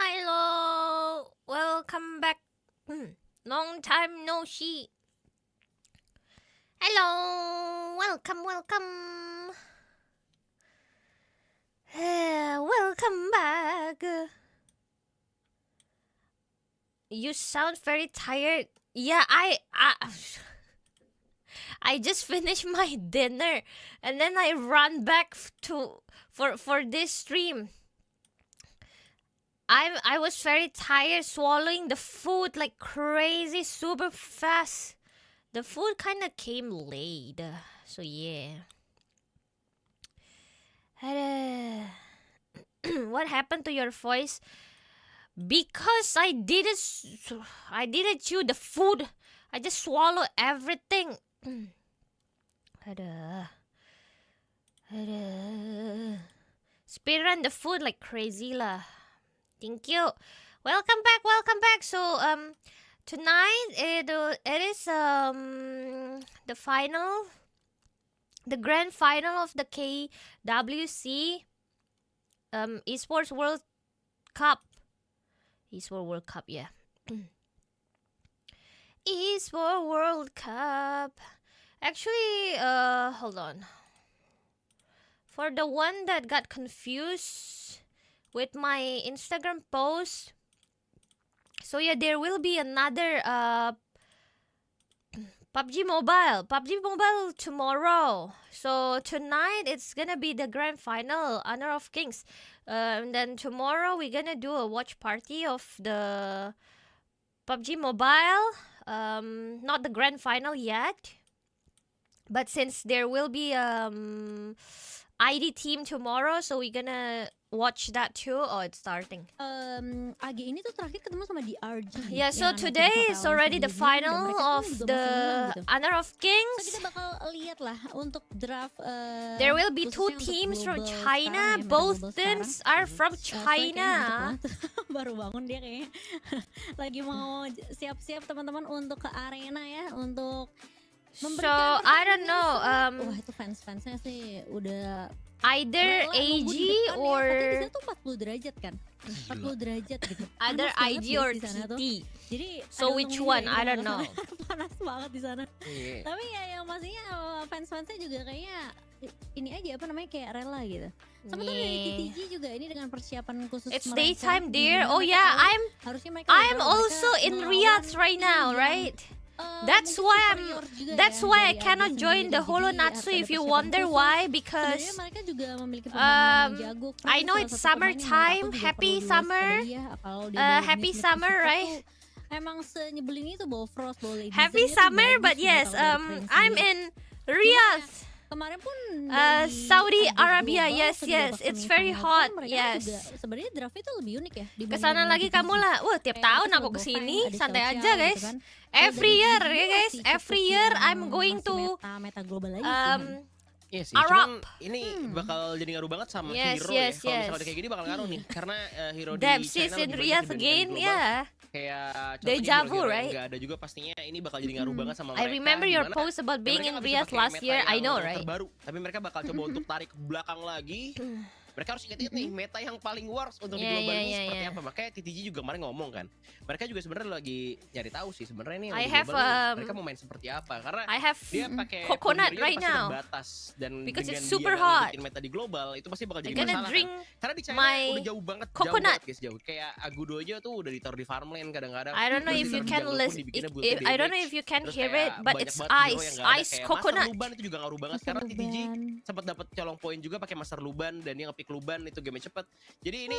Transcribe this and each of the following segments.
Hello, welcome back. Long time no see. Hello, welcome. Welcome back. You sound very tired. Yeah, I just finished my dinner and then I ran back for this stream. I was very tired, swallowing the food like crazy, super fast. The food kind of came late, so yeah. What happened to your voice? Because I didn't chew the food. I just swallowed everything. Speedrun the food like crazy lah. Thank you. Welcome back. So tonight it is the final, the grand final of the KWC Esports World Cup. Esports World Cup, yeah. Esports World Cup. Actually, hold on. For the one that got confused with my Instagram post, so yeah, there will be another PUBG Mobile tomorrow. So tonight it's gonna be the grand final, Honor of Kings. And then tomorrow we're gonna do a watch party of the PUBG Mobile. Not the grand final yet, but since there will be ID team tomorrow, so we're gonna watch that too. Oh, it's starting. AG ini tuh terakhir ketemu sama di RG. Yeah, so today is already the final of the Honor of Kings. So kita bakal lihat lah untuk draft. There will be two teams from China. Both teams are from China. Baru bangun dia kayaknya. Lagi mau siap-siap teman-teman untuk ke arena ya, untuk So I don't know. Wah, itu fans-fansnya sih udah either AG or di sana tuh 40 derajat kan? 40 derajat gitu. Either IG or TT. Jadi so which one? I don't know. Panas banget di sana. Tapi ya yang pastinya fans-fansnya juga kayaknya ini aja apa namanya kayak rela gitu. Sama tuh dari TTG juga ini dengan persiapan khusus It's mereka. daytime, dear. Oh Mereka yeah, tahu harusnya mereka I'm mereka also in melawan Riyadh right tim now, yang, right? mungkin That's why superior juga that's ya why I dari cannot Asia join sendiri. the Jadi Holonatsu harus if ada you persiapan wonder khusus. why, Sebenarnya because mereka juga memiliki pemain yang jago. I Frank know salah it's satu pemain yang menurut summertime. aku juga Happy perlu summer. diwaspadai ya. Kalau dia bawa Happy mid-mid summer, support right? tuh emang senyebelin itu bawa Frost, bawa Lady Happy Zen-nya tuh summer, bagus but gitu yes, kalau dari Frank I'm sendiri. in Riyadh. Kemarin pun Saudi Agis Arabia, Global yes, kedua yes, babak it's very semifinal hot, pun mereka yes. juga sebenarnya draftnya tuh lebih unik ya dibandingkan Kesana dengan lagi TTG. kamu lah. Wah, tiap Kayak tahun mereka aku selalu kesini, Bofeng, ada santai Xiao aja Xiao guys. gitu kan. Kalau Every dari year TTG ya guys, masih every cukup year yang I'm going masih to meta global aja sih. Iya sih, Arab. cuman ini bakal jadi ngaruh banget sama Yes, hero yes, ya. Kalau misalnya yes. udah kayak gini bakal ngaruh nih, karena hero di Debs China is in lebih banyak Riyadh dibandingkan di again, global. yeah. Kayak Deja contohnya vu, hero-hero yang right? nggak ada juga pastinya ini bakal jadi ngaruh banget sama I mereka. remember your dimana post about being mereka in nggak bisa Riyadh pakai last meta year. I yang know, right? terbaru, tapi mereka bakal coba untuk tarik ke belakang lagi. Mereka harus ingat nih meta yang paling worst untuk di global ini seperti apa. Makanya TTG juga kemarin ngomong kan, mereka juga sebenarnya lagi nyari tahu sih sebenarnya nih yang I di have, global nih, mereka mau main seperti apa, karena I have dia pakai coconut pionirnya right pasti now terbatas, dan because dengan it's dia super nggak hot. ngikutin meta di global itu pasti bakal I'm jadi gonna masalah drink kan. Karena di China my udah jauh banget coconut. guys, jauh. Kayak Agudo aja tuh udah ditaruh di farmland kadang-kadang. I don't know Terus if you ditaruh di can jungle pun listen. dibikinnya buat I don't know damage. if you can Terus hear kayak it, but banyak it's banget hero yang ice, nggak ada. ice Kayak coconut. Master Luban itu juga ngaruh banget karena TTG sempat dapat colong poin juga pakai Master Luban, dan dia ngepick Luban itu game cepet. Jadi ini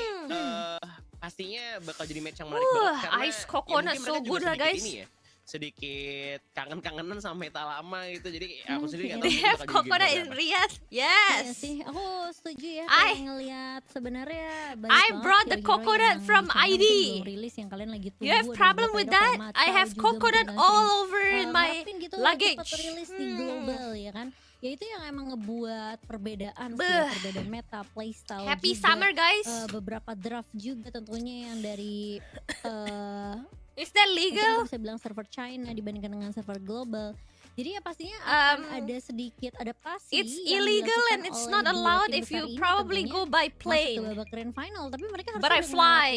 pastinya bakal jadi match yang menarik banget karena ice coconut mungkin so mereka juga good lah sedikit guys. ini ya, sedikit kangen-kangenan sama meta lama gitu. Jadi aku sendiri nggak tahu They ini have bakal jadi game coconut seperti in apa. Riyadh. Iya Yes. sih, aku setuju ya I- kalau ngelihat sebenarnya banyak I banget brought the hero-hero coconut yang from di China ID. mungkin belum rilis yang kalian lagi tunggu. You have Ada problem beberapa with hero kayak that? I Macau have juga coconut mungkin all kalian over in my ngarepin gitu luggage. cepet rilis di global ya kan. Ya itu yang emang ngebuat perbedaan sih, Beuh. perbedaan meta, playstyle Happy juga. summer guys. Beberapa draft juga tentunya yang dari Is that mungkin legal? aku bisa bilang server China dibandingkan dengan server global. Jadi ya pastinya akan ada sedikit adaptasi. It's yang illegal dilakukan and it's oleh not dua allowed tim if besar you ini probably tentunya go by masuk ke plane. babak grand final. Tapi mereka But I harusnya fly.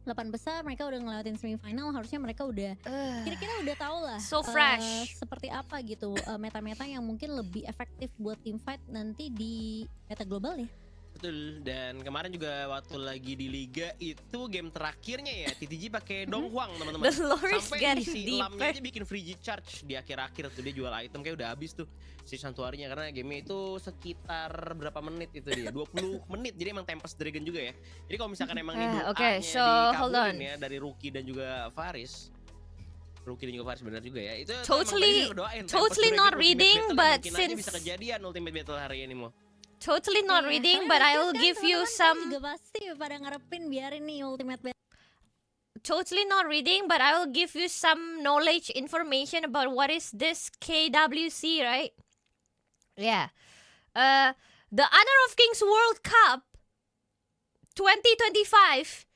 8 besar, mereka udah ngelewatin semifinal. Harusnya mereka udah kira-kira udah tahu lah So fresh. seperti apa gitu meta-meta yang mungkin lebih efektif buat team fight nanti di meta global ya. Betul, dan kemarin juga waktu lagi di liga itu game terakhirnya ya TTG pakai Donghuang teman-teman. The lore is Sampai getting si deeper. Lamnya aja bikin free charge di akhir-akhir tuh, dia jual item kayak udah habis tuh si santuarinya, karena game itu sekitar berapa menit itu dia 20 menit, jadi emang Tempest Dragon juga ya. Jadi kalau misalkan emang ini doanya Okay, so hold on. dikabulin ya dari Rookie dan juga Faris. Rookie dan juga Faris benar juga ya. Itu Totally- emang doain totally Tempest not Dragon Ultimate reading, Battle, but mungkin aja since- bisa kejadian Ultimate Battle hari ini mau. Totally not reading, but I will give you some. Juga pasti pada ngarepin biarin nih ultimate battle. Totally not reading, but I will give you some knowledge information about what is this KWC, right? Yeah. The Honor of Kings World Cup 2025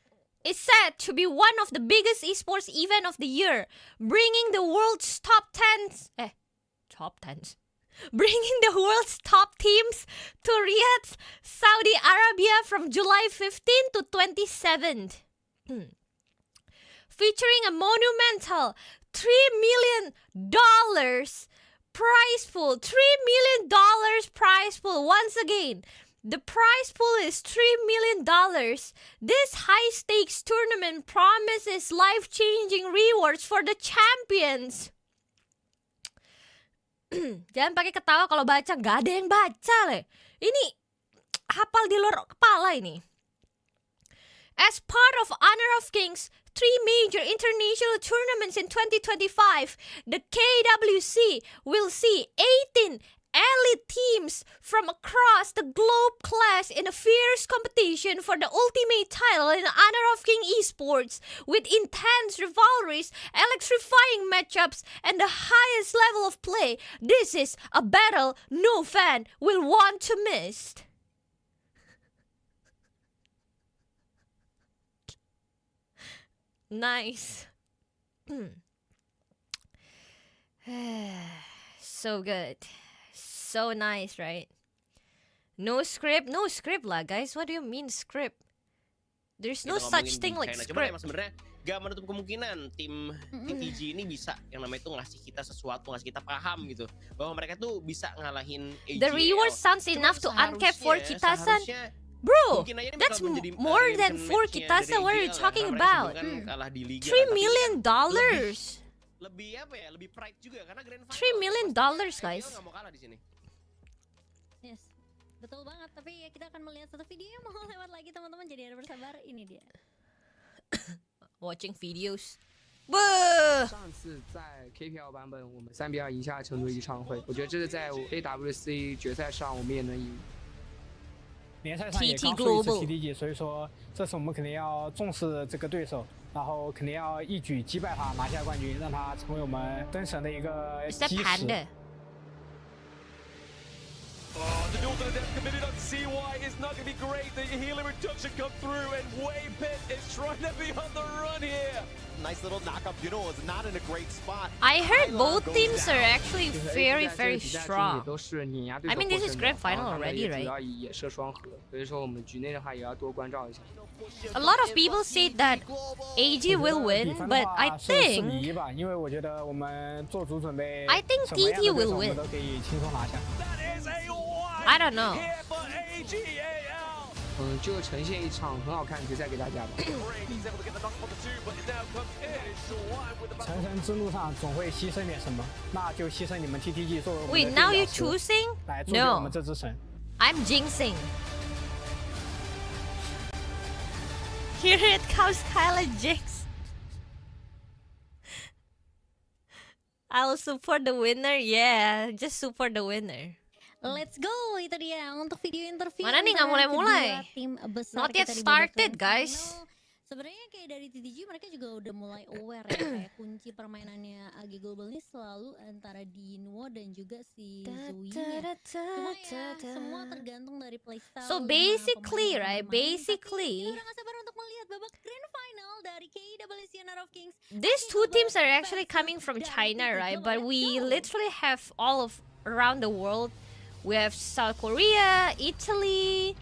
is said to be one of the biggest esports event of the year, bringing the world's top 10s, bringing the world's top teams to Riyadh, Saudi Arabia from July 15 to 27th. Featuring a monumental $3 million prize pool. $3 million prize pool. Once again, the prize pool is $3 million. This high-stakes tournament promises life-changing rewards for the champions. Jangan pakai ketawa kalau baca, gak ada yang baca leh. Ini hafal di luar kepala ini. As part of Honor of Kings 3 major international tournaments in 2025, the KWC will see 18 elite teams from across the globe clash in a fierce competition for the ultimate title in Honor of King Esports, with intense rivalries, electrifying matchups, and the highest level of play. This is a battle no fan will want to miss. Nice. So good. So nice, right? No script lah guys. What do you mean script? There's no Kita such ngomongin thing di like China. Cuman script. emang sebenarnya gak menutup kemungkinan tim TTG ini bisa yang namanya itu ngasih kita sesuatu, ngasih kita paham gitu bahwa mereka tuh bisa ngalahin AGL. The reward sounds Cuman enough to uncap 4 kitasan. seharusnya Bro, mungkin aja ini that's bakal menjadi more reinvention than 4 match-nya kitasan. dari What are you AGL, talking karena mereka about? sebelumnya kan kalah di Liga, $3 tapi ini million. kan lebih apa ya, lebih pride juga karena Grand Final. $3 million, Pastinya guys. AGL nggak mau kalah di sini. Yes, betul banget. Tapi ya kita akan melihat satu video yang mau lewat lagi teman-teman. Jadi harus bersabar. Ini dia. Watching videos. Buh! 上次在 KPL 版本，我们3-2赢下成都一场会，我觉得这是在 KWC 决赛上我们也能赢。联赛上也 TT 刚输一次 Global TTG，所以说这次我们肯定要重视这个对手，然后肯定要一举击败他，拿下冠军，让他成为我们登神的一个 Is that 基石。 panda? Oh, the Northern Adept committed on CY is not going to be great. The healing reduction come through, and Waypit is trying to be on the run here. Nice little knock-up. Yuno is not in a great spot. I heard Kaela both goes teams are down. actually 其实 very, AD 在这 very 个比赛中也 strong. 都是碾压对 I 手 mean, this 获 is 胜 grand 的，然 final 后他们 already, 也主 right? 要以野射双核，所以说我们局内的话也要多关照一下。 A lot of people say that AG 我 will 觉得比 win, 分的 but I 话是think 4-1吧，因为我觉得我们做足准备 I think 什么样 TT 的对 will 手我 win. 们都可以轻松拿下。 That is a wide I don't know. here for AGAL. 就呈现一场很好看的决赛给大家吧。 Great, he's able to get the knock on the two, but it now comes in. It's Shawai with the 成神之路上总会牺牲点什么，那就牺牲你们 TTG 作为我们 wait, 的 now 垫 you 脚石 choosing? 来铸就我 No, 们这只神。 I'm jinxing. Here it comes, Kaela jinx. I'll support the winner. Yeah, just support the winner. Let's go, itu dia untuk video interview. Mana nih, nggak antara mulai-mulai? kedua tim besar Not yet kita di babak started, grand guys. final. Sebenarnya kayak dari TTG mereka juga udah mulai aware ya, kayak kunci permainannya AG Global ini selalu antara Dinwo dan juga si Zoe-nya. Cuma ya semua tergantung dari playstyle. So lima basically, pemain yang right? bermain. Basically, Tapi kita udah gak sabar untuk melihat babak grand final dari KWC Honor of Kings. these two teams are actually coming from China, right? But we literally have all of around the world. We have South Korea, Italy,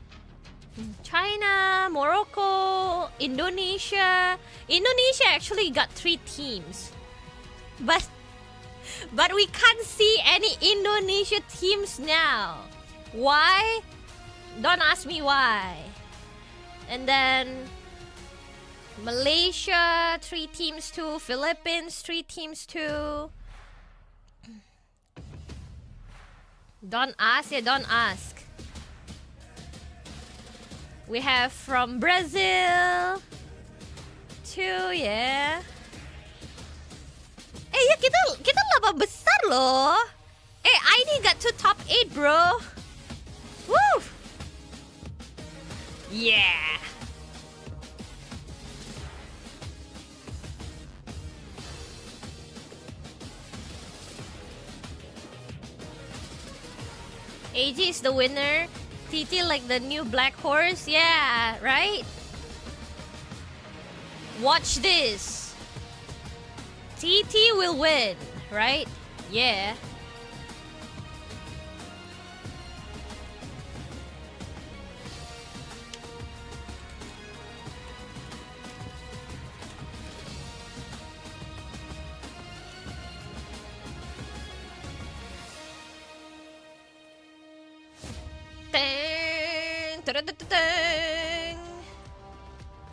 China, Morocco, Indonesia. Indonesia actually got 3 teams. But we can't see any Indonesia teams now. Why? Don't ask me why. And then Malaysia, 3 teams too. Philippines, 3 teams too. Don't ask, yeah, don't ask. We have from Brazil too, yeah. Eh, ya kita laba besar loh. Eh, ID got to top 8, bro. Woo! Yeah. AG is the winner. TT like the new black horse. Yeah, right? Watch this. TT will win, right? Yeah. Dang, dang.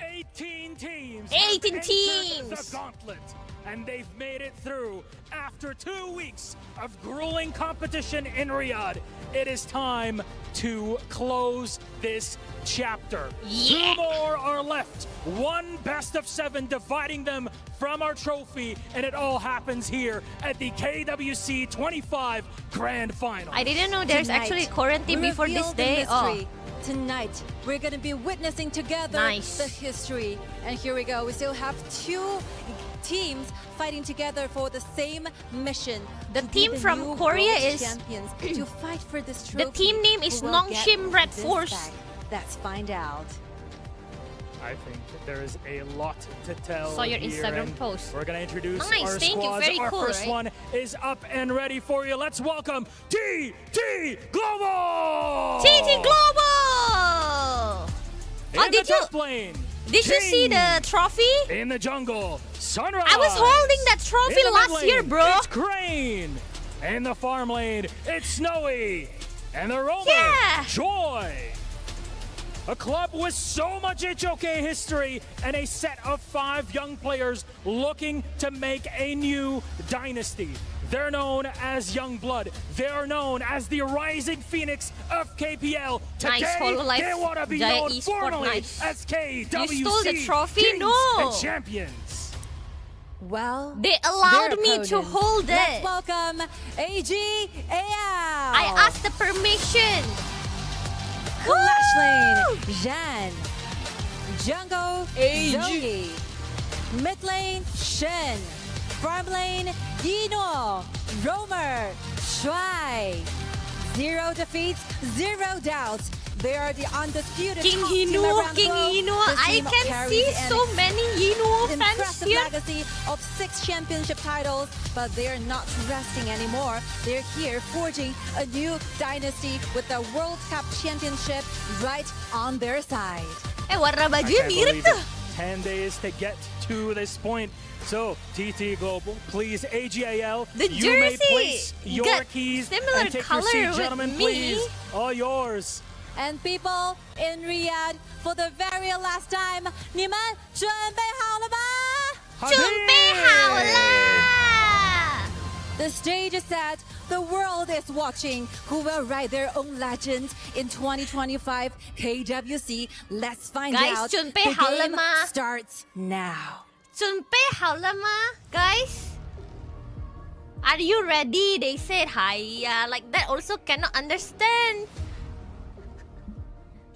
18 teams. 18 have entered teams. The gauntlet, and they've made it through after 2 weeks of grueling competition in Riyadh. It is time to close this chapter. Yeah. 2 more are left. 1 best of 7 dividing them from our trophy, and it all happens here at the KWC2025 Grand Final. I didn't know there's Tonight, actually quarantine we before this reveal the day. Oh, mystery. Tonight, we're going to be witnessing together Nice. the history. And here we go. We still have 2 teams fighting together for the same mission. The to be team the from new Korea world is- champions to fight for this the trophy. team name is Who will Nongshim get Red this Force. back? Let's find out. I think there is a lot to tell. Saw your here, Instagram and post. We're gonna introduce Nice, our thank you, squads. very Our cool, first right? one is up and ready for you. Let's welcome TT Global. TT Global! In Oh, the did you top lane. Did you see the trophy? In the jungle, Sunrise. I was holding that trophy In the last mid year, lane, bro. It's Crane. In the farm lane, it's Snowy. And the roamer, Yeah. Joy. A club with so much HOK history and a set of 5 young players looking to make a new dynasty. They're known as Young Blood. They're known as the Rising Phoenix of KPL. Nice, Today, hololive. they want to be Jaya known Esports, formally nice. as KWC You stole the trophy? Kings No. and Champions. Well, They allowed their me to opponents. hold Let's it. welcome AGAL. I asked the permission. Clash Woo! lane, Zhan. Jungle, AG. Zoe. Mid lane, Shen. Farm lane, Yino. Roamer, Shuai. 0 defeats, 0 doubts. They are the undisputed King top team Yino, around the King globe. Yino. The I team can carries see an so many Yino fans impressive here. legacy of 6 championship titles, but they are not resting anymore. They're here forging a new dynasty with the World Cup Championship right on their side. Warna I bajunya can't mirip believe tuh. it. 10 days to get to this point. So, TT Global, please, AGAL, The you may jersey place your got keys similar and take color your seat, with gentlemen, me. please. All yours. And people in Riyadh, for the very last time, 你们准备好了吗？准备好啦！ The stage is set. The world is watching. Who will write their own legend in 2025 KWC? Let's find Guys, out. 准备 The 好了 game 吗？ starts now. 准备好了吗 guys? Are you ready? They said hiya. Like that also cannot understand.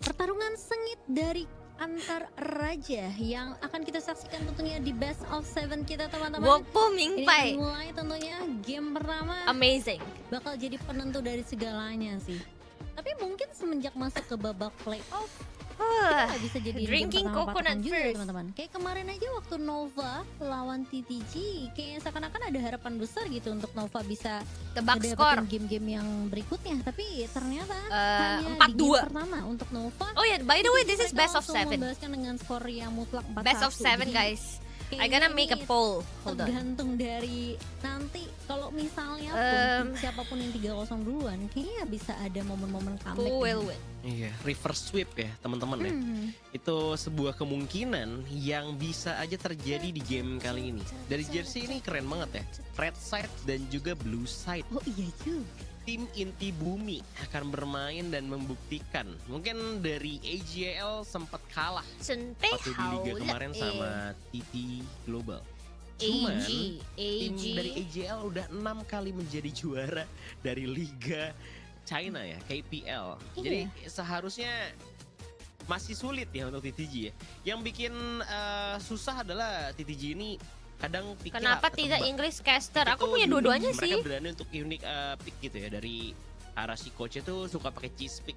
Pertarungan sengit dari antar raja yang akan kita saksikan tentunya di best of 7 kita teman-teman. Wopo Ini Mingpai. mulai tentunya game pertama Amazing. bakal jadi penentu dari segalanya sih. Tapi mungkin semenjak masuk ke babak playoff kita bisa jadi Drinking coconut juga first. teman-teman. Kayak kemarin aja waktu Nova lawan TTG, kayak seakan-akan ada harapan besar gitu untuk Nova bisa Tebak ngedapetin skor. game-game yang berikutnya. Tapi ternyata Eh, hanya 4-2. di game pertama untuk Nova. Oh yeah, by the way, this is mereka best of langsung 7. membalaskan dengan skor yang mutlak 4-1. Best of 7 Jadi, guys. I kayaknya gonna make a ini poll. Hold on. tergantung dari nanti kalau misalnya pun siapapun yang 3-0 duluan, kayaknya bisa ada momen-momen comeback. Who nih. will win? Iya, reverse sweep ya teman-teman ya. Itu sebuah kemungkinan yang bisa aja terjadi di game kali ini. Dari jersey ini keren banget ya. Red side dan juga blue side. Oh iya juga. Tim inti bumi akan bermain dan membuktikan. Mungkin dari AGL sempat kalah 准备 waktu di 好 liga 了 kemarin sama TT Global. Cuman tim dari AGL udah 6 kali menjadi juara dari liga China ya, KPL. Jadi seharusnya masih sulit ya untuk TTG ya. Yang bikin susah adalah TTG ini kadang picknya Kenapa nggak tidak ketebak. English caster? Aku Itu punya dulu dua-duanya mereka sih. berani untuk unik pick gitu ya, dari arah si coach itu suka pakai cheese pick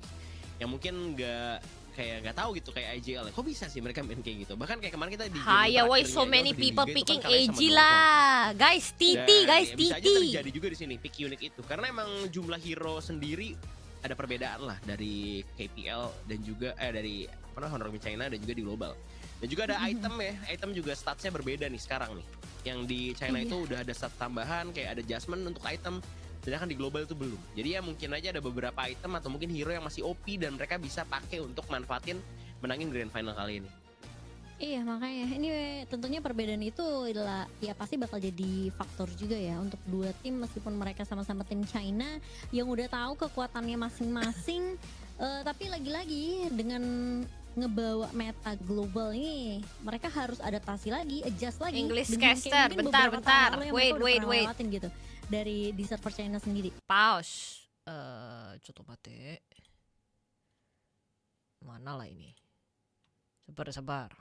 yang mungkin nggak tahu gitu kayak IGL. Kok bisa sih mereka main kayak gitu? Bahkan kayak kemarin kita di game Hiya, why terakhirnya so aja many di people liga itu kan picking kalahnya sama AG Dongkong. lah. Guys, TT, Dan guys, ya bisa aja TT. terjadi juga di sini pick unik itu karena emang jumlah hero sendiri ada perbedaan lah dari KPL dan juga dari Honor of China dan juga di global. Dan juga ada item ya, item juga statsnya berbeda nih sekarang nih. Yang di China itu udah ada stat tambahan kayak ada adjustment untuk item, sedangkan di global itu belum. Jadi ya mungkin aja ada beberapa item atau mungkin hero yang masih OP dan mereka bisa pakai untuk manfaatin menangin grand final kali ini. Iya makanya ini tentunya perbedaan itu adalah ya pasti bakal jadi faktor juga ya untuk dua tim meskipun mereka sama-sama tim China yang udah tahu kekuatannya masing-masing. Tapi lagi-lagi dengan ngebawa meta global ini mereka harus adaptasi lagi, adjust lagi. English dengan kayak caster, mungkin bentar, beberapa bentar. tahun lalu yang Wait, mereka udah wait, pernah wait. lewatin gitu dari di server China sendiri. Pause. Coba mati. Mana lah ini? Sabar.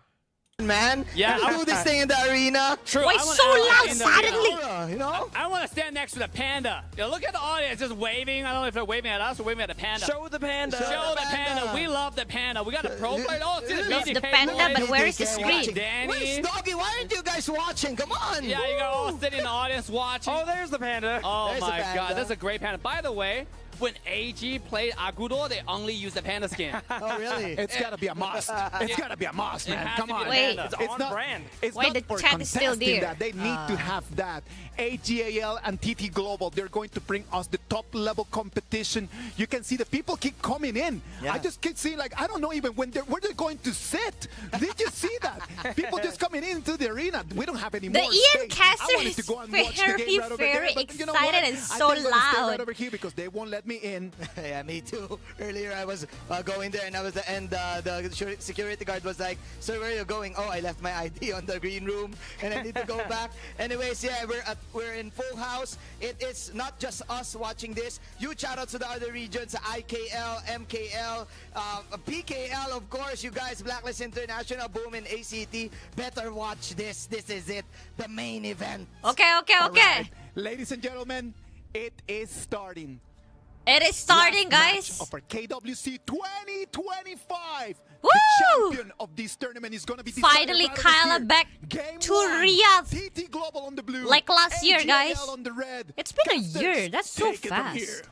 Man, Yeah, let's do this thing in the arena. True. Why I wanna- so I wanna loud stand suddenly? there. You know? I want to stand next to the panda. Look at the audience just waving. I don't know if they're waving at us or waving at the panda. Show the panda. Show the panda. We love the panda. We got a pro player. Oh, see the Love the BDK panda, boys. but where is the screen? Where's Danny. Doggy? Why aren't you guys watching? Come on. Yeah, you got all sitting in the audience watching. Oh, there's the panda. Oh There's the my panda. god, that's a great panda. By the way, when AG played Agudo, they only use the panda skin. Oh, really? It's gotta be a must. It's gotta be a must, man. Come on. Wait. It's It's on not- brand. It's Why not the for chat is still contesting there? that. They need to have that. AGAL and TT Global, they're going to bring us the top level competition. You can see the people keep coming in. Yeah. I just keep seeing, like, I don't know even where they're going to sit. Did you see that? People just coming into the arena. We don't have any The more Ian space. Caster I wanted to is go and watch the game right over very there, but you know excited what? and I so think I'm gonna stay loud. right over here because they won't let me in. Yeah, me too. Earlier I was going there and the security guard was like, "Sir, where are you going?" "Oh, I left my ID on the green room and I need to go back." Anyways, yeah, we're in full house. It is not just us watching this. Huge shout out to the other regions, IKL, MKL, PKL, of course. You guys, Blacklist International, Boom, and ACT. Better watch this. This is it, the main event. Okay. All right. Ladies and gentlemen, it is starting. It is starting, Last guys. match of our KWC 2025. Woo! The champion of this tournament is going to be decided Finally, right over Kaela here. back Game to 1, Riyadh. TT Global on the blue. Like last year, AGL guys. on the red. It's been a Casters, year. That's so take it from fast. here.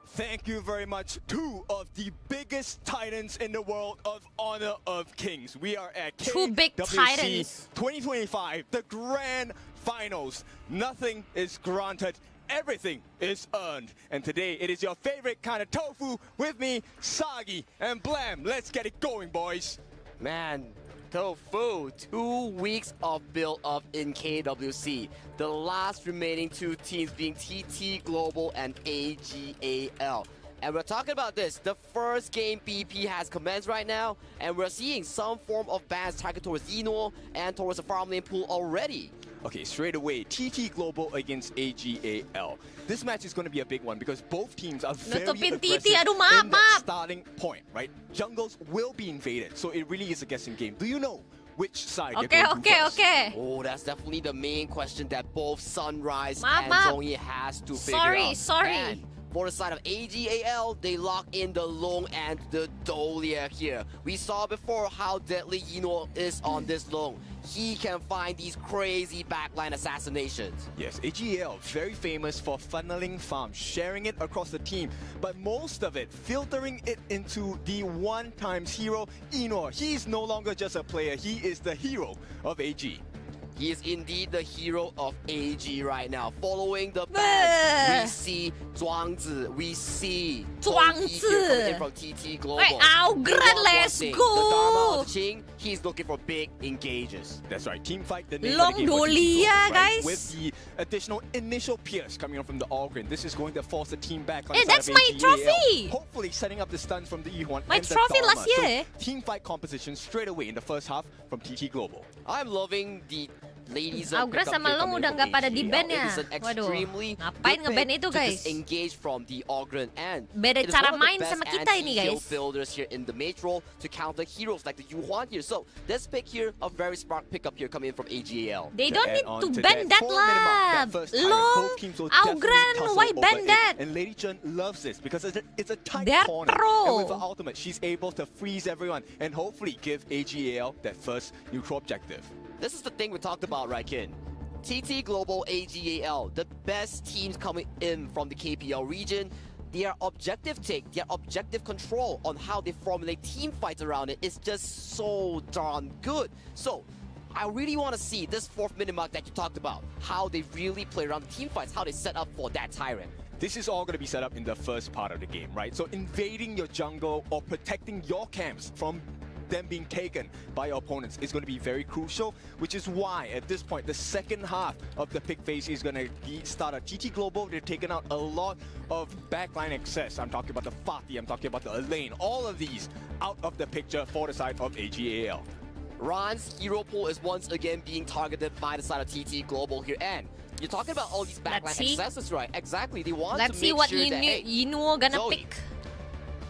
Thank you very much. Two of the biggest titans in the world of Honor of Kings. We are at Two big KWC titans. 2025, the grand finals. Nothing is granted. Everything is earned. And today it is your favorite kind of tofu with me, Sagi and Blam. Let's get it going, boys. Man, Tofu, 2 weeks of build-up in KWC. The last remaining two teams being TT Global and AGAL. And we're talking about this. The first game BP has commenced right now, and we're seeing some form of bans targeted towards Eno and towards the farmland pool already. Okay, straight away, TT Global against AGAL. This match is going to be a big one because both teams are very Nutupin aggressive TT, aduh, maaf, in the maaf. starting point, right? Jungles will be invaded, so it really is a guessing game. Do you know which side they're going to first? Okay. Oh, that's definitely the main question that both Sunrise Maaf, and maaf. Zhongyi has to figure out. Sorry. And for the side of AGAL, they lock in the Long and the Dolia here. We saw before how deadly Eno is on this Long. He can find these crazy backline assassinations. Yes, AGAL, very famous for funneling farms, sharing it across the team, but most of it filtering it into the one-time hero, Eno. He's no longer just a player, he is the hero of AG. He is indeed the hero of AG right now. Following the bans, we see Zhuangzi, we see Zhuangzi coming in from TT Global. Wait, Algren, They want one let's thing. go. The Dharma of Ching, he's looking for big engages. That's right, team fight, the name Long of the game for TT Dolia, Global, right? guys. With the additional initial pierce coming on from the Algren, this is going to force the team back on Hey, the side that's of my AGAL. trophy. Hopefully setting up the stuns from the E1 My and the trophy Dharma. last year. So, team fight composition straight away in the first half from TT Global. I'm loving the ladies Algren sama Long udah nggak pada di ban ya. Waduh, ngapain nge-ban itu, guys? Engage from the Algren and Beda it is cara one of the main best sama kita ini, anti-heal guys. builders here in the mage role to counter heroes like the Yuhuan here. So let's pick here a very smart pickup here coming in from AGAL. They To don't add need on to to ban that for minimum, lah. that first tyrant, Long, both teams will definitely Algren, tussle why over ban it. that? And Lady Chen loves this because it's a tight They're corner. pro. And with her ultimate, she's able to freeze everyone and hopefully give AGAL that first neutral objective. This is the thing we talked about, right, Kin? TT Global, AGAL, the best teams coming in from the KPL region. Their objective take, their objective control on how they formulate team fights around it is just so darn good. So, I really want to see this fourth minimark that you talked about, how they really play around the team fights, how they set up for that tyrant. This is all going to be set up in the first part of the game, right? So invading your jungle or protecting your camps from them being taken by your opponents is going to be very crucial, which is why at this point the second half of the pick phase is going to be started. TT Global, they're taking out a lot of backline access. I'm talking about the Fatih, I'm talking about the Elaine, all of these out of the picture for the side of AGAL. Ran's hero pool is once again being targeted by the side of TT Global here, and you're talking about all these backline accesses, right? Exactly, they want Let's to see make what sure that, hey, Yinwo gonna Zoe, pick.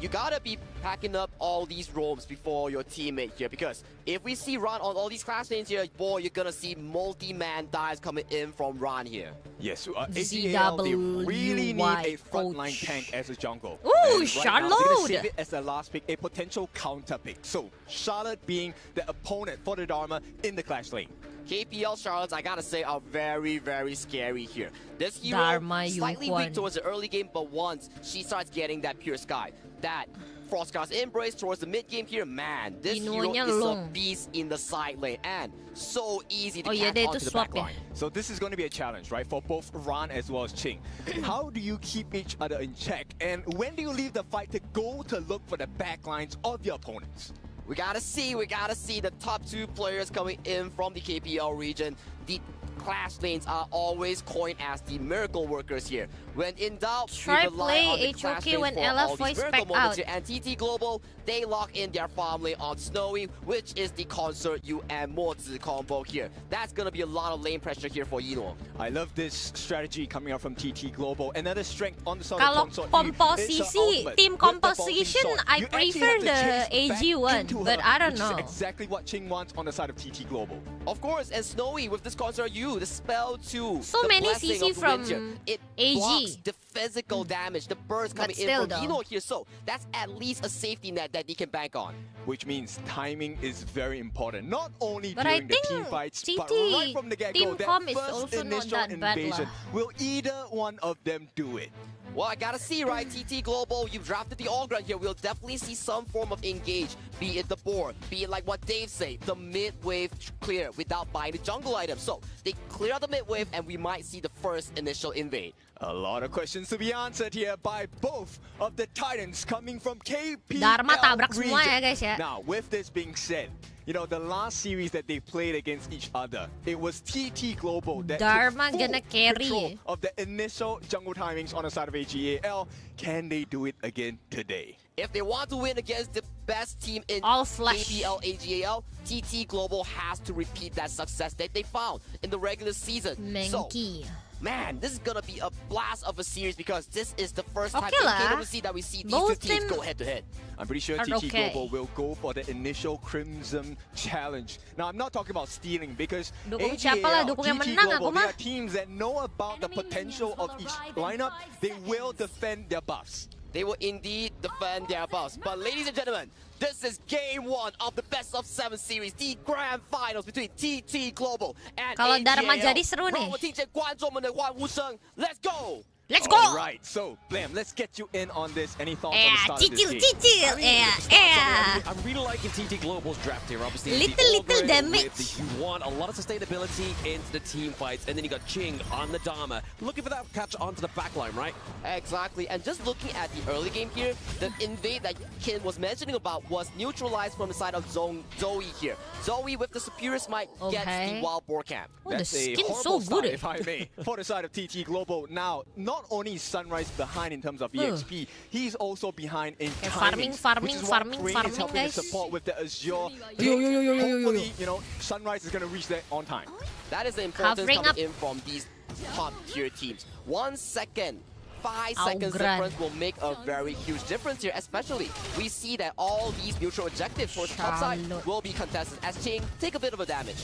you gotta be packing up all these roams before your teammate here, because if we see Ran on all these class lanes here, boy, you're gonna see multi-man dives coming in from Ran here. Yes, AGAL, they really need a frontline tank as a jungle. Ooh, and right now, they're gonna Charlotte! save it as the last pick, a potential counter pick. So, Charlotte being the opponent for the Dharma in the clash lane. KPL Charlottes, I gotta say, are very, very scary here. This hero, Dharma slightly Yuhuan. weak towards the early game, but once she starts getting that Pure Sky, that Frostcast Embrace towards the mid game here, man, this hero Inunya is a long. beast in the side lane and so easy to Oh, yeah, catch dia onto itu the swap back ya. line. So this is going to be a challenge, right, for both Ran as well as Ching. How do you keep each other in check? And when do you leave the fight to go to look for the backlines of your opponents? We gotta see the top two players coming in from the KPL region. The clash lanes are always coined as the miracle workers here. When in doubt, Try we rely play on the HOK clash lanes when for Ella all these voice miracle back moments out. here. And TT Global, they lock in their farm lane on Snowy, which is the Concert U and Mozi combo here. That's gonna be a lot of lane pressure here for Yino. I love this strategy coming out from TT Global. Another strength on the side Kalau of Consort U, komposisi, it's her ultimate. team With the vaulting composition, sword, I you actually prefer have to the chase back AG one, into but her, I don't which know. is exactly what Ching wants on the side of TT Global. Of course, and Snowy with this Concert U, the spell 2. So the many blessing CC of the wind from here. It AG. blocks the physical damage, the burst But coming still in from though. Yino here. So that's at least a safety net that they can bank on. Which means timing is very important. Not only But I during the team think fights, but TT right from the get-go, team that com is first also not initial that bad invasion. lah. Will either one of them do it? Well, I gotta see, right? TT Global, you've drafted the all-ground here. We'll definitely see some form of engage, be it the board, be it like what Dave said, the mid-wave clear without buying the jungle items. So they clear out the mid-wave and we might see the first initial invade. A lot of questions to be answered here by both of the Titans coming from KPL Dharma tabrak region. semua ya guys ya. Now, with this being said, you know, the last series that they played against each other, it was TT Global that Dharma took full gonna carry. control of the initial jungle timings on the side of AGAL. Can they do it again today? If they want to win against the best team in All flash. KPL AGAL, TT Global has to repeat that success that they found in the regular season. So, Menki. man, this is gonna be a blast of a series because this is the first time Okay in lah. KWC that we see these Both two teams team go head-to-head. I'm pretty sure Are TT okay. Global will go for the initial Crimson Challenge. Now, I'm not talking about stealing because Dukung siapa lah, AGAL, dukung yang TT menang Global, aku they mah. are teams that know about the potential of each lineup. They will defend their buffs. They will indeed defend their buffs. But ladies and gentlemen, this is game 1 of the best of 7 series, the grand finals between TT Global and Kalau Dharma AGAL. jadi seru nih. 让我们听见观众们的欢呼声 Let's go! Let's go! All right, so Blam, let's get you in on this. Any thoughts on the start of this cicil, game? cicil. I'm really liking TT Global's draft here. Obviously, Little, the little Ogre damage. with the U1, a lot of sustainability into the team fights, and then you got Ching on the Dharma, looking for that catch onto the backline, right? Exactly, and just looking at the early game here, the invade that Ken was mentioning about was neutralized from the side of Zoe here. Zoe with the superior smite gets the wild boar camp. Oh, the That's a skin's horrible so start, good. if I may, for the side of TT Global. Now, not only is Sunrise behind in terms of EXP, he's also behind in timing, farming, which is why farming, Crane is farming, helping guys. to support with the Azure. Yo. Hopefully, you know, Sunrise is going to reach that on time. That is the importance Covering coming up. in from these top tier teams. 1 second, 5 seconds Gran. difference will make a very huge difference here. Especially, we see that all these neutral objectives towards the top side Charlotte. will be contested as Ching take a bit of a damage.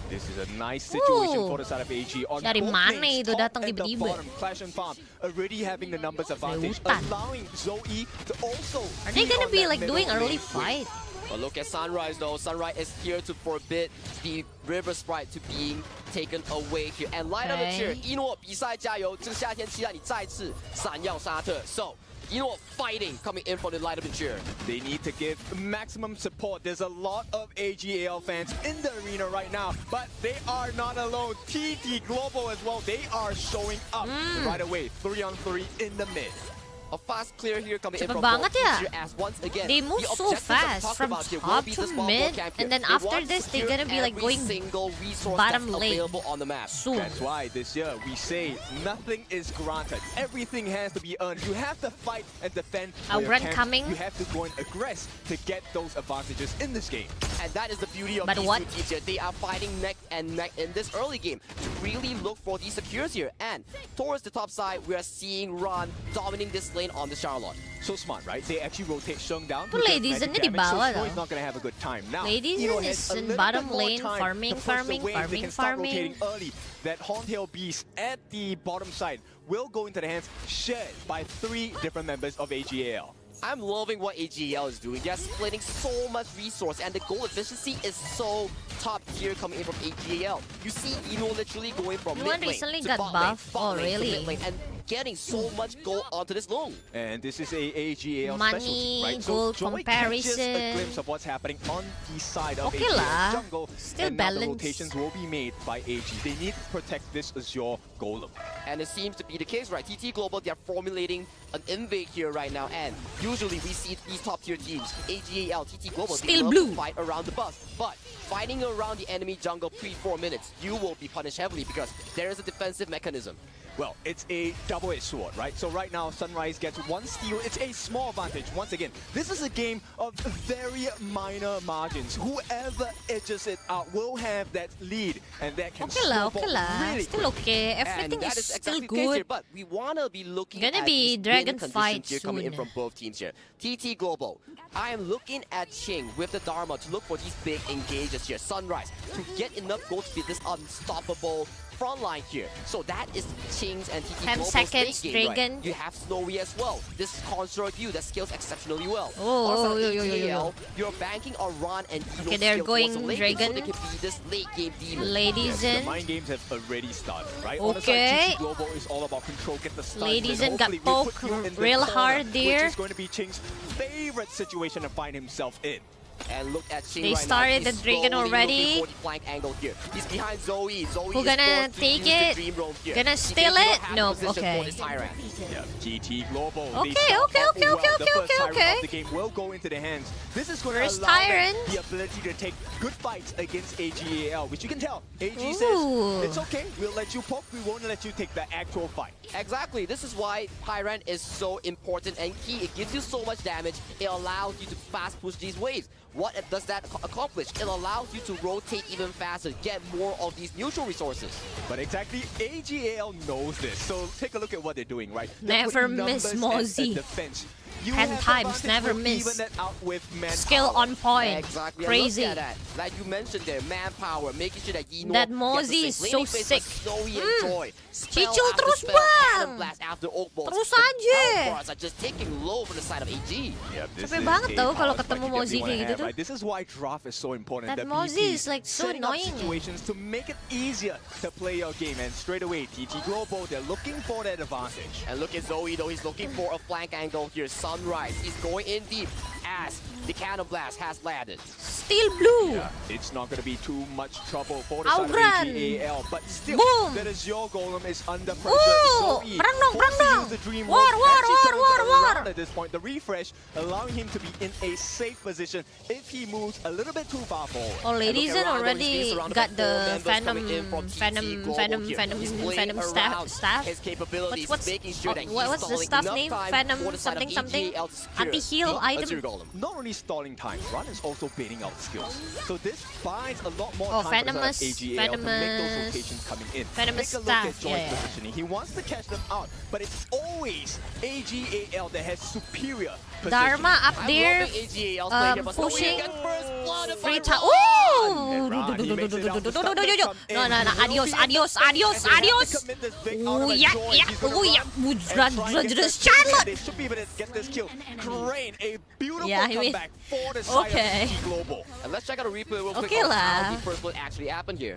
This is a nice situation Ooh. for the side of AG. On Dari both mana lanes, itu top datang and the tiba-tiba? bottom, Clash and Farm already having the numbers advantage, hutan. allowing Zoe to also. Are they be gonna on be that like middle doing early lane. fight? But look at Sunrise though. Sunrise is here to forbid the River Sprite to being taken away here. And light up the cheer. 一诺比赛加油！这个夏天期待你再次闪耀沙特。So, 一诺 fighting coming in from the light up the cheer. They need to give maximum support. There's a lot of AGAL fans in the arena right now, but they are not alone. TT Global as well. They are showing up right away. 3-on-3 in the mid. A fast clear here coming in Cepet from banget both ya. teams here as once again, They move the so objectives that we fast talked from about here will top be to the small mid, camp and here. then They after want to this, they're secure gonna be like every going single resource bottom that's lane available on the map. soon. That's why this year we say nothing is granted. Everything has to be earned. You have to fight and defend. for your Outrun camps. coming. You have to go and aggress to get those advantages in this game. And that is the beauty of But these what? two teams here. They are fighting neck and neck in this early game to really look for these secures here. And towards the top side, we are seeing Ron dominating this lane on the Charlotte. So smart, right? They actually rotate Sheng down. Tuh who does Ladies-nya magic di damage, so bawah Snow tau. is not gonna have a good time. Now, Ladies-nya Eno is has a in little bottom bit more lane, time farming, to force the farming, wave. They farming, can start farming. rotating early. That Horntail Beast at the bottom side will go into the hands shared by 3 different members of AGAL. I'm loving what AGL is doing. They're splitting so much resource, and the goal efficiency is so top tier coming in from AGL. You see Eno literally going from You mid one lane recently to got bot buffed? lane, bot Oh, lane to really? mid lane, and getting so much gold onto this Long. And this is a AGL Money, specialty, right? gold so Joey catches a comparison. glimpse of what's happening on the side of Okay AGL lah. jungle, Still and now the balanced. rotations will be made by AG. They need to protect this Azure Golem. And it seems to be the case, right? TT Global, they're formulating an invade here right now, and usually we see these top tier teams, AGAL, TT Global, they Still love blue. to fight around the buff. But fighting around the enemy jungle pre-4 minutes, you will be punished heavily because there is a defensive mechanism. Well, it's a double-edged sword, right? So right now, Sunrise gets one steal. It's a small advantage. Once again, this is a game of very minor margins. Whoever edges it out will have that lead, and that can Okay lah, snowball really still quick. okay. And Everything that is is still exactly the case here, good. but we want to be looking Gonna at be these dragon win fight conditions here coming in soon. from both teams here. TT Global, I am looking at Ching with the Dharma to look for these big engages here. Sunrise, to get enough gold to beat this unstoppable front line here. So that is Ching's and TT 10 Global's seconds, big game, Dragon. right? You have Snowy as well. This is Construct you that scales exceptionally well. Oh, Also, yo. AGL, you're banking on Ron and Eno Okay, they're skills going towards the late game, Dragon. so they can be this late game demon. Ladies The in. mind games have already started, right? Okay. On the side, TT Global is all about control, get the stuns, Ladies and in got hopefully we'll put poked you in the real corner, hard there. Which is going to be Ching's favorite situation to find himself in. And look at Ching They right started now. the Dragon already. For the flank angle here. He's behind Zoe. Zoe Who is gonna forced to take use the it? Dream Roam here. Gonna He steal does not it? have No, position okay. for this Tyrant. Yeah, GT Global. Okay, they start okay, off okay, well. okay, The okay, first okay, Tyrant okay. of the game will go into their hands. This is going First to allow them Tyrant. the ability to take good fights against AGAL, which you can tell. AG Ooh. says, it's okay, we'll let you poke, we won't let you take the actual fight. Exactly. This is why Tyrant is so important and key. It gives you so much damage. It allows you to fast push these waves. What does that accomplish? It allows you to rotate even faster, get more of these neutral resources. But exactly, AGAL knows this. So take a look at what they're doing, right? They're Never putting miss numbers as a Mozzie. defense. You 10 have times, advantage, never we'll miss. even that out with manpower. Skill on point. Exactly. Crazy. And look at that. Like you mentioned there, manpower, making sure that Eno That gets Mozzie the is safe so laning phase, sick. but Snowy and Joy. Spell Cicil after terus, spell, bang. Cannon Blast after Oak Balls. Terus The aja. Oak Bars are just taking low from the side of AG. Yeah, this Capek is banget a tau kalau power ketemu spike you Mozzie definitely wanna kayak gitu have, tuh. right? This is why draft is so important. That The Mozzie BP is like so setting up annoying. situations to make it easier to play your game, and straight away TT Global, they're looking for that advantage. And look at Zoe though, he's looking for a flank angle here. Sunrise, he's going in deep as the Cannon Blast has landed. Still blue. Yeah, it's not going to be too much trouble for the Outrun. side of AGAL, but still, Boom. that is your Golem is under pressure. Ooh, Zoe perang dong, forced to perang use the Dream dong. Roam, War, actually turns it war. around at this point. The refresh allowing him to be in a safe position if he moves a little bit too far forward. Oh, ladies in Rondo, he's already being surrounded got by the four members coming in from TT Global here. He's playing around staff. his capabilities, What's making sure that he's what's the stalling staff enough name? time Phantom for the side of something. AGAL to secure Anti-heal the item. Azure Golem. Not only stalling time, Run is also baiting out skills. So this buys a lot more Oh, time for the Venomous- side of AGAL to make those Venomous- rotations coming in. Venomous Take a look at staff, Joy's yeah. positioning. He wants to catch them out, but it's always AGAL that has superior positioning. Dharma up I'm there, loving AGAL's play here, but Zoe pushing. gets first blood by Free time. Ron. Ooh! And Ron, he makes it out. The stun that come in. No. He will be Adios. in the fight, and they have to commit this big out of a Yeah. Joy. He's gonna Ooh, yeah. run and try and get this kill, Charlotte. and they should be able to get this kill. Crane, a beautiful Yeah, he will- comeback for the side Okay. of TT Global. And let's check out a replay real quick Okay on lah. how the first blood actually happened here.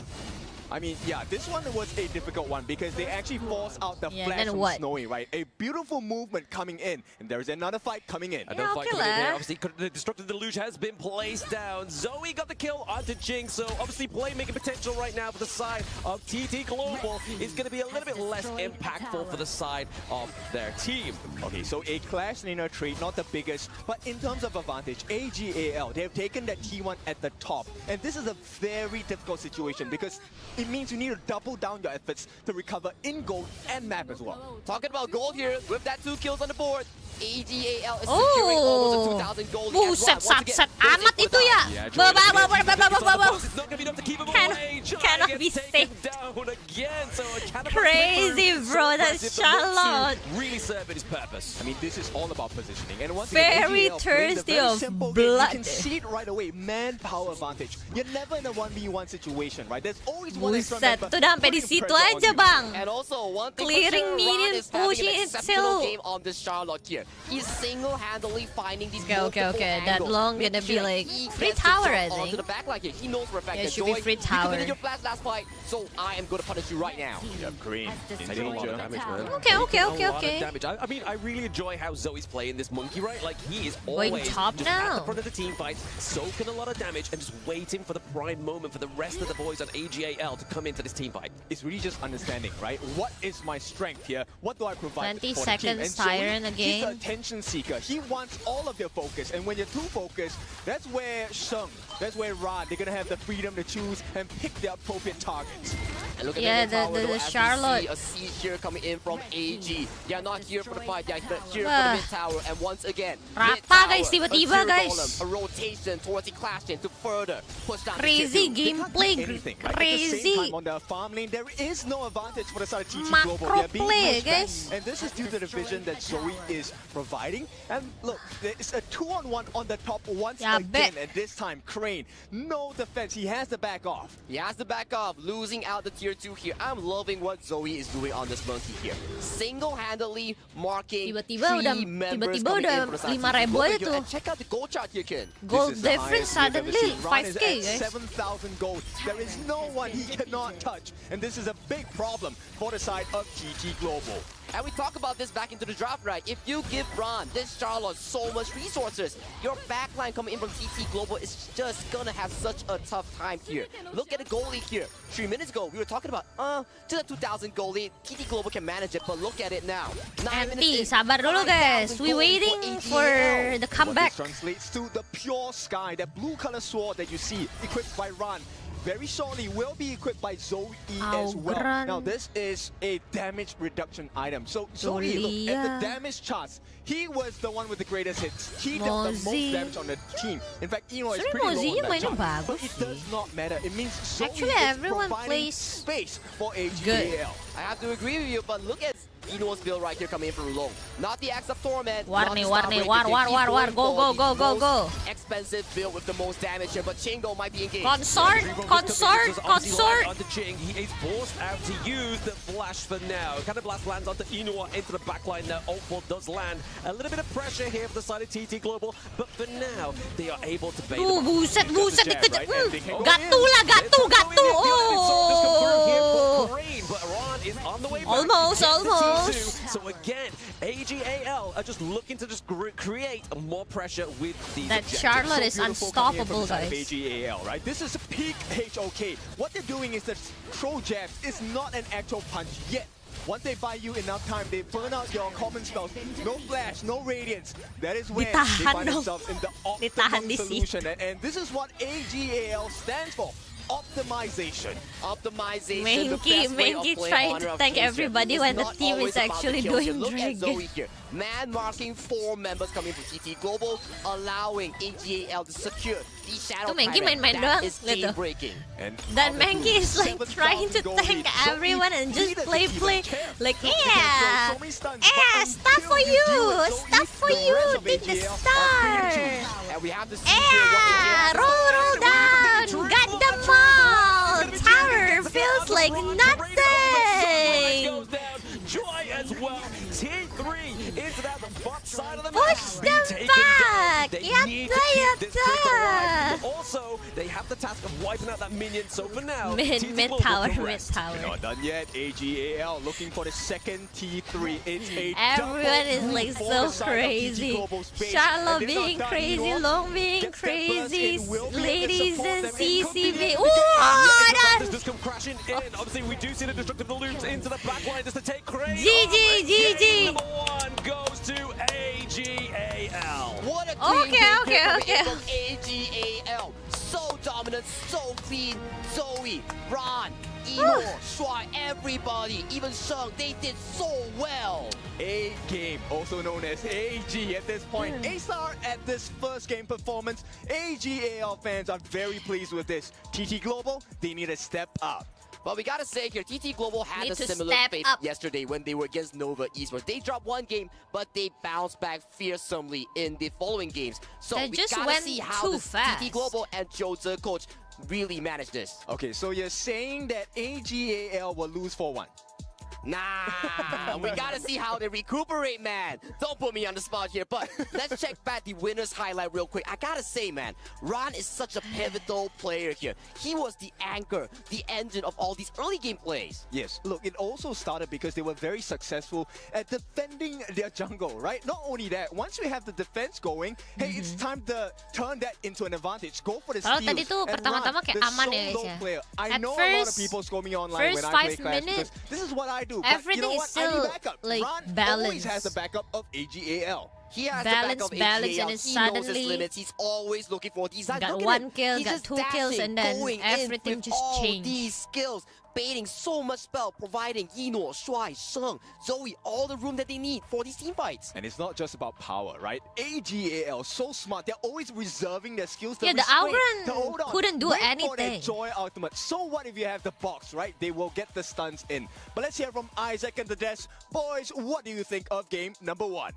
I mean, yeah, this one was a difficult one because they actually forced out the Yeah, flash then from what? Snowy, right? A beautiful movement coming in, and there's another fight coming in. Yeah, Another fight okay coming in here. lah. Obviously, the Destructive Deluge has been placed down. Zoe got the kill onto Jing, so obviously playmaking potential right now for the side of TT Global is going to be a little bit less impactful for the side of their team. Okay, so a Clash Laner trade, not the biggest, but in terms of advantage, AGAL, they have taken that T1 at the top. And this is a very difficult situation because it means you need to double down your efforts to recover in gold and map as well. Talking about gold here, with that 2 kills on the board, AGAL is Oh. securing almost a 2,000 gold. And Ron, Buset, once again, sat goes in amat for itu the ya. Yeah, Bawa. It's not going to be enough to keep him Cannot- away. Jai cannot gets be taken safe. down again. So a cannibal Crazy, clipper. bro, So that's impressive, but not Charlotte. to really serving his purpose. I mean, this is all about positioning. And once Very again, AGAL plays a thirsty very of simple game. blood. You can see it right away. Manpower advantage. You're never in a 1v1 situation, right? There's always one extra Buset, member tuh udah sampai di putting situ pressure on aja, you. Bang. And also, one thing Clearing for sure, Ron minions, is having pushing an exceptional itself. game on this Charlotte here. here. He's single-handedly finding these Okay. That long gonna be like free tower, I think. Onto the back line here. He knows for a fact Yeah, it that should be Joy, free you tower. committed your flash last fight, so I am going to punish you right now. Yeah, Green. I did a lot of damage, man. Okay. A lot of damage. I mean, I really enjoy how Zoe's playing this monkey, right? Like, he is Going always top just at now. the front of the team fight, soaking a lot of damage, and just waiting for the prime moment for the rest of the boys on AGAL to come into this team fight. It's really just understanding, right? What is my strength here? What do I provide 20 for the team? seconds, And Zoe, Siren he's again. an attention seeker. He wants all of your focus, and when you're too focused, that's where Sheng, that's where Rod, they're gonna have the freedom to choose and pick the appropriate targets. And look at Yeah, the tower, the though, as we Charlotte. see a siege here coming in from AG. They are not here for the fight, they are here for Wah. the mid tower. And once again, Rata, mid tower, guys, tiba-tiba, a zero guys. golem, a rotation towards the clashing to further push down Crazy the gameplay, Anything, right? At the crazy. same time, on the farm lane, there is no advantage for the side of TT Macro Global. They're being play, pushed back, guys. and this is due to the vision that Zoe is providing. And look, it's a 2-on-1 on the top once Yeah, again, bet. and this time Crane, no defense. He has to back off. He has to back off, losing out the tier 2 here. I'm loving what Zoe is doing on this monkey here. Single-handedly marking Tiba-tiba three udah- members tiba-tiba coming udah in for the side of 5.000 TT Global. aja tuh. And check out the gold chart here, Ken. Gold This is the difference highest we've ever suddenly seen. Ron is 5k, at guys. 7,000 gold. There is no one he cannot touch, and this is a big problem for the side of TT Global. And we talk about this back into the draft, right? If you give Ron, this Charlotte, so much resources, your backline coming in from TT Global is just gonna have such a tough time here. Look at the goalie here. 3 minutes ago, we were talking about, to the 2,000 goalie, TT Global can manage it, but look at it now. 9 Empty, minutes in, sabar dulu guys. 9,000 We gold waiting for AGL. the What comeback. this translates to the pure sky, that blue color sword that you see equipped by Ran. Very shortly will be equipped by Zoe as well. Gran. Now this is a damage reduction item. So Zoe, look at the Zolia. damage charts. He was the one with the greatest hits. He dealt the most Mozi. damage on the team. In fact, Eno is Sebenarnya pretty low Mozinya on that mainnya chart. But bagus it does sih. not matter. It means Zoe Actually, is everyone providing plays space for good. AGAL. I have to agree with you, but look at Eno's build right here coming in from Long. Not the Axe of Torment. War not nih, the war Starbreaker. nih, war, They war, keep war, war. going Go, for go, the go, go, most go. expensive build with the most damage here, but Chingo might be engaged. Consort, consort, consort. Onto Jing, he is forced out to use the flash for now. Kind of blast lands onto Inua into the backline now. Ult does land. A little bit of pressure here for the side of TT Global, but for now, they are able to bait Tuh, them. buset, buset, jab, dikejar. right? And they can go Gatu lah, gatu, gatu. Oh! Oh. But Ron is on the way back. Almost, Gets the almost. T2. So again, AGAL are just looking to just create more pressure with these That objectives. Charlotte is Beautiful coming in from unstoppable, the side of guys. AGAL, right? This is peak HOK. What they're doing is that throw jabs is not an actual punch yet. Once they buy you enough time, they burn out your common spells. No flash, no radiance. That is when they Ditahan find dong. themselves in the Ditahan optimum di situ. solution. And this is what AGAL stands for. Optimization. Optimization, the best way of Menki playing trying Honor to of thank Kings here. everybody It's when the not team always is about the actually kills here. doing Look at drag. Zoe here. Man marking 4 members coming from TT Global, allowing AGAL to secure the Shadow Tuh, Menki Tyrant. main-main That doang, is lihat tuh. game-breaking. And Dan out the Menki is like 7,000 trying to gold thank lead. Zoe everyone and just needed to play. even care. Like, They can throw yeah, so many stuns, but stuff until for you you, do it, Zoe, stuff for the you, rest of take the AGL are star. free to choose. And we have to see here what AGAL Roll down, got them all. Tower feels like nothing. Goes down. Joy as well. T3 into that the front side of the Push map. them Be taken back. down. They Yatta, need to keep this yatta. tick alive. But also, they have the task of wiping out that minion. So for now, Mid TT Global tower, can mid rest. tower. Not done yet. AGAL looking for the second T3. It's a Everyone is double like for so the side of TT crazy. Global's base. Charlotte And they're not being done. crazy, Eno Long being gets that burst crazy, in, will be able to ladies support and them. It could be CCV. the Ooh, Yeah, that- this just come crashing in. Obviously, we do see the destructive loops into the backline just to take Crane. GG, off. GG. Game number 1 goes to AGAL. What a clean Okay, game okay, here okay. from AGAL. So dominant, so clean. Zoe, Ron, Eno, Shuai, everybody, even Sheng, they did so well. A game, also known as AG at this point. A-star at this first game performance. AGAL fans are very pleased with this. TT Global, they need to step up. But we gotta say here, TT Global had Need a to similar step fate up. yesterday when they were against Nova Esports. They dropped one game, but they bounced back fearsomely in the following games. So They we just gotta went see how too this fast. TT Global and Jose coach really managed this. Okay, so you're saying that AGAL will lose 4-1. Nah, we gotta see how they recuperate, man. Don't put me on the spot here, but let's check back the winner's highlight real quick. I gotta say, man, Ran is such a pivotal player here. He was the anchor, the engine of all these early game plays. Yes, look, it also started because they were very successful at defending their jungle, right? Not only that, once we have the defense going, hey, it's time to turn that into an advantage. Go for the steals. Tadi tuh pertama-tama kayak aman ya guys ya. I know At a lot of first- people scold me online when first I play 5 Clash minutes, because this is what I do. everything but you know is what? I need still, backup. like, Ran always has balanced. the backup of AGAL. He has Balance, the back of balance, AGL. and then He knows his suddenly limits. He's always looking for these. got Look at one him. kill, He's got just 2 kills, dashing, and then going everything in with just all changed. these skills, baiting so much spell, providing Yino, Shuai, Sheng, Zoe all the room that they need for these team fights. And it's not just about power, right? AGAL, so smart. They're always reserving their skills. Yeah, the restraint, Auron to hold on, couldn't do wait for their anything. Joy ultimate. So what if you have the box, right? They will get the stuns in. But let's hear from Isaac and the Des. Boys, what do you think of game number 1?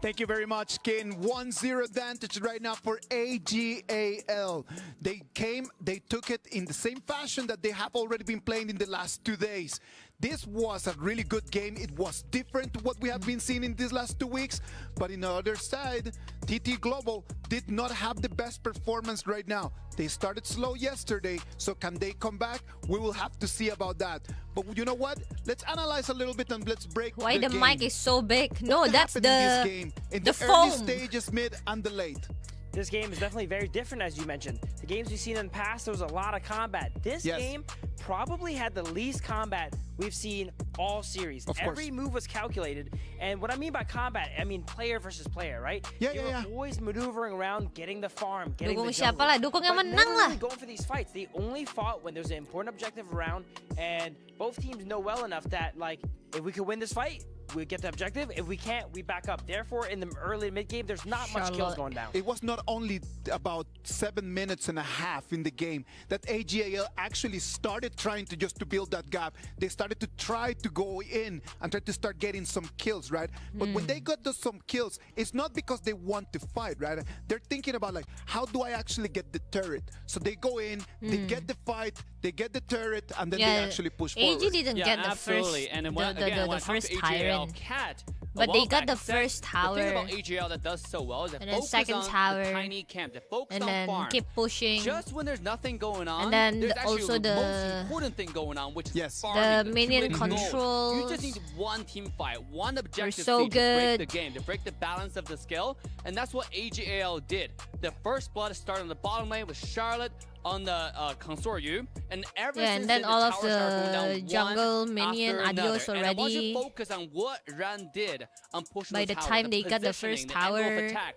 Thank you very much, Kin. 1-0 advantage right now for AGAL. They came, they took it in the same fashion that they have already been playing in the last 2 days. This was a really good game. It was different to what we have been seeing in these last 2 weeks. But on the other side, TT Global did not have the best performance right now. They started slow yesterday, so can they come back? We will have to see about that. But you know what? Let's analyze a little bit and let's break Why the game. mic is so big? No, What that's happened in this the game? In the the early foam. stages, mid, and the late. This game is definitely very different, as you mentioned. The games we've seen in the past, there was a lot of combat. This Yes. game probably had the least combat we've seen all series. Of course. Every move was calculated. And what I mean by combat, I mean player versus player, right? Yeah, they yeah, were always maneuvering around, getting the farm, getting Dukung the siapa jungle. lah? Dukung yang But menang never lah. really going for these fights. They only fought when there's an important objective around, and both teams know well enough that, like, if we could win this fight, we get the objective. If we can't, we back up. Therefore, in the early mid game, there's not much kills going down. It was not only about 7 minutes and a half in the game that AGAL actually started trying to just to build that gap. They started to try to go in and try to start getting some kills, right? But when they got some kills, it's not because they want to fight, right? They're thinking about like, how do I actually get the turret? So they go in, they get the fight, they get the turret, and then they actually push AG forward. didn't get the absolutely. first, And then when, again, when the it comes first to AGL, tyrant. Cat, But they got the first The tower. thing about AGL that does so well is that And then focus second on tower. the tiny camp. They focus And on then farm. keep pushing. Just when there's nothing going on, And then there's actually also the most the- important thing going on, which is Yes. farming, The minion accumulating gold. controls. You just need one team fight, one objective so stage to break good. the game, to break the balance of the skill, and that's what AGAL did. The first blood started on the bottom lane with Charlotte on the Consoryu, and ever Yeah, since and then all of towers started going down the jungle one minion after another. adios And I want you already. to focus on what Ran did on pushing By those the towers, time they got the positioning, first the angle of tower, attack.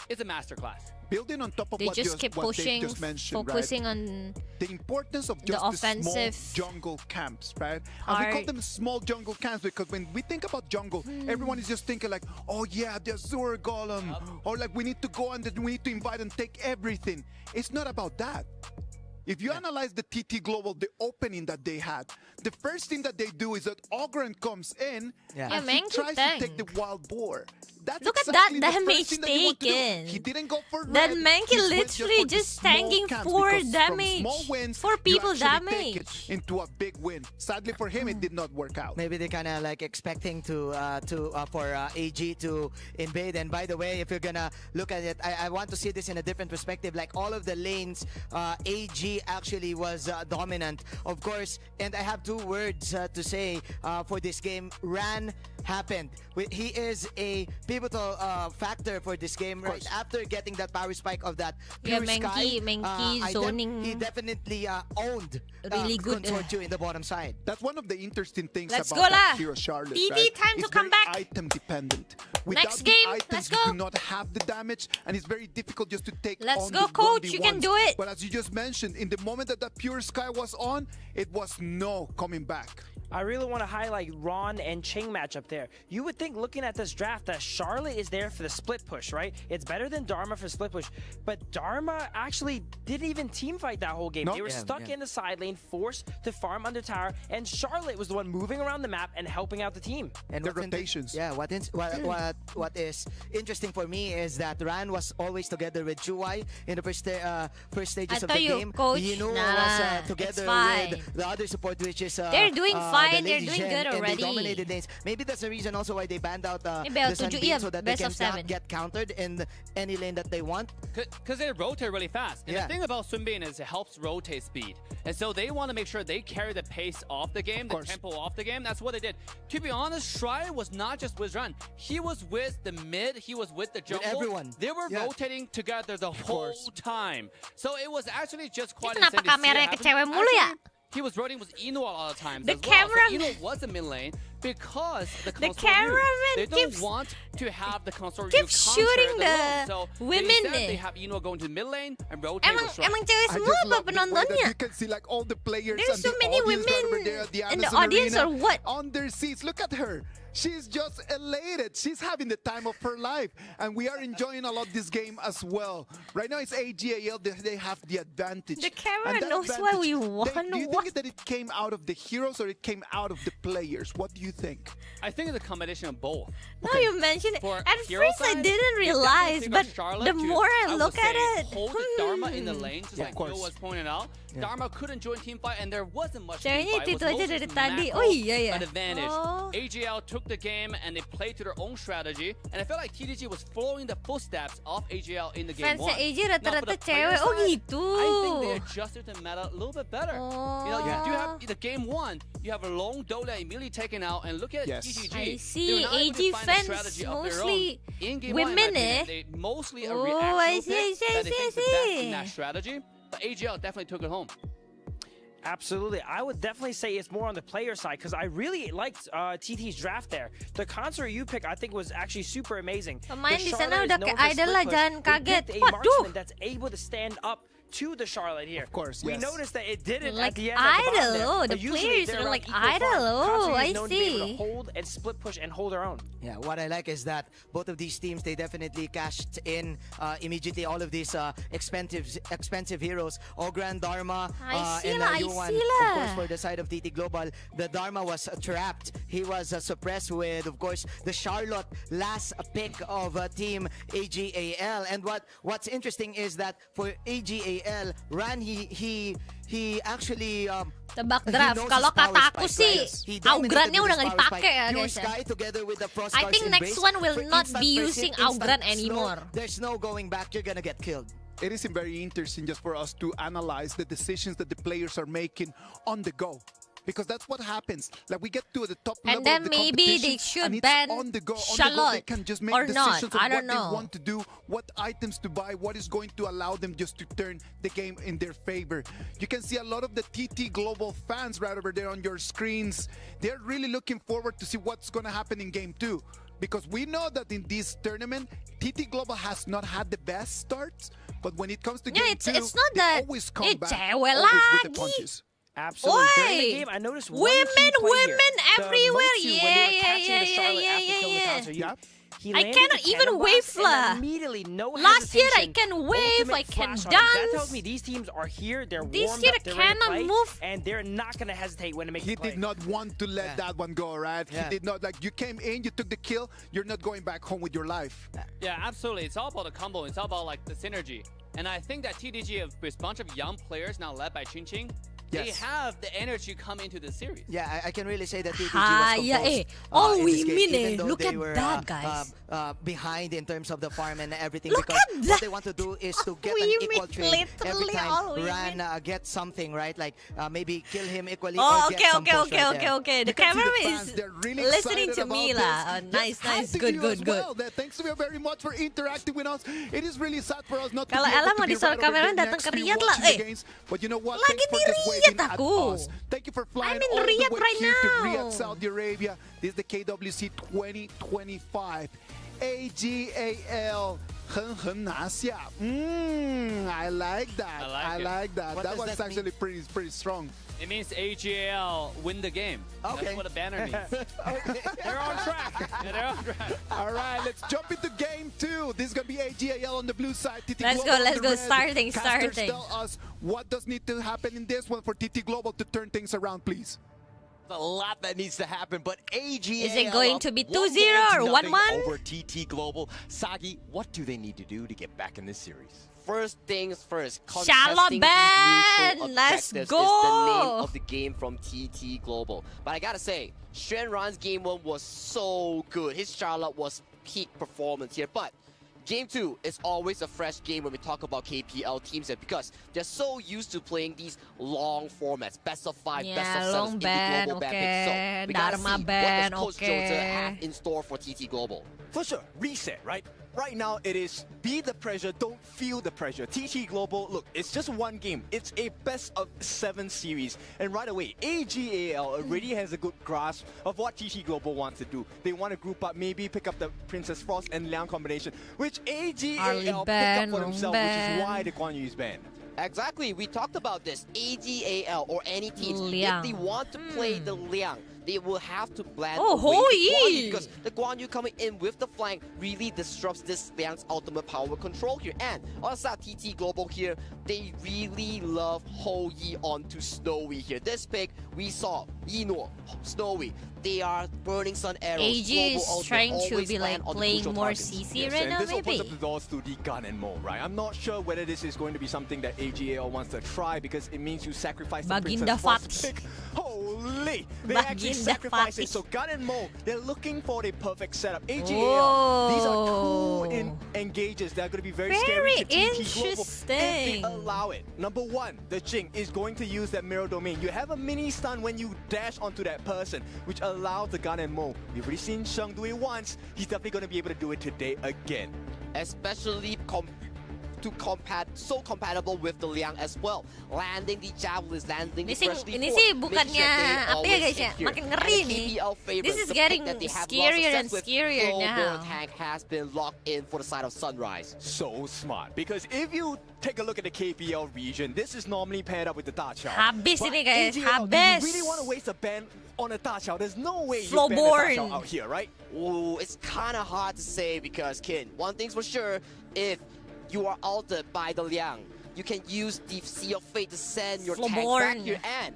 It's a masterclass. Building on top of They what, just keep what they pushing, just mentioned, right? focusing on The importance of the just the offensive small jungle camps, right? And we call part. them small jungle camps because when we think about jungle, everyone is just thinking like, oh yeah, the Azure Golem, or like we need to go and we need to invite and take everything. It's not about that. If you analyze the TT Global, the opening that they had, the first thing that they do is that Ogren comes in Yeah. and Yeah, he man, tries to dang. take the wild boar. That's Look at exactly that the first damage thing that you want to do. taken. He didn't go for That red. Mankey He went literally for the just small tanking camps 4 because from damage. small wins, 4 you people actually take it damage. into a big win. Sadly for him, it did not work out. Maybe they kind of like expecting for AG to invade. And by the way, if you're gonna look at it, I want to see this in a different perspective. Like all of the lanes, AG actually was dominant, of course. And I have 2 words to say for this game. Ran happened. He is a pivotal factor for this game. Right after getting that power spike of that Yeah, pure sky, Mankey zoning. he definitely owned Really good. Consortio in the bottom side. That's one of the interesting things Let's about go that lah. hero Charlotte. TT, right? time to It's come very back. item dependent. Without Next the game, items, let's you go. do not have the damage, and it's very difficult just to take Let's on go, the coach. 1v1s. You can do it. But as you just mentioned, in the moment that that pure sky was on, it was no coming back. I really want to highlight Ron and Ching matchup there. You would think looking at this draft that Charlotte is there for the split push, right? It's better than Dharma for split push, but Dharma actually didn't even team fight that whole game. Nope. They were stuck in the side lane, forced to farm under tower, and Charlotte was the one moving around the map and helping out the team. And The what's rotations. what is interesting for me is that Ran was always together with Juwai in the first stages I of thought the you, game. coach. Yino Nah, was it's together fine. with the other support, which is They're doing fine. fine. the They're lady doing gen, good and already. they dominated lanes. Maybe that's the reason also why they banned out the Best Sunbeam, so that they of cannot 7. get countered in any lane that they want. Because they rotate really fast. And Yeah. the thing about Sunbeam is it helps rotate speed. And so they want to make sure they carry the pace off the game, the tempo off the game. That's what they did. To be honest, Shry was not just with Run. He was with the mid, he was with the jungle. everyone. They were Yeah. rotating together the whole time. So it was actually just quite Kenapa insane to see it kameranya ke happen. cewek mulu ya? Actually, he was rotating with Eno a lot of times The as well. camera- So Eno was in mid lane because the cameraman they don't keeps- want to have the console keeps shooting the So women instead deh. they have Eno going to mid lane and rotate Emang with Shry. emang cewek I semua just apa love the way that penontonnya? you can see like all the players There's and so the many audience right over women there at the in the Amazon audience Arena or what? on their seats. Look at her. She's just elated. She's having the time of her life. And we are enjoying a lot this game as well. Right now it's AGAL. They have the advantage. The camera And that knows why we won. Do you What? think that it came out of the heroes or it came out of the players? What do you think? I think it's a combination of both. Now you mentioned it. For At hero first I side, didn't they realize, definitely but got Charlotte the to, more I would look at say, it, hold Dharma in the lane, just Yeah, like of course. Bill was pointing out. Yeah. Dharma couldn't join team fight, and there wasn't much Ceweknya team fight. itu It was aja mostly dari just tadi. macro Oh iya ya. an advantage. Oh. AGL took the game and they played to their own strategy, and I felt like TDG was following the footsteps of AGL in the game Fansnya one. AJ Now, for rata-rata the player cewek. Oh side, gitu. I think they adjusted the meta a little bit better. You know, you do have the game one, you have a long Dola immediately taken out, and look at Yes. TTG. I They see. were not able to AG find a fans strategy of their mostly own. In game women, one, in my eh? opinion, they mostly a Oh, reactional I see, pick I see, I that they see, I think is the best in see. that strategy. But AGL definitely took it home. Absolutely. I would definitely say it's more on the player side because I really liked TT's draft there. The console you pick, I think, was actually super amazing. Pemain The di sana Charlotte udah is known kayak for idol split lah, push. jangan We kaget. picked a Waduh. marksman that's able to stand up to the Charlotte here. Of course, We yes. noticed that it didn't Like at the end of the bottom idol. there, Oh, but the usually players they're are around like equal idol. farm. Oh, Console I is known to be able see. to hold and split push and hold their own. Yeah, what I like is that both of these teams, they definitely cashed in immediately all of these expensive heroes. Ogran, Dharma, I see and lah, I Yuan. see Of lah. course, for the side of TT Global, the Dharma was trapped. He was suppressed with, of course, the Charlotte last pick of Team AGAL. And what's interesting is that for AGAL, Ran, he actually Tebak he draft. knows Kalau his power kata aku spike, sih, right? He dominated Augrannya with udah his nggak power dipakai spike. ya Pure guys ya. Sky together with the Frost I Guards think embrace. next one will For not instant be precision, using instant Augran slow. anymore. There's no going back. You're gonna get killed. It is very interesting just for us to analyze the decisions that the players are making on the go. Because that's what happens. Like we get to the top And level then of the maybe competition, they should and it's ban on the go. On the go, they Charlotte can just make or not. decisions of I what don't they know. want to do, what items to buy, what is going to allow them just to turn the game in their favor. You can see a lot of the TT Global fans right over there on your screens. They're really looking forward to see what's going to happen in Game 2. Because we know that in this tournament, TT Global has not had the best starts, but when it comes to Yeah, Game 2, it's not they that always come back cewek always with the lagi. punches. Absolutely. During the Oi! game, I noticed one Women, key play here. women The everywhere. Motu, when they were Yeah, catching yeah, the Charlotte yeah, after yeah, killing the yeah, console, yeah. He I landed cannot the even cannon wave blast, and lah. immediately, no Last year I hesitation, can wave, ultimate I can flash on him. That dance. tells me these teams are here, they're This warmed year up, the they're ready to cannon play, move. and they're not going to hesitate when to make He the play. did not want to let that one go, right? Yeah. He did not, like, you came in, you took the kill, you're not going back home with your life. Yeah, absolutely. It's all about the combo. It's all about like the synergy. And I think that TDG, with a bunch of young players now led by Ching Ching, they Yes. have the energy come into the series. Yeah, I can really say that TTG Ah, was yeah, composed. all in this game, women even eh. though Look they at were, that, guys. behind in terms of the farm and everything. Look because at what that. they want to do is to get an Women, equal trade every literally time all Ran women. gets something, right? Like maybe kill him equally Oh, or okay, get some okay, push okay, right okay, there. okay. The You can see camera fans, is they're really listening excited to me about lah. this. Nice, Yes, nice, hi to good, you good, as good. well. Thanks to you very much for interacting with us. It is really sad for us not to Kalau be able Ella to mau be disuruh right over kameramen there datang next ke to you Riyadh lah, watching the eh. games. But you know what? Lagi Thanks for di just waving Riyadh at aku. us. Thank you for flying in all the Riyadh way right here to now. Riyadh, Saudi Arabia. This is the KWC2025 AGAL. 狠狠拿下. I like that. I like it. that. What That does one's that actually pretty strong. It means AGL win the game. Okay. That's what a banner means. They're on track. Yeah, they're on track. All right, let's jump into game 2. This is going to be AGAL on the blue side. TT Let's Global go, on let's the go. red. Starting, Casters starting. tell us what does need to happen in this one for TT Global to turn things around, please. a lot that needs to happen, but AGAL Is it going to be 2-0 or 1-1 over TT Global? Sagi, what do they need to do to get back in this series? First things first, Charlotte contesting ban! these neutral Let's objectives go! is the name of the game from TT Global. But I gotta say, Shenran's game 1 was so good. His Charlotte was peak performance here, but Game 2 is always a fresh game when we talk about KPL teams here because they're so used to playing these long formats, best of 5, best of 7 long in ban, the global okay. ban pick. So we gotta Dharma see ban, what does Coach okay. Jota have in store for TT Global. For sure, reset, right? Right now, it is be the pressure, don't feel the pressure. TT Global, look, it's just one game. It's a best of 7 series. And right away, AGAL already has a good grasp of what TT Global wants to do. They want to group up, maybe pick up the Princess Frost and Liang combination, which AGAL picked up for themselves, which is why the Guan Yu is banned. Exactly, we talked about this. AGAL or any teams, Liang. if they want to play the Liang, they will have to blend Oh, away the Guan Yu hoi! because the Guan Yu coming in with the flank really disrupts this Liang's ultimate power control here. And on the side TT Global here, they really love Ho Yi onto Snowy here. This pick, we saw Yino, Snowy. They are Burning Sun arrows. AG Global is ultimate trying to always be land like on the playing crucial more targets. CC Yes, right and now, this opens maybe. up the doors to the gun and more, right? I'm not sure whether this is going to be something that AGAL wants to try because it means you sacrifice the Baginda Princess Frost Fati. pick. Holy! They actually Baginda sacrifice Fati. it. So gun and mo, they're looking for the perfect setup. AGAL, these are two engages that are going to be very scary to TT Global if they interesting. allow it. Number 1, the Jing is going to use that mirror domain. You have a mini stun when you dash onto that person, which allows the gun and mo. We've already seen Sheng do it once. He's definitely going to be able to do it today again. Especially so compatible with the Liang as well. Landing the javelins, landing the freshly Ini forged, sih making bukannya sure they apa ya always guys ya, hit here. makin And ngeri the nih. KPL favorites, This is the pick getting that they have scarier lost and success with, scarier Global now. Tank has been locked in for the side of Sunrise. So smart, because if you take a look at the KPL region, this is normally paired up with the Da Chao. Habis But ini guys, AGL, do habis. you really want to waste a ban on a Da Chao? There's no way you ban Slow a Da born. Chao out here, right? Ooh, it's kind of hard to say because, Kin, one thing's for sure, if you are altered by the Liang, you can use the Sea of Fate to send your tank back Slowborn. here. And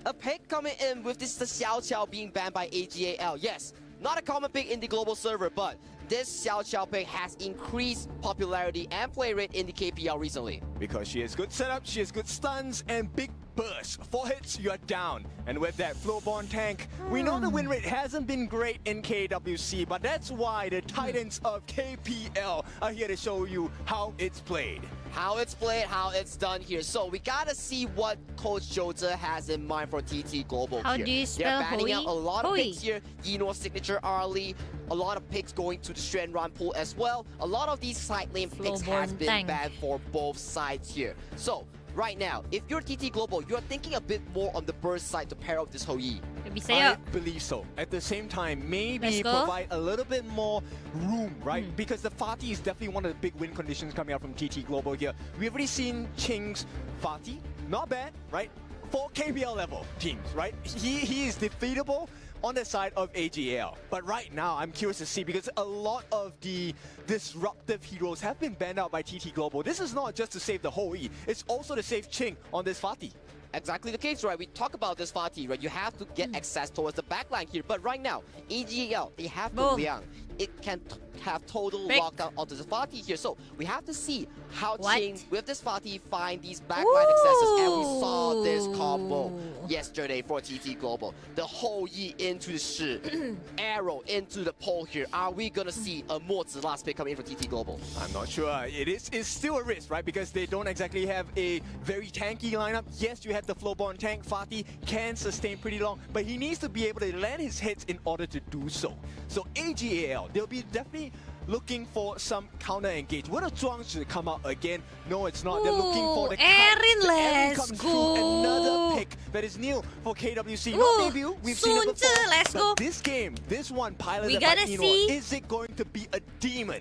a pick coming in with this the Xiao Qiao being banned by AGAL. Yes, not a common pick in the global server, but this Xiao Qiao pick has increased popularity and play rate in the KPL recently. Because she has good setup, she has good stuns, and big bursts. 4 hits, you are down. And with that Flowborn tank, we know the win rate hasn't been great in KWC, but that's why the Titans of KPL are here to show you how it's played. How it's played, how it's done here. So we gotta see what Coach Jota has in mind for TT Global How here. do you They're spell banning Hui? out a lot of Hui. picks here. Yino's signature early. A lot of picks going to the Shenran pool as well. A lot of these side lane picks has Flowborn been tank. banned for both sides here. So right now, if you're TT Global, you're thinking a bit more on the burst side to pair up this Ho Yi. Bisa I yuk. believe so. At the same time, maybe Let's go. provide a little bit more room, right? Because the Fatih is definitely one of the big win conditions coming out from TT Global here. We've already seen Ching's Fatih, not bad, right? For KPL level teams, right? He is defeatable on the side of AGL. But right now, I'm curious to see because a lot of the disruptive heroes have been banned out by TT Global. This is not just to save the Hoi, it's also to save Ching on this Fatih. Exactly the case, right? We talk about this Fatih, right? You have to get access towards the backline here. But right now, AGL, they have the Boom. Liang. It can have total Pick. lockdown onto the Fatih here. So we have to see how What? Ching, with this Fatih, find these backline accesses. And we saw this combo yesterday for TT Global. The Ho Yi into the Shi, arrow into the pole here. Are we going to see a Mo Zi last pick coming in for TT Global? I'm not sure. It's still a risk, right? Because they don't exactly have a very tanky lineup. Yes, you have the Flowborn tank. Fatih can sustain pretty long, but he needs to be able to land his hits in order to do so. So AGAL, they'll be definitely looking for some counter engage. Will the Zhuangzi come out again? No, it's not. They're looking for the Erin, the Erin let's comes through. go. Another pick that is new for KWC. Ooh, Not debut. We've seen it Sun Tzu, before. let's but go. This game, this one piloted We by gotta Eno, see. is it going to be a demon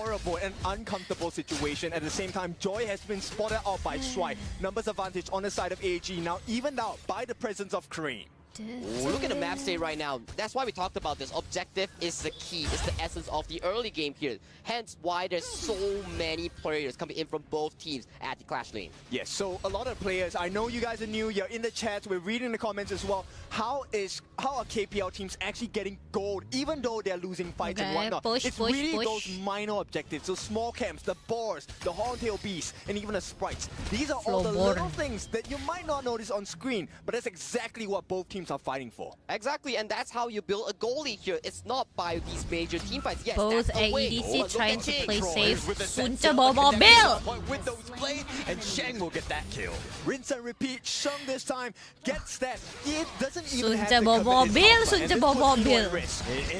horrible and uncomfortable situation. At the same time, Joy has been spotted out by Shuai. Numbers advantage on the side of AG now evened out by the presence of Kareem. Look at the map state right now. That's why we talked about this. Objective is the key. It's the essence of the early game here. Hence why there's so many players coming in from both teams at the Clash lane. Yes, so a lot of players, I know you guys are new, you're in the chat, we're reading the comments as well. How are KPL teams actually getting gold even though they're losing fights and whatnot? It's really those minor objectives, those small camps, the boars, the horntail beasts, and even the sprites. These are all the little things that you might not notice on screen, but that's exactly what both teams are fighting for. Exactly, and that's how you build a goalie here. It's not by these major team fights. Yes, both that's the way. AEDC trying to play safe. With those blades, and Sheng will get that kill. Rinse and repeat. Sheng this time gets that. It doesn't even have In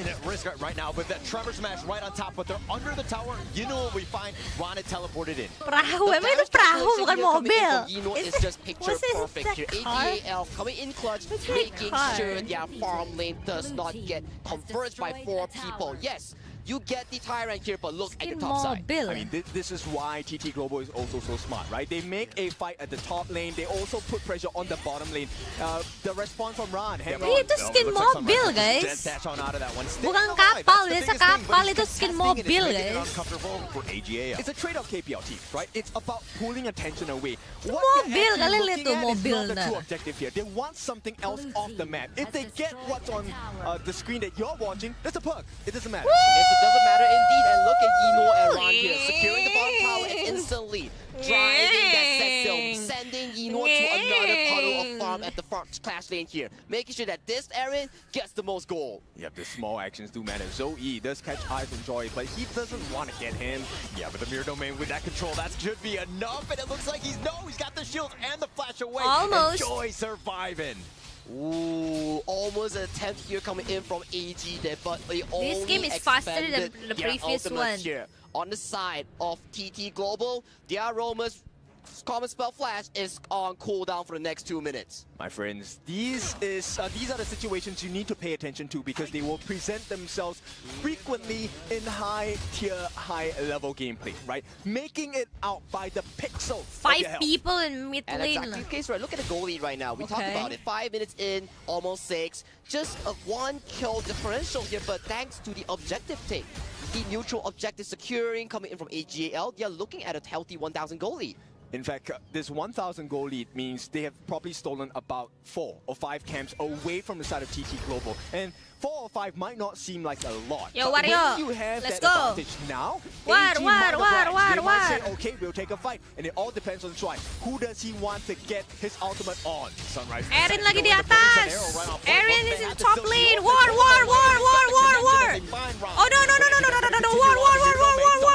at risk right now, but that Trevor smash right on top, but they're under the tower. You know what we find? Ron had teleported in. Perahu, emang itu perahu bukan mobil. Is just picture perfect here. AGAL coming in clutch, making sure their farm lane does not get converged by 4 people. Yes, you get the Tyrant here, but look at the top side. I mean, this is why TT Global is also so smart, right? They make a fight at the top lane. They also put pressure on the bottom lane. The response from Ran, hang on. Itu skin mobil, guys. Bukan kapal, biasa kapal itu skin mobil, guys. It's a trade-off KPL team, right? It's about pulling attention away. Mobil, kalian lihat tuh mobil. The two objective here. They want something else off the map. If they get what's on the screen that you're watching, that's a perk. It doesn't matter. It doesn't matter indeed, and look at Yino and Ron here, securing the bottom tower and instantly driving that set film, sending Yino to another puddle of farm at the front Clash lane here, making sure that this Aaron gets the most gold. Yep, the small actions do matter. Zoe does catch eyes on Joy, but he doesn't want to get him. Yeah, but the mirror domain with that control, that should be enough, and it looks like he's got the shield and the flash away. Almost. And Joy surviving. Ooh, almost an attempt here coming in from AG there, but they only this game is faster than the previous one. Here. On the side of TT Global, their Roma's common spell flash is on cooldown for the next 2 minutes. My friends, these are the situations you need to pay attention to because they will present themselves frequently in high-tier, high-level gameplay, right? Making it out by the pixel. 5 people in mid lane. And exactly case, right? Look at the goal lead right now. We talked about it. 5 minutes in, almost 6. Just a 1 kill differential here, but thanks to the objective take. The neutral objective securing coming in from AGAL, they are looking at a healthy 1,000 goal lead. In fact, this 1,000 goal lead means they have probably stolen about 4 or 5 camps away from the side of TT Global. And 4 or 5 might not seem like a lot. Yo, but Wario, when you have let's that go. advantage now, War. they might say, okay, we'll take a fight. And it all depends on Shuai. Who does he want to get his ultimate on? Sunrise. Erin lagi di atas. Erin is in top lane. War. Oh, no.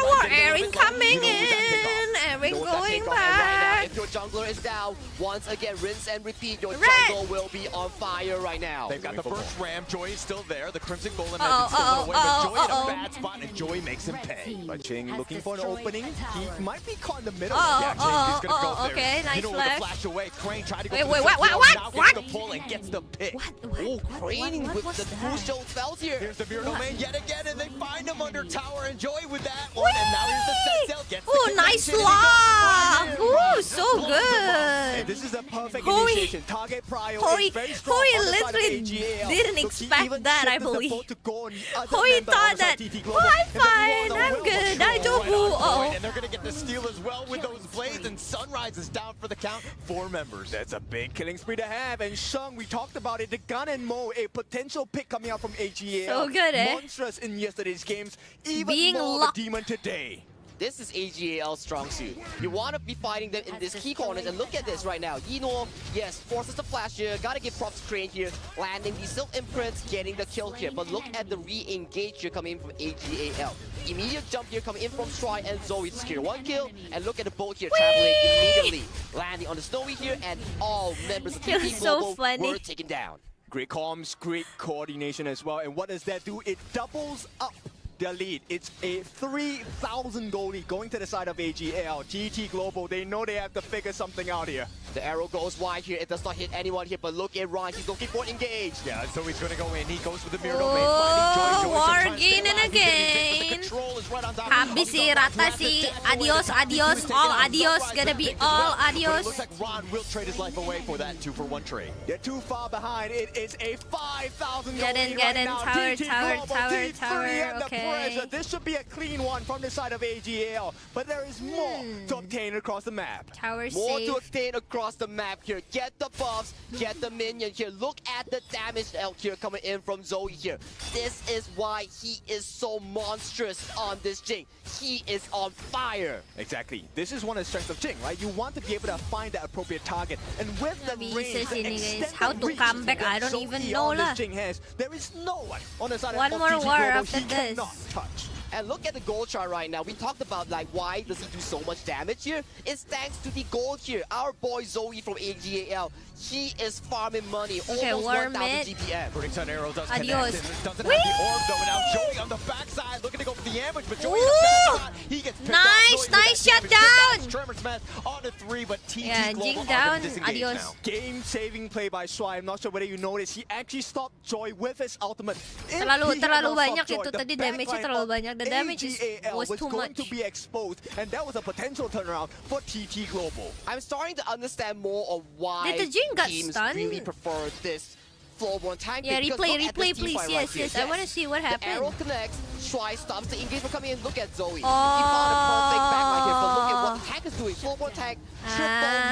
War. Erin coming in. Erin going back. If your jungler is down, once again, rinse and repeat. Your jungle will be on fire right now. They've got the first ram. Joy is still there. The Crimson Golem has been stolen away, but Joy in a bad spot, and Joy makes him pay. But Ching looking for an opening. He might be caught in the middle. Ching's gonna go there. Okay, nice with the flash away. Crane tried to go Wait, for the what? now gets the pull and gets the pick. Oh, Crane with the crucial spells here. Here's the mirror domain yet again, and they find him under tower. And Joy with that one, and now here's the set sail. Gets the nice lock. Ooh, so good. This is a perfect initiation. Target prio is very strong. Hoi literally didn't expect that, I believe. Hoi thought that, I'm fine, I'm good, I don't move. And they're going to get the steal as well with those blades, and Sunrise is down for the count. 4 members. That's a big killing spree to have. And Sheng, we talked about it, the Gun and Mo, a potential pick coming out from AGAL. So good, Monstrous in yesterday's games, even being more of a demon today. This is AGAL's strong suit. You want to be fighting them in these key corners, and look at this right now. Yino, yes, forces the flash here. Gotta give props to Crane here, landing the silk imprints, getting the kill here. But look at the re-engage here coming in from AGAL. Immediate jump here coming in from Stry and Zoe to secure 1 kill. And look at the boat here traveling immediately, landing on the Snowy here, and all members of the team Global were taken down. Great comms, great coordination as well. And what does that do? It doubles up their lead. It's a 3,000 goal lead going to the side of AGL. TT Global, they know they have to figure something out here. The arrow goes wide here. It does not hit anyone here, but look at Ron. He's looking for engage. Yeah, so he's going to go in. He goes with the mirror Oh, war again and again. Habis si Rata si adios, adios, all adios. Gonna be all But it adios. looks like Ron will trade his life away for that 2-for-1 trade. They're too far behind. It is a 5,000 Get goal in, lead get right in. now. Tower, TT tower, Global, tower, T3 tower. under Okay. pressure. This should be a clean one from the side of AGL, but there is more to obtain across the map. Tower More safe. to obtain across the map here. Get the buffs, get the minion here. Look at the damage out here coming in from Zoe here. This is why he is so monstrous on this Jing. He is on fire. Exactly. This is one of the strengths of Jing, right? You want to be able to find that appropriate target. And with the Bisa range, the sini, guys. extended How to reach come back, that I don't Zoe even on know this lah. Jing has, there is no one on the side One of more TT war Global after he this. cannot touch. And look at the gold chart right now. We talked about like why does he do so much damage here? It's thanks to the gold here. Our boy Zoe from AGAL. He is farming money. Okay, Almost war 1,000 mid. GPM. Burning Sun Arrow does Adios. connect. It doesn't Whee! have the orb though. Now Joey on the backside looking to go for the ambush, but Joey Ooh! in the best spot. He gets picked Nice, off. Joey with nice that shut damage. down. Tremor Smash on the 3, but TT Yeah, Global Jing are down. gonna disengage Adios. now. Game-saving play by Shuai. I'm not sure whether you noticed. He actually stopped Joy with his ultimate. If Terlalu he had not banyak stopped Joy, itu the tadi, damage-nya backline terlalu of banyak. The damage AGAL was too going much. to be exposed, and that was a potential turnaround for TT Global. I'm starting to understand more of why Did the Jing got teams stunned? really prefer this floorborne tank. Yeah, pick, because replay, look at this replay, team please. fight Yes, right here. yes. I want to see what The arrow happened. connects. Shuai stops the engage from coming in. Look at Zoe. He found a perfect backline here, but look at what the tank is doing. Floorborne tank, triple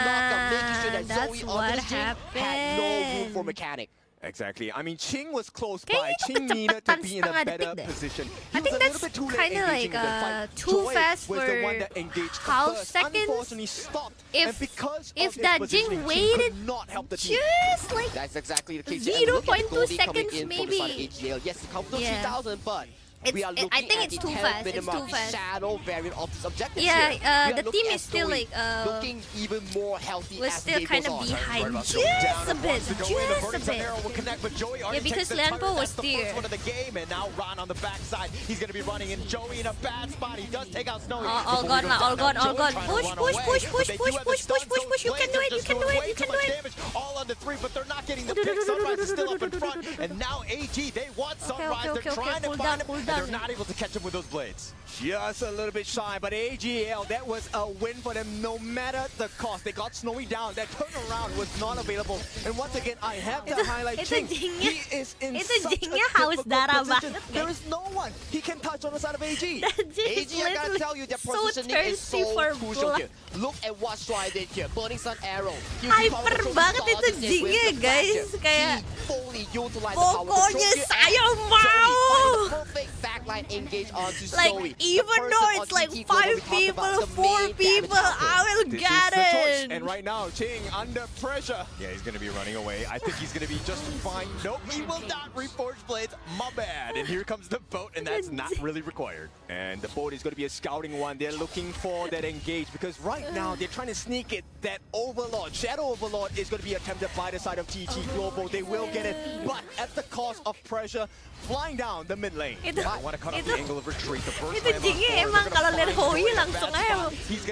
knockout, making sure that that's Zoe on what this Jing had no room for happened. mechanic. Exactly. I mean, Ching was close Kayaknya by. itu Ching needed to kecepatan be in a setengah better detik deh. position. I He think was a that's little bit too late kinda engaging like, in the fight. too Joy fast was the for one that engaged half first. seconds. Unfortunately, stopped. If- and because if of his that positioning, Jing Ching waited could not help the team. Just like That's exactly the case. 0.2 coming seconds in maybe. From the side of AGL. Yes, it comes to Yeah. 3,000, but we are I looking think at it's the too 10 fast. It's minimum too fast. shadow variant of this objective Yeah, here. We are the looking team at is still Zoe like looking even more healthy we're as still the game kind goes of on. behind About just Joey a down and bit, wants to go in. The just a Burning Sun bit. Arrow will connect, but Joey already Yeah, because takes the Leandro turret. was That's the there. first one of the game, and now Ron on the backside. He's going to be running, and Joey in a bad spot. He does take out Snowy. All Before gone he goes now, all down, gone, all Joey gone. trying to Push, run push, away, push, but push, they do push, have the push, stun push, push, zone. push. You can do it, you Just can do doing it, way you too can do much it. damage. All under 3, but they're not getting the pick. Sunrise is still up in front, and now AG, they want Sunrise. okay, They're okay, trying to cool find down, cool him, and they're down. not able to catch him with those blades. Just a little bit shy, but AGL, that was a win for them no matter the cost. They got Snowy down. That turnaround was not available. And once again, I have to highlight Ching. He is in such a Jingnya haus difficult darah position. banget. There is no one he can touch on the side of AG. AG, I gotta tell you, their so positioning is so thirsty for crucial blood. here. Look at what Shuai did here. Burning Sun Arrow. He Hyper control banget the itu dodges here with Jingnya, the guys. flasher. Kayak, He fully utilized the power pokoknya control here, saya and mau. Joey finds the perfect backline engage onto Like, Snowy. even though it's like 5 people, 4 people, I will This get is the choice. it. And right now, Ching under pressure. Yeah, he's going to be running away. I think he's going to be just fine. Nope, he will not reforge blades. My bad. And here comes the boat, and that's not really required. And the boat is going to be a scouting one. They're looking for that engage because right now they're trying to sneak it. That Overlord, Shadow Overlord is going to be attempted by the side of TT Global. They will get it, but at the cost of pressure. Flying down the mid lane. Itu- I want to cut off the angle of retreat. The first Itu Jingnya emang kalau lihat Hoi langsung aja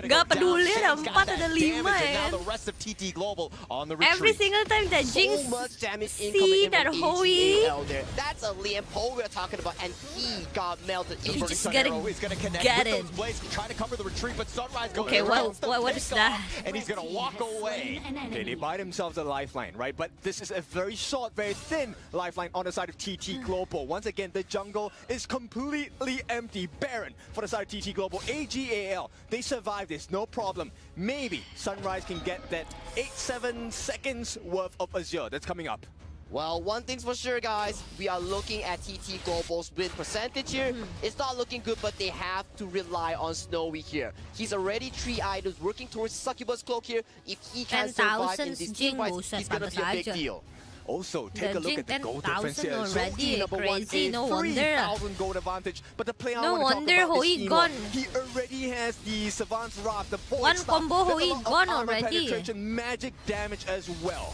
gak peduli ada 4 ada 5 ya kan. the rest of TT Global on the Every retreat. single time that Jing So much damage see incoming in that from Hoi, AGAL there. That's a Liam Poe we're talking about, and he got melted. The He Burning just Sun gotta Arrow is going to connect get with it. those blades, trying to cover the retreat, but Sunrise goes Okay, around what is that? and he's going to walk away. Okay, they buy themselves a lifeline, right? But this is a very short, very thin lifeline on the side of TT Global. Once again, the jungle is completely empty, barren for the side of TT Global. AGAL, they survive this, no problem. Maybe Sunrise can get that 8-7 seconds worth of Azure that's coming up. Well, one thing's for sure, guys. We are looking at TT Global's win percentage here. It's not looking good, but they have to rely on Snowy here. He's already 3 items working towards Succubus Cloak here. If he can survive in 10,000 these Jing, team fights, buset, he's gonna be a big pantas aja. deal. Also, take The a look Jing at the gold 10,000 difference here. already, Zoe, number one, crazy, a no wonder. 3,000 gold advantage. But the play I No want to wonder talk about Hoi is Emo. gone. He already has the Savant's Wrath, the Void One Staff. combo There's a Hoi lot of gone armor already. penetration, magic damage as well.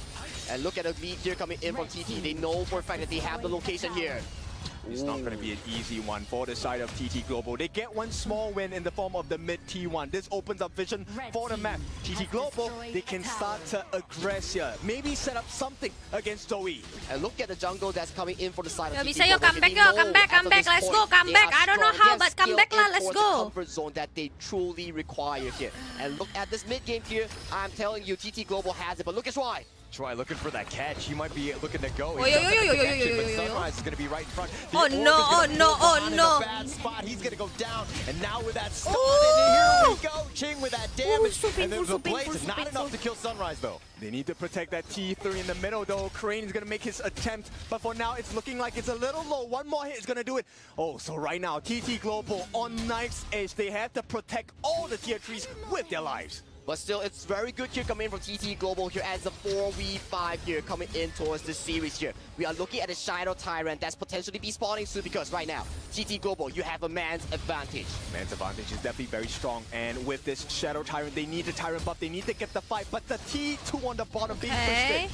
And look at the lead here coming in from TT. They know for a fact that they have the location here. It's not going to be an easy one for the side of TT Global. They get one small win in the form of the mid T1. This opens up vision for the map. TT Global, they can start to aggress here. Maybe set up something against Zoe. And look at the jungle that's coming in for the side of TT bisa yo, Global. come back yo, come back, let's go, come back. I don't know how, but come back lah, let's go. Comfort zone that they truly require here. And look at this mid game here. I'm telling you, TT Global has it, but look at Troy. Troy looking for that catch. He might be looking to go. Oh, But Sunrise is going to be right in front. The Oh Orb no, is oh gonna no, pull oh Ron in no. a bad spot. He's going to go down. And now with that stun, Ooh. and here we go. Ching with that damage. so and painful, then so the Blaze painful, is so not painful. enough to kill Sunrise, though. They need to protect that T3 in the middle, though. Crane is going to make his attempt, but for now, it's looking like it's a little low. One more hit is going to do it. Oh, so right now, TT Global on knife's edge. They have to protect all the tier 3s with their lives. But still, it's very good here coming in from TT Global here as a 4v5 here coming in towards this series here. We are looking at a Shadow Tyrant that's potentially be spawning soon because right now, TT Global, you have a man's advantage. Man's advantage is definitely very strong, and with this Shadow Tyrant, they need the Tyrant buff, they need to get the fight, but the T2 on the bottom being pushed in.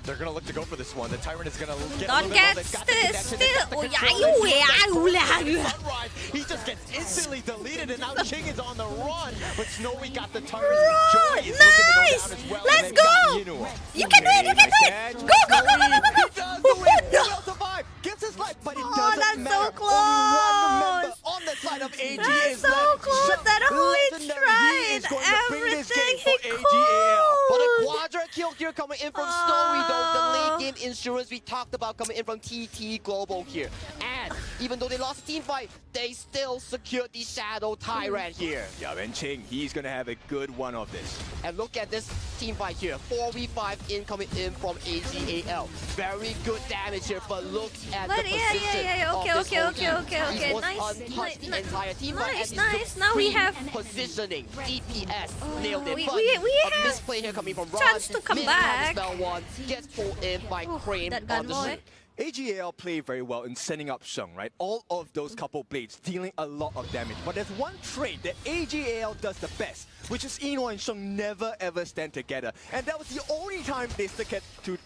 They're going to look to go for this one. The Tyrant is going to get a Don't little get bit low. They've got the still. Sunrise, he just gets instantly deleted, and now Ching is on the run, but Snowy got the Tyrant. Joy is looking to go Nice! down as well. Let's and they've got go! Yinua. You can do it, you can do it! Go, go, go, go, go, go, He does do it! He will survive! Gets his life, but it doesn't that's matter. so Only one member close! on the side of AG That's is so left. close Just that Holy legendary. tried He is going to bring this game everything for he AGAL. But a could. quadra kill here coming in from Snowy though. The late game insurance we talked about coming in from TT Global here. And even though they lost the team fight, they still secured the Shadow Tyrant here. Yeah, and Ching, he's going to have a good one of this. And look at this team fight here. 4v5 incoming in from AGAL. Very good damage here, but look at But the yeah, position okay, of this okay, whole okay, team. okay, He okay. was Nice, untouched the entire team fight. nice, and nice. Now we have positioning, DPS, nailed it. we- But we a have misplay here coming from Ron. chance to come back. Spell one gets pulled in by Crane that on gun the boy. shoot. AGAL play very well in setting up Sheng, right? All of those couple blades dealing a lot of damage. But there's one trait that AGAL does the best, which is Eno and Sheng never ever stand together. And that was the only time they stuck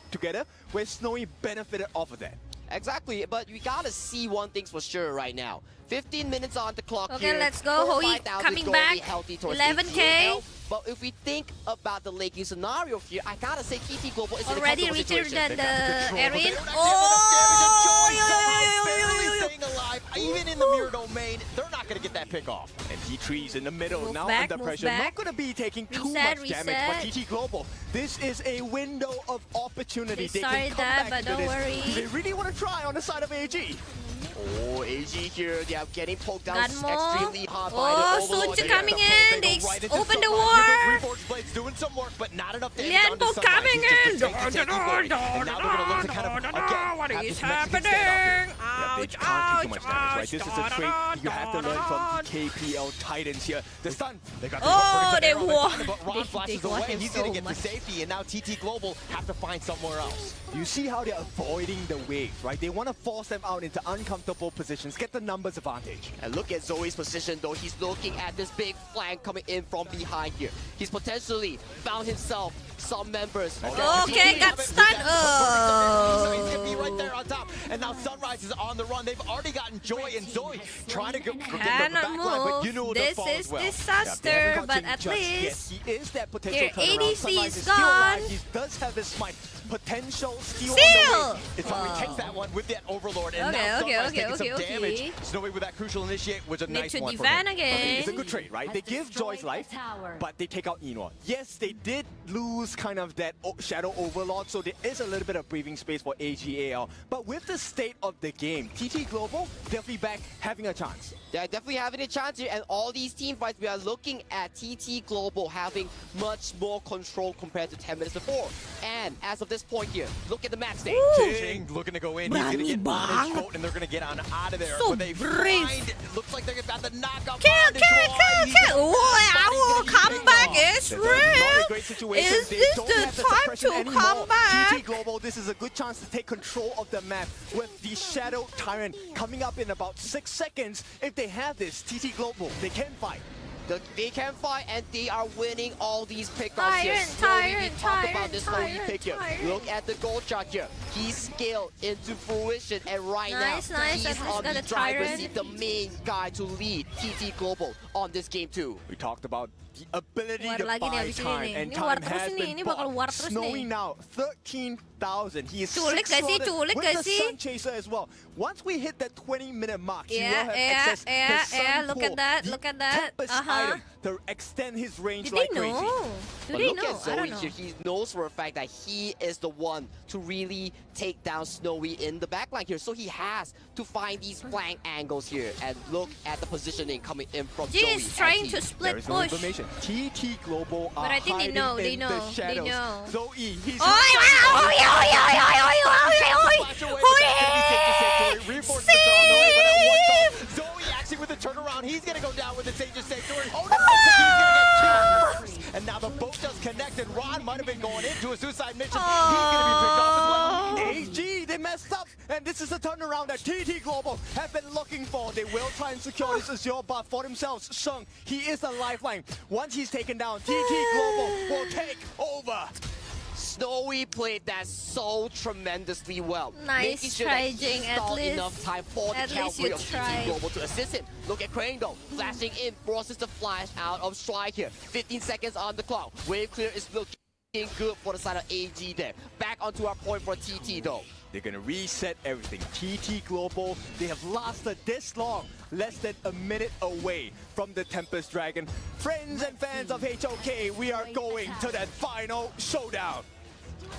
together where Snowy benefited off of that. Exactly, but we gotta see one thing's for sure right now. 15 minutes on the clock Okay, here. let's go. Hoi 5,000 coming gonna be back. healthy towards 11K. AGAL. But if we think about the late game scenario here, I gotta say TT Global is Already in a richer comfortable than situation. the Erin. Staying alive, even in the mirror domain, they're not going to get that pick off. And T3's in the middle, Move now back, under move pressure. back. Not going to be taking too Reset, much damage, but reset. TT Global, this is a window of opportunity. They can started come that, back but to don't this. worry. They really want to try on the side of AG. Oh, AG here, they are getting poked down Got more. extremely hard by Oh, the Overlord. Suju here. coming in. They open the war. Reforged Blades doing some work, but not enough damage Lian onto Po Sunrise. coming He's just in. protecting Taking Blade. And now they're going to look to kind of, again, What have is this Mexican standoff here. Yeah, they can't take too much damage, right? This is a trait you have to learn from the KPL Titans here. The stun, they got the Oh, they won. But Ron flashes won away. He's going to so get to much. safety, and now TT Global have to find somewhere else. You see how they're avoiding the waves, right? They want to force them out into uncomfortable positions, get the numbers advantage. And look at Zoe's position though. He's looking at this big flank coming in from behind here. He's potentially found himself some members. Okay, got stunned. So he's going to be Oh. right there on top. And now Sunrise is on the run. They've already gotten Joy and Zoe trying to get the Cannot back line, but you move. know This fall is as well. disaster, but at Just least yet. He is that potential their turnaround. ADC Sunrise is still alive. gone. He does have his smite. Potential steal on Steal! the way. It's how he takes that one with that Overlord, and now Okay, Sunrise okay, taking some okay. damage. Snowy with that crucial initiate was a Need nice to one for defend him. again. It's a good trade, right? They give Joy's life, but they take out Eno. Yes, they did lose kind of that Shadow Overlord, so there is a little bit of breathing space for AGAL. But with the state of the game, TT Global definitely back having a chance. They're definitely having a chance here, and all these team fights, we are looking at TT Global having much more control compared to 10 minutes before. And as of this point here, look at the match state. Ching looking to go in. He's going to get on his boat, and they're going to get on out of there. So but they brave. find, it looks like they're about to knock up. Kill. Our comeback is There's not a great real. situation. Is They this don't the have the time suppression to anymore. come back? TT Global, this is a good chance to take control of the map with the Shadow Tyrant coming up in about 6 seconds. If they have this, TT Global, they can fight. They can fight and they are winning all these pickoffs here. Tyrant, We talk about this Snowy Tyrant, pick here. Tyrant. Look at the gold chart here. He's scaled into fruition, and right Nice, now nice. he's At least on got the a driver's Tyrant. seat, the main guy to lead TT Global on this game too. We talked about the ability War to lagi nih buy abis ini time, nih. and Ini war time terus has nih, been ini bakal bought. war terus Snowy nih. now 13,000. He is Culik gak sih? 6 Culik with gak the sih? Sun Chaser as well. Once we hit that 20-minute mark, he will Yeah, have yeah, access to yeah. Sun Look Pool, at that, the look at that. Tempest item to extend his range Did like they crazy. know? Do But they look know? at I Zoe don't know. here. He knows for a fact that he is the one to really take down Snowy in the backline here. So he has to find these flank angles here and look at the positioning coming in from G Zoe. is trying as to he- split There is no push. information. TT Global are But I think they hiding know, they in know, the they shadows. know. Zoe, he's Oi, oi, oi, oi, oi, oi, oi, oi, oi, oi. Reinforcements are on the way, but at one time, Zoe actually with the turnaround. He's gonna go down with the Sage's Sanctuary. Oh, no, he's gonna get killed first. And now the boat just connected. Ron might have been going into a suicide mission. He's gonna be picked off as well. AG, they messed up. And this is the turnaround that TT Global have been looking for. They will try and secure this Azure buff for themselves. Sheng, he is a lifeline. Once he's taken down, TT Global will take over. Snowy played that so tremendously well. Nice making sure try, that Jing, he at stalled least- enough time for the at least cavalry you of TT tried. Global to assist him. Look at Crane though, flashing in, forces the flash out of strike here. 15 seconds on the clock. Wave clear is looking good for the side of AG there. Back onto our point for TT though. They're gonna reset everything. TT Global, they have lasted this long, less than a minute away from the Tempest Dragon. Friends and fans of HOK, we are going to that final showdown.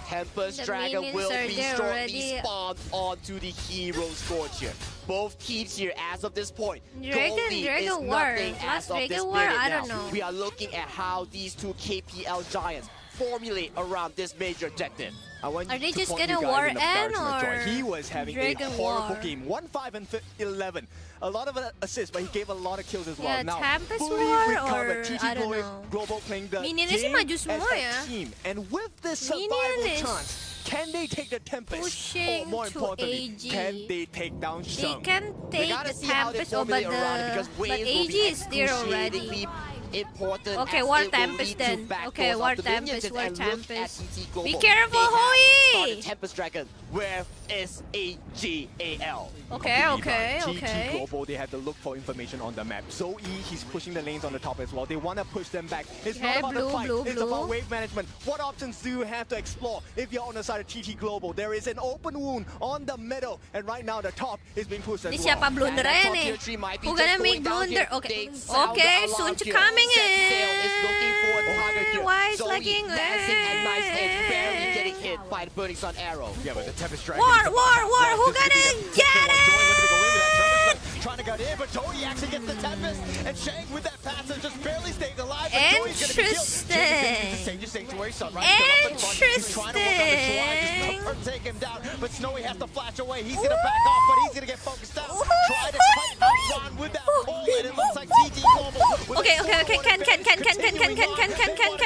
Tempest The Dragon minions will are be there shortly already. spawned onto the Hero Scorch here. Both teams here, as of this point, Dragon Goldie is War. nothing Last as of Dragon this War, minute I now. don't know. We are looking at how these two KPL giants formulate around this major objective. I want Are they to just point you gonna guys war in the end direction of Joy. or He was having Dragon a horrible War? game. 1-5 and 11. A lot of assists, but he gave a lot of kills as well. Yeah, Now, Tempest fully War recovered. or TT I don't know. Global playing the Minionnya sih game maju as semua a ya. team. And with this Minion survival is chance, can they take the Tempest? pushing or more to importantly, AG. can they take down They Sheng? can take gotta the see how they Tempest over formulate around it, because but waves will AG be is there already. excruciatingly important. Okay, as War it will Tempest lead to then. backdoors Okay, of War the minions. Tempest, War And look at Tempest. TT Global. Be careful, They have Hoi! started Tempest Dragon. Where is AGAL? Okay, okay, TT okay. Global, they have to look for information on the map. Zoe, he's pushing the lanes on the top as well. They want to push them back. It's Okay, not about blue, the fight. blue, It's blue. about wave management. What options do you have to explore if you're on the side of TT Global? There is an open wound on the middle, and right now the top is being pushed as Ini well. siapa blundernya nih? Who gonna make blunder? Okay, okay, Sunch coming in. Why is lagging? Getting hit by the Burning Sun arrow. Yeah, but the Tempest Dragon. War, is war, about war. to Who blast. gonna This is get gonna be the- Joy looking to go in with that Tempest, but trying to get in, but Joey actually gets the Tempest, and Shang with that passive just barely staying alive. But Joey's gonna be killed. Shang is gonna use the Sanctuary Sunrise. He's trying to work on the July, just take him down, but Snowy has to flash away. He's gonna back off, but he's gonna get focused down. Try to fight Ron with that pole, and it looks like TT Global. with a Okay, okay, okay. 4-1 Can. advantage, continuing on.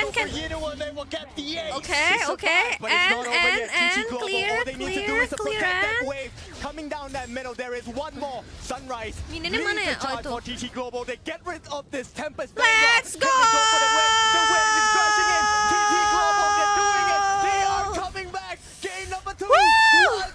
Okay, Yinua, they will get the ace. okay. They survive, but it's not over yet. TT And Global, clear, all they need to do is to clear, protect that and- wave. Coming down that middle, there is one more. Sunrise Minionnya leads mana the ya? Oh, charge itu. for TT Global. They get rid of this Tempest. Let's Vanguard. Can they go for the wave? The wave is crashing in. TT Global, they're doing it. They are coming back. Game number 2.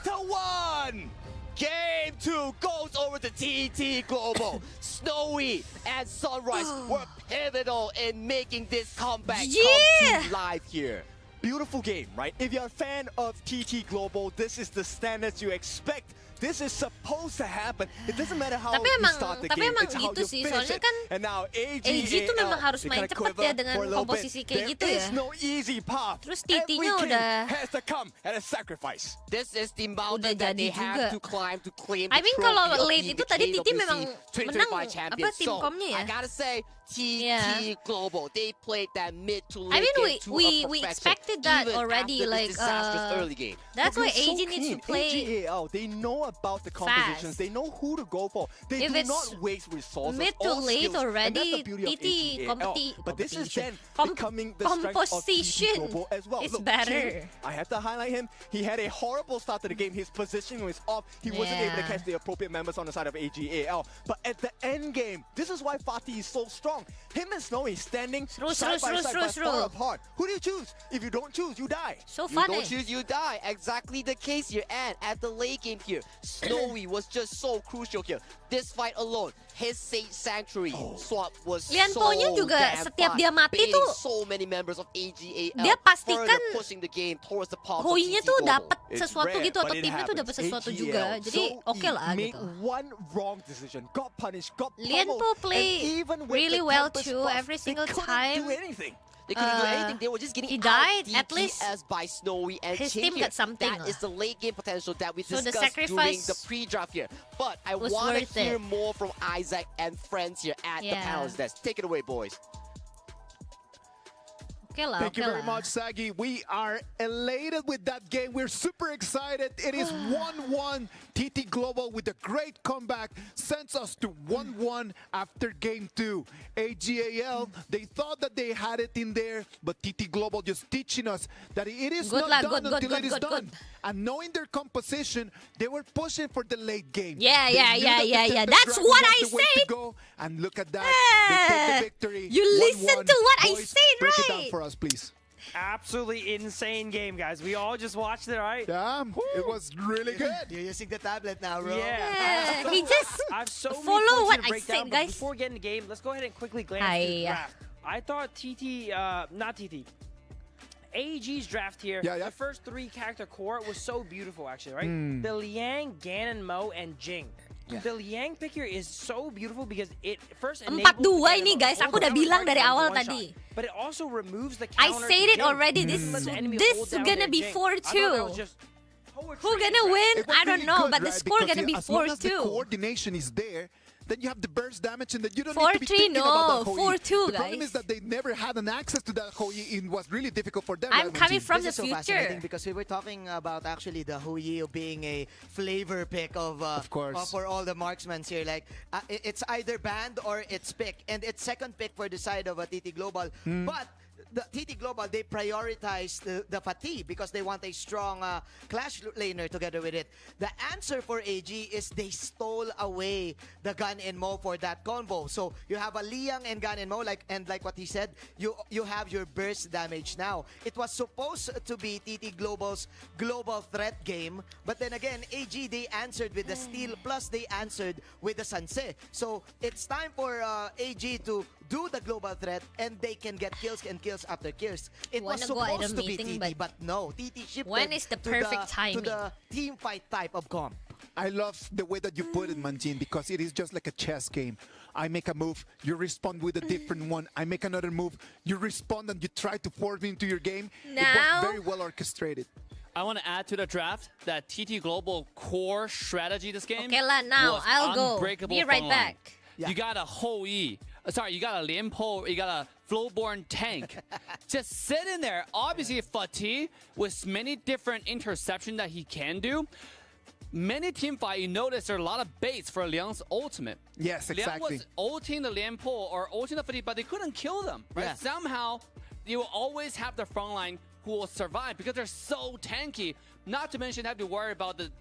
1-1. Game 2 goes over to TT Global. Snowy and Sunrise were pivotal in making this comeback come to life here. Beautiful game, right? If you're a fan of TT Global, this is the standards you expect. This is supposed to happen. It doesn't matter how Tapi you emang- start the tapi game, emang it's how gitu you sih, finish soalnya it. kan And now AG tuh memang harus they main kinda cepet quiver ya dengan for a little bit. komposisi kayak There gitu ya. is no easy path. Terus Every TT-nya king udah- has to come at a sacrifice. This is the Udah mountain that they jadi have juga. to climb to claim I the mean trophy kalau of late being itu the tadi TT KWC memang 2025 menang champion. apa tim So, komnya ya? I gotta say, TT Yeah. Global, they played that mid to I late mean, game to we a perfection, expected that even already, after this like, disastrous early game. That's why Because AG so needs to clean. play. AGAL, they know about the compositions. They know who to go for. They If do it's not waste resources mid to or late skills. And that's already, the beauty of TT AGAL. But this is then Com- becoming the strength of TT composition Global as well. is Look, better. King, I have to highlight him. He had a horrible start to the game. His positioning was off. He wasn't able to Yeah. catch the appropriate members on the side of AGAL. But at the end game, this is why Fatih is so strong. Him and Snowy standing side by side but far apart. Who do you choose? If you don't choose, you die. So You funny. don't choose, you die. Exactly the case here. And at the late game here, Snowy was just so crucial here. This fight alone, his Sage Sanctuary swap was Lianpo-nya so juga damn setiap fast, dia mati baiting tuh, so many members of AGAL, dia pastikan further pushing the game towards the palms of Hoi-nya TT tuh Global. dapat sesuatu gitu atau timnya tuh dapat sesuatu juga. Jadi oke lah made gitu. one wrong decision, got punished, got Lianpo pummeled, play and even with really the well Tempest too buff, every single they couldn't time. do anything. They couldn't do anything. They were just getting he died, at least as by Snowy and his Chin team here. got something That is the late game potential that we So the discussed during sacrifice the pre-draft here. But I was want to worth hear it. more from Isaac and friends here at the Yeah. panel's desk. Take it away, boys. Thank you very much, Sagi. We are elated with that game. We're super excited. It is 1-1. TT Global with a great comeback sends us to 1-1 after game 2. AGAL, they thought that they had it in there, but TT Global just teaching us that it is Good not lah, done good, until good, it is good, done. good. And knowing their composition, they were pushing for the late game. Yeah, They yeah, knew yeah, that the yeah, yeah. Tempest That's Dragon what was I the way to said. go. And look at that. They take the victory. You 1-1. listen to what I Boys, said, break it down right? for us, please. Absolutely insane game, guys. We all just watched it, right? Yeah, it was really good. You're using the tablet now, bro. Yeah. He just I have so many follow points what to I break said, down, but guys. before getting the game, let's go ahead and quickly glance through the Hi. draft. I thought AEG's draft here, the first 3 character core was so beautiful, actually, right? Hmm. The Liang, Ganon, Mo, and Jing. Yeah. The Liang pick here is so beautiful because it first 4-2 ini guys, aku udah bilang dari awal tadi. But it also removes the I counter said to it Jing. already. It This doesn't let the enemy this hold down gonna their be Jing. I thought that was 4-2. just Who gonna win? It was I don't really know, good, but the right? score Because gonna be as long as the 4-2. coordination is there, then you have the burst damage and then you don't need to be 4-3, thinking about no, that Hoi. 4-2, The problem guys. is that they never had an access to that Hoi. It was really difficult for them. I'm right, coming Manjeet? from This the is so fascinating future. because we were talking about actually the Huyi being a flavor pick of course. for all the marksmen here. Like it's either banned or it's pick, and it's second pick for the side of a TT Global. But the TT Global, they prioritize the Fatih because they want a strong clash laner together with it. The answer for AG is they stole away the Gun and Mo for that combo. So you have a Liang and Gun and Mo, like what he said, you have your burst damage now. It was supposed to be TT Global's global threat game, but then again, AG, they answered with the steal, plus they answered with the Sanse. So it's time for AG to do the global threat, and they can get kills and kills after kills. It was Wanna go at a supposed to be meeting, TT, but no. TT shifted When is the to perfect to timing? the team fight type of comp. I love the way that you put it, Manjin, because it is just like a chess game. I make a move, you respond with a different one. I make another move, you respond and you try to force me into your game. It Now- was very well orchestrated. I want to add to the draft that TT Global core strategy this game. Okay, now was I'll go. unbreakable Be right frontline. back. You got a Hoi. Sorry, you got a Lianpo. You got a Flowborn tank. Just sit in there. Obviously, Fatih with many different interceptions that he can do. Many team fight, you notice there are a lot of baits for Liang's ultimate. Yes, Liang exactly. was ulting the Lianpo or ulting the Fatih, but they couldn't kill them. Right? Yeah. Somehow, you will always have the front line who will survive because they're so tanky. Not to mention have to worry about the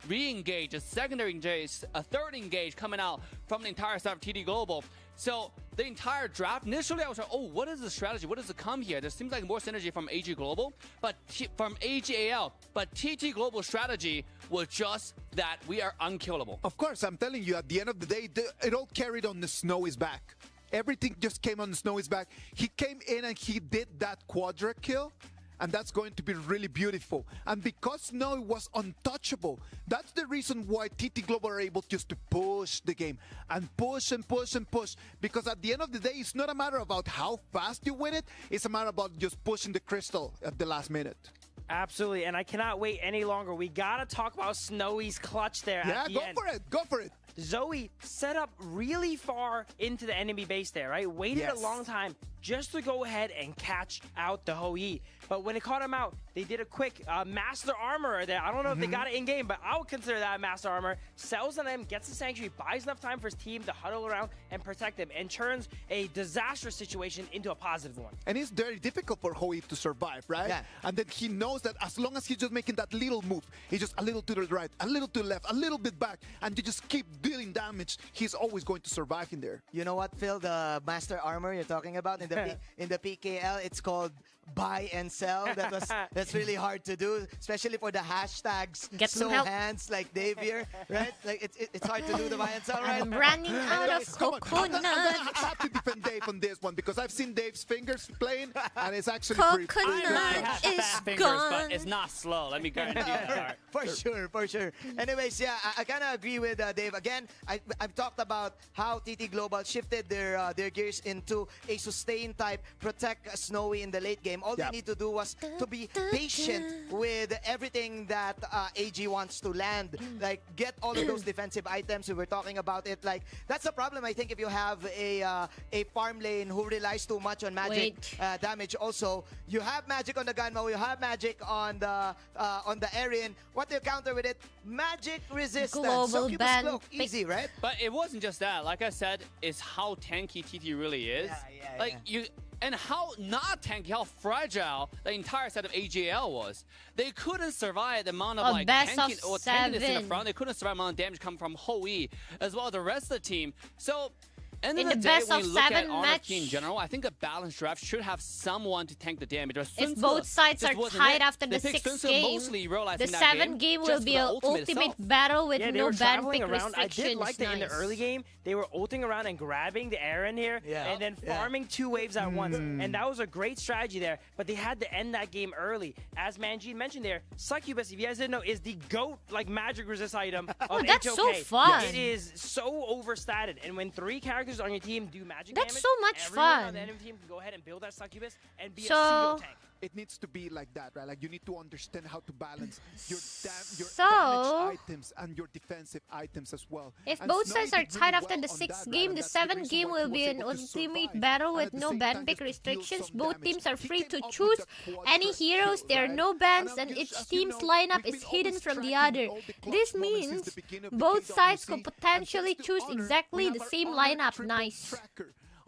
re-engage, a secondary engage, a third engage coming out from the entire side of TT Global. So the entire draft, initially I was like, oh, what is the strategy? What does it come here? There seems like more synergy from AG Global, but from AGAL. But TT Global strategy was just that we are unkillable. Of course, I'm telling you, at the end of the day, it all carried on the Snowy's back. Everything just came on the Snowy's back. He came in and he did that quadra kill. And that's going to be really beautiful. And because Snowy was untouchable, that's the reason why TT Global are able just to push the game and push and push and push. Because at the end of the day, it's not a matter about how fast you win it. It's a matter about just pushing the crystal at the last minute. Absolutely, and I cannot wait any longer. We gotta talk about Snowy's clutch there Yeah, at the go end. for it. Go for it. Zoe set up really far into the enemy base there, right? Waited a long time just to go ahead and catch out the Hou-Yi. But when it caught him out, they did a quick Master Armor there. I don't know if they got it in-game, but I would consider that Master Armor. Sells on him, gets the Sanctuary, buys enough time for his team to huddle around and protect him, and turns a disastrous situation into a positive one. And it's very difficult for Hou-Yi to survive, right? Yeah. And then he knows that as long as he's just making that little move, he's just a little to the right, a little to the left, a little bit back, and you just keep dealing damage, he's always going to survive in there. You know what, Phil? The Master Armor you're talking about in the PKL, it's called buy and sell. That's really hard to do, especially for the hashtags. Get some help. Hands like Dave here, right? Like it's hard to do the buy and sell, right? I'm running out of coconut. I have to defend Dave on this one because I've seen Dave's fingers playing, and it's actually Coconut is fingers, gone. but it's not slow. Let me guarantee that. For sure. Anyways, yeah, I kind of agree with Dave. Again, I've talked about how TT Global shifted their gears into a sustain type, protect Snowy in the late game. All they need to do was to be patient with everything that AG wants to land. Like, get all of those defensive items. We were talking about it. Like, that's a problem, I think, if you have a farm lane who relies too much on magic damage. Also, you have magic on the Gunmo, you have magic on the Aryan. What do you counter with it? Magic resistance. Global ban. Cloak. Easy, right? But it wasn't just that. Like I said, it's how tanky TT really is. And how not tanky, how fragile the entire set of AGL was. They couldn't survive the amount of tankiness in the front. They couldn't survive the amount of damage coming from Hou-Yi as well as the rest of the team. So end of the day, when you look at Honor Key in general, I think a balanced draft should have someone to tank the damage. If both sides are tied after the 6th game, the 7th game will be an ultimate battle with no ban pick restrictions. I did like that in the early game. They were ulting around and grabbing the Aaron here, and then farming 2 waves at once. And that was a great strategy there, but they had to end that game early. As Manjin mentioned there, Succubus, if you guys didn't know, is the GOAT magic resist item of that's HOK. so fun. It is so overstated, and when 3 characters on your team do magic That's damage, so much everyone fun. on the enemy team can go ahead and build that Succubus and be a pseudo tank. It needs to be like that, right? Like, you need to understand how to balance your damage items and your defensive items as well. If both sides are tied after the 6th game, the 7th game will be an ultimate battle with no ban pick restrictions. Both teams are free to choose any heroes. There are no bans, and each team's lineup is hidden from the other. This means both sides could potentially choose exactly the same lineup. Nice.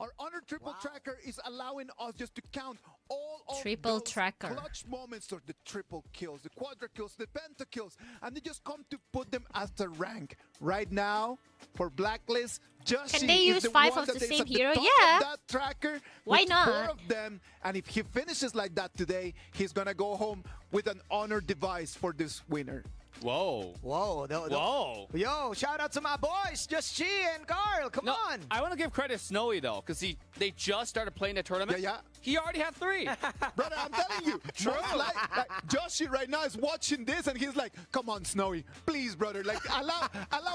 Our Honor Triple Tracker is allowing us just to count all of Triple those Tracker. clutch moments, or the triple kills, the quadra kills, the penta kills, and they just come to put them as the rank. Right now, for Blacklist, Joshi Can they use is the 5 one of the that is same at hero? top Yeah. of that tracker. Why with not? 4 of them, and if he finishes like that today, he's gonna go home with an Honor device for this winner. Whoa. Whoa. Yo, shout out to my boys, Just Chi and Carl. Come on. I want to give credit to Snowy, though, because they just started playing the tournament. He already had 3. Brother, I'm telling you. Like Joshi right now is watching this, and he's like, come on, Snowy. Please, brother. Like, allow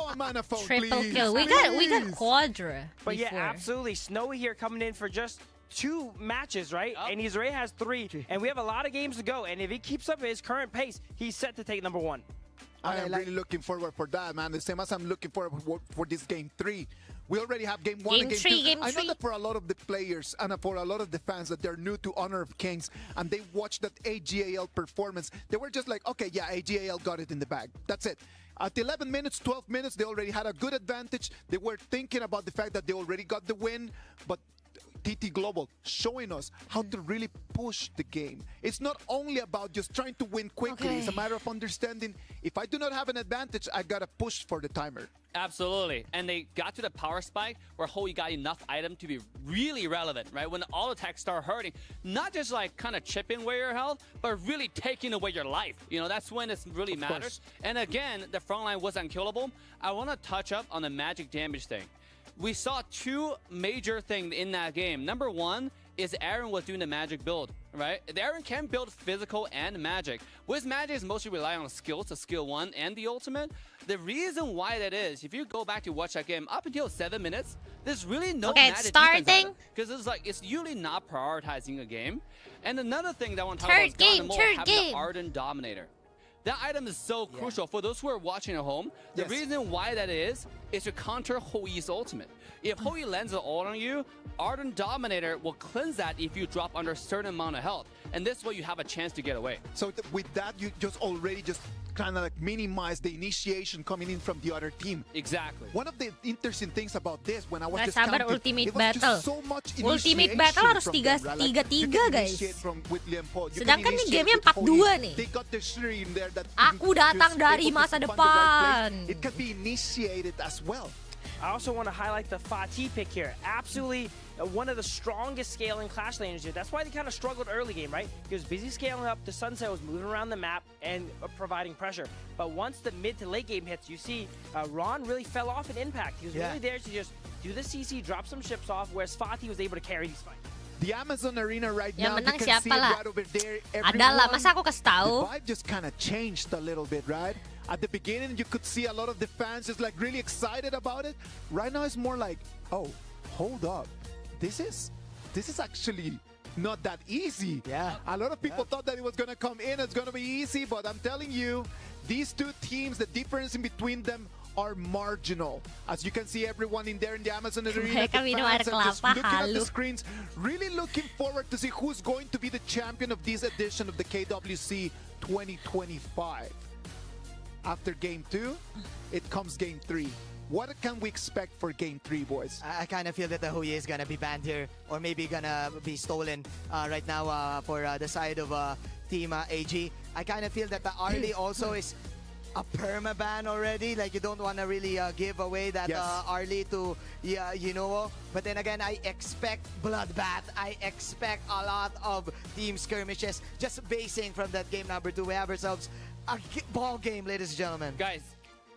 a mana phone, Triple please. kill. We got quadra. But before. yeah, absolutely. Snowy here coming in for just 2 matches, right? And he's already has 3. And we have a lot of games to go. And if he keeps up his current pace, he's set to take number 1. I am really looking forward for that, man. The same as I'm looking forward for this game 3. We already have game 1 and game 2. I know that for a lot of the players and for a lot of the fans that they're new to Honor of Kings and they watched that AGAL performance, they were just like, okay, yeah, AGAL got it in the bag. That's it. At 11 minutes, 12 minutes, they already had a good advantage. They were thinking about the fact that they already got the win, but TT Global showing us how to really push the game. It's not only about just trying to win quickly. It's a matter of understanding, if I do not have an advantage, I gotta push for the timer. Absolutely. And they got to the power spike where Hou-Yi got enough item to be really relevant, right? When all attacks start hurting, not just like kind of chipping away your health, but really taking away your life. You know, that's when it really matters. And again, the front line was unkillable. I want to touch up on the magic damage thing. We saw 2 major things in that game. Number 1 is Aaron was doing the magic build, right? Aaron can build physical and magic. With magic, is mostly relying on skills, the skill 1 and the ultimate. The reason why that is, if you go back to watch that game, up until 7 minutes, there's really no magic defense. Because it's usually not prioritizing a game. And another thing that I want to talk about is the Ardent Dominator. That item is so crucial for those who are watching at home. The reason why that is to counter Hoi's ultimate. If Hoi lands an ult on you, Ardent Dominator will cleanse that if you drop under a certain amount of health. And this way you have a chance to get away. So with that, you just already kind of like minimize the initiation coming in from the other team. Exactly. One of the interesting things about this, when I was Gak just sabar counting, ultimate it was battle. just so much Ultimate battle harus initiation from them, right? Like, you 3-3 can guys. initiate from with Liam Paul, you Sedangkan can nih initiate gamenya with 4-2 Hoi. nih. They got the stream there that Aku datang dari masa depan. It can be initiated as well. I also want to highlight the Fatih pick here. Absolutely one of the strongest scaling Clash laners here. That's why they kind of struggled early game, right? He was busy scaling up, the Sunset was moving around the map and providing pressure. But once the mid to late game hits, you see Ron really fell off in impact. He was really there to just do the CC, drop some ships off, whereas Fatih was able to carry these fights. The Amazon Arena right Yang now, you menang can see siapa it lah? right over there. Adalah, masa aku kasih tahu? The vibe just kind of changed a little bit, right? At the beginning, you could see a lot of the fans just like really excited about it. Right now, it's more like, oh, hold up. This is actually not that easy. Yeah. A lot of people thought that it was going to come in, it's going to be easy, but I'm telling you, these two teams, the difference in between them are marginal. As you can see, everyone in there in the Amazon Arena, the fans are just looking at the screens, really looking forward to see who's going to be the champion of this edition of the KWC 2025. After Game 2, it comes Game 3. What can we expect for Game 3, boys? I kind of feel that the Hoi is gonna be banned here, or maybe gonna be stolen right now for the side of Team AG. I kind of feel that the Arlie also is a perma-ban already. Like, you don't want to really give away that Arlie to, you know. But then again, I expect bloodbath. I expect a lot of team skirmishes. Just basing from that game number 2, we have ourselves a ball game, ladies and gentlemen. Guys,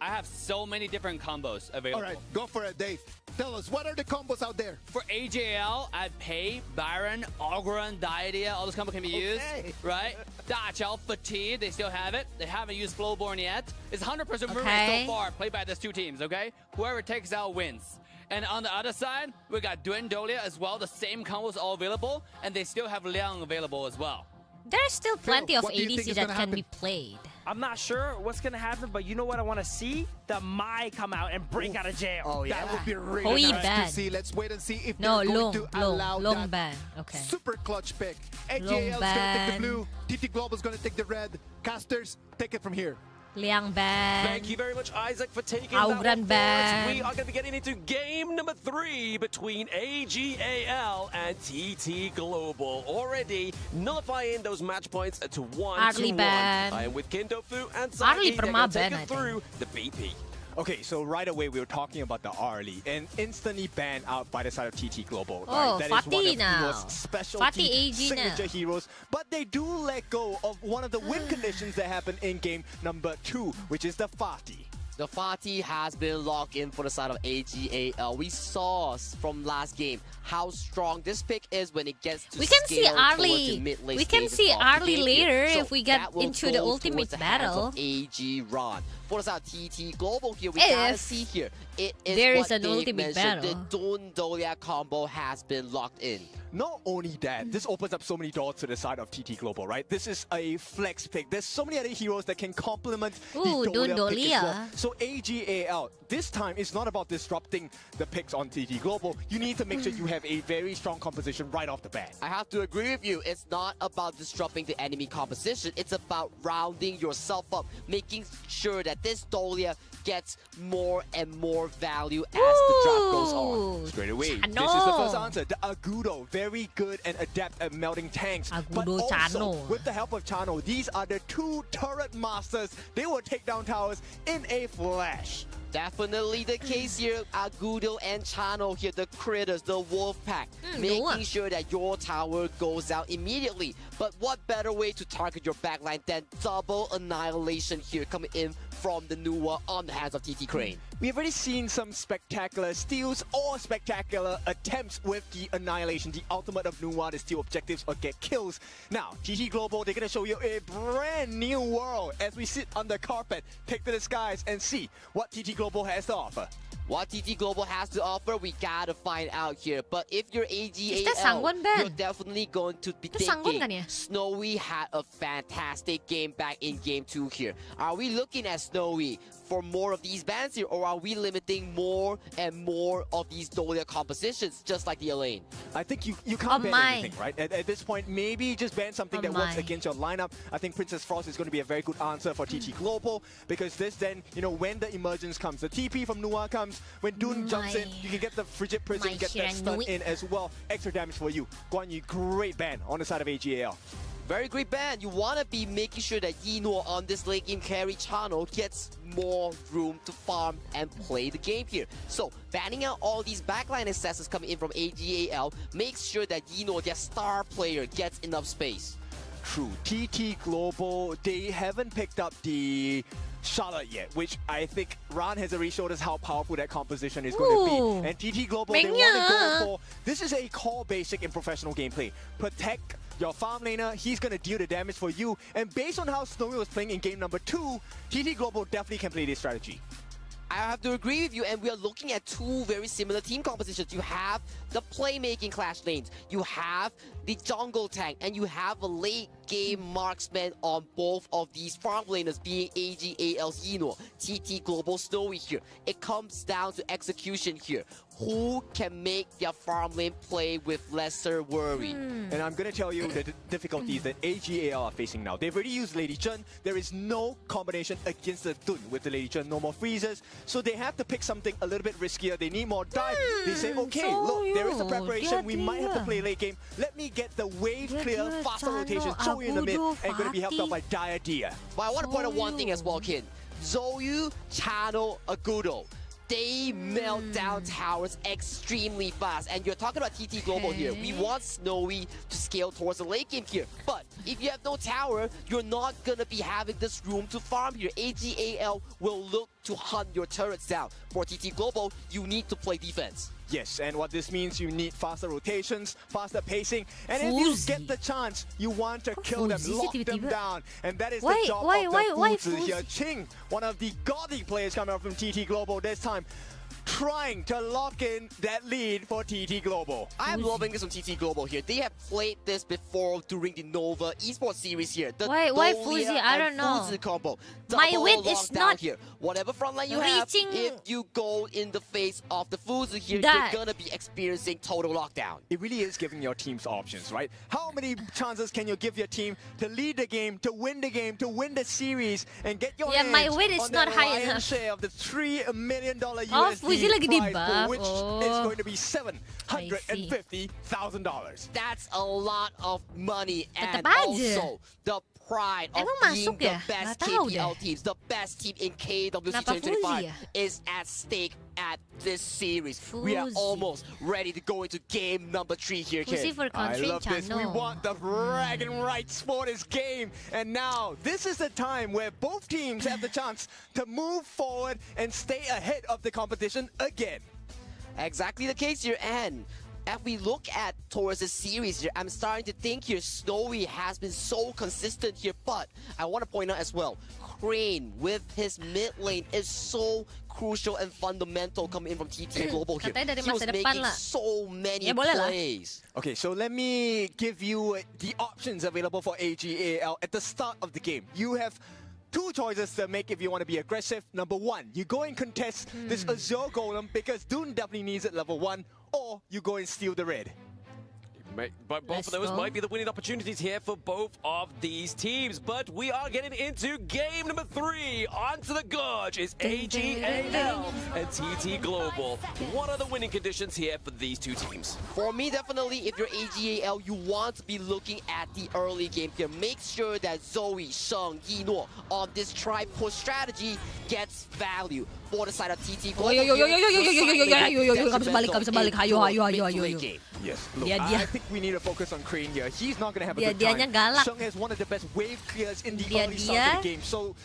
I have so many different combos available. All right, go for it, Dave. Tell us, what are the combos out there? For AJL, I Pei, Byron, Ogron, Diadea, all those combos can be used, right? Dachel, Fatigue, they still have it. They haven't used Flowborn yet. It's 100% so far played by these two teams, okay? Whoever takes out wins. And on the other side, we got Duendolia as well. The same combos all available, and they still have Liang available as well. There's still plenty of ADC that can be played. I'm not sure what's going to happen, but you know what I want to see? The Mai come out and break out of jail. Oh, yeah. That would be really nice to see. Let's wait and see if they're going to allow that ban. Okay. super clutch pick. AJL is going to take the blue. TT Global is going to take the red. Casters, take it from here. Liang ban. Thank you very much, Isaac, for taking Augran that one for us. ban. We are going to be getting into game number 3 between AGAL and TT Global. Already nullifying those match points to 1-1. Arlie ban. I am with Kindofu and Arlie Sagi. They're going perma to take ban, it through the BP. Okay, so right away we were talking about the Arlie and instantly banned out by the side of TT Global. Oh, right? That is one Fatih of now. the most specialty Fatih AG signature now. heroes. But they do let go of one of the win conditions that happened in game number 2, which is the Fatih. The Fatih has been locked in for the side of AGAL. We saw from last game how strong this pick is when it gets to We can see scale towards Arlie. the mid-late We can stages see of the Arlie game later here. So if we get that will into go the towards ultimate the hands battle. of AG Ron. For the side of TT Global here, we If gotta see here. It is there is what an Dave ultimate mentioned. battle. The Duendolia combo has been locked in. Not only that, this opens up so many doors to the side of TT Global, right? This is a flex pick. There's so many other heroes that can complement the Dolia pick as well. So AGAL, this time it's not about disrupting the picks on TT Global. You need to make sure you have a very strong composition right off the bat. I have to agree with you. It's not about disrupting the enemy composition. It's about rounding yourself up, making sure that this Dolia gets more and more value as the draft goes on. Straight away, Chano. this is the first answer. The Agudo, very good and adept at melting tanks. But Agudo also, Chano. with the help of Chano, these are the 2 turret masters. They will take down towers in a flash. Definitely the case here. Agudo and Chano here, the critters, the wolf pack, making sure that your tower goes out immediately. But what better way to target your backline than double annihilation here coming in from the Nuwa on the hands of TT Crane. We've already seen some spectacular steals or spectacular attempts with the Annihilation, the ultimate of Nuwa, to steal objectives or get kills. Now, TT Global, they're going to show you a brand new world as we sit on the carpet, take to the skies, and see what TT Global has to offer. What TT Global has to offer, we gotta find out here. But if you're AGAL, Sangwon, Ben? you're definitely going to be Sangwon thinking Snowy had a fantastic game back in Game 2 here. Are we looking at Snowy for more of these bans here, or are we limiting more and more of these Dolia compositions, just like the Elaine? I think you can't ban anything, right? At this point, maybe just ban something that works against your lineup. I think Princess Frost is going to be a very good answer for TT Global, because this then, you know, when the emergence comes, the TP from Nuwa comes, when Dune jumps in, you can get the Frigid Prison, get that stun in as well. Extra damage for you. Guan Yu, great ban on the side of AGAL. Very great ban. You want to be making sure that Yino on this late game carry channel gets more room to farm and play the game here. So banning out all these backline assassins coming in from AGAL makes sure that Yino, their star player, gets enough space. True. TT Global, they haven't picked up the Charlotte yet, which I think Ran has already showed us how powerful that composition is going to be. And TT Global, they want to go for, this is a core basic in professional gameplay. Protect your farm laner, he's going to deal the damage for you. And based on how Snowy was playing in game number 2, TT Global definitely can play this strategy. I have to agree with you, and we are looking at two very similar team compositions. You have the playmaking clash lanes, you have the jungle tank, and you have a late game marksman on both of these farm laners, being AGAL's Yino, TT Global Snowy here. It comes down to execution here. Who can make their farm lane play with lesser worry? And I'm going to tell you the difficulties that AGAL are facing now. They've already used Lady Chen. There is no combination against the Dun with the Lady Chen. No more freezers. So they have to pick something a little bit riskier. They need more dive. They say, okay, look, there is a preparation. We might have to play late game. Let me get the wave clear, faster rotation, show you in the mid, and going to be helped out by Diadea. But I want to point out one thing as well, Kin. Zoyu, Channel, Agudo. They melt down towers extremely fast. And you're talking about TT Global here. We want Snowy to scale towards the late game here. But if you have no tower, you're not going to be having this room to farm here. AGAL will look to hunt your turrets down. For TT Global, you need to play defense. Yes, and what this means, you need faster rotations, faster pacing, and if you get the chance, you want to kill them, lock them down, and that is the job of the Fuzi here. Ching, one of the godly players coming out from TT Global this time, trying to lock in that lead for TT Global. I'm loving this on TT Global here. They have played this before during the Nova Esports series here. The why Fuzi? I don't know. Fuzi combo. My win is not here. Whatever frontline you have, if you go in the face of the Fuzi here, you're gonna be experiencing total lockdown. It really is giving your teams options, right? How many chances can you give your team to lead the game, to win the series, and get your hands my win is on not the high lion's enough. share of the $3 million USD lagi di prize, buff. which is going to be $750,000. That's a lot of money, and aja. also the pride of being the best KPL teams, the best team in KWC2025 is at stake at this series. We are almost ready to go into game number 3 here, kid. I love this. We want the bragging rights for this game. And now, this is the time where both teams have the chance to move forward and stay ahead of the competition again. Exactly the case here, and as we look at towards this series here, I'm starting to think here Snowy has been so consistent here, but I want to point out as well, Crane with his mid lane is so crucial and fundamental coming in from TT Global here. He was making so many plays. Okay, so let me give you the options available for AGAL at the start of the game. You have 2 choices to make if you want to be aggressive. Number 1, you go and contest this Azure Golem because Dune definitely needs it level 1, or you go and steal the red. But both of those might be the winning opportunities here for both of these teams. But we are getting into game number 3. Onto the gorge is AGAL and TT Global. What are the winning conditions here for these two teams? For me, definitely, if you're AGAL, you want to be looking at the early game here. Make sure that Zoe, Sheng, Yino on this try-push strategy gets value. For the side of TT Global, yes, look, I think we need to focus on Crane here. He's not going to have a good time. Sheng has one of the best wave clears in the early start of the game. So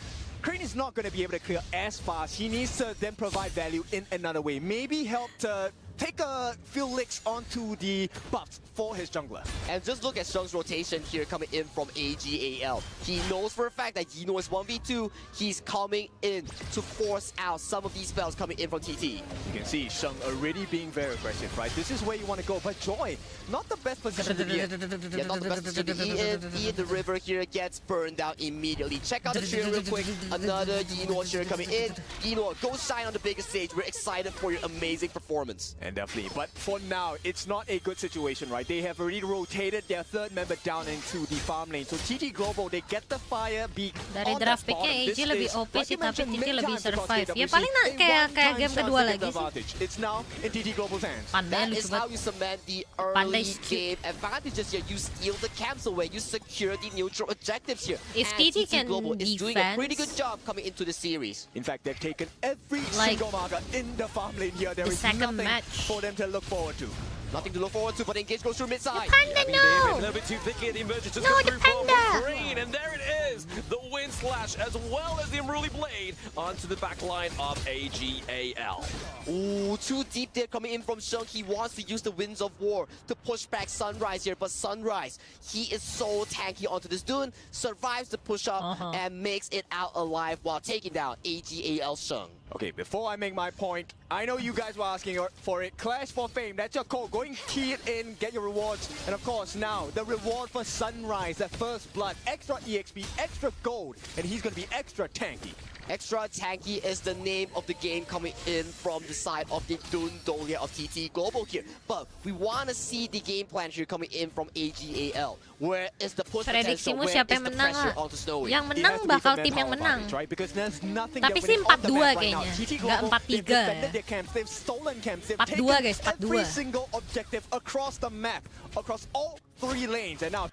Crane is not going to be able to clear as fast. He needs to then provide value in another way. Maybe help to take a few licks onto the buffs for his jungler. And just look at Shung's rotation here coming in from AGAL. He knows for a fact that Yino is 1v2. He's coming in to force out some of these spells coming in from TT. You can see Shung already being very aggressive, right? This is where you want to go. But Joy, not the best position to be in. Yeah, not the best position to be in. Ian the River here gets burned down immediately. Check out the trio real quick. Another Yino here coming in. Yino, go shine on the biggest stage. We're excited for your amazing performance. And definitely, but for now, it's not a good situation, right? They have already rotated their third member down into the farm lane. So TT Global, they get the fire beak. Dari draft picknya AG lebih OP sih, tapi TT lebih survive. Ya paling kayak game kedua lagi sih. It's now in TT Global's hands. That is how you cement the early game advantages here. You steal the camps away. You secure the neutral objectives here. If and TT can Global is doing a pretty good defense, job coming into the series. In fact, they've taken every like single marker in the farm lane here. There is nothing for them to look forward to. Nothing to look forward to, but engage goes through mid-side. Panda, A little bit too thick here. The emergence has No, come the through from Panda. Refrain, and there it is. The wind slash as well as the unruly blade onto the back line of AGAL. Ooh, too deep there coming in from Shung. He wants to use the Winds of War to push back Sunrise here, but Sunrise, he is so tanky onto this dune, survives the push-up and makes it out alive while taking down AGAL Shung. Okay, before I make my point, I know you guys were asking for it. Clash for Fame, that's your call. Go and key it in, get your rewards. And of course, now, the reward for Sunrise, that first blood, extra EXP, extra gold, and he's going to be extra tanky. Extra tanky is the name of the game coming in from the side of the Dune Dolia of TT Global here. But we want to see the game plan here coming in from AGAL. Where is the push potential? Prediksimu Where siapa is yang the menang pressure lah? onto Snowy? Yang menang bakal tim yang menang. Right? Because there's nothing Tapi sih 4-2 kayaknya, nggak 4-3 ya. their camps, they've stolen camps, they've 4-2 taken guys, 4-2. every single objective across the map, across all 3 lanes, and now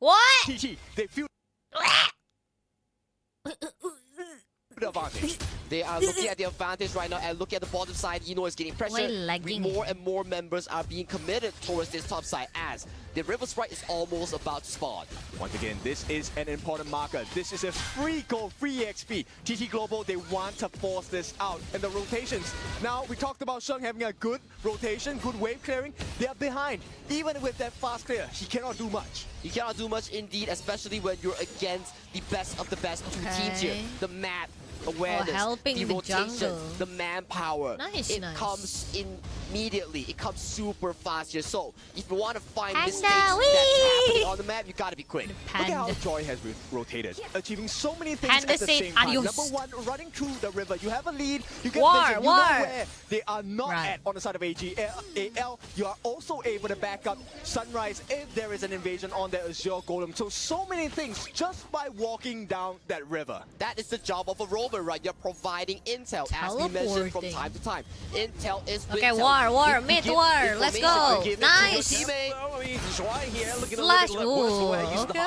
What? TT, they feel the advantage. They are looking at the advantage right now, and look at the bottom side. Yino is getting pressure. More and more members are being committed towards this top side as the River Sprite is almost about to spawn. Once again, this is an important marker. This is a free gold, free XP. TT Global, they want to force this out. And the rotations. Now, we talked about Shung having a good rotation, good wave clearing. They are behind. Even with that fast clear, he cannot do much. You cannot do much indeed, especially when you're against the best of the best two teams here. The map awareness, helping the the rotation, jungle. the manpower. It comes immediately. It comes super fast here. So if you want to find mistakes that's happening on the map, you gotta be quick. Look at how Joy has rotated, achieving so many things Panda at the said same time. adios. Number one, running through the river. You have a lead. You get War, vision. You war. know where they are not at on the side of AGAL. You are also able to back up Sunrise if there is an invasion on the Azure Golem. So many things just by walking down that river. That is the job of a rover, right? You're providing intel, as we mentioned from time to time. Intel is Okay, Wintel. war, You mid give war, let's information, go. you give it to your Nice. teammate. Flash,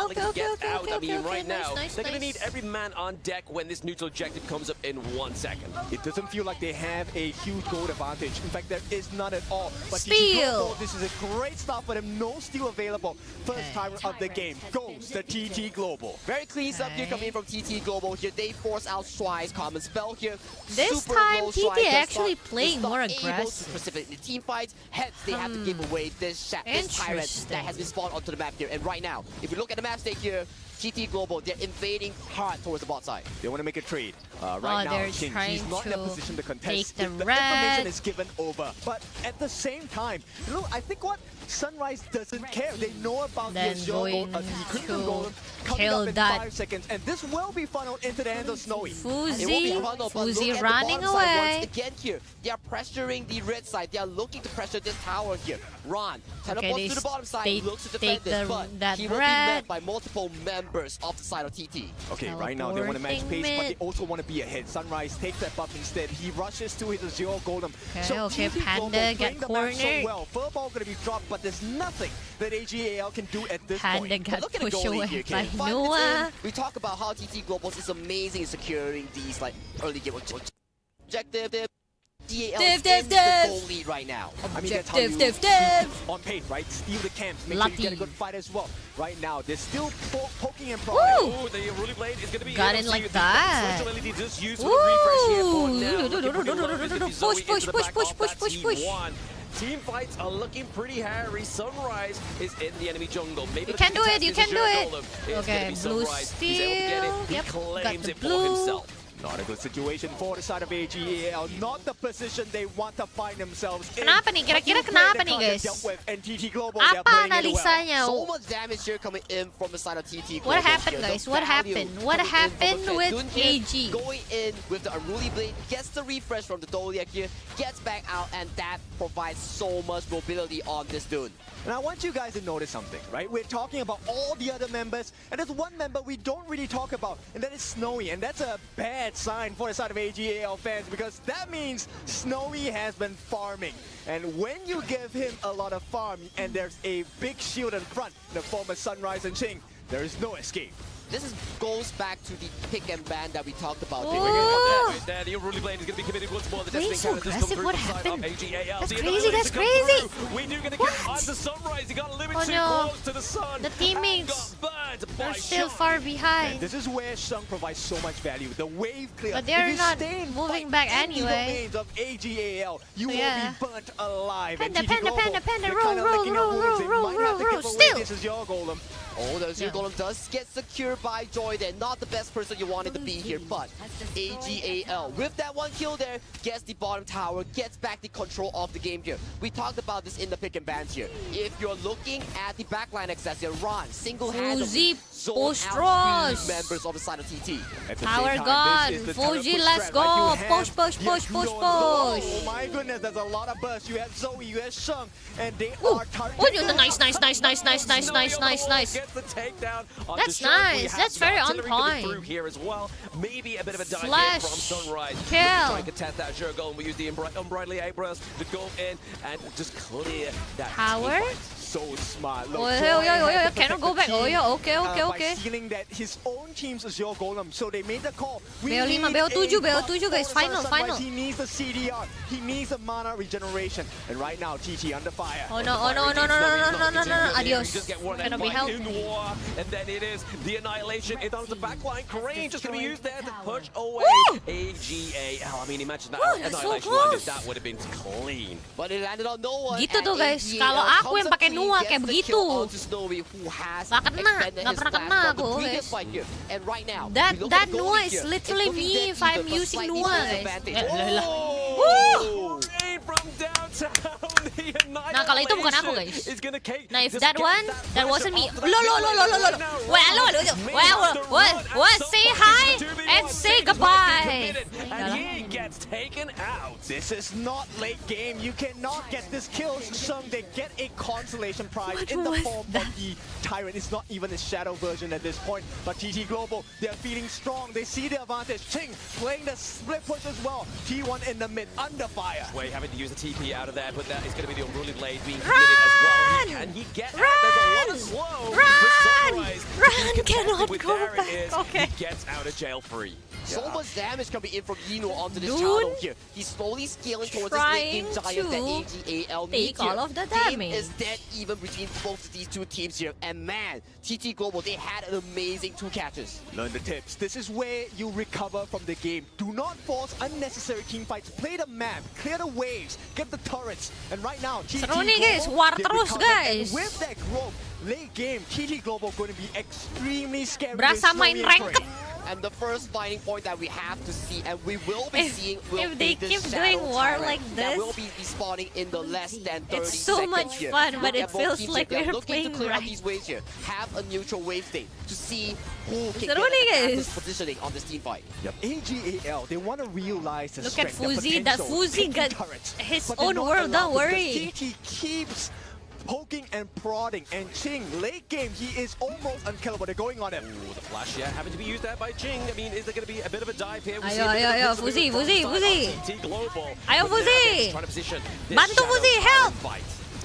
Right now, they're going to need every man on deck when this neutral objective comes up in 1 second. It doesn't feel like they have a huge gold advantage. In fact, there is none at all. But Steal. this is a great start for them. No steal available. First time of the game goes to TT Global. Very clean stuff here coming in from TT Global here. They force out Stride's common spell here. This Super time, low TT Stride does actually not- playing is not more able to aggressive. participate in the team fights. Hence, they have to give away this tyrant that has been spawned onto the map here. And right now, if you look at the map state here, TT Global, they're invading hard towards the bot side. They want to make a trade. Right now, they're King, trying he's not in a to position to contest. take the The red. information is given over. But at the same time, you know, I think what Sunrise doesn't care. They know about Then the Azure going Gold, the Crimson to Golem coming kill up in that 5 seconds. And this will be funneled into the hands of Snowy. It won't be Fuzi, funneled, but look Fuzi at the running bottom side away. once again here. They are pressuring the red side. They are looking to pressure this tower here. Ron teleports they to the bottom side, they looks to take defend this, but that he will be red. met by multiple members of the side of TT. Okay, right now they want to match Teleporting pace, but they mid. also want to be ahead. Sunrise takes that buff instead. He rushes to his Azure Golem. Okay, TT Global Panda playing get the map so cornered. well. Furball going to be dropped, but there's nothing that AGAL can do at this Panda point. got Look at the pushed goalie away here, by kid. 5 minutes Noah. in, we talk about how TT Global is amazing in securing these like early game objectives. GAL Div, is div, in div. the goal lead right now. I mean, that's how you Div. on pace, right? Steal the camps, make sure you get a good fight as well. Right now, they're still poking and prodding. Ooh, the Rudy Blade is going to be Got in like that. Just used for the refresh here for now. Push. Team fights are looking pretty hairy. Sunrise is in the enemy jungle. Maybe You can do it, you can do it. Okay, blue steal. Yep, He got claims the it for blue. himself. Not a good situation for the side of AGAL. Not the position they want to find themselves in. Kenapa nih? Kira-kira kenapa nih, guys? NTT Global, Apa analisanya? So much damage here coming in from the side of TT. What Global happened, here. guys? The What value happened? What coming in happened from the with Dun here, AG? Going in with the Unruly Blade, gets the refresh from the Doliak here, gets back out, and that provides so much mobility on this Dun. And I want you guys to notice something, right? We're talking about all the other members, and there's one member we don't really talk about, and that is Snowy. And that's a bad sign for the side of AGAL fans, because that means Snowy has been farming. And when you give him a lot of farm, and there's a big shield in front, the former Sunrise and Ching, there is no escape. This goes back to the pick and ban that we talked about. There, the Rudy Blade is going to be committed once more. The Wait, Destiny so Cannon just come aggressive? through What the side of happened? AGAL. That's The crazy, Annihilation that's come crazy. through. We do going to What? get on the Sunrise. He got a little bit Oh, too no. close to the sun. The teammates Got burned by are still Shang. far behind. This is where Shang provides so much value. The wave clear. But they're If you not stay and moving fight back in the anyway. domains of AGAL, you So will yeah. be burnt alive. Panda, And TT panda, Global, panda, panda, they're roll, kinda roll, licking roll, their wounds. They roll, might have to roll, give away still. This is your golem. Oh, the Zero Golem does get secured by Joy. They're not the best person you wanted to be here, but AGAL, with that one kill there, gets the bottom tower, gets back the control of the game here. We talked about this in the pick and bans here. If you're looking at the backline access here, Ron single-handedly Fuzi zoned out Postros. 3 members of the side of TT. At the Tower same time, gone. this is the Fuji, teleport let's strat, go. right? You Push, have- push, you have push, push, Yuno and Zoe. push. Oh my goodness, there's a lot of bursts. You have Zoe, you have Shang, and they Ooh. are targeting. Oh, nice. Gets the takedown onto That's Shang. We nice. have That's the very on artillery coming point. through here as well. Maybe a bit of a dive Flash. here from Sunrise. Kill. Try and contest that Zero Golem. We use the unbridled Abras to go in and just clear that Tower? team fight. So smart. Look, Oh, Joy yo, had to cannot protect go the back. Oh, team, yeah, okay. By sealing that his own team's Azure Golem, so they made the call. We BO5, need BO7, a BO7 guys, buff for final, Sunrise. final. He needs the CDR. He needs the mana regeneration. And right now, TT under fire. Oh no. Adios. Cannot be helped. And then it is the annihilation. It's on the backline. Crane just going to be used there to push away Woo! AGAL. I mean, imagine that Woo, that's so annihilation landed. close. That would have been clean. But it landed on no one. Gitu and tuh, guys. AGAL Kalau aku yang comes pakai up Nua clean, kayak gets the begitu. kill onto Snowy, who has Nggak kena, expanded nggak his pernah blast kena from the aku, previous guys. fight here. And right now, That we look at the Nua goalie is here. literally It's looking me dead if I'm even, but using slightly Nua, guys. disadvantage. Woo! Rain from downtown. The Nah, kalau itu bukan aku, guys. is gonna Nah, if that one, that wasn't me. Lo. What? Say hi and say goodbye. And he gets taken out. This is not late game. You cannot get this kill. Shang, they get a consolation prize What in the was form of the Tyrant. It's not even a shadow version at this point. But TT Global, they're feeling strong. They see the advantage. Ching playing the split push as well. T1 in the mid, under fire. Way having to use the TP out of there, but that is going to be the unruly blade being committed as well. Can he get out? There's a lot of slow. Run cannot with go there back. it is. Okay. He gets out of jail free. So much damage coming in from Ino onto this Dune channel here. He's slowly scaling towards this late game trying giant that to AGAL take needs here. all of the Game damage. is dead even between both of these two teams here. And man, TT Global, they had an amazing 2 catches. Learn the tips. This is where you recover from the game. Do not force unnecessary team fights. Play the map, clear the waves, get the turrets. And right now, TT Seru nih, guys. Global, War they terus, recover. guys. And with that growth, late game, TT Global going to be extremely scary. Berasa with main Snowy and ranked. Crane. And the first fighting point that we have to see, and we will be seeing, will if be they this keep Shadow doing war Tyrant like that this, will be spawning in the less than 30 it's so seconds much here. fun, but Look it at both feels teams like here. They're we're looking to playing clear out right. these waves here, have a neutral wave state to see who can Seru get nih, the guys. fastest positioning on this team fight. Yep. AGAL, they want to realize the Look at strength, the Fuzi. That potential, Fuzi taking got turrets. his But they're own not world, don't allowed worry. because TT keeps poking and prodding, and Ching, late game, he is almost unkillable. They're going on him. Ooh, the flash, yeah, having to be used there by Jing. I mean, is there going to be a bit of a dive here? Ayo, ayo, Fuzi, Fuzi. TT Global. Ayo, But now Fuzi. trying to position this Bantu, Shadow Fuzi, Tyrant help. fight.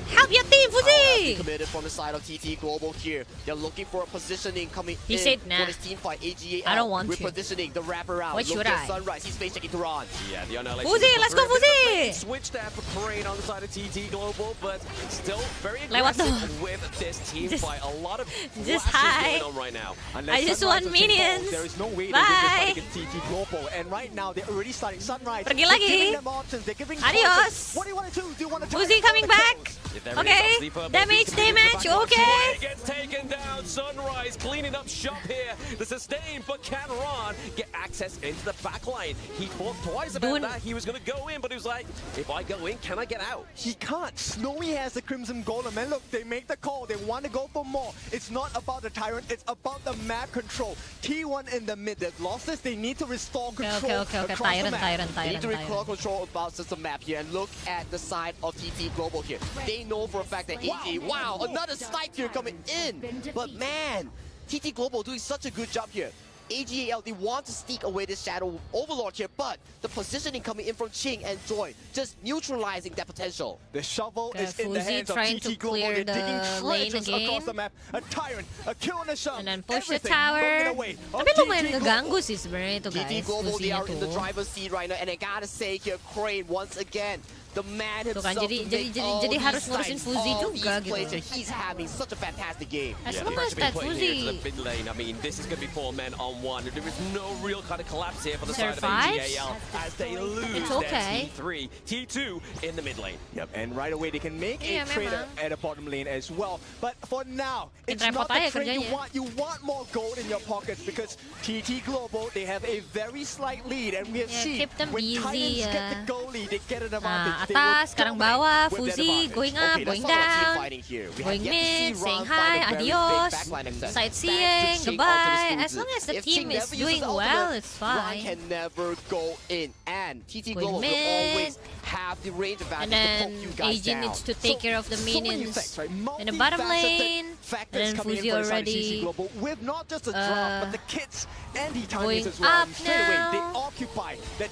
Help your team, Fuzi! Committed from the side of TT Global here. They're looking for a positioning coming He in said, nah. for this team fight. AGAL. I don't want to. Repositioning the wraparound. What Look should at I? Sunrise. He's face checking to Ron. Yeah, the annihilation. Fuzi, let's go, Fuzi! Switch there for Crane on the side of TT Global, but still very Like what the- aggressive with this team Just- fight. A lot of just flashes hi. going on right now. Unless I just Sunrise want or Jing falls, minions. there is no way Bye. they can just fight against TT Global. And right now they're already starting Sunrise. Pergi They're lagi. giving them options. They're giving Adios. choices. What do you want to do? Do you want to try Fuzi and coming find the back. kills? Okay, damage, okay. Gets taken down. Sunrise cleaning up shop here. The sustain, but can Ron get access into the back line? He thought twice about that. He was going to go in, but he was like, if I go in, can I get out? He can't. Snowy has the Crimson Golem. And look, they make the call. They want to go for more. It's not about the Tyrant. It's about the map control. T1 in the mid. They've lost this. They need to restore control across the map. They need to recall control about the map here and look at the side of TT Global here. They know for a fact that wow, another snipe here coming in. But man, TT Global doing such a good job here. AGAL, they want to sneak away this Shadow Overlord here, but the positioning coming in from Ching and Joy, just neutralizing that potential. The shovel Okay, is in the Fuzi hands of trying TT to Global. clear They're digging the lane treasures again. across the map. A Tyrant, a kill and a shove. And then push the Everything going tower. away of Tapi lumayan TT ngeganggu Global. sih sebenarnya itu guys. TT Global, they Fuzinya are in the tuh. driver's seat right now, and I gotta say here, Crane once again, the man Tuh himself kan, jadi- to jadi- make jadi- all jadi these harus ngurusin snipes, Fuzi all juga these plays gitu. here. He's having such a fantastic game. As Yeah, long they've as actually that been putting it into the Fuzi mid lane. I mean, this is going to be 4 men on 1. There is no real kind of collapse here for the side of survives, AGAL as they lose it's their okay. T3, T2 in the mid lane. Yep, and right away they can make Iya, a trade memang. at the bottom lane as well. But for now, it's Repot not the aja trade you kerjanya. want. You want more gold in your pockets because TT Global, they have a very slight lead. And we have Yeah, seen keep them when busy, Titans get the ya. goal lead, they get an Nah, advantage. They atas, will sekarang dominate bawah, with that Fuzi advantage. going up, Okay, going that's not a team down, fighting here. We going have yet to see mid, saying Ron find hi, a very big adios, backline access. sightseeing, Back to Ching goodbye. onto this As long as the If team Ching is never uses doing ultimate, well, it's Ron fine. can never go in, and TT Going Global will mid. always have the range advantage And to then poke you guys AG down. needs to take care of the So many minions effects, right? in the bottom Multifaceted lane. factors And then coming in Fuzi for the side of TT already Global with not just the draft, but the kits and the timings going as well. up And straight away, they now. occupy the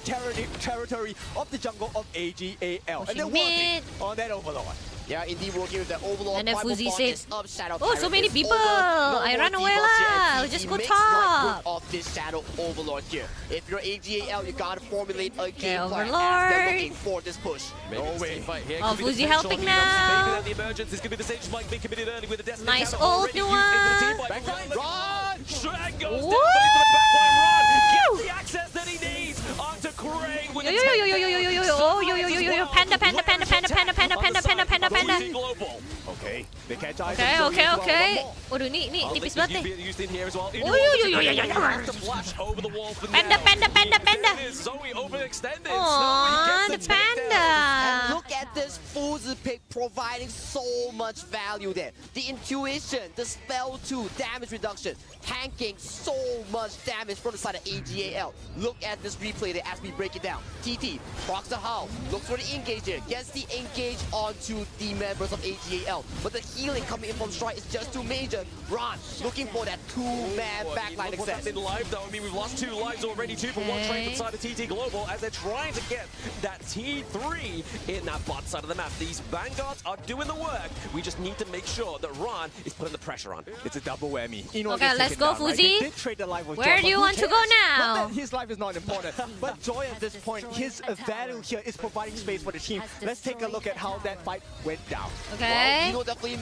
territory of the jungle of AGAL. And they're Pushing working mid. on that Overlord. Yeah, indeed working with the Overlord. And then Primal Fuzi Bond said, is up, Shadow "Oh, so Tyrant many is people. over. No I more run away debuffs lah. here, and We'll just TT go makes light top." work of this Shadow Overlord here. If you're AGAL, you gotta formulate a game plan as Overlord. they're looking for this push. Maybe No this way. team fight here Oh, could be the Fuzi potential. helping He loves now. saving out the emergence. This could be the Sage Spike being committed early with the Destiny Nice counter ult, already used into the team Noah. fight. Backline, Run! Shrek goes Woo! down, but into the backline. Run! Gets the access that he needs onto Crane with Yo the yo yo yo yo yo yo yo yo oh yo yo yo yo yo panda panda panda panda panda panda panda panda panda panda. Okay, they catch eyes Okay on Zoe okay as well. okay. One more. Waduh ni tipis banget nih. Used in here as well. Oh yo yo yo yo yo yo. Flash over the wall for Panda now. panda panda panda. Zoe overextended. Aw, Zoe the gets the takedown. panda. And look at this Fuzi pick providing so much value there. The intuition, the spell 2, damage reduction, tanking so much damage from the side of AGAL. Look at this replay there as we break it down. TT procs the Howl, looks for the engage there, gets the engage onto the members of AGAL. But the healing coming in from Strike is just too major. Ron looking for that 2-man backline Look what's access. happening live though. I mean, we've lost 2 lives already, 2 from one train inside of TT Global as they're trying to get that T3 in that bot side of the map. These Vanguards are doing the work. We just need to make sure that Ron is putting the pressure on. It's a double whammy. Eno Okay, gets let's taken go, down, right? Fuzi. They did trade the life with Where Joy, do you but want who to go cares? now? Not that his life is not important, but Joy at this point, his value here is providing space for the team. Let's take a look at how that fight went down. Okay. Well, definitely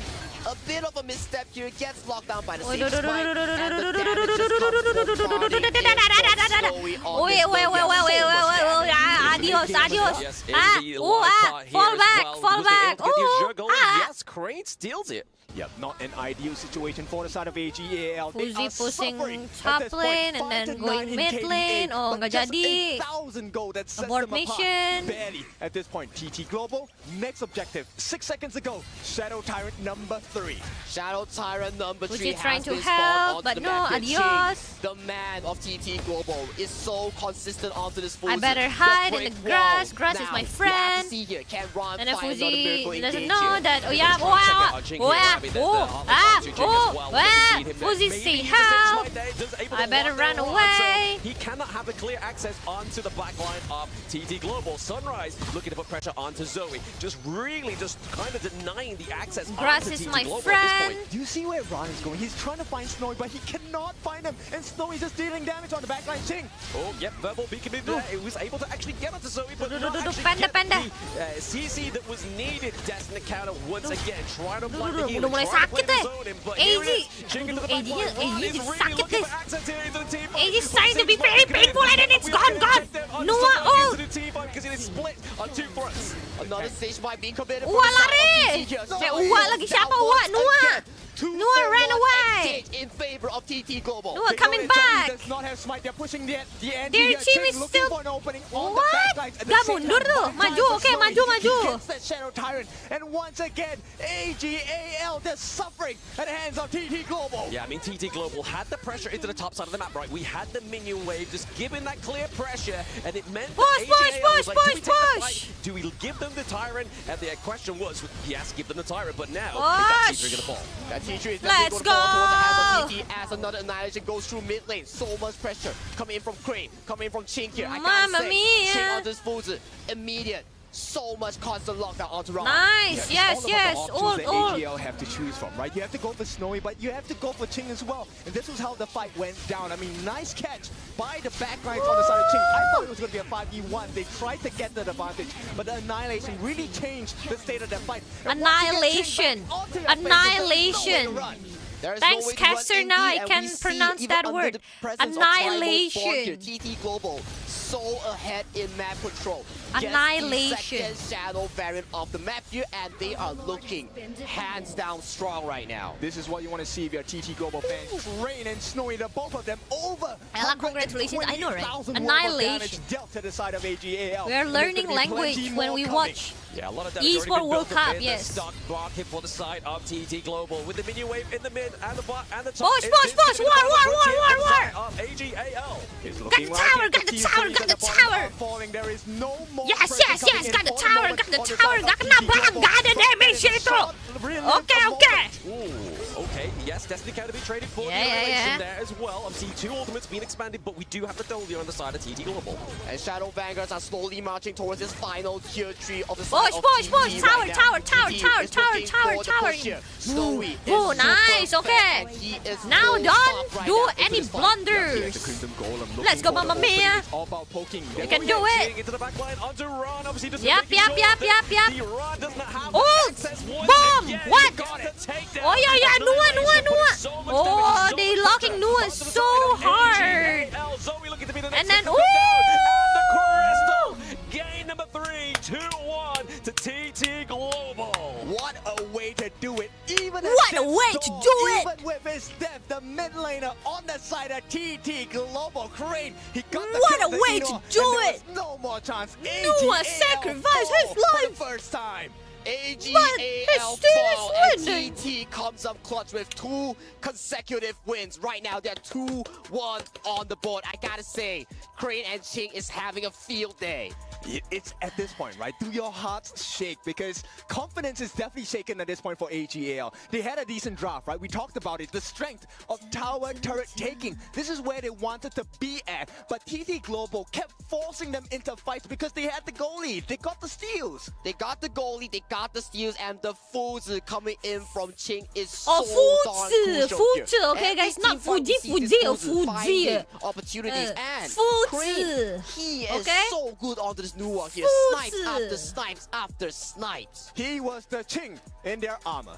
a bit of a misstep here. Gets locked down by the Oi, same do, do, do, spike, do, do, do, and the do, do, damage do, just do, comes do, do, do, do, from do, do, Farting do, da, da, da, da, da, da, da. Zoe on Oi, this wait, build. wait, Yeah, wait, so wait, much wait, wait, damage. adios, adios. Yes, Ah, the ooh, live ah, part here fall as back, well. fall Was they able back. to get the Ooh, Azure goal? ah. Yes, Crane steals it. Yep, not an ideal situation for the side of AGAL. They Fuzi are pushing suffering top at this point. lane and 5 then to going 9 in mid KDA, lane. Oh, but nggak just jadi. 1,000 gold that sets Abort them apart. mission. Barely at this point. TT Global, next objective. 6 seconds ago, Shadow Tyrant number 3. Shadow Tyrant number 3 Fuzi has trying to been spawned help, onto but the no, map here. adios. Ching, the man of TT Global, is so consistent onto this Fuzi. I better The hide in break the grass. wall. Grass is Now, my we have friend. to see here, can Ron And then find another Fuzi miracle doesn't engage know here? that. Oh yeah, Check out our Jing here wow, as mean, there's the hotline to Jing as well. Fuzi, say help! I better run away. So he cannot have a clear access onto the back line of TT Global. Sunrise looking to put pressure onto Zoe, just really just kind of denying the access Grass onto is TT my Global friend. at this point. Do you see where Ron is going? He's trying to find Snowy, but he cannot find him. And Snowy just dealing damage on the backline. Ching. Oh, yep, verbal beacon in there. It was able to actually get onto Zoe, but not actually Panda, get panda. the CC that was needed. Destin counter once again, trying to block the heal, Udah mulai trying to play sakit the deh. zone in, but AG. here it is. Ching into the back line. Ron is really sakit looking deh. for access here into the team. AG is starting to be very painful and then it's gone. Noah ult. Into the team fight because it is split on two fronts. Another stage might be committed. Uwa lari. Uwa lagi siapa? Uwa, Noah. Noah ran away. In favor of TT Global. Noah coming back. Does not have smite. They're pushing the Their team is still. for an opening on What? the backlines. Gak mundur tuh. Maju, oke, maju. Gets that Shadow Tyrant. And once again, AGAL, they're suffering at the hands of TT Global. Yeah, I mean, TT Global had the pressure into the top side of the map, right? We had the minion wave just giving that clear pressure, and it meant that AGAL was like, do we take the fight? Do we give them the Tyrant? And the question was, yes, give them the Tyrant, but now, is that T3 going to fall? That T3 is Let's definitely going to fall towards the hands of go. TT as another Annihilation goes through mid lane. So much pressure coming in from Crane, coming in from Ching here. I Mamma gotta say, mia. Ching on this Fuzi, immediate. So much constant lockdown onto Ron. Nice, yes. All Ult. AGL have to choose from, right? You have to go for Snowy, but you have to go for Ching as well. And this was how the fight went down. I mean, nice catch by the backlines on the side of Ching. I thought it was going to be a 5v1. They tried to get the advantage, but the Annihilation really changed the state of that fight. And Annihilation. Annihilation. Thanks, Caster. Now I can pronounce that word. Annihilation. TT Global so ahead in map control. Annihilation. Just the second shadow variant of the map here, and they are looking hands down strong right now. This is what you want to see if you're a TT Global fan. Rain and Snowy, the both of them over. Ella, congratulations. I know, right? Annihilation. Dealt to the side of AGAL. We are learning language when we watch. Yeah, a lot of damage Esports World Cup, yes. Stock block hit for the side of TT Global with the minion wave in the mid and the bot and the top. Push. War. Of AGAL. Got the tower. Falling. There is no more. Yes. Got the tower. Gak kena bang. Gak ada damage itu. Okay. Ooh, okay. Yes, Destiny counter be traded for the Annihilation there as well. I'm seeing two ultimates being expanded, but we do have the W on the side of TT Global. And Shadow Vanguards are slowly marching towards this final tier 3 of the Push. Tower. Snowy Oh, nice. Okay. Now don't do any blunders. Let's go, Mamma Mia. All about poking. You can do it. Into the back line onto Ron. Obviously, just Yep. The Ron does not have access once Bomb. again. What? Got the takedown. Oh yeah. Noah. Oh, they locking Noah so hard. And then Game number 3, 2-1 to TT Global. What a way to do it. Even with his death, the mid laner on the side of TT Global Crane. He got the What kill, a way to do it. No more chance. Noah sacrificed his life for the first time. AGAL fall and TT comes up clutch with 2 consecutive wins. Right now, they're 2-1 on the board. I gotta say, Crane and Ching is having a field day. It's at this point, right? Do your hearts shake? Because confidence is definitely shaken at this point for AGAL. They had a decent draft, right? We talked about it. The strength of tower turret taking. This is where they wanted to be at. But TT Global kept forcing them into fights because they had the goalie. They got the steals. They got the goalie, they got the steals, and the Fuzi coming in from Ching is so darn crucial Fuzi, okay guys, not Fuji. Opportunities and Fuzi. He is so good onto this new one here. Snipes after snipes. He was the Ching in their armor.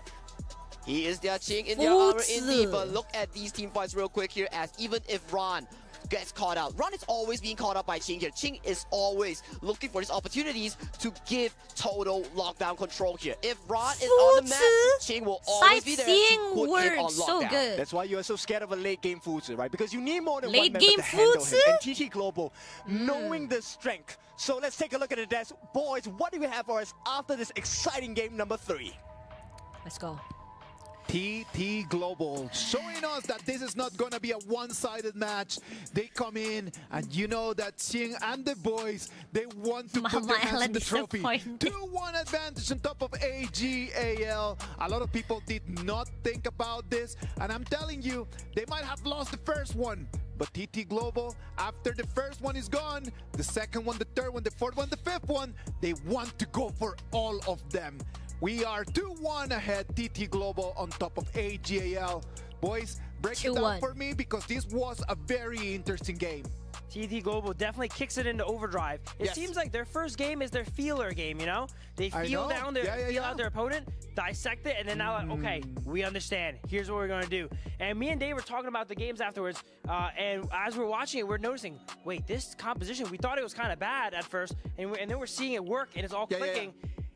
He is their Ching in their armor indeed. But look at these team fights real quick here, as even if Ron gets caught out. Ron is always being caught out by Ching here. Ching is always looking for these opportunities to give total lockdown control here. If Ron is on the map, Ching will always be there to put him on lockdown. So good. That's why you are so scared of a late game Fuzi, right? Because you need more than late one member game to handle him. And TT Global, knowing the strength. So let's take a look at the desk. Boys, what do you have for us after this exciting game number 3? Let's go. TT Global showing us that this is not going to be a one-sided match. They come in and you know that Xing and the boys, they want to put their hands in the trophy. 2-1 advantage on top of AGAL. A lot of people did not think about this, and I'm telling you, they might have lost the first one. But TT Global, after the first one is gone, the second one, the third one, the fourth one, the fifth one, they want to go for all of them. We are 2-1 ahead, TT Global on top of AGAL. Boys, break it down for me because this was a very interesting game. TT Global definitely kicks it into overdrive. It seems like their first game is their feeler game, you know? They feel down their feel out their opponent, dissect it, and then now like, okay, we understand. Here's what we're gonna do. And me and Dave were talking about the games afterwards, and as we're watching it, we're noticing, wait, this composition, we thought it was kind of bad at first, and then we're seeing it work, and it's all clicking.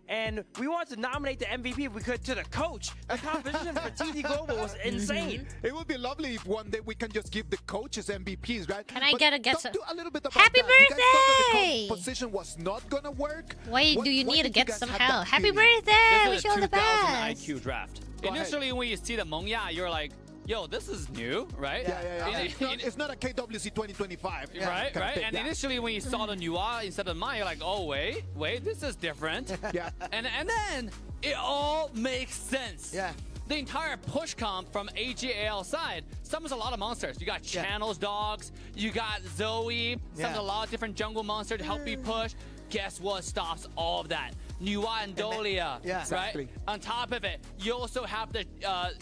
And we wanted to nominate the MVP if we could to the coach. The competition for TT Global was insane. It would be lovely if one day we can just give the coaches MVPs, right? Can I get some? A little bit about Happy that. You guys thought that birthday! the composition was not gonna work. Why do you need to get some help? Happy This birthday! is Wish a you all the 2000 best. IQ draft. Go ahead. Initially, when you see the Mengya, you're like, yo, this is new, right? It's not a KWC2025. Right. And initially, when you saw the Nua instead of mine, you're like, oh, wait, this is different. And then it all makes sense. The entire push comp from AGAL side summons a lot of monsters. You got Channels Dogs, you got Zoe, summons a lot of different jungle monsters to help you push. Guess what stops all of that? Nuwa and Dolia, right? Exactly. On top of it, you also have the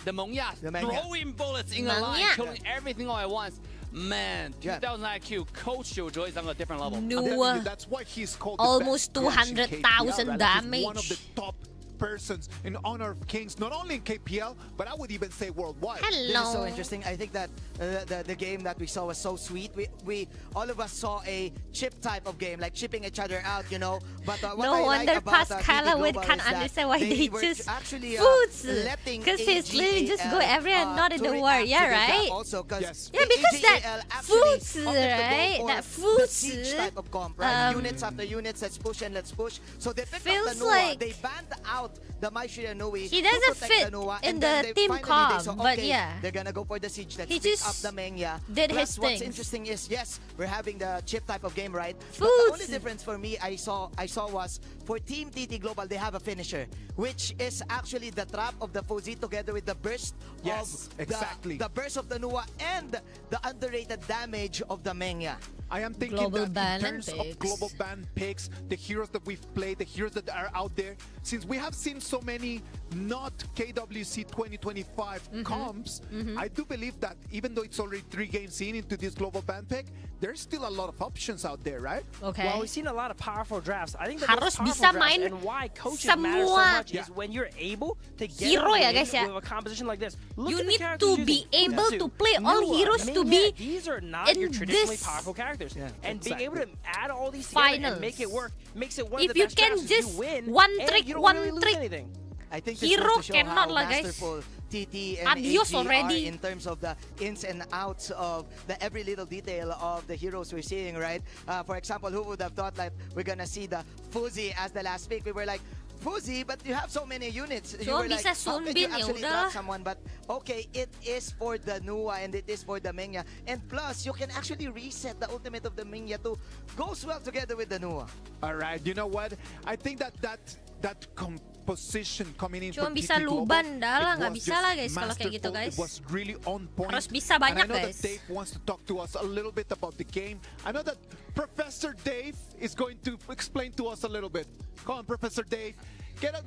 Mengya throwing bullets in a line, killing everything all at once. Man, 2000 IQ, Coach Jojo is on a different level. Nuwa, that's why he's called almost the best coach in 200,000 KPL, damage. He's one of the top persons in Honor of Kings, not only in KPL, but I would even say worldwide. This is so interesting. I think that the game that we saw was so sweet. We all of us saw a chip type of game, like chipping each other out, you know. But what no I wonder like about Kaela TT can't is understand why they were choose actually foods. letting Because he's literally just go everywhere and not in the to war, react yeah, to the draft right? Also, Yeah, because that foods, right? That the foods siege type of comp, right? Units after units, let's push and let's push. So they picked up the Noah, like they banned out the Maishiri and Nui. he doesn't fit in the team comp, but yeah. They're gonna go for the siege. Let's He pick just up the Mengya. did Plus, his what's thing. interesting is, yes, we're having the chip type of game, right? But the Foods. only difference for me I saw was for Team TT Global, they have a finisher, which is actually the trap of the Fuzi together with the burst of the burst of the Nua and the underrated damage of the Mengya. I am thinking Global that ban in terms and of picks. global ban picks, the heroes that we've played, the heroes that are out there, since we have seen so many not KWC 2025 comps, I do believe that even though it's already 3 games into this global ban pick, there's still a lot of options out there, right? Okay. Well, we've seen a lot of powerful drafts. I think the Harus most bisa powerful drafts main and why coaches matter so semua much is when you're able to get hero a ya, win guys, ya. with a composition like this. Look You at the need characters to using. be able Futsu, to play all Nuwa, heroes to Mengya. be These are not in your traditionally this powerful characters. And exactly. being able to add all these together Finals. and make it work makes it one If of the you best can drafts. just you win one and trick, you don't one really lose trick. anything. I think this Hero goes to show cannot how lah, guys. masterful TT and Adios AG already. are in terms of the ins and outs of the every little detail of the heroes we're seeing, right? For example, who would have thought that we're gonna see the Fuzi as the last pick? We were like, Fuzi, but you have so many units. You So, were like, bisa how can you Sunbin, actually yaudah. drop someone? But okay, it is for the Nua and it is for the Mengya. And plus, you can actually reset the ultimate of the Mengya too. Goes well together with the Nua. All right, you know what? I think that composition coming in Cuma for bisa TT Global, luban dah lah, it nggak was bisa just lah guys kalau kayak gitu masterful. guys. It was really on point. Harus bisa And banyak I know guys. that Dave wants to talk to us a little bit about the game. I know that Professor Dave is going to explain to us a little bit. Come on, Professor Dave. Get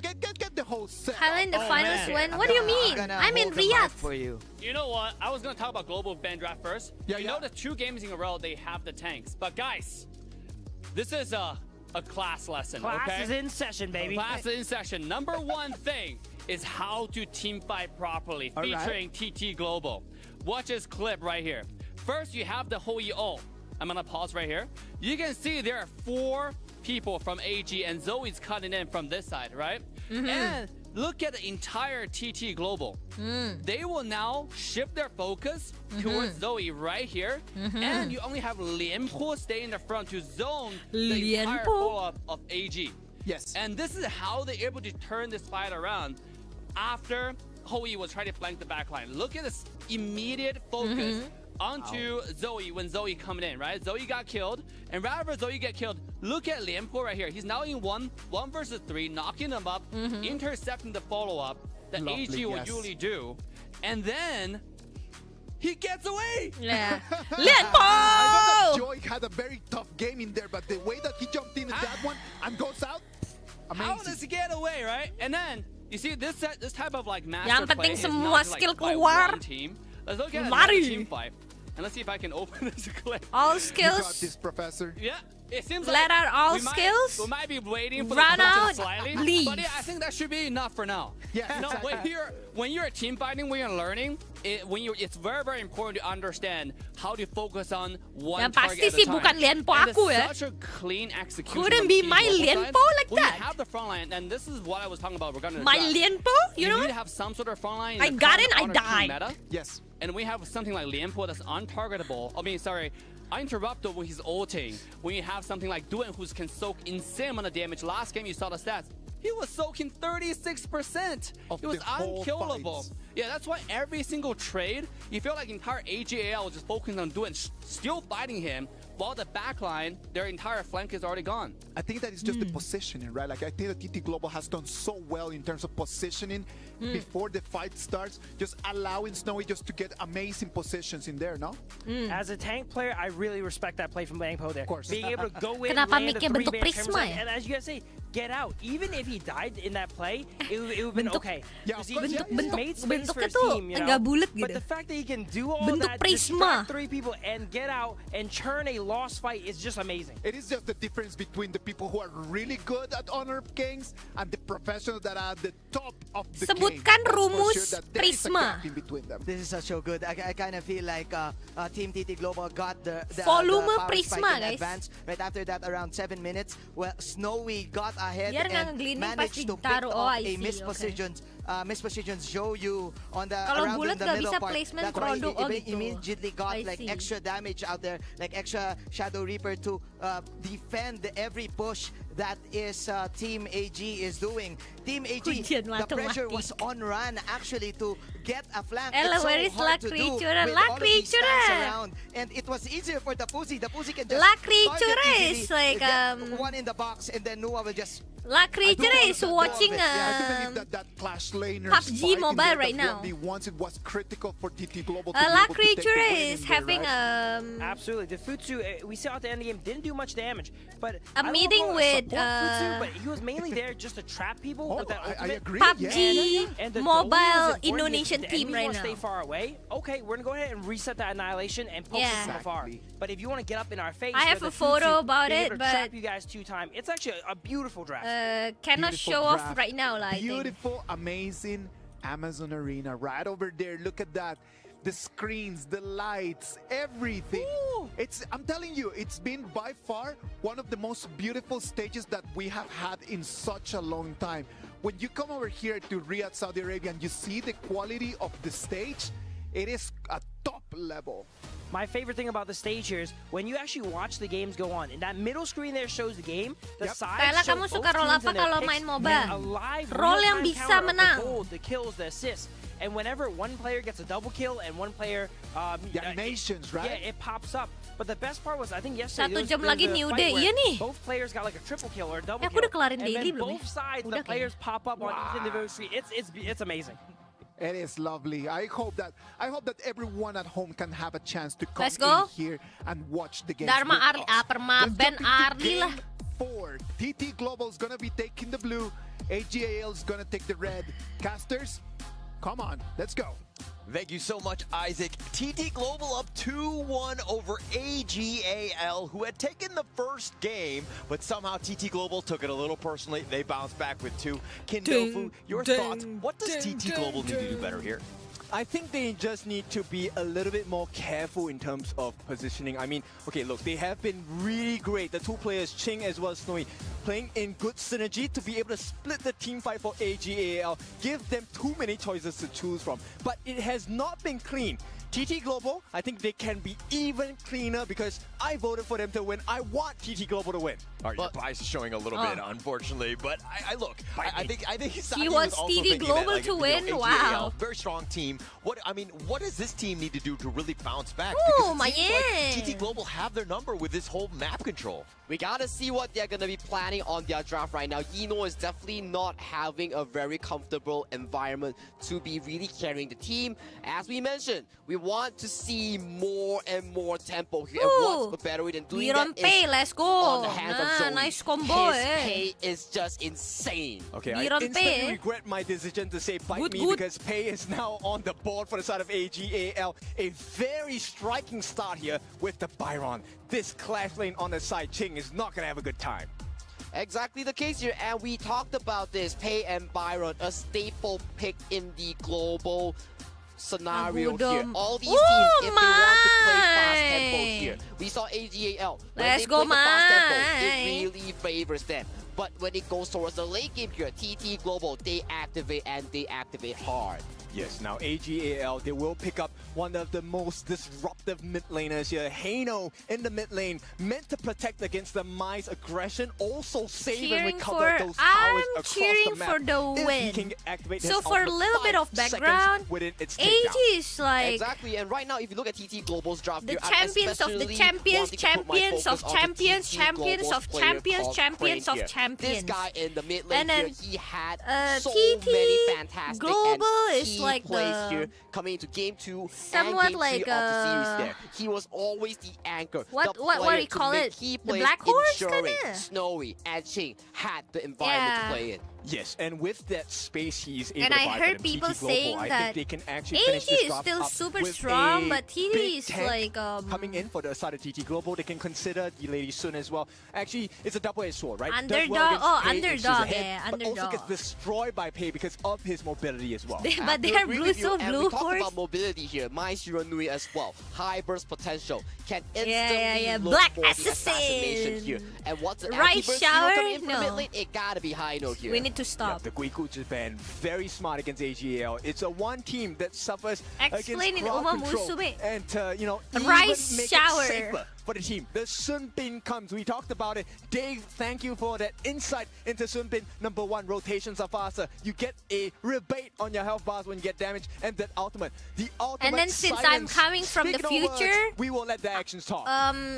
the whole set. Highland the up. finals win. What do you mean? I'm in Riyadh. For you. You know what? I was going to talk about global ban draft first. You know the 2 games in a row, they have the tanks. But guys, this is a class lesson, Class okay? is in session, baby. Class is in session. Number 1 thing is how to team fight properly, All right. featuring TT Global. Watch this clip right here. First, you have the Hoi O. I'm going to pause right here. You can see there are 4 people from AG and Zoe's cutting in from this side, right? And look at the entire TT Global. They will now shift their focus towards Zoe right here. And you only have Lianpo stay in the front to zone the entire follow-up of AG. Yes. And this is how they're able to turn this fight around after Hoi was trying to flank the backline. Look at this immediate focus onto Zoe when Zoe coming in, right? Zoe got killed, and rather Zoe get killed, look at Lianpo right here. He's now in one versus 3, knocking them up, intercepting the follow-up that AG will usually do, and then he gets away! Yeah. I Lianpo! thought that Joy had a very tough game in there, but the way that he jumped in that one and goes out, amazing. How does he get away, right? And then, you see, this type of like master Yang play penting is semua not skill like by keluar. one team. Let's look at Lari. another team fight. And let's see if I can open this clip. All You got skills. this, Professor. Yeah. It seems Let like out all we skills. we might be waiting for Run the out, slightly, leave. but yeah, I think that should be enough for now. Yeah, You know, when you're team fighting, when you're learning, it's very important to understand how to focus on one Yang target pasti at a sih time. bukan Lianpo And aku it's ya. such a clean execution. Couldn't on be the my global side. Lianpo like when that. you have the front line, and this is what I was talking about. We're gonna My draft. Lianpo, you know? need to have some sort of front line. I got it, I died. Meta. Yes. And we have something like Lianpo that's untargetable. I mean, sorry, uninterruptible when he's ulting. When you have something like Duan who can soak insane amount of damage. Last game you saw the stats. He was soaking 36%. Of It was the whole unkillable. fights. Yeah, that's why every single trade, you feel like entire AGAL was just focusing on Duan, still fighting him, while the backline, their entire flank is already gone. I think that it's just the positioning, right? Like I think that TT Global has done so well in terms of positioning before the fight starts, just allowing Snowy just to get amazing positions in there, no? As a tank player, I really respect that play from Lianpo there. Of course. Being able to go in, Kenapa land a mic-nya bentuk 3-man prisma terms, ya? and as you guys say, get out. Even if he died in that play, it would have been Bentuk- okay. Yeah, Because of course, he yeah. made space for bentuknya his tuh team, you enggak know? bulat But gitu. the fact that he can do all Bentuk that, prisma. distract 3 people, and get out and churn a lost fight is just amazing. It is just the difference between the people who are really good at honor games and the professionals that are at the top of the Sebutkan game. That's for rumus sure that there is a Prisma. gap in between them. This is so good. I kind of feel like Team TT Global got the Volume power Prisma, spike in guys. advance. Right after that, around 7 minutes, well, Snowy got ahead Biar nggak and ngeglinding pas managed to pick ditaruh. Oh, off I a see, mispositioned Zhou on the Kalau around bulat in the nggak middle bisa part. placement That's why produk, oh he gitu. immediately got I like see. extra damage out there, like extra Shadow Reaper to defend every push that is Team AG is doing. Team AG, Hujan the mati-mati. pressure was on run actually to get a flank. Ella, It's so where is hard to do Lakri-Cura? with all of these tanks Lakri-Cura! around. And it was easier for the Pussy. The Pussy can just Lakri-Cura target is easily, like, get one in the box, and then Nuwa will just Lakri-Cura is watching I do believe that Clash Laner PUBG fight in Mobile there, right the now. 1v1s, it was critical for TT Global to be able to take the Lakri-Cura win is in there, having right? Absolutely. The Futsu, we saw at the end of the game, didn't do much damage. But A I don't meeting wanna with, support Futsu, but he was mainly there just to trap people with that I ultimate. agree. PUBG And the Mobile Zoe was important. Indonesian If the team enemy right wants to now. stay far away. Okay, we're gonna go ahead and reset that annihilation and poke Yeah. them from afar. But if you want to get up in our face, I have with a the photo Futsu, about being it, able to trap but- you guys 2 times. It's actually a beautiful draft. cannot Beautiful show off draft. right now lah, I think. Beautiful, amazing Amazon Arena right over there. Look at that. The screens, the lights, everything. I'm telling you, it's been by far one of the most beautiful stages that we have had in such a long time. When you come over here to Riyadh, Saudi Arabia, and you see the quality of the stage, it is a top level. My favorite thing about the stage here is when you actually watch the games go on. And that middle screen there shows the game. The sides Kaela, show kamu both suka role teams apa and their kalau picks main MOBA? and a live Role yang real-time bisa counter of menang. The gold, the kills, the assists. And whenever one player gets a double kill and one player... The animations, right? Yeah, it pops up. But the best part was, I think yesterday, 1 jam lagi New Day. where Iya nih. both players got like a triple kill or a double Aku udah kill. kelarin And daily then belum both ya? sides, Udah the players pop up on each individual screen. It's amazing. It is lovely. I hope that everyone at home can have a chance to come Let's go. in here and watch the game. Dharma Arli, perma Ben Arli lah. 4. TT Global is gonna be taking the blue. AGAL is gonna take the red. Casters, come on, let's go. Thank you so much, Isaac. TT Global up 2-1 over AGAL, who had taken the first game, but somehow TT Global took it a little personally. They bounced back with 2. Kindofu, your thoughts? What does TT Global need to do better here? I think they just need to be a little bit more careful in terms of positioning. I mean, okay, look, they have been really great. The 2 players, Ching as well as Snowy, playing in good synergy to be able to split the team fight for AGAL, give them too many choices to choose from. But it has not been clean. TT Global, I think they can be even cleaner because I voted for them to win. I want TT Global to win. All right, your bias is showing a little bit, unfortunately. But I look, I think he wants TT Global to win. Wow, very strong team. What does this team need to do to really bounce back? Oh my like TT Global have their number with this whole map control. We gotta see what they're gonna be planning on their draft right now. Yino is definitely not having a very comfortable environment to be really carrying the team. As we mentioned, we want to see more and more tempo here. And what's better than doing that is let's go. on the hands of Zoe. Nice combo. His pay is just insane. Okay, I instantly regret my decision to say bite me because Pei is now on the board for the side of AGAL. A very striking start here with the Byron. This clash lane on the side, Ching is not going to have a good time. Exactly the case here, and we talked about this. Pei and Byron, a staple pick in the global scenario here. All these teams, if they want to play fast tempo here, we saw AGAL. Let's go, play the fast tempo, it really favors them. But when it goes towards the late game here, TT Global, they activate and they activate hard. Yes, now AGAL, they will pick up one of the most disruptive mid laners here. Haino in the mid lane, meant to protect against the Mai's aggression, also save and recover those towers across the map. For the win. He can activate So for a little bit of background, AG is like... Exactly, and right now if you look at TT Global's draft the here, champions of the champions, champions of champions, champions of champions, champions of champions. This guy in the mid lane here, he had so TT many fantastic Global and is key like plays the here coming into game 2 somewhat and game 3 like of the series there. He was always the anchor. What the do you call it? Key The plays, Black Horse ensuring kinda? Snowy and Ching had the environment to play in. Yes, and with that space he's able And to I buy heard for them, people TT Global, saying I that think they can actually finish AG this is draft still up super with strong, a but TT big is tank like coming in for the side of TT Global. They can consider the lady soon as well. Actually, it's a double-edged sword, right? Does well Underdog, against Pei, underdog, issues ahead, but also underdog. gets destroyed by Pei because of his mobility as well. But they are blue, so And blue we talked horse. about mobility here. My Shiro Nui as well. High burst potential. Can instantly look Black for the assassination here. And what's the Right anti-burst shower? hero coming in from the mid No. lane? It gotta be high note here. We need to stop. The Guiku Japan very smart against AGL. It's a one team that suffers Explain against in crowd Uma control Musume. and even Rice make shower. it safer for the team. The Sun Bin comes. We talked about it. Dave, thank you for that insight into Sun Bin. Number 1, rotations are faster. You get a rebate on your health bars when you get damage, and that ultimate. The ultimate And then since I'm silence. coming from the Speaking of words, future, we will let the actions talk.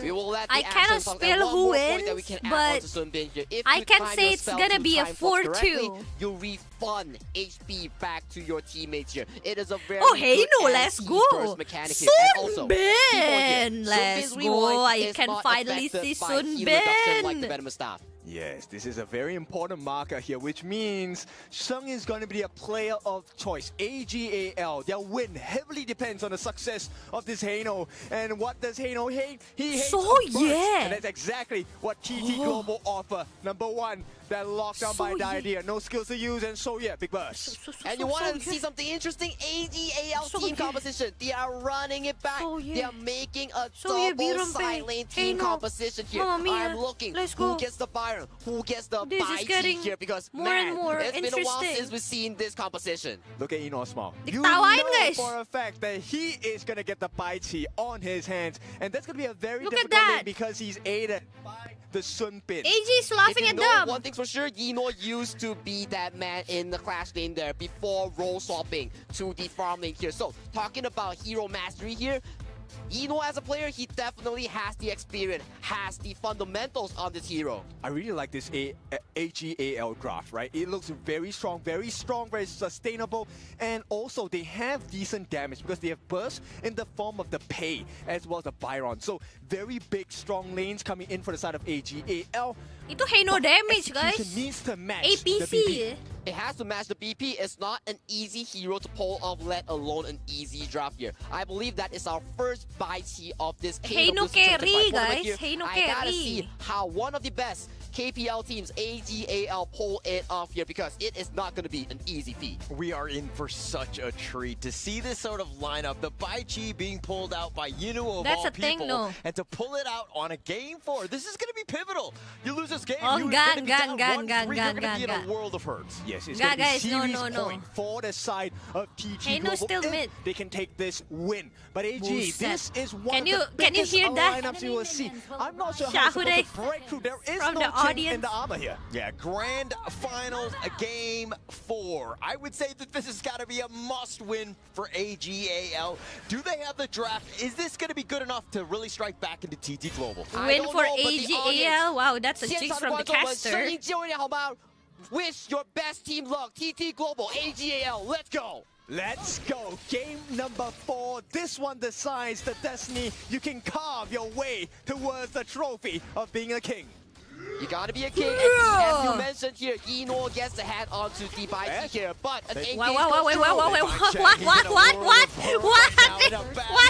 We will let the I cannot actions talk. And spill one who more point that we wins, can add but onto Sun Bin here. If I you can time say your it's spell gonna to be a time slots 4-2. correctly, you refund HP back to your teammates here. It is a very hey, good no, let's go. burst mechanic here. And also, key point here, Sun Bin, Sun let's Bin's go. rewind I is can not finally affected see by Sun heal reduction like the Bin. venomous staff. Yes, this is a very important marker here, which means Sheng is going to be a player of choice. AGAL, their win heavily depends on the success of this Haino. And what does Haino hate? He hates So, a burst. yeah. And that's exactly what TT Global offer. Number 1, that lockdown by the idea. No skills to use, and big burst. And you want to see something interesting? AGAL team composition. They are running it back. They are making a double side lane team composition here. I'm looking who gets the Byron, who gets the Bai here, because more man, and more it's been a while interesting. since we've seen this composition. Look at Eno Small. You Ketawain, know guys. for a fact that he is going to get the Bai Chi on his hands. And that's going to be a very Look at difficult that. lane because he's aided by the Sun Bin. AG is laughing If at you know them. one thing's for sure, Yino used to be that man in the clash lane there before role swapping to the farm lane here. So, talking about hero mastery here, Yino as a player, he definitely has the experience, has the fundamentals on this hero. I really like this AGAL draft, right? It looks very strong, very sustainable, and also they have decent damage because they have burst in the form of the Pei as well as the Byron. So very big, strong lanes coming in for the side of AGAL. Itu Haino damage, guys. Execution needs to match APC. the BP. It has to match the BP. It's not an easy hero to pull off, let alone an easy draft here. I believe that is our first bite of this Haino carry, guys. Haino I gotta carry. see how one of the best KPL teams, AGAL, pull it off here because it is not going to be an easy feat. We are in for such a treat to see this sort of lineup. The Bai Chi being pulled out by Yinu of That's all a thing, people, no. and to pull it out on a game 4. This is going to be pivotal. You lose this game, Oh, you're gan, going to be gan, down gan, 1-3. gan, You're gan, going to be in gan. a world of hurts. Yes, it's Guys, going to be no, series no. point for the side of TT Hey, no, Global. still if mid. They can take this win. But AG, Bullset. this is one Can of you- the can you biggest hear that? lineups you will see. I'm not sure how it's supposed Shahude to break through. There is from no the chink in audience. the armor here. Yeah, Grand Finals, game 4. I would say that this has got to be a must-win for AGAL. Do they have the draft? Is this going to be good enough to really strike back into TT Global? Win for AGAL. Wow, that's a jinx from the caster. 声音救人好吗 Wish your best team luck. TT Global, AGAL, let's go. Let's go. Game number 4. This one decides the destiny. You can carve your way towards the trophy of being a king. You gotta be a king. As you mentioned here, Yino gets the head onto the Bai here, but an 8 Wait,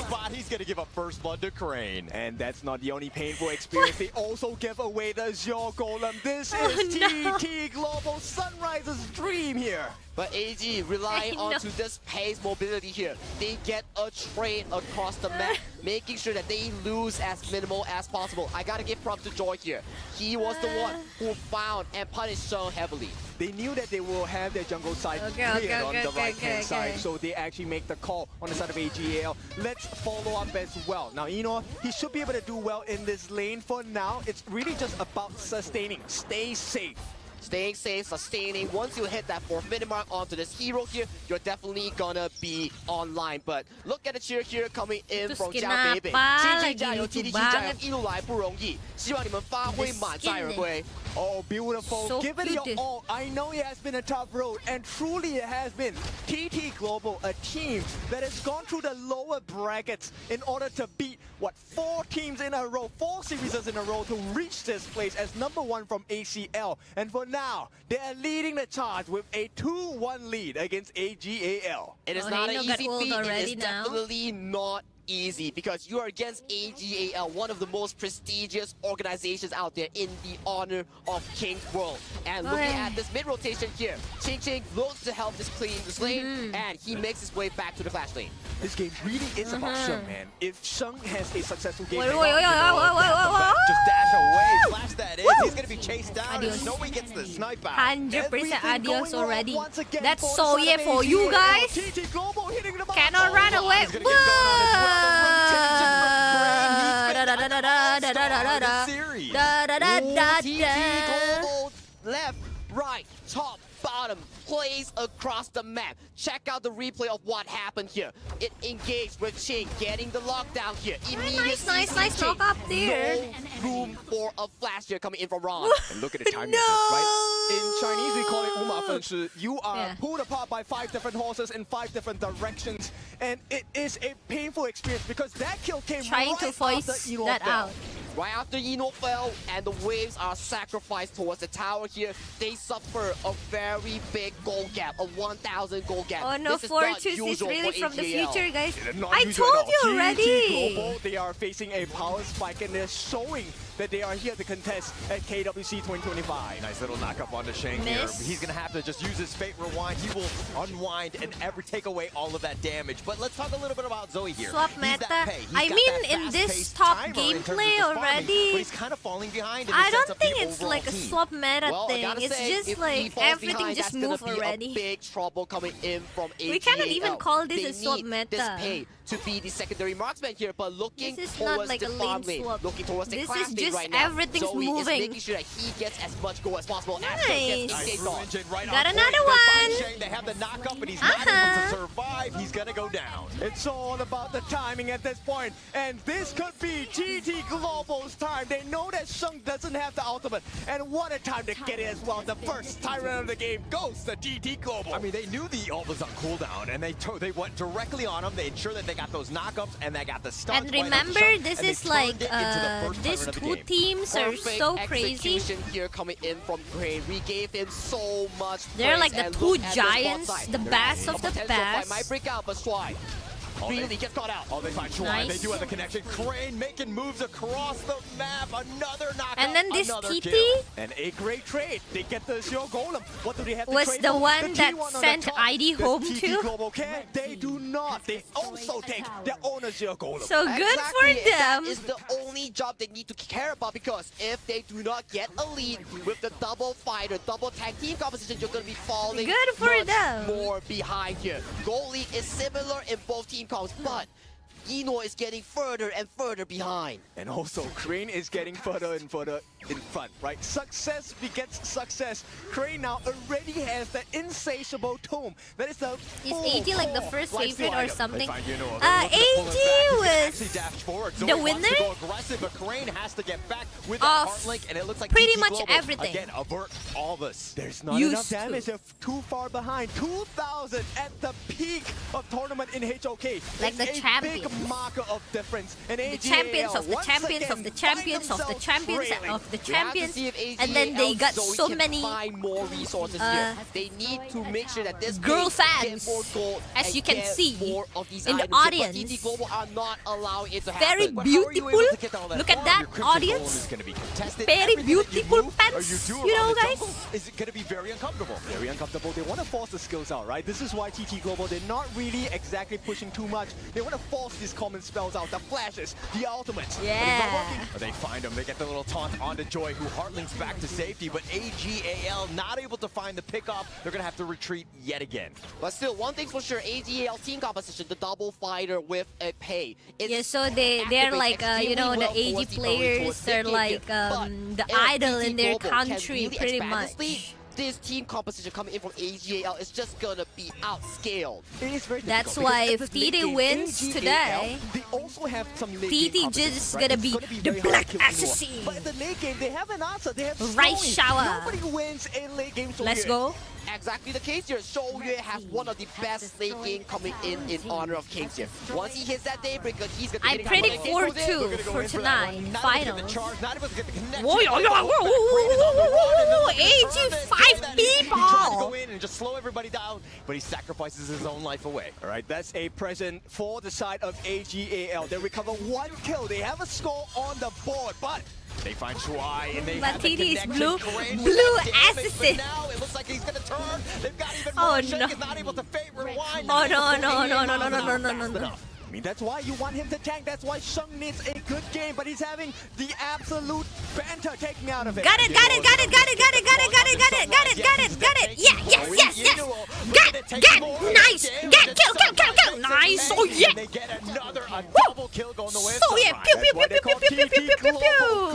what? He's going to give up first blood to Crane. And that's not the only painful experience. They also give away the Zio Golem. This Oh, is no. TT Global Sunrise's dream here. But AG relying onto this pace mobility here. They get a trade across the map, making sure that they lose as minimal as possible. I gotta give props to Joy here. He was the one who found and punished so heavily. They knew that they will have their jungle side cleared on the right-hand side, so they actually make the call on the side of AGAL. Let's follow up as well. Now, he should be able to do well in this lane for now. It's really just about sustaining. Stay safe. Staying safe, sustaining. Once you hit that 4th-minute mark onto this hero here, you're definitely gonna be online. But look at the cheer here coming in from Jiao Baby. 继续加油 ，TT 加油，一路来不容易，希望你们发挥满载而归。 Oh, beautiful. So Give it your good. all. I know it has been a tough road, and truly it has been. TT Global, a team that has gone through the lower brackets in order to beat, 4 teams in a row, 4 series in a row to reach this place as #1 from ACL. And for now, they are leading the charge with a 2-1 lead against AGAL. It is not an easy feat. It is definitely not easy because you are against AGAL, one of the most prestigious organizations out there in the honor of King's World. And looking at this mid-rotation here, Ching looks to help this lane, and he makes his way back to the flash lane. This game really is about Sheng, man. If Sheng has a successful game, Just dash away, flash that in. He's going to be chased down. Adios. Nobody gets the snipe out. 100% adios already. That's Soye for you guys. Cannot run away. Left, right, top, bottom, plays across the map. Check out the replay of what happened here. It engaged with Ching, getting the lockdown here. Nice knock up there. No room for a flash here coming in from Ron. And look at the timing of this, right? In Chinese, we call it 五马分尸. You are pulled apart by 5 different horses in 5 different directions. And it is a painful experience because that kill came Trying to voice that out. Right after Yino fell and the waves are sacrificed towards the tower here, they suffer a very big goal gap, a 1,000 goal gap. Oh no, this is not Fortress is usual really for from the AGL. future, guys. Not I usual at told all. you TT already. Global, they are facing a power spike and they're showing that they are here to contest at KWC2025. Nice little knock-up onto Shang here. He's going to have to just use his Fate Rewind. He will unwind and take away all of that damage. But let's talk a little bit about Zoe here. Swap He's meta. that pay. He's I got mean, that in this fast-paced top timer in terms of gameplay just farming, already, but he's kind of falling behind in I the sense don't of think the it's overall like a team. swap meta Well, I thing. gotta It's say, just if he like falls everything behind, just that's move gonna be already. A big trouble coming in from AGAL. We cannot even call this They a swap need meta. This pay to be the secondary marksman here, but looking This is towards not like the a farm lane lane, swap. looking towards the This class is lane just right now. everything's Zoe moving. is making sure that he gets as much goal as possible. Nice. Right Got on another point. one. Shang, they have the knock-up, but he's not able to survive. He's going to go down. It's all about the timing at this point, and this could be TT Global's time. They know that Sheng doesn't have the ultimate, and what a time to get it as well. The first tyrant of the game goes to TT Global. I mean, they knew the ult was on cooldown, and they went directly on him. They ensured that they got those knockups, and they got the stuns. And remember, this is like these two teams are so crazy. Execution here coming in from Crane. We gave him so much. They're praise, like the and two look at this bot giants, side. the best of the Potential fight best. might break out, but Swai Green League gets caught out. Oh, they find Shuai. Nice. They do have the connection. Crane making moves across the map. Another knockout. And then this another TT kill. And a great trade. They get the Zero Golem. What do they have to was trade the for? one that T1 on the sent top. ID Does home TT too? Global care? They do not. They also take their own Zero Golem. So good Exactly. for them. That is the only job they need to care about, because if they do not get a lead with the double fighter, double tag team composition, you're going to be falling Good for much them. more behind here. Gold League is similar in both team comps, but Eno is getting further and further behind. And also, Crane is getting further and further in front, right? Success begets success. Crane now already has the insatiable tome. That is the Is AG like the first favorite or something? AG was the winner go aggressive, but Crane has to get back with of that heart link, and it looks like pretty TT much Global, everything. Again, avert all this. There's not enough damage. They're too far behind. 2,000 at the peak of tournament in HOK. Like the It's a champions. big marker of difference. And The champions of the champions of the champions of the champions of the champions, and then they got so many find more resources here. They need to make sure that this girl game fans, get more gold as and you can get see more of these in the items here, audience. But TT Global are not allowing it to Very happen. But how are you beautiful. able to get all that Look at farm? that Your Crimson audience. Golem is gonna be contested. Very Everything that beautiful you move or pants, do you around know, the guys. jungle is going to be very uncomfortable. Very uncomfortable. They want to force the skills out, right? This is why TT Global, they're not really exactly pushing too much. They want to force these common spells out, the flashes, the ultimates. But it's not working. They find him. They get the little taunt onto Joy, who heartlinks back to safety, but AGAL not able to find the pickoff. They're going to have to retreat yet again. But still, one thing's for sure, AGAL team composition, the double fighter with a pay. Yeah, so they're like you know, the AG players are like the idol in their country pretty much. This team composition coming in from AGAL is just gonna be outscaled. It is very That's difficult why because if at the late TD game, wins AGAL, today, they also have some late TD game just competition, gonna It's be the very hard black to kill Enoa. assassin. But at the late game, they have an answer. They have Right Snowy. shower. Nobody wins a late game. Let's go. Exactly the case here. Shouyue has one of the best late game coming in honor of Kings here. Once he hits that Daybreaker, he's gonna I be predict 4-2 for tonight final. AG 5B He tried to go ball. in and just slow everybody down, but he sacrifices his own life away. All right, that's a present for the side of AGAL. They recover 1 kill. They have a score on the board, but they find Shuai and they But have the TD is connection. blue- Crane with blue that damage, assassin. But now it looks like he's gonna turn. They've got even Oh, more. Shake no. is not able to fade rewind. Oh no. I mean, that's why you want him to tank. That's why Sheng needs a good game, but he's having the absolute banter taken out of it. Got it. Yes. Get. Nice. Get. Kill. Nice. Oh yeah. They get another double kill going the way of So yeah. Sunrise. Pew.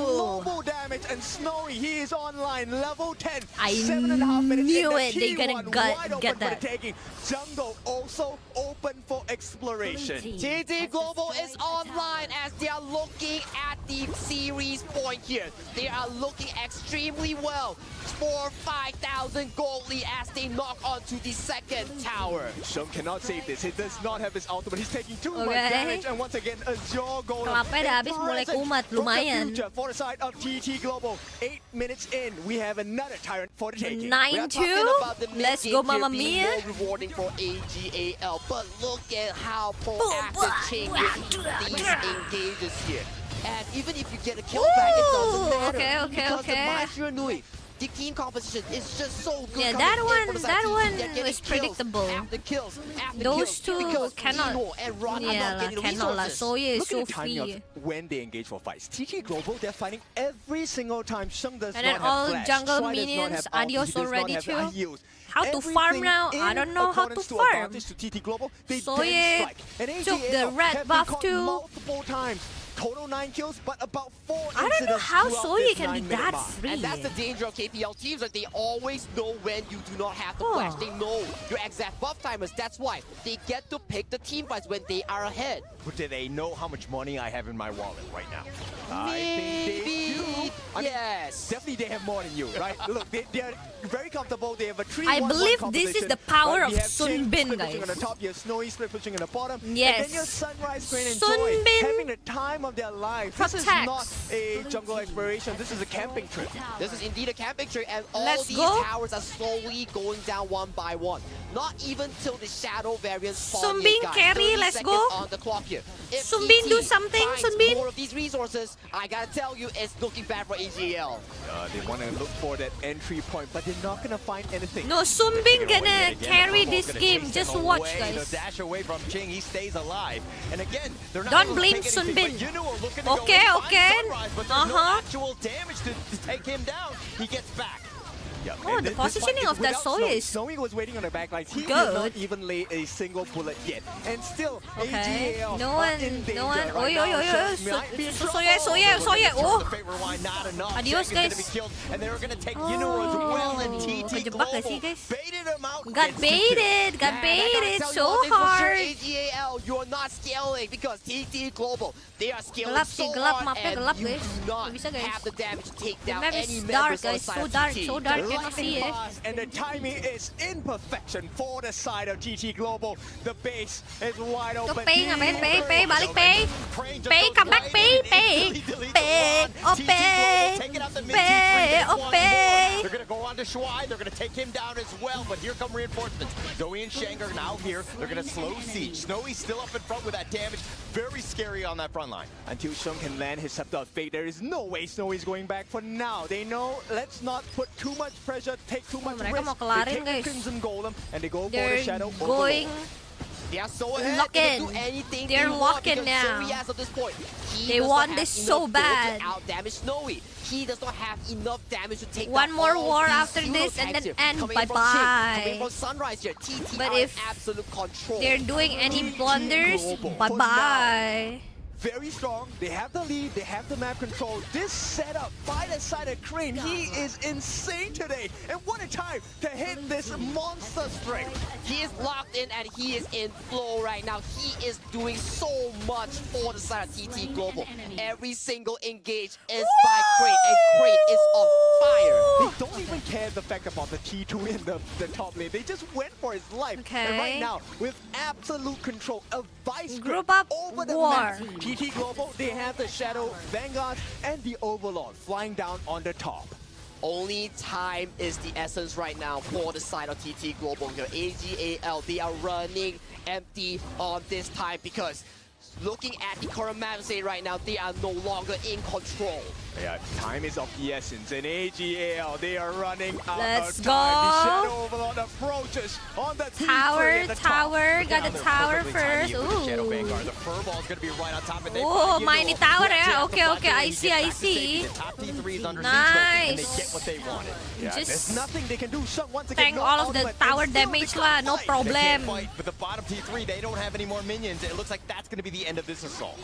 Global damage, and Snowy, he is online, level 10. I 7.5 minutes knew in, it. They're gonna wide open get for that. the taking. Jungle also open for exploration. TT Global is online as they are looking at the series point here. They are looking extremely well for 5,000 gold lead as they knock onto the second tower. Sheng cannot save this. He does not have his ultimate. He's taking too much Okay. damage, and once again, Azure Golem. Kelapnya dah habis, mulai kumat, lumayan. For the side of TT Global, 8 minutes in, we have another Tyrant for the taking. 9-2. Let's go, Mamma Mia. More rewarding for AGAL, but look at how proactive Ching with these engages here. And even if you get a kill back, it doesn't matter. Okay. Because the Maestro Nui, the team composition is just so good. Yeah, coming that in one- for the that side one team. They're getting was kills predictable. After kills, after Those kills, two because cannot- Eno and Ron are yeah not lah, getting the cannot lah. resources. Soye is Look so at the timing free. of when they engage for fights. TT Global, they're fighting every single time. Sheng does And not then have all flash. jungle Shuai does not minions, have ulti, adios he does not already have too. heals. How to farm Everything now? I in don't know how to accordance farm. advantage to TT Global, they Soye then strike. And took the AGAL red have been buff caught too. multiple times. Total 9 kills, but about 4 I don't know incidents how throughout Soye this can be 9-minute that mark. free. And that's the danger of KPL teams, that they always know when you do not have the flash. They know your exact buff timers. That's why they get to pick the team fights when they are ahead. But do they know how much money I have in my wallet right now? I think they do. I mean, Yes. definitely they have more than you, right? Look, they're very comfortable. They have a 3-1-1 I believe this is the power composition. of We have Sun Ching Bin, split pushing guys. on the top, you have Snowy split pushing on the bottom. Yes. And then your Sunrise, Crane, and Sun Joy Bin having the time of their lives. This is not a jungle exploration. This is a camping trip. This is indeed a camping trip, and all Let's these go. towers are slowly going down one by one. Not even till the shadow variants spawn Sunbin here, guys. carry, 30 let's seconds go. on the clock here. If Sunbin, TT do something, finds Sunbin. more of these resources, I gotta tell you, it's looking bad for AGL. They want to look for that entry point, but they're not going to find anything. No, Sunbin gonna carry this game. Just watch, The guys. dash away from Ching, he stays alive. And again, they're not Don't able to blame take anything, Sunbin. but Yuno are looking to go Okay, in, find okay. Sunrise, but there's no actual damage to take him down. He gets back. Oh, the positioning of that Soya is Snowy was waiting on the back lines. He did good. not even lay a single bullet yet. And still, Okay. AGL No are one, in danger no one. right Oi, now. oi, oi, oi. Might be in trouble. Soya. Oh. The favorite line, not enough. Adios, Cheng is guys. gonna be killed, and they're gonna take Yuno as well, and TT Kejebak gak Global sih, guys? baited him out. Got gets 2 kills. baited. Got baited Tell you so one thing for sure, hard. AGL, you're not scaling because TT Global, they are scaling Gelap so sih, gelap, hard, mapnya and gelap, you guys. do not Nggak bisa, guys. have the damage to take The down map any is members dark, on the guys. side So of dark, TT. so dark. Cannot see it. And the timing is in perfection for the side of TT Global. The base is wide Tuh, open. Pei ngapain? Pei, balik Pei. Pei, come back, Pei. Oh, Pei. Oh, Pei. They're gonna go on to Shuai. They're gonna take him down as well. But here come reinforcements. Zoe and Shang are now here. They're gonna slow siege. Snowy's still up in front with that damage. Very scary on that front line. Until Shung can land his Scepter of Fate, there is no way Snowy's going back for now. They know, let's not put too much pressure, take too much mereka risk. mau kelarin, They take guys. the Crimson Golem and they go for They're the Shadow going. They are so ahead. Lock They can in. do anything They're they want locking because now. Zoe, as of this point, he They does want not this have so enough build bad. to out-damage Snowy. He does not have enough damage to take One down more all war these after pseudo this and tanks then here. end. Coming in from Bye-bye. Ching, coming from Sunrise here. TT But are if in absolute control. they're doing any TT blunders, Global. bye-bye. Very strong. They have the lead. They have the map control. This setup by the side of Crane, he is insane today. And what a time to hit this monster strength. He is locked in and he is in flow right now. He is doing so much for the side of TT Global. Every single engage is by Crane, and Crane is on fire. They don't even care the fact about the T2 in the top lane. They just went for his life. And right Okay. now, with absolute control, a vice Group grip up over the war. map. TT Global, they have the Shadow, Vanguard, and the Overlord flying down on the top. Only time is the essence right now for the side of TT Global here. AGAL, they are running empty on this time because looking at the current map state right now, they are no longer in control. Yeah, time is of the essence, and AGAL, they are running out Let's of go. time. The Shadow Overlord approaches on the Tower, T3 at the top. tower. Got the tower first. Shadow Ooh. Vanguard. The furball's gonna be right on top of it. Oh, main di tower ya. Okay, okay. I see, I see. The top T3 is under siege, and they Nice. get what they wanted. Yeah, Just there's nothing they can do. Shun once again, tank no all of the ultimate, tower and still damage they lah. can't No fight. They can't problem. fight, but the bottom T3, they don't have any more minions. It looks like that's gonna be the end of this assault.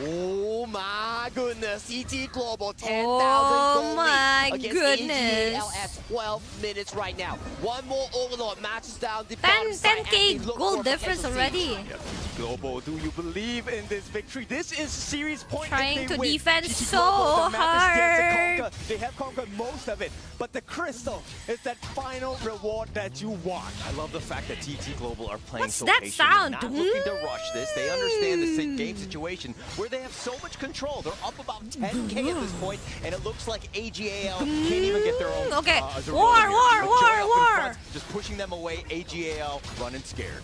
Oh my goodness, CT Global 10,000 Oh gold my lead against goodness. AGAL at 12 minutes right now. One more Overlord matches down the 10 bottom side as 10k they look gold for difference potential already. Yeah, TT Global, do you believe in this victory? This is series point. Trying if they to win. defend TT so Global, the map is theirs to hard. conquer. They have conquered most of it, but the crystal is that final reward that you want. I love the fact that TT Global are playing What's so that patient. sound? They're not looking to rush this. They understand the game situation where they have so much control. They're up about 10k at this point, and it looks like AGAL can't even get their own. Okay. Zerona War, here. war, With war, Joy up in war. front, just pushing them away. AGAL running scared.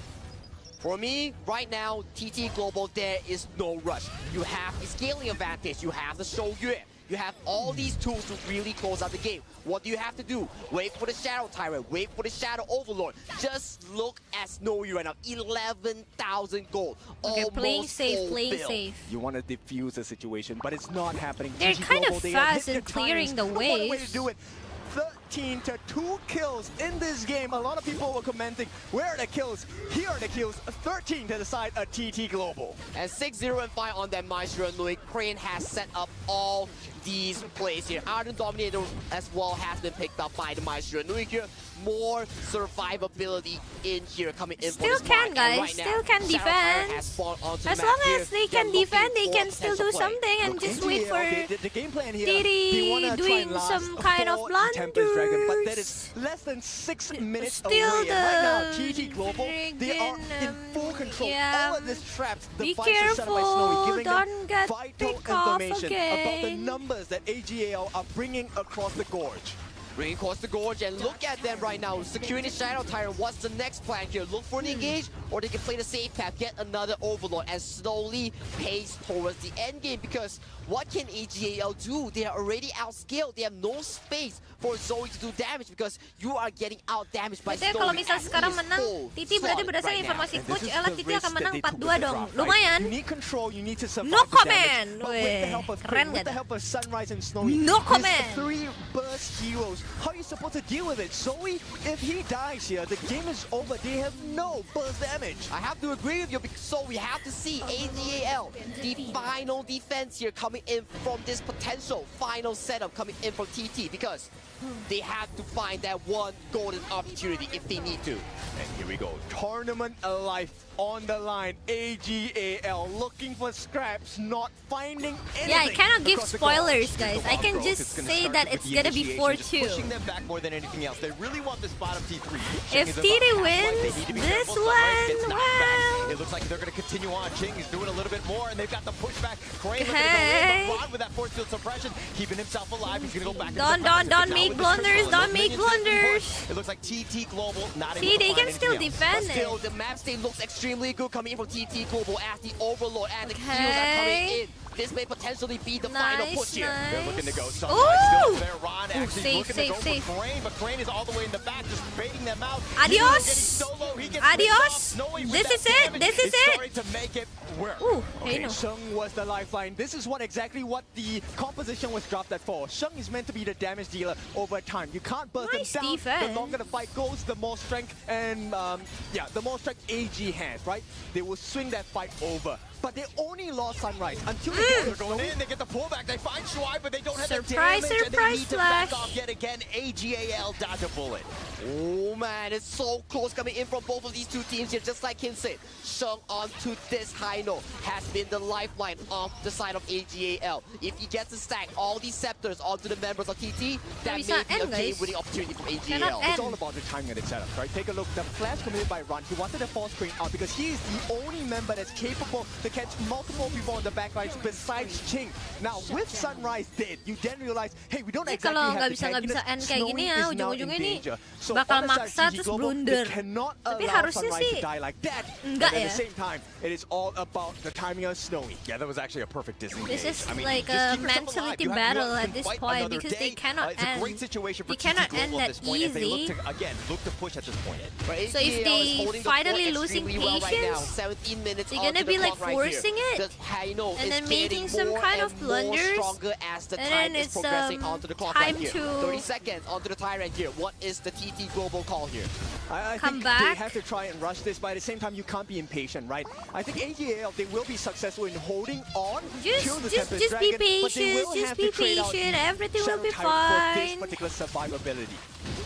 For me, right now, TT Global, there is no rush. You have the scaling advantage. You have the Shogyue. You have all these tools to really close out the game. What do you have to do? Wait for the Shadow Tyrant. Wait for the Shadow Overlord. Just look at Snowy right now. 11,000 gold. Okay, playing Almost safe, full playing build. safe. You want to defuse the situation, but it's not happening. They're TT kind Global, of they have fast hit in the clearing the triangles. What a way waves. to do it. 13 to 2 kills in this game. A lot of people were commenting, where are the kills? Here are the kills. 13 to the side of TT Global. And 6-0 and 5 on that Maestro and Louis. Crane has set up all these plays here. Ardent Dominator as well has been picked up by the Maestro and Louis here. More survivability in here coming in Still for this can, mark. guys. And right Still now, can Shadow defend. Tyrant has spawned onto the As map long here. as they They're can defend, looking they for can still do potential play. something and Look, just wait for the game plan here, they Diddy wanna try doing and last some kind of 4 Tempest blunder. Dragon, but that is less than 6 minutes Still away. And right now, TT Global, they are Dragon, in full control. yeah. All of these traps, the Be fights are set up by Snowy, careful, giving them don't get vital picked off information about the again. numbers that AGAL are bringing across the gorge. Bring across the gorge and look at them right now. Securing the Shadow Tyrant. What's the next plan here? Look for an engage, or they can play the safe path, get another Overlord, and slowly pace towards the end game. Because what can AGAL do? They are already outscaled. They have no space for Zoe to do damage because you are getting out damaged by Berarti Snowy. kalau misal sekarang menang, Titi berarti berdasarkan informasi coach, Titi akan menang 4-2 dong. Lumayan. You need control, you need to survive No the comment. damage. But with the help of Keren with gak the help of Sunrise and Snowy, No these comment. 3 burst heroes, how are you supposed to deal with it? Zoe, if he dies here, the game is over. They have no burst damage. I have to agree with you, so we have to see AGAL, the final defense here coming in from this potential final setup coming in from TT, because they have to find that one golden opportunity if they need to. And here we go. Tournament alive on the line. AGAL looking for scraps, not finding anything. Yeah, I cannot give across the spoilers, gorge. guys. I can just say that it's gonna be 4-2. Pushing them back more than anything else. They really want this bottom T3. If TD wins this one, well, it looks like they're going to continue on. Ching is doing a little bit more, and they've got the pushback. Crane looking Okay. to go in, but Ron with that force field suppression, keeping himself alive. He's going to go back. Don't make blunders. Don't make blunders. It looks like TT Global not able See, to they find can still anything else. defend But it. still, the map state looks extremely good coming in from TT Global as the Overlord and the heroes are coming in. This may potentially be the final push here. They're looking to go. Ooh! Sunrise still there. Ron Ooh, actually safe, looking safe, to go safe. for Crane, but Crane is all the way in the back, just baiting them out. Adios. He's getting solo. He gets Adios. picked off. Snowy with This that is it. damage This is is it. starting to make it work. Ooh, Okay, hey, no. Sheng was the lifeline. This is exactly what the composition was drafted for. Sheng is meant to be the damage dealer over time. You can't burst Nice them down. defense. The longer the fight goes, the more strength and the more strength AG has, right? They will swing that fight over. But they only lost Sunrise until they get They're going in, they get the pullback, they find Shuai, but they don't have Surprise, the damage, and they surprise need to back flash. off yet again. AGAL dodge a bullet. Oh man, it's so close coming in from both of these two teams here, just like Kim said. Sheng onto this high note has been the lifeline of the side of AGAL. If he gets to stack all these scepters onto the members of TT, that may Bisa be a end, guys. game-winning opportunity for Cannot AGAL. end. It's all about the timing of the setup, right? Take a look. The flash committed by Ron. He wanted to force Crane out because he is the only member that's capable to catch multiple people on the backlines besides Ching. Now, with Sunrise dead, you then realize, hey, we don't Ini exactly kalau have nggak the bisa tankiness. end kayak gini Snowy ya, is now in ujung-ujungnya nih danger. So bakal on the side of maksa TG terus Global, blunder. they cannot Tapi allow harusnya Sunrise sih to die like that. enggak But at ya. the same time, it is all about the timing of Snowy. Yeah, that was actually a perfect disengage. This is I mean, like just a keep yourself alive. mentality You have- battle you at can this fight point another because they day. cannot It's a end. great situation for They TT cannot Global end at that this point as they look easy. to, again, look to push at this point. So if they finally losing patience, 17 minutes they're gonna be like forcing it, and then making some kind of blunders, as the and time then is it's progressing onto the clock time right here. to 30 seconds onto the Tyrant here. What is the TT Global call here? I Come think back. they have to try and rush this, but at the same time, you can't be impatient, right? I think AGAL, they will be successful in holding on to the Tempest just be Dragon, but they patient, will just have be to trade out patient, everything will Shadow be Tyrant for this fine. particular survivability.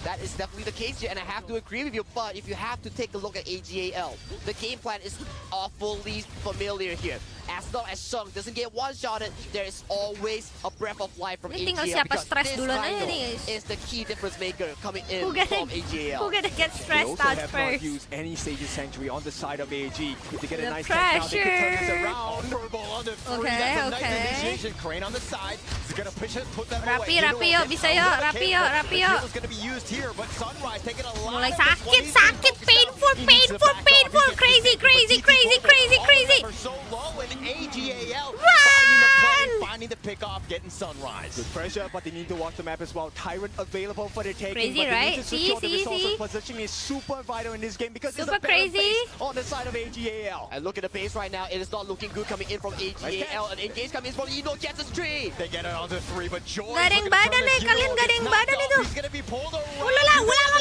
That is definitely the case here, and I have to agree with you, but if you have to take a look at AGAL, the game plan is awfully familiar here. As long as Sheng doesn't get one-shotted, there is always a breath of life from Ini tinggal AGAL, siapa because stress this duluan aja final nih, guys. is the key difference maker coming in Who gonna- from AGAL. Who gonna get They stressed also out have not first? used any Sage's Sanctuary on the side of AG. If they get The a nice tech now, they can turn this pressure. around. Verbal on the three. Okay, That's a nice okay. initiation. Crane on the side. He's gonna push it, put them Rapi, away. rapi, yo, bisa yo, rapi, yo, rapi, yo. It's gonna be used here, but Sunrise taking a lot Mulai of this one. sakit, He's sakit, focused painful, out. He needs to painful, back off. painful, He gets crazy, the crazy, crazy, crazy, crazy. For so low, and AGAL Run! finding the pick off, getting Sunrise. Good pressure, but they need to walk the map as well. Tyrant available for the taking, Crazy, but they right? need to See, secure the see, resources. see? Positioning is super vital in this game because Super there's a better crazy. base on the side of AGAL. And look at the base right now, it is not looking good coming in from AGAL, and Engage coming in from Eno gets his tree. They get it onto three, but Joy. Gak ada yang badan nih, kalian gak ada yang badan itu. He's gonna be pulled around. Ulala, ulala.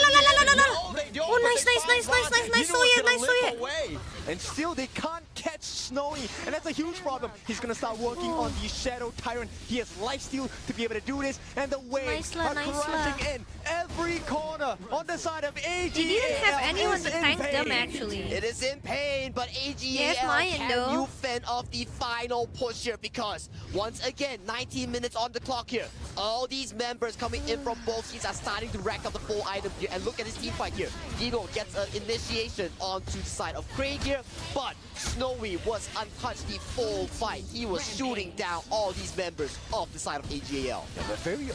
No, they don't, Oh, but nice, they nice, find nice, nice, Ron. nice, nice You know what's Soya, gonna nice limp Soya. away. And still they can't catch Snowy, and that's a huge problem. He's gonna start working on the Shadow Tyrant. He has lifesteal to be able to do this, and the waves are crashing in every corner on the side of AGAL. He didn't have anyone to tank them actually. It is in pain, but AGAL Mayan, can you fend off the final push here? Because once again, 19 minutes on the clock here. All these members coming in from both teams are starting to rack up the full item here. And look at this team fight here. Dino gets an initiation onto the side of Craig here, but Snowy was untouched the full fight. He was shooting down all these members of the side of AGAL.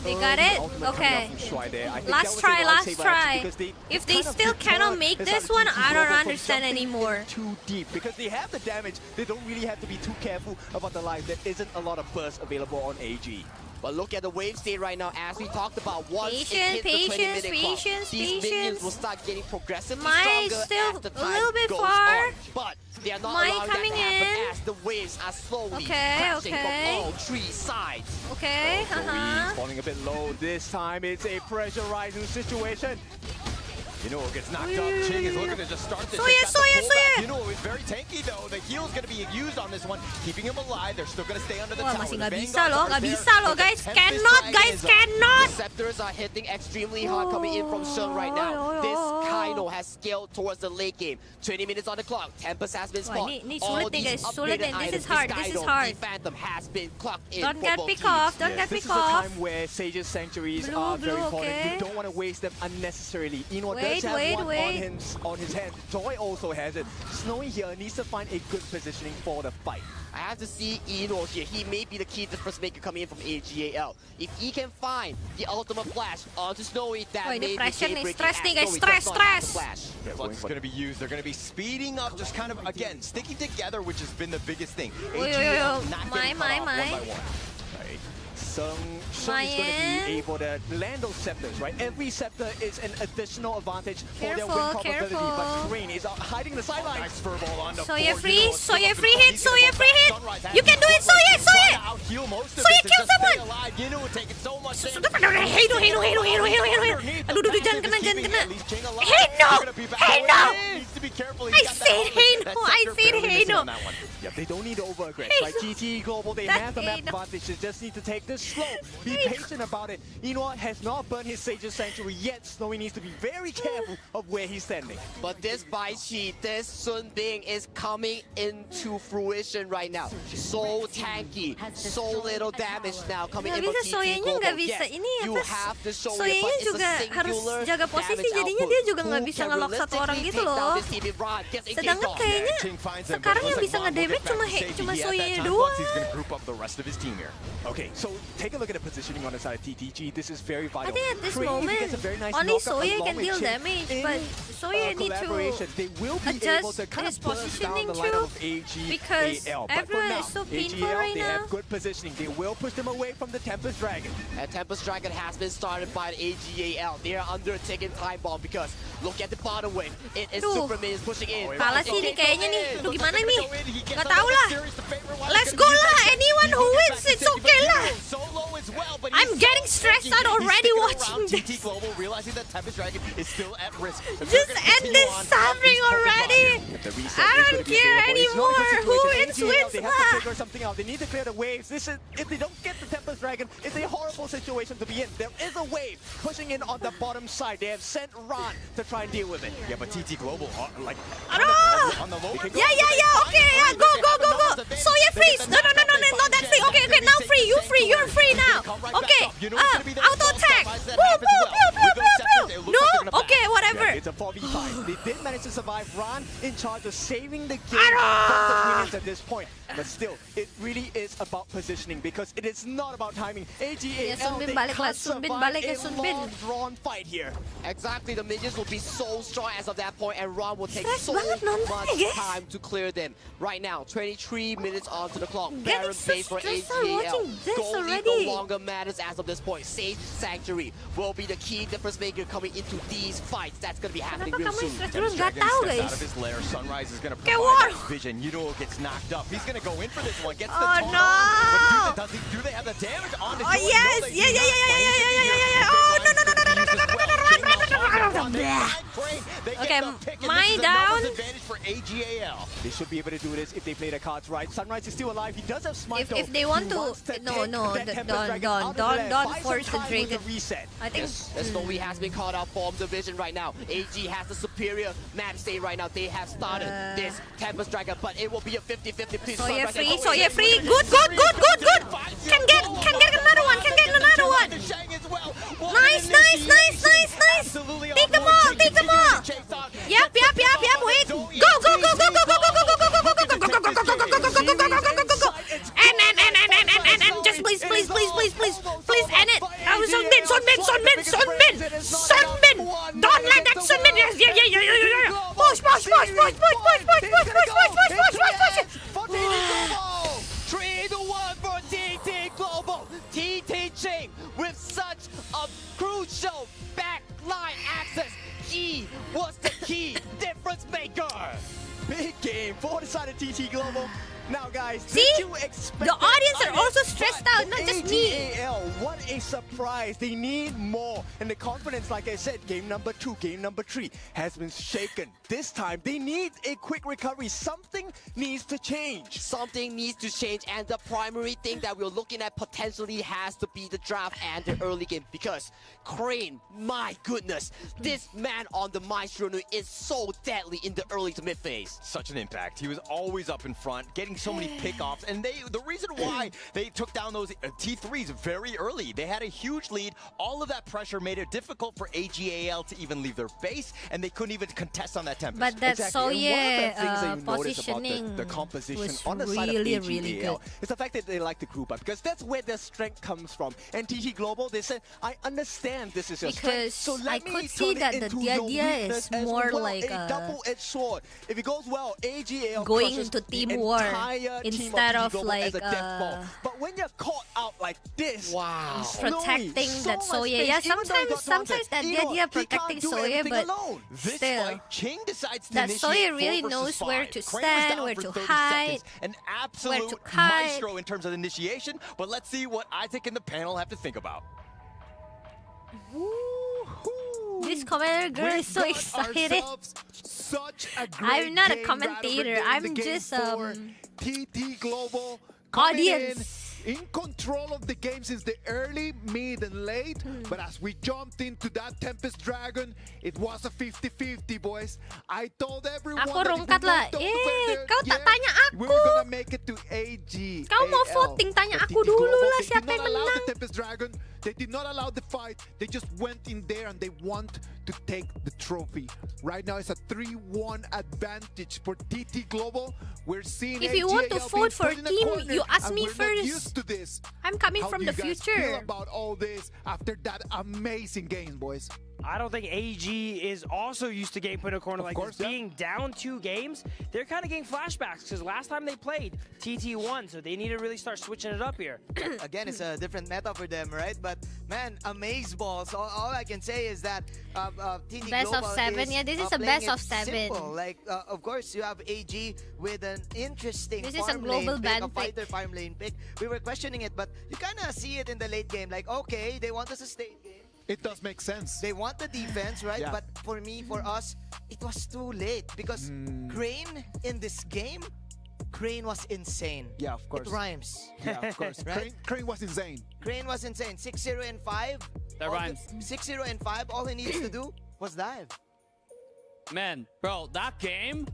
They got it? Okay. Last try. If they still cannot make this one, I don't understand anymore. Too deep because they have the damage. They don't really have to be too careful about the life. There isn't a lot of burst available on AG. But look at the wave state right now, as we talked about. Once it hits the 20-minute clock, these minions will start getting progressively stronger still as the a time little bit goes far. on. But they are not Mai allowing that coming to happen in. as the waves are slowly Okay, crashing okay. from all three sides. Okay, He's falling a bit low. This time it's a pressurizing situation. You know, gets knocked up. Ching is looking to just start this. Soya. You know, it's very tanky though. The heal is going to be used on this one, keeping him alive. They're still going to stay under the Wah, tower. masih The nggak bisa Vanguards loh, are nggak there, bisa loh, but the guys. Tempest Cannot, Dragon guys, is up. cannot. The Scepters are hitting extremely hard coming in from Sheng right now. This Kaino has scaled towards the late game. 20 minutes on the clock. Tempest has been Wah, spotted. ini All sulit nih, these guys. Sulit upgraded nih. This items, is hard. This is Kaino, hard. the Phantom has been clocked in Don't for get both pick teams. off. Don't get This pick is the off. time where Sage's Sanctuaries Blue, are very important. okay. You don't want to waste them unnecessarily. Eno Wait, does have wait, one wait. on his hand. Joy also has it. Snowy here needs to find a good positioning for the fight. I have to see Eno here. He may be the key difference maker coming in from AGAL. If he can find the ultimate flash onto Snowy, that Wah, may ini be pressure nih. game-breaking Stress as nih, guys. Snowy does not have the Stress. flash. Yeah, Flux is going to be used. They're going to be speeding up, just kind of, again, sticking together, which has been the biggest thing. AGL not getting cut off one by one. Sheng is going to be able to land those scepters, right? Every scepter is an additional advantage for their win probability, but Crane is hiding the sidelines. Nice furball on the Soya floor. free, You know, Soya it's free good. hit, He's gonna Soya work free out. hit. Sunrise You can do it, has Soya, trying to Soya. out-heal most of Soya, this and kill just stay someone. alive. You know, taking so much damage. Aduh, jangan kena. Hey no! Needs to be careful. I said hey no. I said hey no. Yep, they don't need to over-aggress, Hey, right? TT Global, they that's have the map hey no. advantage. They just need to take this slow. Be patient about it. Eno has not burned his Sage's Sanctuary yet. Snowy needs to be very careful of where he's standing. But this Bai Chi, this Sun Bing is coming into fruition right now. So tanky, so little damage now coming in Nggak from bisa, TT Soyanya Global. nggak bisa. Yes, Ini you apa? have to show it, Soyanya but it's juga a harus singular jaga posisi, damage jadinya output. dia juga nggak Who bisa can nge-lock satu orang realistically gitu take down loh. this team if Ron gets engaged Sedangkan on? kayaknya Ching finds him, sekarang but yang looks bisa like Ron will nge-damage get back cuma to safety. cuma He has that Soyanya time doang. plus. He's going to group up the rest of his team here. Okay, so take a look at the positioning on the side of TTG. This is very vital. I think at this Crane moment, gets a very nice only knockup Soya along can with deal Ching damage, in, but Soya need collaboration. to They will be able adjust to kind his of burst down positioning the lineup too, of AGAL. because But for everyone now, is so painful AGL, right they now. have good positioning. They will push them away from the Tempest Dragon. And Tempest Dragon has been started by the AGAL. They are under a ticking time bomb because look at the bottom wave. It is Duh. Superman is pushing in. Kalah sih ini kayaknya nih. Aduh gimana nih? He gets Gak under tau the lah. series, the favorite one. Let's He's go gonna use lah. that Anyone who He will get wins, back to it's safety, but okay Eno lah. is so low as well, but I'm he's getting so stressed tanky. out He's already sticking watching around. this. TT Global realizing that Tempest Dragon is still at risk. If they're Just gonna end continue this on, suffering he's poking already. fire. The reset I is don't gonna be care available. It's not a anymore. good Who situation. wins, AGL, wins they have to lah. figure something out. They need to clear the waves. This is, if they don't get the Tempest Dragon, it's a horrible situation to be in. There is a wave pushing in on the bottom side. They have sent Ron to try and deal with it. Yeah, but TT Global, like, Aduh. on the lower. Yeah. Okay, yeah. Go. Soya freeze. No. Not that free. Okay. Now free. You're free now. Okay. Auto attack. Pew. No. Okay. Whatever. Yeah, it's a 4v5. They did manage to survive. Ron in charge of saving the game from the minions at this point. But still, it really is about positioning because it is not about timing. AGAL, Sunbin they balik lah, can't Sunbin survive balik ya, a Sunbin. long-drawn fight here. Exactly, the minions will be so strong as of that point, and Ron will take Stress so banget nontonnya, much guys. time to clear them. Right now, 23 minutes onto the clock. Getting Baron so base for stressed out AGAL. watching this Gold lead already. no longer matters as of this point. Sage Sanctuary will be the key difference maker coming into these fights. That's going to be happening Kenapa real kamu soon. stress Tempest terus? Gak Dragon tahu steps out guys. of his lair. Sunrise is going to Kayak provide war. that vision. Yudo gets knocked up. He's going to go in for this one. Gets the Oh, taunt no. on. But do they have the damage on the Oh yes. Yeah. Oh no. Okay, my down. For AGAL. They should be able to do this if they play the cards right. Sunrise is still alive. He does have smite. If they want to, don't force the Dragon. I think Zoe has been caught out from the vision right now. AG has the superior map state right now. They have started this Tempest Dragon, but it will be a 50-50. Please, Soya free. Good. Can get another one. Nice. Take them all. Yep. Wait. Go. And just please end it. Sunbin. Don't let that Sunbin. Yeah. Push. 3-1 for TT Global. TT Ching with such a crucial backline access. He was the key difference maker. Big game for the side of TT Global. Now, guys, see, did you expect the audience are also stressed out, not just me. AGAL, what a surprise. They need more. And the confidence, like I said, game number 2, game number 3 has been shaken. This time, they need a quick recovery. Something needs to change. Something needs to change, and the primary thing that we're looking at potentially has to be the draft and the early game, because Crane, my goodness, this man on the Maestro is so deadly in the early to mid phase. Such an impact. He was always up in front, getting so many pickoffs, and the reason why they took down those T3s very early, they had a huge lead. All of that pressure made it difficult for AGAL to even leave their base, and they couldn't even contest on that Tempest. But that Soye positioning the composition was on the side of AGAL really good. is the fact that they like the group up, because that's where their strength comes from. And TT Global, they said, I understand this is your strength, so let me see turn that it the into your idea weakness is as more well. like a double-edged sword. If it goes well, AGAL going crushes into the team war entire team instead TT of Global like as a death ball. But when you're caught out like this, wow, protecting that Soye. Yeah, sometimes that the idea of protecting Soye, but still, that Soye really knows where to stand, where to hide, an absolute maestro in terms of initiation. But let's see what Isaac and the panel have to think about. This commentator girl is so excited. I'm not a commentator. I'm just TT Global audience. In control of the game since the early, mid, and late. But as we jumped into that Tempest Dragon, it was a 50-50, boys. I told everyone Ako rungkat lah. Kau tak tanya aku. we were gonna make it to AG. Kau mau voting, tanya aku dulu lah siapa yang menang. The Tempest Dragon. They did not allow the fight. They just went in there and they want to take the trophy. Right now it's a 3-1 advantage for TT Global. We're seeing if you want to vote for team, you ask me first. Used to this. I'm coming from the future. How do you guys feel about all this after that amazing game, boys? I don't think AG is also used to getting put in a corner like this. Being down 2 games, they're kind of getting flashbacks because last time they played, TT won, so they need to really start switching it up here. Again, it's a different meta for them, right? But man, amaze balls. All I can say is that TT best Global of 7. Yeah, this is a best of 7. Simple. Like, of course, you have AG with an interesting this is a global pick, ban a fighter farm lane pick. We were questioning it, but you kind of see it in the late game. Like, okay, they want to sustain game. It does make sense. They want the defense, right? Yeah. But for me, for us, it was too late because Crane in this game, Crane was insane. Yeah, of course. It rhymes. Yeah, of course. Right? Crane was insane. Crane was insane. 6-0 and 5. That rhymes. 6-0 and 5. All he needs to do was dive. Man, bro, that game,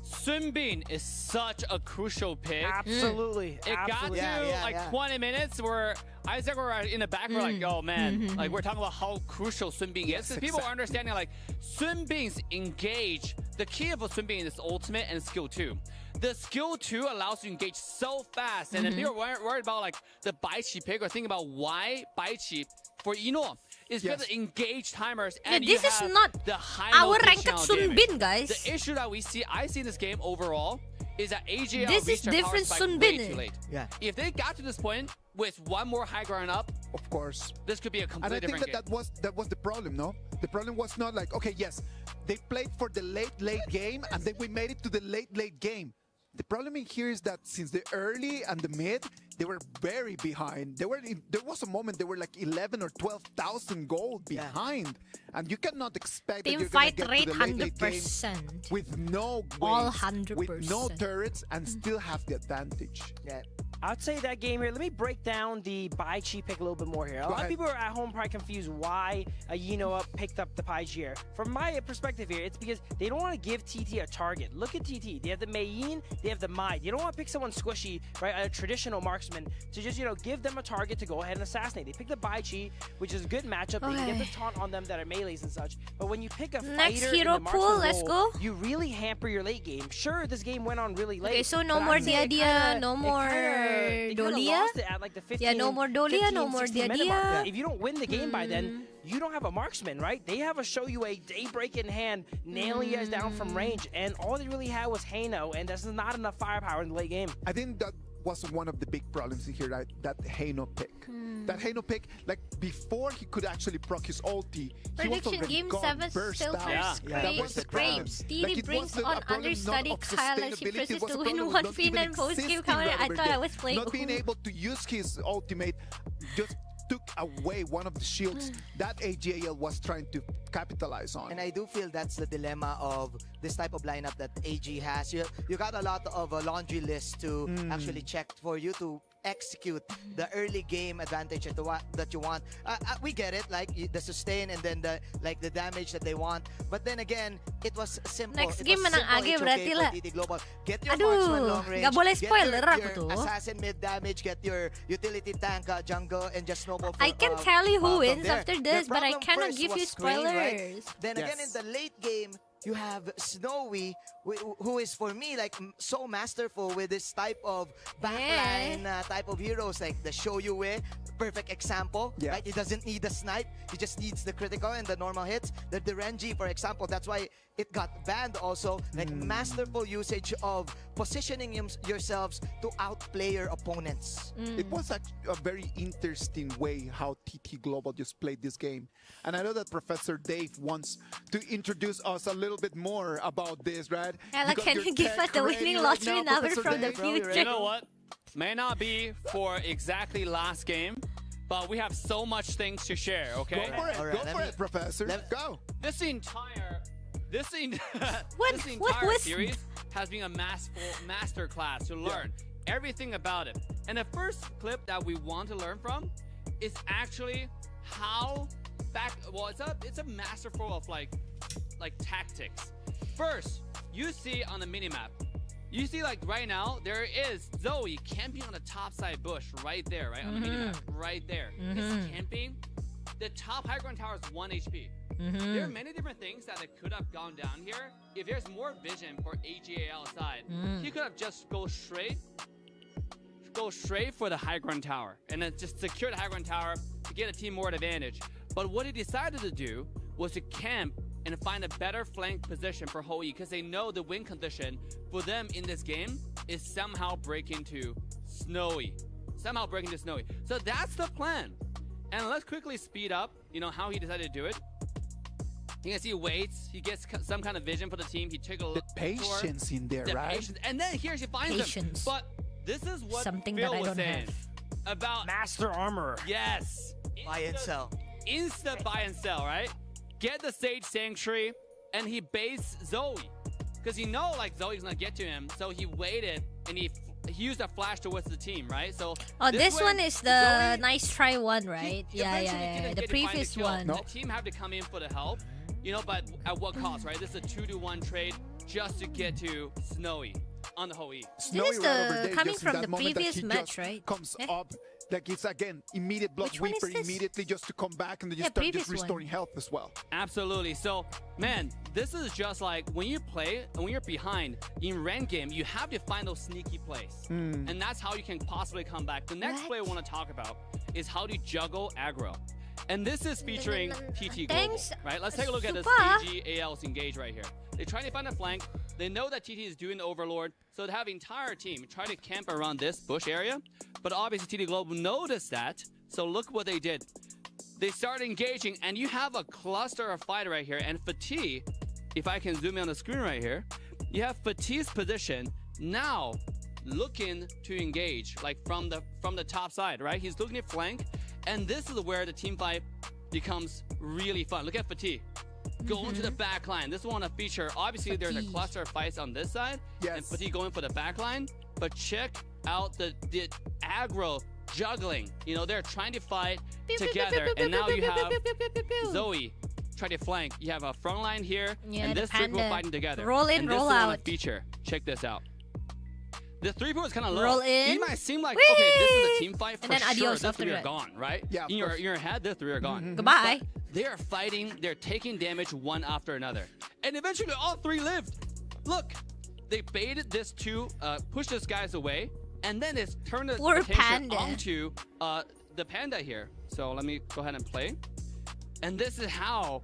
Sunbin is such a crucial pick. Absolutely. It got to 20 minutes where Isaac were in the back, we're like, oh man, like we're talking about how crucial Sunbin is. Because people are understanding like Sunbin's engage, the key of a Sunbin is ultimate and skill 2. The skill 2 allows you to engage so fast. And then people are worried about like the Baichi pick or thinking about why Baichi for Ino is because of engage timers and this is not the high our ranked Sunbin, guys. The issue that I see in this game overall is that AGL this is different Sunbin. Yeah. If they got to this point with one more high ground up, of course, this could be a completely different game. And I think that was the problem, no? The problem was not like, okay, yes, they played for the late game and then we made it to the late game. The problem in here is that since the early and the mid, they were very behind. There was a moment they were like 11 or 12,000 gold behind, and you cannot expect Team that you're gonna fight get rate to the late game 100%. with no All waves, 100%. with no turrets, and still have the advantage. Yeah. I'd say that game here, let me break down the Bai Chi pick a little bit more here. A lot of people are at home probably confused why Yinoa picked up the Pai Chi here. From my perspective here, it's because they don't want to give TT a target. Look at TT. They have the Mei Yin, they have the Mai. You don't want to pick someone squishy, right, a traditional marksman, to just, give them a target to go ahead and assassinate. They pick the Bai Chi, which is a good matchup. They can get the taunt on them that are melees and such. But when you pick a Next fighter hero in the pool, marksman let's role, go. you really hamper your late game. Sure, this game went on really late. Okay, so no but more I'd say Dia, no more Dolia. At like the 15, yeah, no more Dolia, 15, no more 16 Dia minute mark. Dia. If you don't win the game by then, you don't have a marksman, right? They have a show you a daybreak in hand, nailing you guys down from range, and all they really had was Heino, and that's not enough firepower in the late game. I think that was one of the big problems in here, right? That Heino pick. That Heino pick, like before he could actually proc his ulti, he was Prediction already game gone, 7 burst still out. That was the Scrapes. Didi it brings was on a problem understudy not of Kaela. She sustainability, presses it was to a win problem of one not fin even and post game existing counter. I rubber thought I game. was playing. Not being able to use his ultimate just took away one of the shields that AGAL was trying to capitalize on. And I do feel that's the dilemma of this type of lineup that AG has. You got a lot of a laundry list to actually check for you to execute the early game advantage that you want. We get it, like the sustain and then the damage that they want. But then again, it was simple. Next It game was menang simple AG HOK berarti for lah. TT Global. Get your Aduh, marksman long range. nggak boleh get spoiler your aku tuh. assassin mid damage. Get your utility tank jungle and just snowball. I can tell you who from wins there. after Their this, but I problem cannot first give you was screen, right? spoilers. Then again, in the late game, you have Snowy, who is for me like so masterful with this type of backline type of heroes, like the Shoyue, perfect example. Yeah. Right? He doesn't need the snipe, he just needs the critical and the normal hits. The Renji, for example, that's why it got banned also. Like masterful usage of positioning yourselves to outplay your opponents. It was a very interesting way how TT Global just played this game. And I know that Professor Dave wants to introduce us a little bit more about this, right? Ella, can you give us the winning lottery number from the future? You know what? May not be for exactly last game, but we have so much things to share, okay? Go for it, go for it, Professor. Go. This entire was series has been a master class to learn everything about it. And the first clip that we want to learn from is actually how it's a masterful of like tactics. First, you see on the minimap, you see like right now there is Zoe camping on the top side bush right there, right on the minimap, right there. It's camping. The top high ground tower is 1 HP. There are many different things that could have gone down here. If there's more vision for AGAL side, he could have just go straight for the high ground tower and then just secure the high ground tower to get a team more advantage. But what he decided to do was to camp and find a better flank position for Hoi, because they know the win condition for them in this game is somehow breaking to Snowy. So that's the plan. And let's quickly speed up, how he decided to do it. You can see he waits, he gets some kind of vision for the team, he took a look. The patience in there, the right? Patience. And then here she finds him. But this is what Something Phil that I was don't saying have. about Master Armor. Yes. Buy and sell. Instant buy and sell, right? Get the Sage Sanctuary, and he baits Zoe. Because like Zoe's gonna get to him, so he waited, and he used a flash towards the team, right? So this way, one is the Zoe, nice try one, right? eventually Yeah. didn't The get to find previous kill. one. The team had to come in for the help, but at what cost, right? This is a 2-to-1 trade just to get to Snowy on the Hoi. Snowy is right over the there, coming just in from that the moment that previous he match, just right? Comes up, like it's again immediate block Which one is Reaper this? immediately just to come back and then you Yeah, start previous just restoring health as well. Absolutely. So, man, this is just like when you play and when you're behind in ranked game, you have to find those sneaky plays. And that's how you can possibly come back. The next play I want to talk about is how to juggle aggro. And this is featuring TT Global, Thanks, right? Let's take a look at this Super. AGAL's engage right here. They're trying to find a flank. They know that TT is doing the Overlord, so they have the entire team try to camp around this bush area. But obviously TT Global noticed that, so look what they did. They started engaging, and you have a cluster of fighter right here. And Fatih, if I can zoom in on the screen right here, you have Fatih's position Now, looking to engage, like from the top side, right? He's looking to flank, and this is where the team fight becomes really fun. Look at Fatih. Going to the back line. This one a feature. Obviously, there's a cluster of fights on this side, and Fatih going for the back line. But check out the aggro juggling. You know, they're trying to fight together, and now you have Zoe try to flank. You have a front line here, and this circle fighting together. Roll in, and roll this out. One a feature. Check this out. The 3-4 is kind of low. Roll in. It might seem like, Whee! okay, this is a team fight for And then sure. adios The after 3 are that. gone, right? Yeah, in your head, the 3 are gone. Goodbye. They are fighting. They're taking damage one after another. And eventually, all 3 lived. Look, they baited this 2, pushed these guys away, and then it's turned the Poor attention Panda. onto the Panda here. So let me go ahead and play. And this is how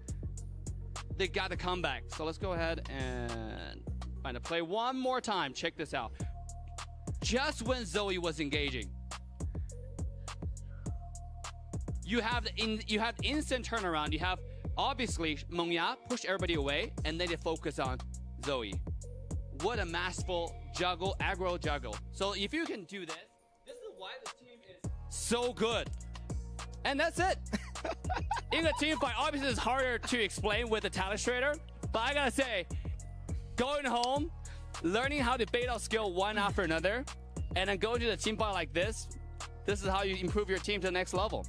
they got the comeback. So let's go ahead and find a play one more time. Check this out. Just when Zoe was engaging, you have instant turnaround. You have obviously Mengya push everybody away, and then they focus on Zoe. What a masterful juggle, aggro juggle. So if you can do this is why the team is so good. And that's it. In a team fight, obviously it's harder to explain with the Telestrator, but I gotta say, going home, learning how to bait out skill one after another, and then going to the team fight like this is how you improve your team to the next level.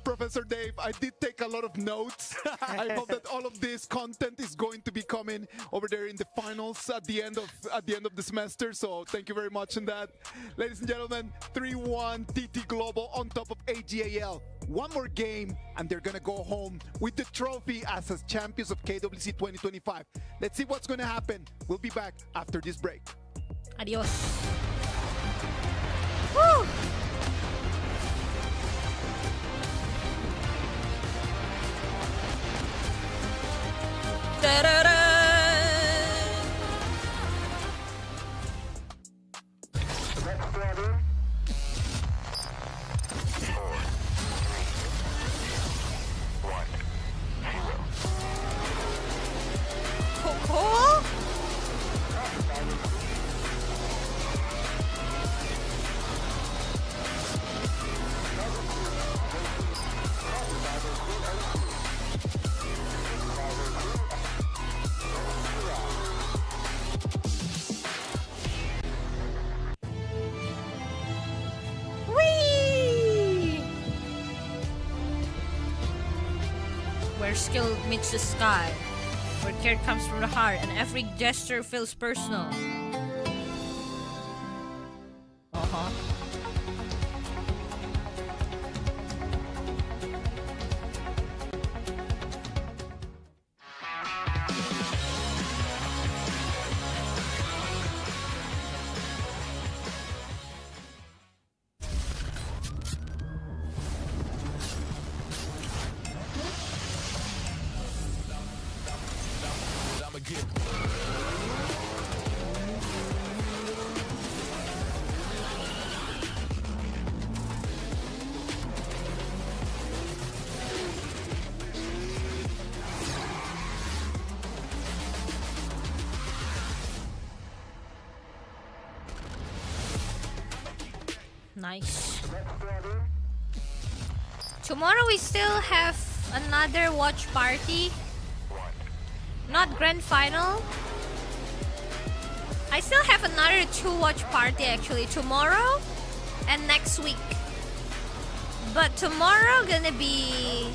Professor Dave, I did take a lot of notes. I hope that all of this content is going to be coming over there in the finals at the end of the semester. So thank you very much on that. Ladies and gentlemen, 3-1 TT Global on top of AGAL. One more game and they're gonna go home with the trophy as champions of KWC 2025. Let's see what's gonna happen. We'll be back after this break. Adios. Woo! Cool. Whee! Where skill meets the sky, where care comes from the heart, and every gesture feels personal. Nice. Tomorrow we still have another watch party. Not grand final. I still have another 2 watch party actually, tomorrow and next week. But tomorrow gonna be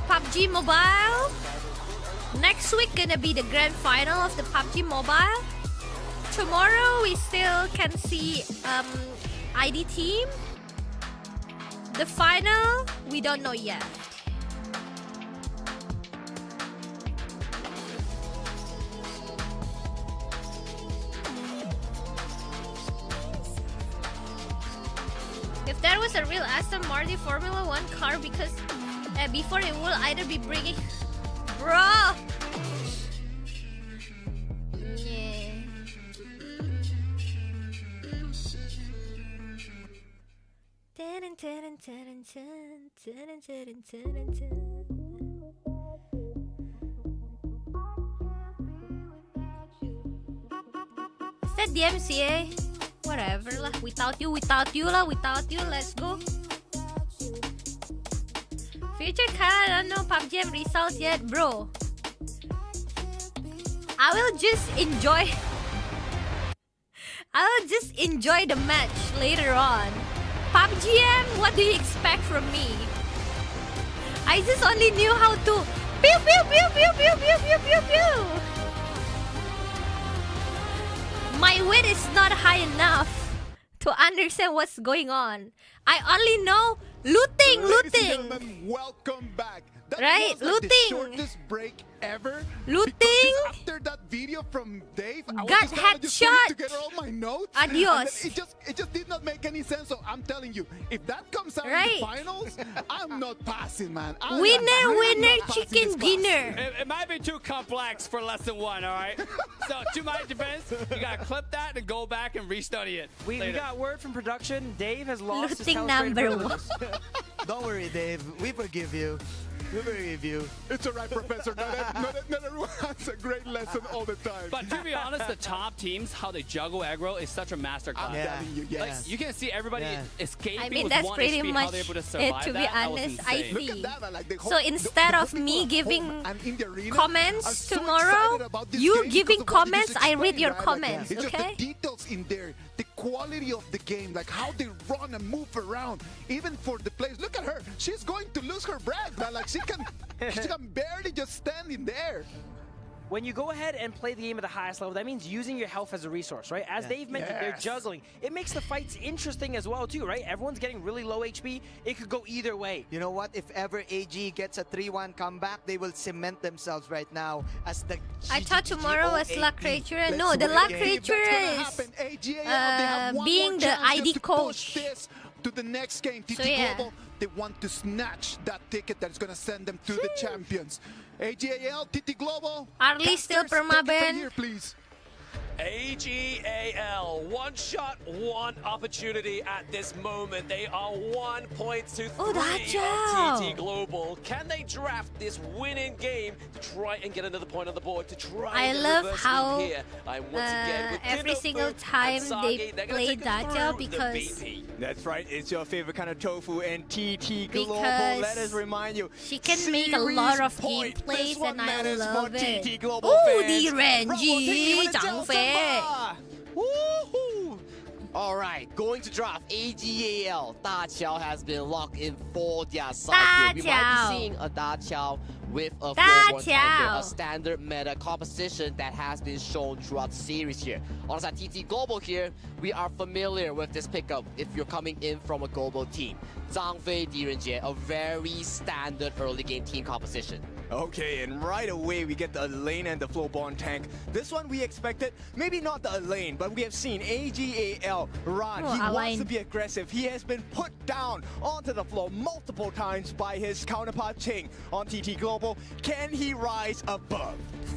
PUBG Mobile. Next week gonna be the grand final of the PUBG Mobile. Tomorrow we still can see ID team. The final, we don't know yet. If there was a real Aston Martin Formula 1 car, because before it will either be bringing... Bro! Yeah. Is at DMCA. Whatever lah. Without you lah. Without you, let's go. Future Kaela, I don't know PUBG results yet, bro. I will just enjoy the match later on. PUBG, what do you expect from me? I just only knew how to pew pew pew pew pew pew pew pew pew. My wit is not high enough to understand what's going on. I only know looting. Ladies and gentlemen, welcome back. That Right, was like looting. the shortest break ever. Looting. Because after that video from Dave, I was Got just kinda just putting headshot. together all my notes. Adios. And then it just did not make any sense. So I'm telling you, if that comes out Right. in the finals, I'm not passing, man. I am Winner, really winner, not passing chicken this class. dinner. It might be too complex for lesson 1, all right? So, to my defense, you gotta clip that and go back and restudy it. We later. got word from production. Dave has lost his Looting telestrated number privileges. Don't worry, Dave. We forgive you. We forgive you. It's alright, Professor. Not everyone has a great lesson all the time. But to be honest, the top teams, how they juggle aggro is such a masterclass. I'm telling you, yes. Like, you can see everybody escaping I mean, with that's 1 pretty HP, much how they're able to it, survive to be that. That was honest. I insane. see. Look at that, man, like the So whole- instead the of people me at giving home and in the arena are comments so tomorrow, excited about this you game giving because of what you just comments, I read explained, your right? Like, comments, it's okay? just the details in there, the quality of the game, like how they run and move around, even for the players. Look at her; she's going to lose her breath, man. Like she can barely just stand in there. When you go ahead and play the game at the highest level, that means using your health as a resource, right? As Dave mentioned, they're Yes. juggling. It makes the fights interesting as well, too, right? Everyone's getting really low HP. It could go either way. You know what? If ever AG gets a 3-1 comeback, they will cement themselves right now as the I thought tomorrow was luck creature. No, Let's the wait luck and see if creature that's gonna is happen. AGAL, they have one being more the chance ID just to push coach. this to the next game. TT So, yeah. Global, they want to snatch that ticket that's going to send them to the champions. AGAL, TT Global. Arlie still casters, take it from permaban. here, please. AGAL, one shot, one opportunity at this moment. They are 1 point to 3 Oh, that of job. TT Global. Can they draft this winning game to try and get another point on the board, to try I and get a love reverse how sweep here? And once again, with every Kindofu single and time Sagi, they they're gonna play take us Dacha through the because VP. That's right. It's your favorite kind of tofu and TT Global. Because Let us remind you. she can make a lot of Series point. gameplays This one and I matters love for it. TT Global Oh, fans. the Bravo, Renji Tingyi with the Zhang Delta Fei. Bar. Woohoo! All right, going to draft AGAL. Da Qiao has been locked in for their side here. We might Qiao. be seeing a Da Qiao with a Da 4-1 Qiao. tanker, a standard meta composition that has been shown throughout the series here. On the side TT Global here, we are familiar with this pickup if you're coming in from a global team. Zhang Fei, Di Renjie, a very standard early game team composition. Okay, and right away we get the Elaine and the Flowborn tank. This one we expected, maybe not the Elaine, but we have seen AGAL run. Oh, He wants Elaine. to be aggressive. He has been put down onto the floor multiple times by his counterpart Ching on TT Global. Can he rise above?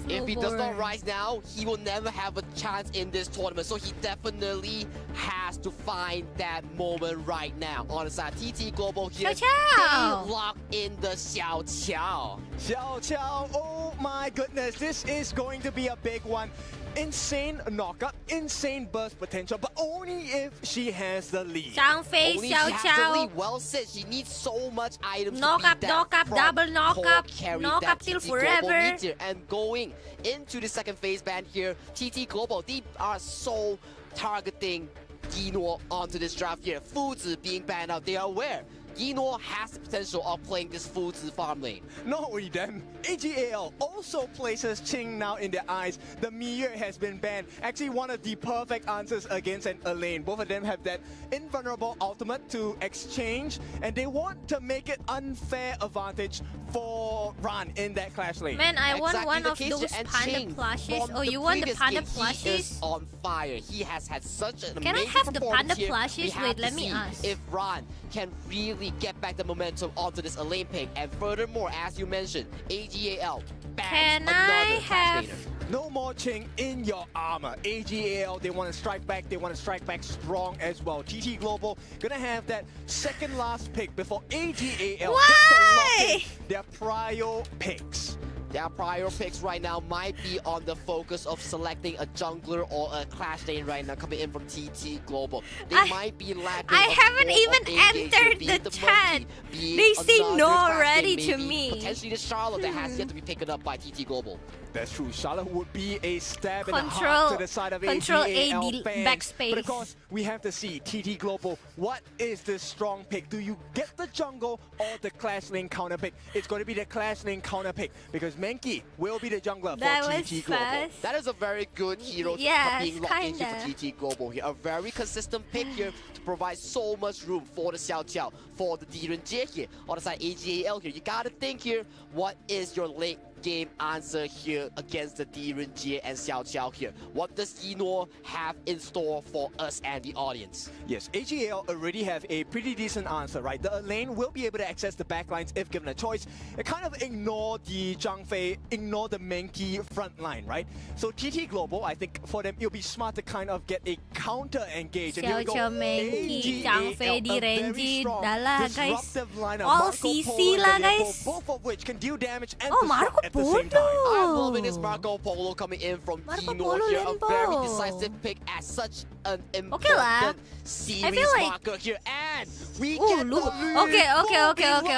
If he does not Flowborn. rise now, he will never have a chance in this tournament. So he definitely has to find that moment right now. On the side, TT Global here, Xiao Qiao. they lock in the Xiao Qiao. Xiao Qiao, oh my goodness, this is going to be a big one. Insane knockup, insane burst potential, but only if she has the lead. Zhang Fei, Only Xiao she has the Qiao. lead. Well said. She needs so much items Knock to beat up, that knock up, from double knock core up, carry knock that up till TT Global forever. needs here. And going into the second phase ban here, TT Global, they are so targeting Yinor onto this draft here. Fuzi being banned out, they are aware. Yinor has the potential of playing this Fuzi farm lane. Not only them, AGAL also places Ching now in their eyes. The Miyu has been banned. Actually one of the perfect answers against an Elaine. Both of them have that invulnerable ultimate to exchange, and they want to make it unfair advantage for Ran in that clash lane. Man, I want Exactly one the of case those here. And panda Ching, plushies. from Oh, you want the previous panda game, He plushies? is on fire. He has had such an Can I amazing have the performance panda here. plushies? We have Wait, to let me see ask. if Ran can really get back the momentum onto this Elaine pick. And furthermore, as you mentioned, AGAL bans Can another I clash have laner. No more Ching in your armor. AGAL, they want to strike back. They want to strike back strong as well. TT Global gonna have that second last pick before AGAL gets to lock in Why? their prio picks. Their prior picks right now might be on the focus of selecting a jungler or a clash lane right now coming in from TT Global. They might be lacking. I haven't even entered the chat. They say no already to me. Potentially the Charlotte that has yet to be picked up by TT Global. That's true. Charlotte would be a stab in the heart to the side of Control AGAL A, fans. backspace. But of course, we have to see TT Global. What is the strong pick? Do you get the jungle or the clash lane counter pick? It's going to be the clash lane counter pick because Menki will be the jungler for TT Global. That is a very good hero being locked in here for TT Global here. A very consistent pick here to provide so much room for the Xiao Qiao, for the Direnjie here. On the side AGAL here, you gotta think here, what is your late game answer here against the Direnjie and Xiao Qiao here? What does Yinor have in store for us and the audience? Yes, AGL already have a pretty decent answer, right? The lane will be able to access the backlines if given a choice. It kind of ignore the Zhang Fei, ignore the Menki front line, right? So TT Global, I think for them, it'll be smart to kind of get a counter engage. And here we go. Menki, Zhang Fei, Direnjie, dah lah guys. Lineup. All CC lah guys. Both of which can deal damage and Marco at the same time. I'm loving this Marco Polo coming in from Yinor here. A very decisive pick at such an important series marker here. And we get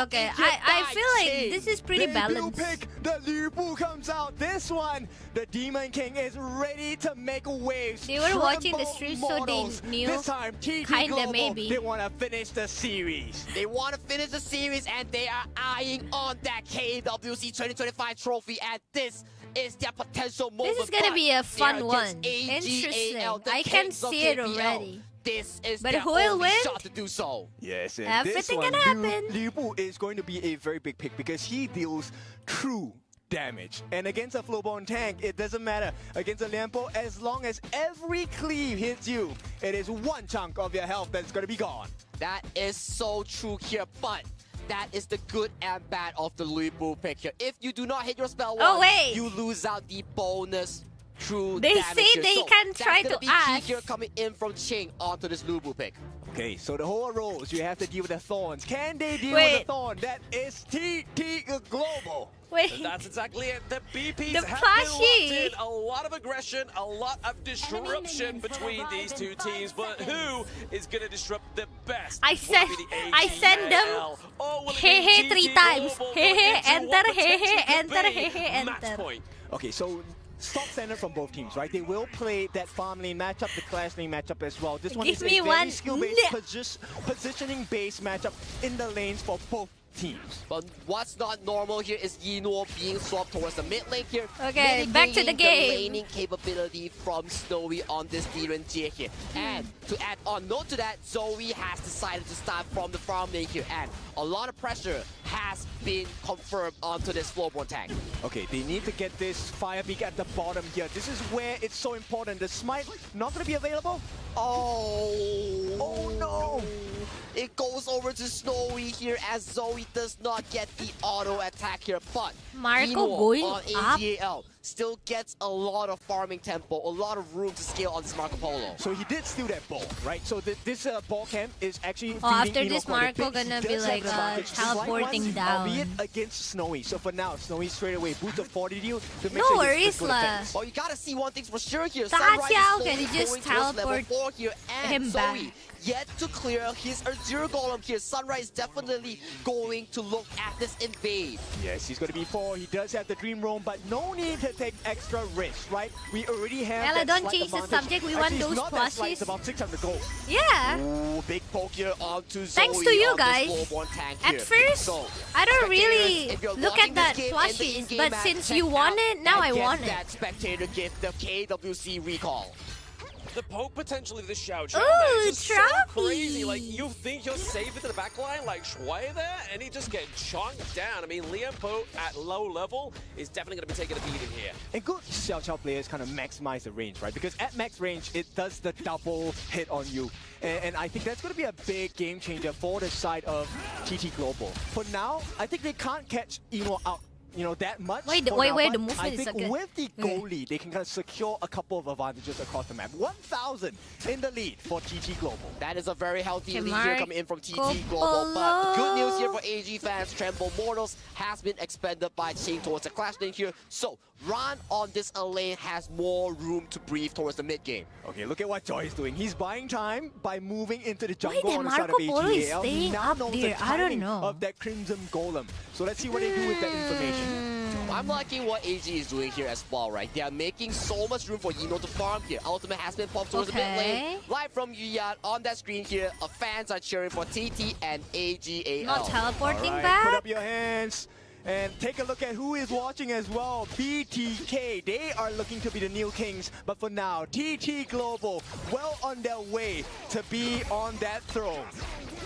Okay. I feel like this is pretty balanced. The Liu Bu comes out. This one, the Demon King is ready to make waves. They were watching the stream, so they knew. This time, TT Global, maybe. They want to finish the series. They want to finish the series, and they are eyeing on that KWC 2025 trophy. And this is their potential moment. This is gonna be a fun one. Interesting. I can see it already. This is but their who will only win? shot to do so. Yes, and everything this can happen. Liu Bu is going to be a very big pick because he deals true damage. And against a flowborn tank, it doesn't matter. Against a Lianpo, as long as every cleave hits you, it is one chunk of your health that's going to be gone. That is so true here, but that is the good and bad of the Liu Bu pick here. If you do not hit your spell once, you lose out the bonus true they damage say here. they So can try that's to gonna be ask. key here coming in from Ching onto this Liu Bu pick. Okay, so the whole rolls, you have to deal with the thorns. Can they deal with the thorn? That is TT Global. Wait. That's exactly it. The BPs The have been locked plushie. in. A lot of aggression, a lot of disruption between these two teams. But who is going to disrupt the best? I send them hey 3 times. Hey enter, hey enter, hey enter. Okay, so stock standard from both teams, right? They will play that farm lane matchup, the clash lane matchup as well. This one Give is me a very one. skill-based, positioning-based matchup in the lanes for both teams. But what's not normal here is Yinor being swapped towards the mid lane here. Okay, back to the game. The laning capability from Snowy on this Direnjie here. And to add on note to that, Zoe has decided to start from the farm lane here. And a lot of pressure has been confirmed onto this Flowborn tank. Okay, they need to get this Fire Beak at the bottom here. This is where it's so important. The Smite not going to be available. Oh no! It goes over to Snowy here as Zoe does not get the auto attack here, but Marco Yinor going on up. AGAL still gets a lot of farming tempo, a lot of room to scale on this Marco Polo. So he did steal that ball, right? So this ball camp is actually after Yinor this quite a Marco bit. He gonna be does have like the advantage. teleporting down. Albeit against Snowy. So for now, Snowy straight away boost of 40 deal to make No sure worries he's lah. defense. Oh, you gotta see one thing for sure here. Ta Sunrise is Xiao slowly can just going towards level teleport 4 here, and him Zoe back. yet to clear his Azure Golem here. Sunrise definitely going to look at this invade. Yes, he's going to be 4. He does have the Dream Roam, but no need to take extra risks, right? We already have Kaela, that don't slight change the advantage. subject. We Actually, want it's those not that slight, it's plushies. about 600 gold. Yeah. Ooh, big poke here onto Zoe. Thanks to you on this guys. Flowborn tank At here. first, So, I don't spectators, really if you're look watching at that this game and the plushies, in-game but match, since check you want out it, now and I get want it. that spectator gift, the KWC recall. The poke potential of the Xiao Qiao Ooh, is so trophy. crazy. Like, you think you're safe into the back line, like Shui there, and he just gets chonked down. I mean, Lianpo at low level is definitely going to be taking a beating here. And good Xiao Qiao players kind of maximize the range, right? Because at max range, it does the double hit on you. And I think that's going to be a big game changer for the side of TT Global. For now, I think they can't catch Yinor out that much. Wait, for now, the but movement I is so think good. with the goal lead, they can kind of secure a couple of advantages across the map. 1,000 in the lead for TT Global. That is a very healthy Okay, lead here coming in from TT Global. But the good news here for AG fans, Tremble Mortals has been expended by Ching towards the Clash lane here. So Ran on this lane has more room to breathe towards the mid game. Okay, look at what Joy is doing. He's buying time by moving into the Why jungle the on the side of Marco Polo is AGAL. staying He now up knows there? the I don't timing know. of that Crimson Golem. So let's see what they do with that information. I'm liking what AG is doing here as well, right? They are making so much room for Yino to farm here. Ultimate has been popped towards the mid lane. Live from Yuyan on that screen here, fans are cheering for TT and AGAL. Not teleporting Alright, back. put up your hands. And take a look at who is watching as well. BTK, they are looking to be the new kings. But for now, TT Global, well on their way to be on that throne.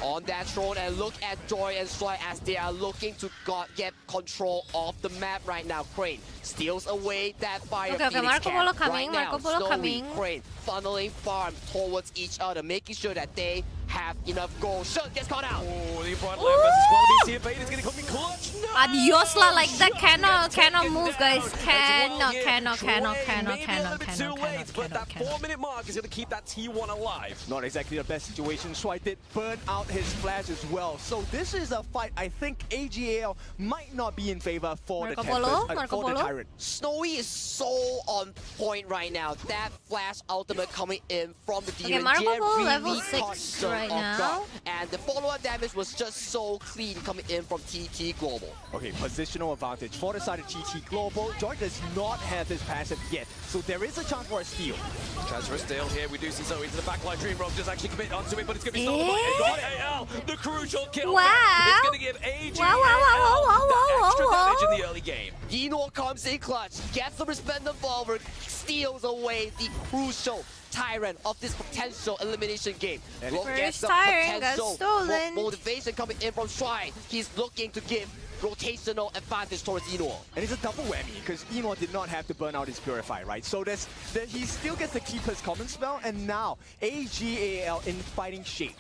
On that throne, and look at Joy and Sly as they are looking to get control of the map right now. Crane steals away that fire. Okay, Phoenix Marco camp. Polo coming, right now, Marco Polo Snowy, coming. Crane funneling farm towards each other, making sure that they have enough gold. Shun gets caught out. Oh, the front line versus Wallaby. See if Vader's going to come in clutch. No! Adios lah, like that cannot move, guys. Cannot. But that 4-minute mark is going to keep that T1 alive. Not exactly the best situation. Shuai did burn out his flash as well. So this is a fight I think AGAL might not be in favor for the Tyrant. Snowy is so on point right now. That flash ultimate coming in from the demon. Marco Polo really level caught 6 Shun right off now. guard. And the follow-up damage was just so clean coming in from TT Global. Okay, positional advantage for the side of TT Global. Joy does not have his passive yet, so there is a chance for a steal. Transfer steal here. We do see Zoe to the backline. Dream Rock just actually commit onto it, but it's going to be stolen by AGAL. The crucial kill. Wow. It's going to give AGAL Wow. extra damage in the early game. Yino comes in clutch, gets the resplendent revolver, steals away the crucial Tyrant of this potential elimination game. Look at First the Tyrant got potential stolen. motivation coming in from Shuai. He's looking to give rotational advantage towards Yino. And it's a double whammy because Yino did not have to burn out his Purify, right? So he still gets to keep his common spell, and now AGAL in fighting shape.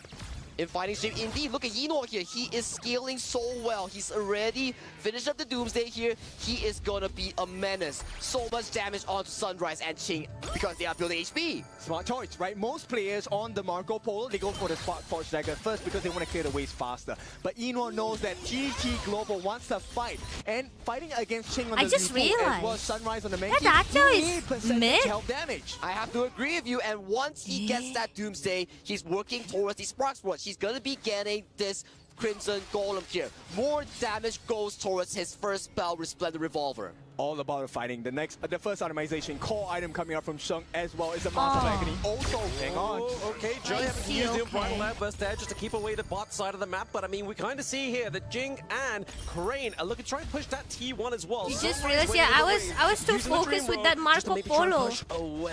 In fighting shape, indeed. Look at Yino here. He is scaling so well. He's already finished up the Doomsday here. He is gonna be a menace. So much damage onto Sunrise and Ching because they are building HP. Smart choice, right? Most players on the Marco Polo, they go for the Spark Forge Dagger first because they want to clear the ways faster. But Yino knows that TT Global wants to fight. And fighting against Ching on the just Lifu as well realized as Sunrise on the main that team, Dacho you is need percentage mid. health damage. I have to agree with you, and once he gets that Doomsday, he's working towards the Spark Forge. He's gonna be getting this Crimson Golem here. More damage goes towards his first spell, Resplendent Revolver. All about the fighting. The first itemization, core item coming out from Shung as well is a Master of Agony. Also, hang on. Okay, Joy having to use the Unbridled Outburst there just to keep away the bot side of the map. But I mean, we kind of see here that Jing and Crane are looking to try and push that T1 as well. You just realized, yeah, I was too focused with that Marco Polo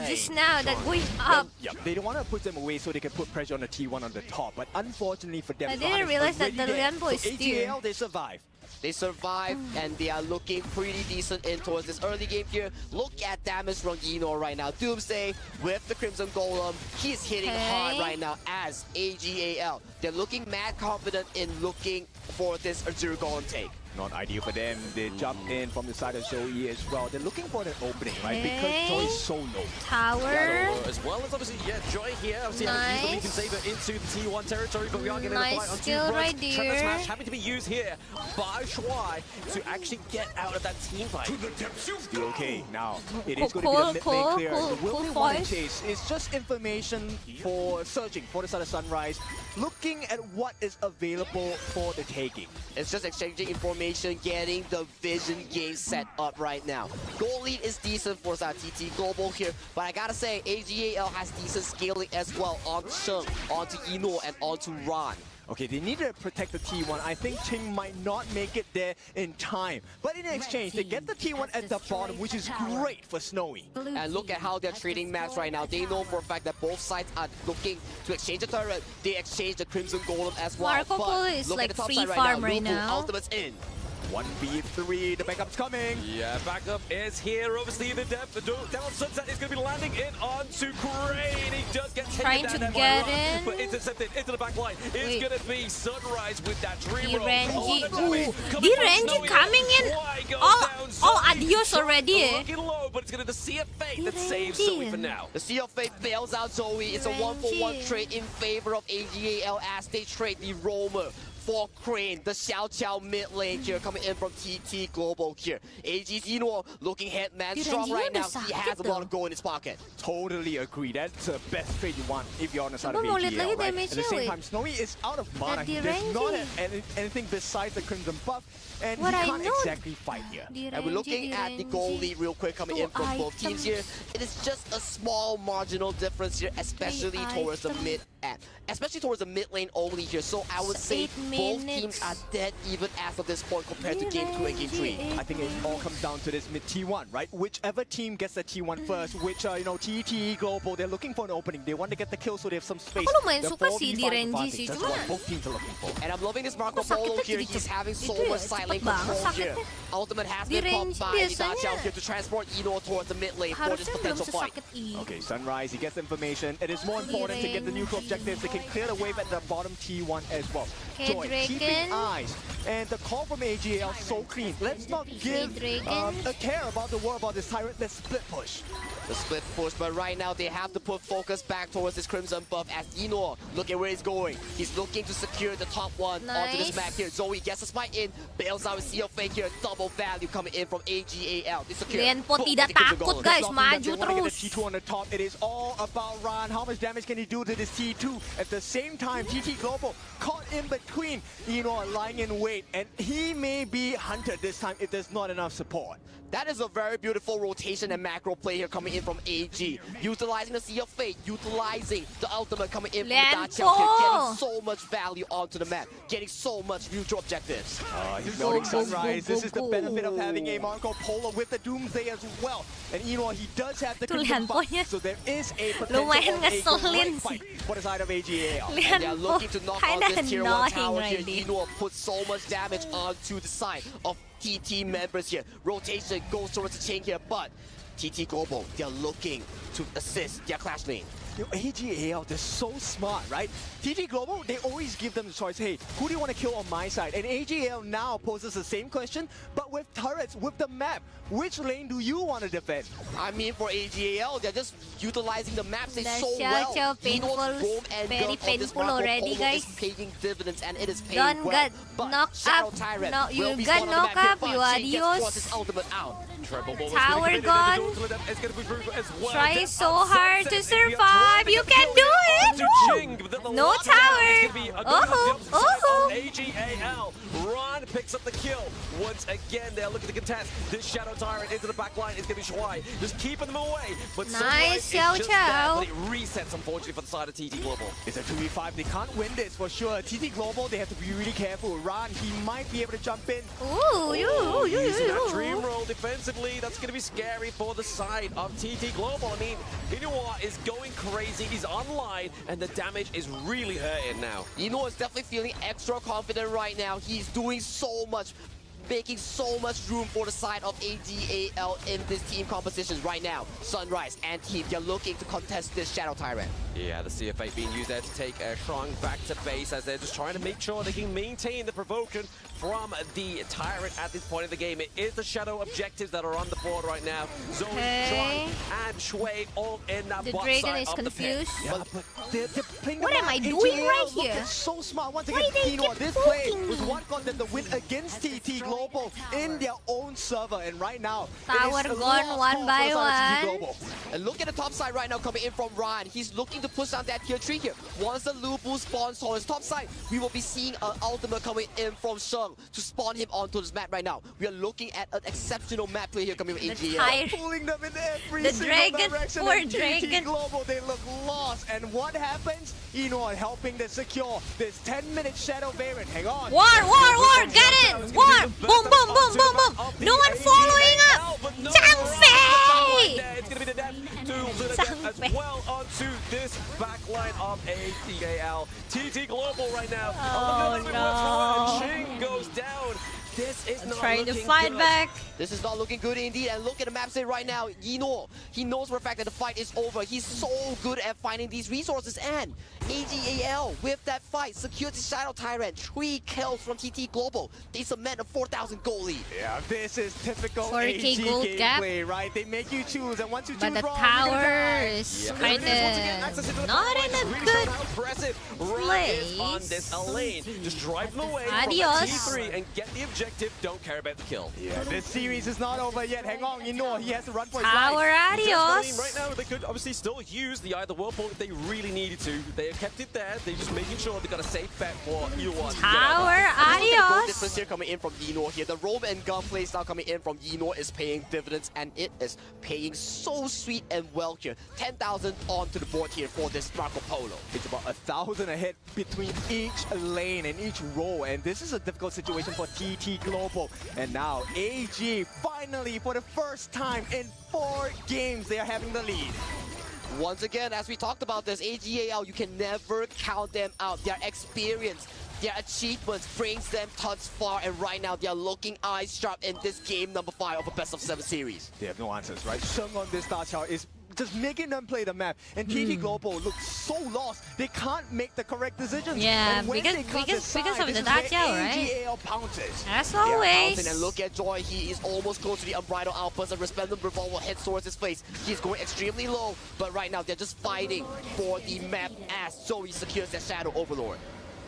just now, that going up. Yeah, they don't want to put them away so they can put pressure on the T1 on the top. But unfortunately for them, I didn't realize that the Lambo is so steer. AGAL, they survive. They survive, and they are looking pretty decent in towards this early game here. Look at damage from Yino right now. Doomsday with the Crimson Golem. He's hitting hard right now as AGAL. They're looking mad confident in looking for this Azure Golem take. Not ideal for them. They jump in from the side of Zoe as well. They're looking for an opening, right? Because Joy is so low. Tower. As well as obviously, Joy here. Obviously, having used the Legion Saber into the T1 territory, but we are getting a fight on two fronts. Tremor Smash having to be used here by Shuai to actually get out of that team fight. Still okay. Now, it is going to be a mid-lane clear. The will they want to chase is just information for searching for the side of Sunrise, looking at what is available for the taking. It's just exchanging information, getting the vision game set up right now. Goal lead is decent for TT Global here, but I gotta say, AGAL has decent scaling as well on Sheng, onto Yino, and onto Ran. Okay, they need to protect the T1. I think Ching might not make it there in time. But in exchange, they get the T1 at the bottom, which is great for Snowy. And look at how they're treating maps right now. They know for a fact that both sides are looking to exchange the turret. They exchange the Crimson Golem as well. Marco Polo is look like at the top free side farm right right now. now. Ultimate's in. 1v3, the backup's coming. Yeah, backup is here. Obviously, the depth, the down sunset is going to be landing in onto Crane. He does get Trying taken to down get by Run, in. but intercepted into the back line. It's going to be Sunrise with that dream roll. Renji, Coming the from Renji Snowy. coming in. Why goes All down Zoe? adios already. Looking low, but it's going to the Sea of Fate that saves Zoe for now. The Sea of Fate bails out Zoe. It's a 1-for-1 trade in favor of AGAL as they trade the Roamer for Crane, the Xiao Qiao mid lane here coming in from TT Global here. AG's Ino looking head man strong right now. He has a lot of gold in his pocket. Totally agree. That's the best trade you want if you're on the side of Coba mau lihat AGL, lagi right? At damage-nya, the same weh. time, Snowy is out of mana. He does not have anything besides the Crimson buff, and What he I can't know. exactly fight here. And we're looking at the goal lead real quick coming in from both teams here. It is just a small marginal difference here, especially towards the mid end. Especially towards the mid lane only here. So I would say both teams are dead even as of this point compared to game 2 and game 3. I think it all comes down to this mid T1, right? Whichever team gets the T1 first, which TT Global, they're looking for an opening. They want to get the kill so they have some space. Aku lumayan The suka sih 4v5 di Renji advantage, sih, that's cuma what both teams are looking for. And I'm loving this Marco Polo here. He's having so much side lane cepet banget control here. sakitnya. Ultimate has Di been popped Renji by the biasanya Daciao here to transport Ino towards the mid lane for this harusnya belum potential fight. sesakit ini. Okay, Sunrise, he gets information. It is more important to get the neutral objectives. They can clear the wave at the bottom T1 as well. Okay, Joy, Draken. keeping eyes. And the call from AGL so clean. Let's not give a care about the war about this Tyrant. Let's split push. The split push, but right now they have to put focus back towards this Crimson buff as Ino, look at where he's going. He's looking to secure the top one onto this map here. Zoe gets a spike in, bails out with Sea of Fate here. Double value coming in from AGAL. They secure. Lianpo tidak takut guys, maju terus. T2 on the top. It is all about Ran. How much damage can he do to this T2? At the same time, TT Global caught in between, lying in wait. And he may be hunted this time if there's not enough support. That is a very beautiful rotation and macro play here coming in from AG. Utilizing the Sea of Fate, utilizing the ultimate coming in from the Daciao here, getting so much value onto the map, getting so much mutual objectives. He's noting Sunrise. This is the benefit of having a Marco Polo with the Doomsday as well. And he does have the Crimson buff, so there is a potential of a great fight for the side of AGAL. And they're looking to knock out this tier 1 tower here. Already. Ino put so much damage onto the side of TT members here. Rotation goes towards the chain here, but TT Global, they're looking to assist their clash lane. AGAL, they're so smart, right? TT Global, they always give them the choice, hey, who do you want to kill on my side? And AGAL now poses the same question, but with turrets, with the map. Which lane do you want to defend? I mean, for AGAL, they're just utilizing the maps so Daciao well. painful, very painful already, guys. Is paying dividends, and it is paying Don't well. get But knocked Shadow up. Tyrant No, will you be got spawned on the knocked back up, here, you but Jin gets adios. forced his ultimate out. Tower gone. It's going to be brutal as well. Try so hard to survive. You can do it. Woo. No tower. Oh. AGAL. Ron picks up the kill. Once again, they're looking to contest this Shadow Tyrant into the back line. It's going to be Shuai, just keeping them away. But Nice, Sunrise is just Xiao there, Qiao. but it resets, unfortunately, for the side of TT Global. It's a 2v5. They can't win this for sure. TT Global, they have to be really careful. Ran, he might be able to jump in. Using that dream roll defensively, that's going to be scary for the side of TT Global. I mean, Inouye is going crazy, he's online, and the damage is really hurting now. Ino is definitely feeling extra confident right now. He's doing so much, making so much room for the side of AGAL in this team compositions right now. Sunrise and team, they're looking to contest this Shadow Tyrant. Yeah, the CFA being used there to take Shrong back to base as they're just trying to make sure they can maintain the provocation from the Tyrant at this point in the game. It is the Shadow objectives that are on the board right now. Zoe, Shrong, and Shui all in that The bot Dragon side is of confused. the pit. Yeah, but they're playing What the am I map. doing AGAL right looking here? so smart. Once Why again, they Ino, keep this play poking was me? what got them the win against TT Global in their own server. And right now, Tower it is a gone lost one call by for the side of TT one. Global. And look at the top side right now coming in from Ryan. He's looking to push down that tier 3 here. Once the Lubu spawns on his top side, we will be seeing an ultimate coming in from Sheng to spawn him onto this map right now. We are looking at an exceptional map play here coming from AGL. Pulling them in every The single Dragon, direction. poor And TT Dragon. Global, they look lost. And what happens? Ino helping to secure this 10-minute Shadow variant. Hang on. War, get in! War! Boom, boom, boom, boom, boom! No one following up! Chang Fei! It's going to be the death to the death as well onto this backline of AGAL. TT Global right now. Oh, no. Ching goes down. This is not Trying to looking fight good. back. This is not looking good indeed, and look at the map state right now. Yino, he knows for a fact that the fight is over. He's so good at finding these resources, and AGAL with that fight secures the Shadow Tyrant. 3 kills from TT Global. They cement a 4,000 goal lead. Yeah, this is typical 40K AG gold gap. gameplay, right? They make you choose, and once you But choose the wrong, you're gonna tower die. is kinda not in a good Impressive. Run is on this lane. Just drive them away Adios. from the T3 and get the objective. Don't care about the kill. Yeah, this series is not over yet. Hang on, you know he has to run for his Tower life. adios. Right now, they could obviously still use the either whirlpool if they really needed to. They have kept it there. They're just making sure they got a safe bet for either one. Tower The adios. difference here coming in from Yino here. The roam and gun play style coming in from Yino is paying dividends, and it is paying so sweet and well here. 10,000 onto the board here for this Marco Polo. It's about 1,000 ahead between each lane and each row, and this is a difficult situation for TT Global. And now AG finally, for the first time in 4 games, they are having the lead. Once again, as we talked about this, AGAL, you can never count them out. Their experience, their achievements brings them thus far, and right now they are looking eyes sharp in this game number 5 of a best of 7 series. They have no answers, right? Sheng on this star chart is just making them play the map, and TT Global looks so lost. They can't make the correct decisions. Yeah, And when because they can't because decide, of this the is where Dachao, right? AGAL pounces. As They are always. bouncing, and look at Joy, he is almost close to the unbridled outburst. A resplendent revolver hits towards his face. He's going extremely low, but right now they're just fighting for the map as Zoe secures their Shadow Overlord.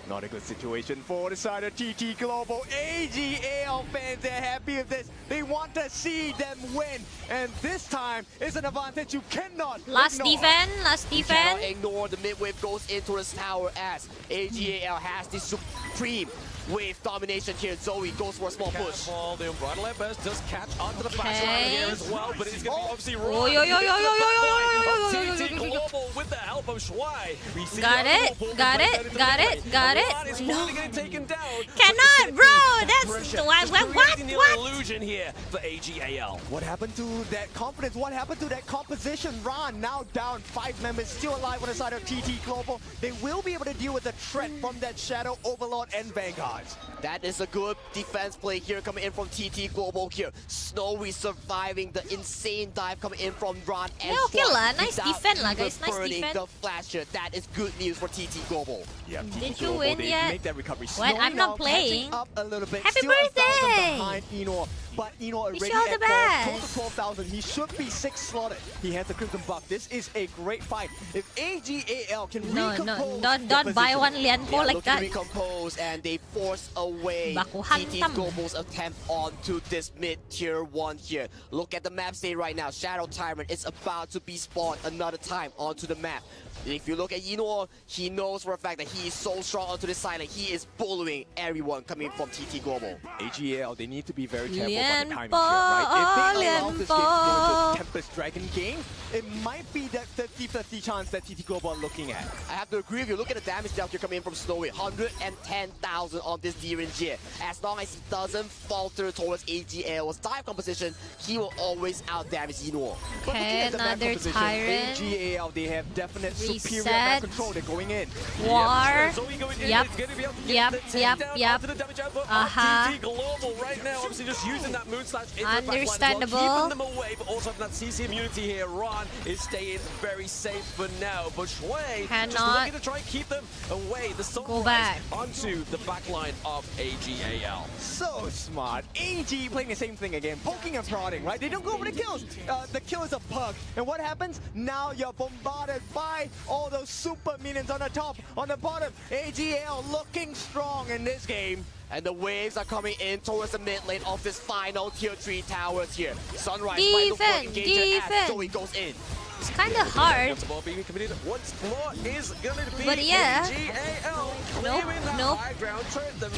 Not a good situation for the side of TT Global. AGAL fans, they're happy with this. They want to see them win. And this time is an advantage you cannot Last ignore. defense, last You cannot defense. ignore the mid wave goes into this tower as AGAL has the supreme wave domination here. Zoe goes for a small push. Careful, the Unbridled Outburst does catch onto the backside here as well, but it's going to be obviously Oh, yo, yo, yo, yo, yo, yo, yo, yo, yo, yo, yo, yo, TT yo, yo. Global with the help of Shuai. We see Got the it, Whirlpool got going it, down into got the it, plane. got it. Ron is No. finally getting taken down. Cannot, bro. That's Pressure. what? Just What? creating the What? illusion here for AGAL. What happened to that confidence? What happened to that composition? Ron now down, 5 members still alive on the side of TT Global. They will be able to deal with the threat from that Shadow Overlord and Vanguards. That is a good defense play here coming in from TT Global here. Snowy surviving the insane dive coming in from Ron and Yeah, okay Swan lah. Nice without defense lah, even guys. Nice burning defense. the flash here. That is good news for TT Global. Yeah, Did you win they yet? make that recovery. What? Snowy I'm not now playing. catching up a little bit. Happy Still 1,000 birthday! behind Eno, but Eno Wish already you all at the 12, close best. to 12,000. He should be 6 slotted. He has the Crimson buff. This is a great fight. If AGAL can No, recompose don't their buy position- one Lianpo Yeah, like looking to that. recompose, and they force away Baku TT hantam. Global's attempt onto this mid-tier 1 here. Look at the map state right now. Shadow Tyrant is about to be spawned another time onto the map. If you look at Yino, he knows for a fact that he is so strong onto this side, and he is bullying everyone coming from TT Global. AGAL, they need to be very careful about the timing here, Lianpo, right? If they allow this game to go Lianpo. into a Tempest Dragon game, it might be that 50-50 chance that TT Global are looking at. I have to agree with you. Look at the damage down here coming in from Snowy. 110,000 on this D-Range. As long as he doesn't falter towards AGL's dive composition, he will always out-damage Yino. But looking at the map another composition, Tyrant. AGAL, they have definite superior Reset. map control. They're going in. War. Zoe going in, Yep. is going to be able to get Yep, the yep, takedown yep. onto the damage output Uh-huh. of TT Global right now. Obviously just using that moon slash into the backline as well, Understandable. keeping them away, but also having that CC immunity here. Ron is staying very safe for now, but Shui just Cannot looking to try and keep them away. The go sunrise back. onto the backline of AGAL. So smart. AG playing the same thing again, poking and prodding, right? They don't go for the kills. The kill is a bug. And what happens? Now you're bombarded by all those super minions on the top, on the bottom. AGL looking strong in this game. And the waves are coming in towards the mid lane of this final tier 3 towers here. Sunrise finds the Defense, engager as defense. Zoe goes in. It's kind of hard. The ball being committed once more is going to be But yeah. AGAL Nope, clearing that nope. high ground. The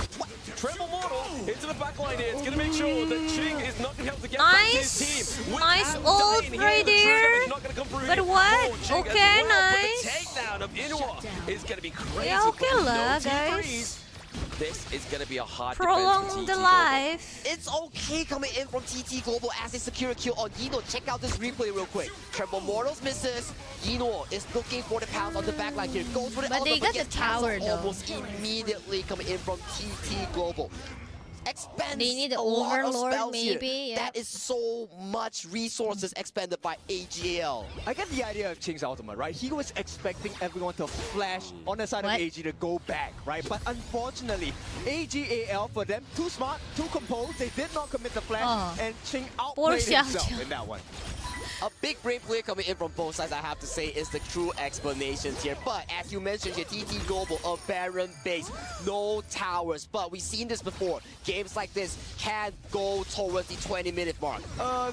Tremble Mortal into the backline here. It's going to make sure that Ching is not going to be able to get back to his team. Nice Without ult dying here, right the true there. damage is not gonna come through But here what? for Ching Okay, as well. nice. But the takedown of Inua is going to be crazy. Yeah, okay but lah, no guys. T3s. This is going to be a hard Prolong defense for the TT Global. life. It's okay coming in from TT Global as they secure a kill on Yino. Check out this replay real quick. Tremble Mortals misses. Yino is looking for the pounce on the backline here. Goes for the But ultimate, they got the gets cancelled tower, though. almost immediately coming in from TT Global. expends They need a the lot of Overlord, spells maybe, here. yeah. That is so much resources expended by AGL. I get the idea of Ching's ultimate, right? He was expecting everyone to flash on the side What? of AG to go back, right? But unfortunately, AGAL, for them, too smart, too composed, they did not commit the flash, and Ching outplayed himself in that one. A big brain play coming in from both sides, I have to say, is the true explanations here. But as you mentioned here, TT Global, a barren base, no towers. But we've seen this before. Games like this can go towards the 20-minute mark.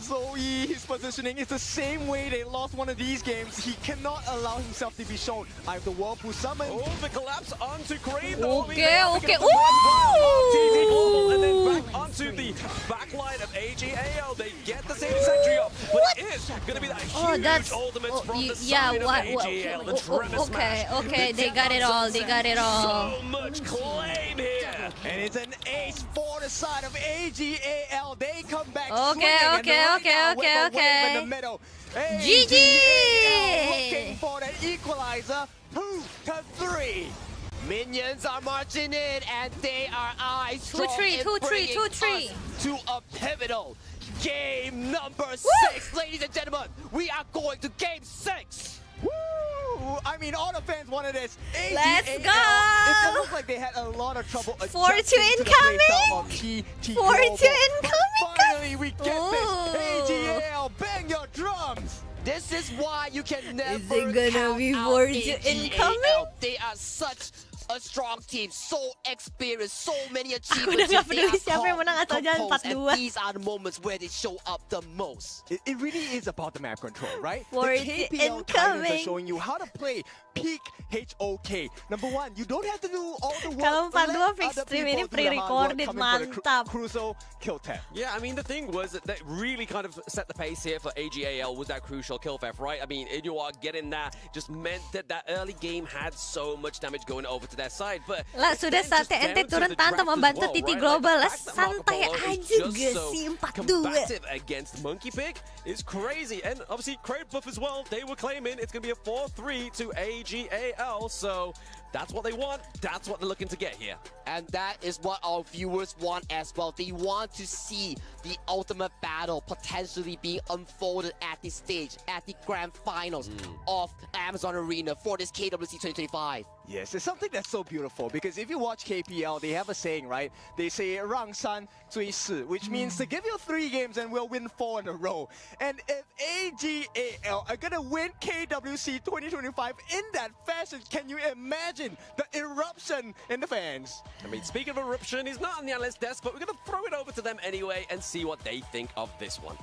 Zoe, his positioning is the same way they lost one of these games. He cannot allow himself to be shown. I have the Whirlpool summon. Oh, the collapse onto Crane though. Okay. TT Global and then back onto the backline of AGAL. They get the same sentry up, but it is going to be that huge ultimates from the side of AGAL. The Tremor Smash. Okay, they got it all. They got it all. So much claim here. And it's an ace for the side of AGAL. They come back Okay. in the middle. GG! Looking for the equalizer. 2-3. Minions are marching in, and they are eyes strong 2-3, 2-3, 2-3. to a pivotal game number 6. Ladies and gentlemen, we are going to game 6. Woo! I mean, all the fans wanted this. Let's AGAL, go! It looks like they had a lot of trouble 4-2 adjusting to the playstyle of TT 4-2 Global. incoming, But finally, we get Ooh. this. AGAL, bang your drums! This is why you can never it gonna count be out 4-2 AGAL. incoming? They are such a strong team, so experienced, so many Aku achievements. udah gak They peduli are siapa yang calm, menang atau jangan composed, and 4-2. these are the moments where they show up the most. It really is about the map control, right? The 4-2 KPL Titans are incoming. showing you how to play peak HOK. Number one, you don't have to do all the work. Kalau 4-2 Let fix other stream people ini do the hard work pre-recorded, coming for the mantap. Crucial kill tap. Yeah, I mean, the thing was that really kind of set the pace here for AGAL was that crucial kill theft, right? I mean, Inuar getting that just meant that that early game had so much damage going over to their side. But Lah sudah saatnya ente turun tangan membantu TT Global. Lah santai aja gak sih 4-2. combative against Monkey Pig is crazy. And obviously, Crate Buff as well, they were claiming it's going to be a 4-3 to AGAL. So that's what they want. That's what they're looking to get here. And that is what our viewers want as well. They want to see the ultimate battle potentially being unfolded at this stage, at the grand finals of Amazon Arena for this KWC2025. Yes, it's something that's so beautiful because if you watch KPL, they have a saying, right? They say 让山追四, which means to give you 3 games and we'll win 4 in a row. And if AGAL are gonna win KWC 2025 in that fashion, can you imagine the eruption in the fans? I mean, speaking of eruption, he's not on the analyst desk, but we're going to throw it over to them anyway and see what they think of this one.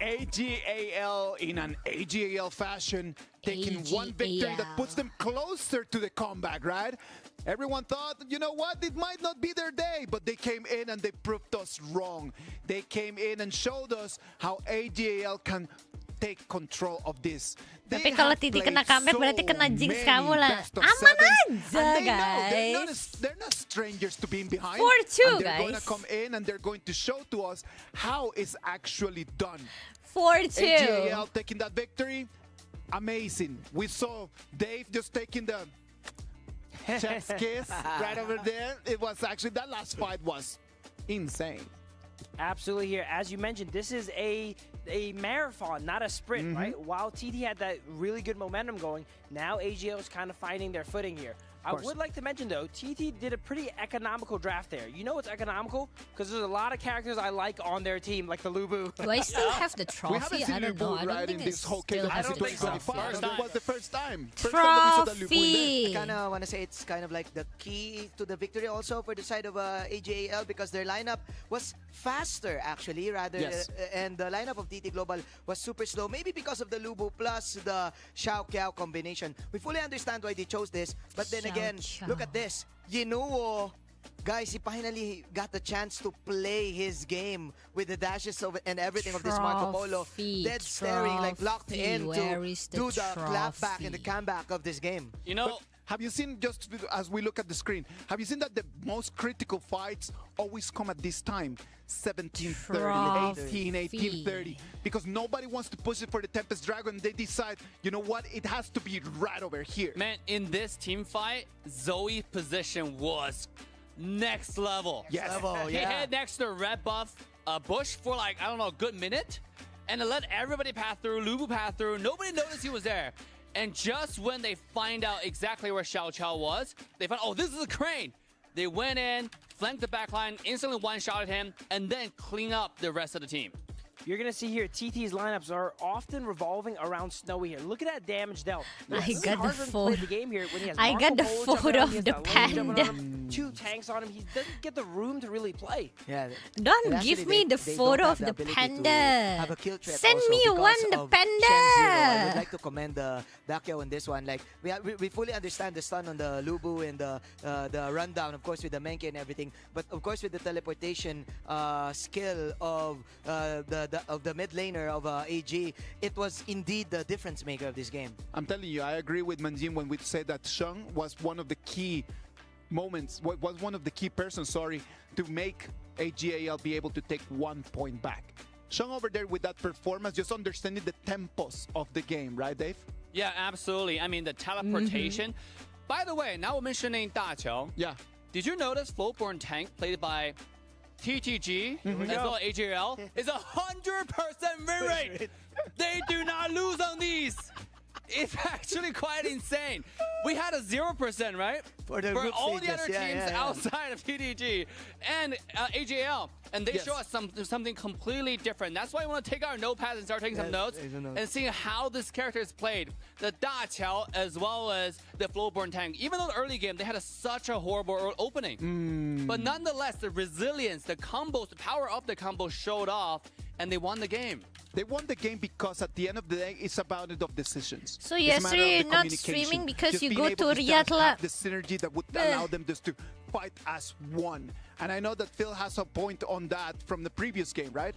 AGAL in an AGAL fashion, taking one victory that puts them closer to the comeback, right? Everyone thought, you know what, it might not be their day, but they came in and they proved us wrong. They came in and showed us how AGAL can take control of this. Tapi kalau Titi kena comeback berarti kena jinx kamu lah. Aman aja guys. They're not strangers to being behind. 4-2 and they're going to guys. come in and they're going to show to us how it's actually done. 4-2. AGAL taking that victory, amazing. We saw Dave just taking the chef's kiss right over there. It was actually, that last fight was insane. Absolutely here. As you mentioned, this is a marathon, not a sprint, right? While TT had that really good momentum going, now AGL is kind of finding their footing here. I would like to mention, though, TT did a pretty economical draft there. You know it's economical? Because there's a lot of characters I like on their team, like the Lubu. Do I still have the We haven't trophy? seen I don't know. Lubu I don't right in think this whole still have the KWC 2025. trophy. That was the first time. First time that we saw that Lubu in there. I kind of want to say it's kind of like the key to the victory also for the side of AGAL because their lineup was faster actually and the lineup of TT Global was super slow, maybe because of the Lubu plus the Xiao Kiao combination. We fully understand why they chose this, but then again, look at this. Yinuo, guys, he finally got the chance to play his game with the dashes and everything of this Marco Polo. Dead staring, like locked in to do the clap back and the comeback of this game. You know, have you seen, just as we look at the screen, have you seen that the most critical fights always come at this time? 17:30, 18, 18:30. Because nobody wants to push it for the Tempest Dragon. They decide, you know what, it has to be right over here. Man, in this team fight, Zoe's position was next level. Yes. Level, He hid next to the red buff bush for like, I don't know, a good minute. And then let everybody pass through, Lubu pass through. Nobody noticed he was there. And just when they find out exactly where Xiao Chao was, they find, oh, this is a crane. They went in, flanked the backline, instantly one-shotted him, and then clean up the rest of the team. You're going to see here, TT's lineups are often revolving around Snowy here. Look at that damage dealt. I got the photo. The game here when he has I got the Marco Polo photo jumping on him, of he the has that lane jumping on panda. him, 2 tanks on him. He doesn't get the room to really play. Yeah. Don't give me the photo of the panda. Send me one, the panda. I would like to commend the Dakyo on this one. Like we fully understand the stun on the Lubu and the rundown, of course, with the Menke and everything. But of course, with the teleportation skill of the mid laner of AG, it was indeed the difference maker of this game. I'm telling you, I agree with Manjin when we said that Sheng was one of the key moments, was one of the key persons, sorry, to make AGAL be able to take 1 point back. Sheng over there with that performance, just understanding the tempos of the game, right, Dave? Yeah, absolutely. I mean, the teleportation. By the way, now we're mentioning Daqiao. Yeah. Did you notice Floatborne Tank played by TTG as well as AGL is 100% win rate. They do not lose on these. It's actually quite insane. We had a 0%, right? For all the other teams outside of TTG and AGL. And they show us something completely different. That's why we want to take our notepads and start taking some notes and see how this character is played. The Daqiao as well as the Floatborne Tank. Even though the early game, they had such a horrible opening. But nonetheless, the resilience, the combos, the power of the combos showed off, and they won the game. They won the game because at the end of the day, it's about it of decisions. So yesterday you're not streaming because you go to Riyadh lah. The synergy that would allow them just to fight as one. And I know that Phil has a point on that from the previous game, right?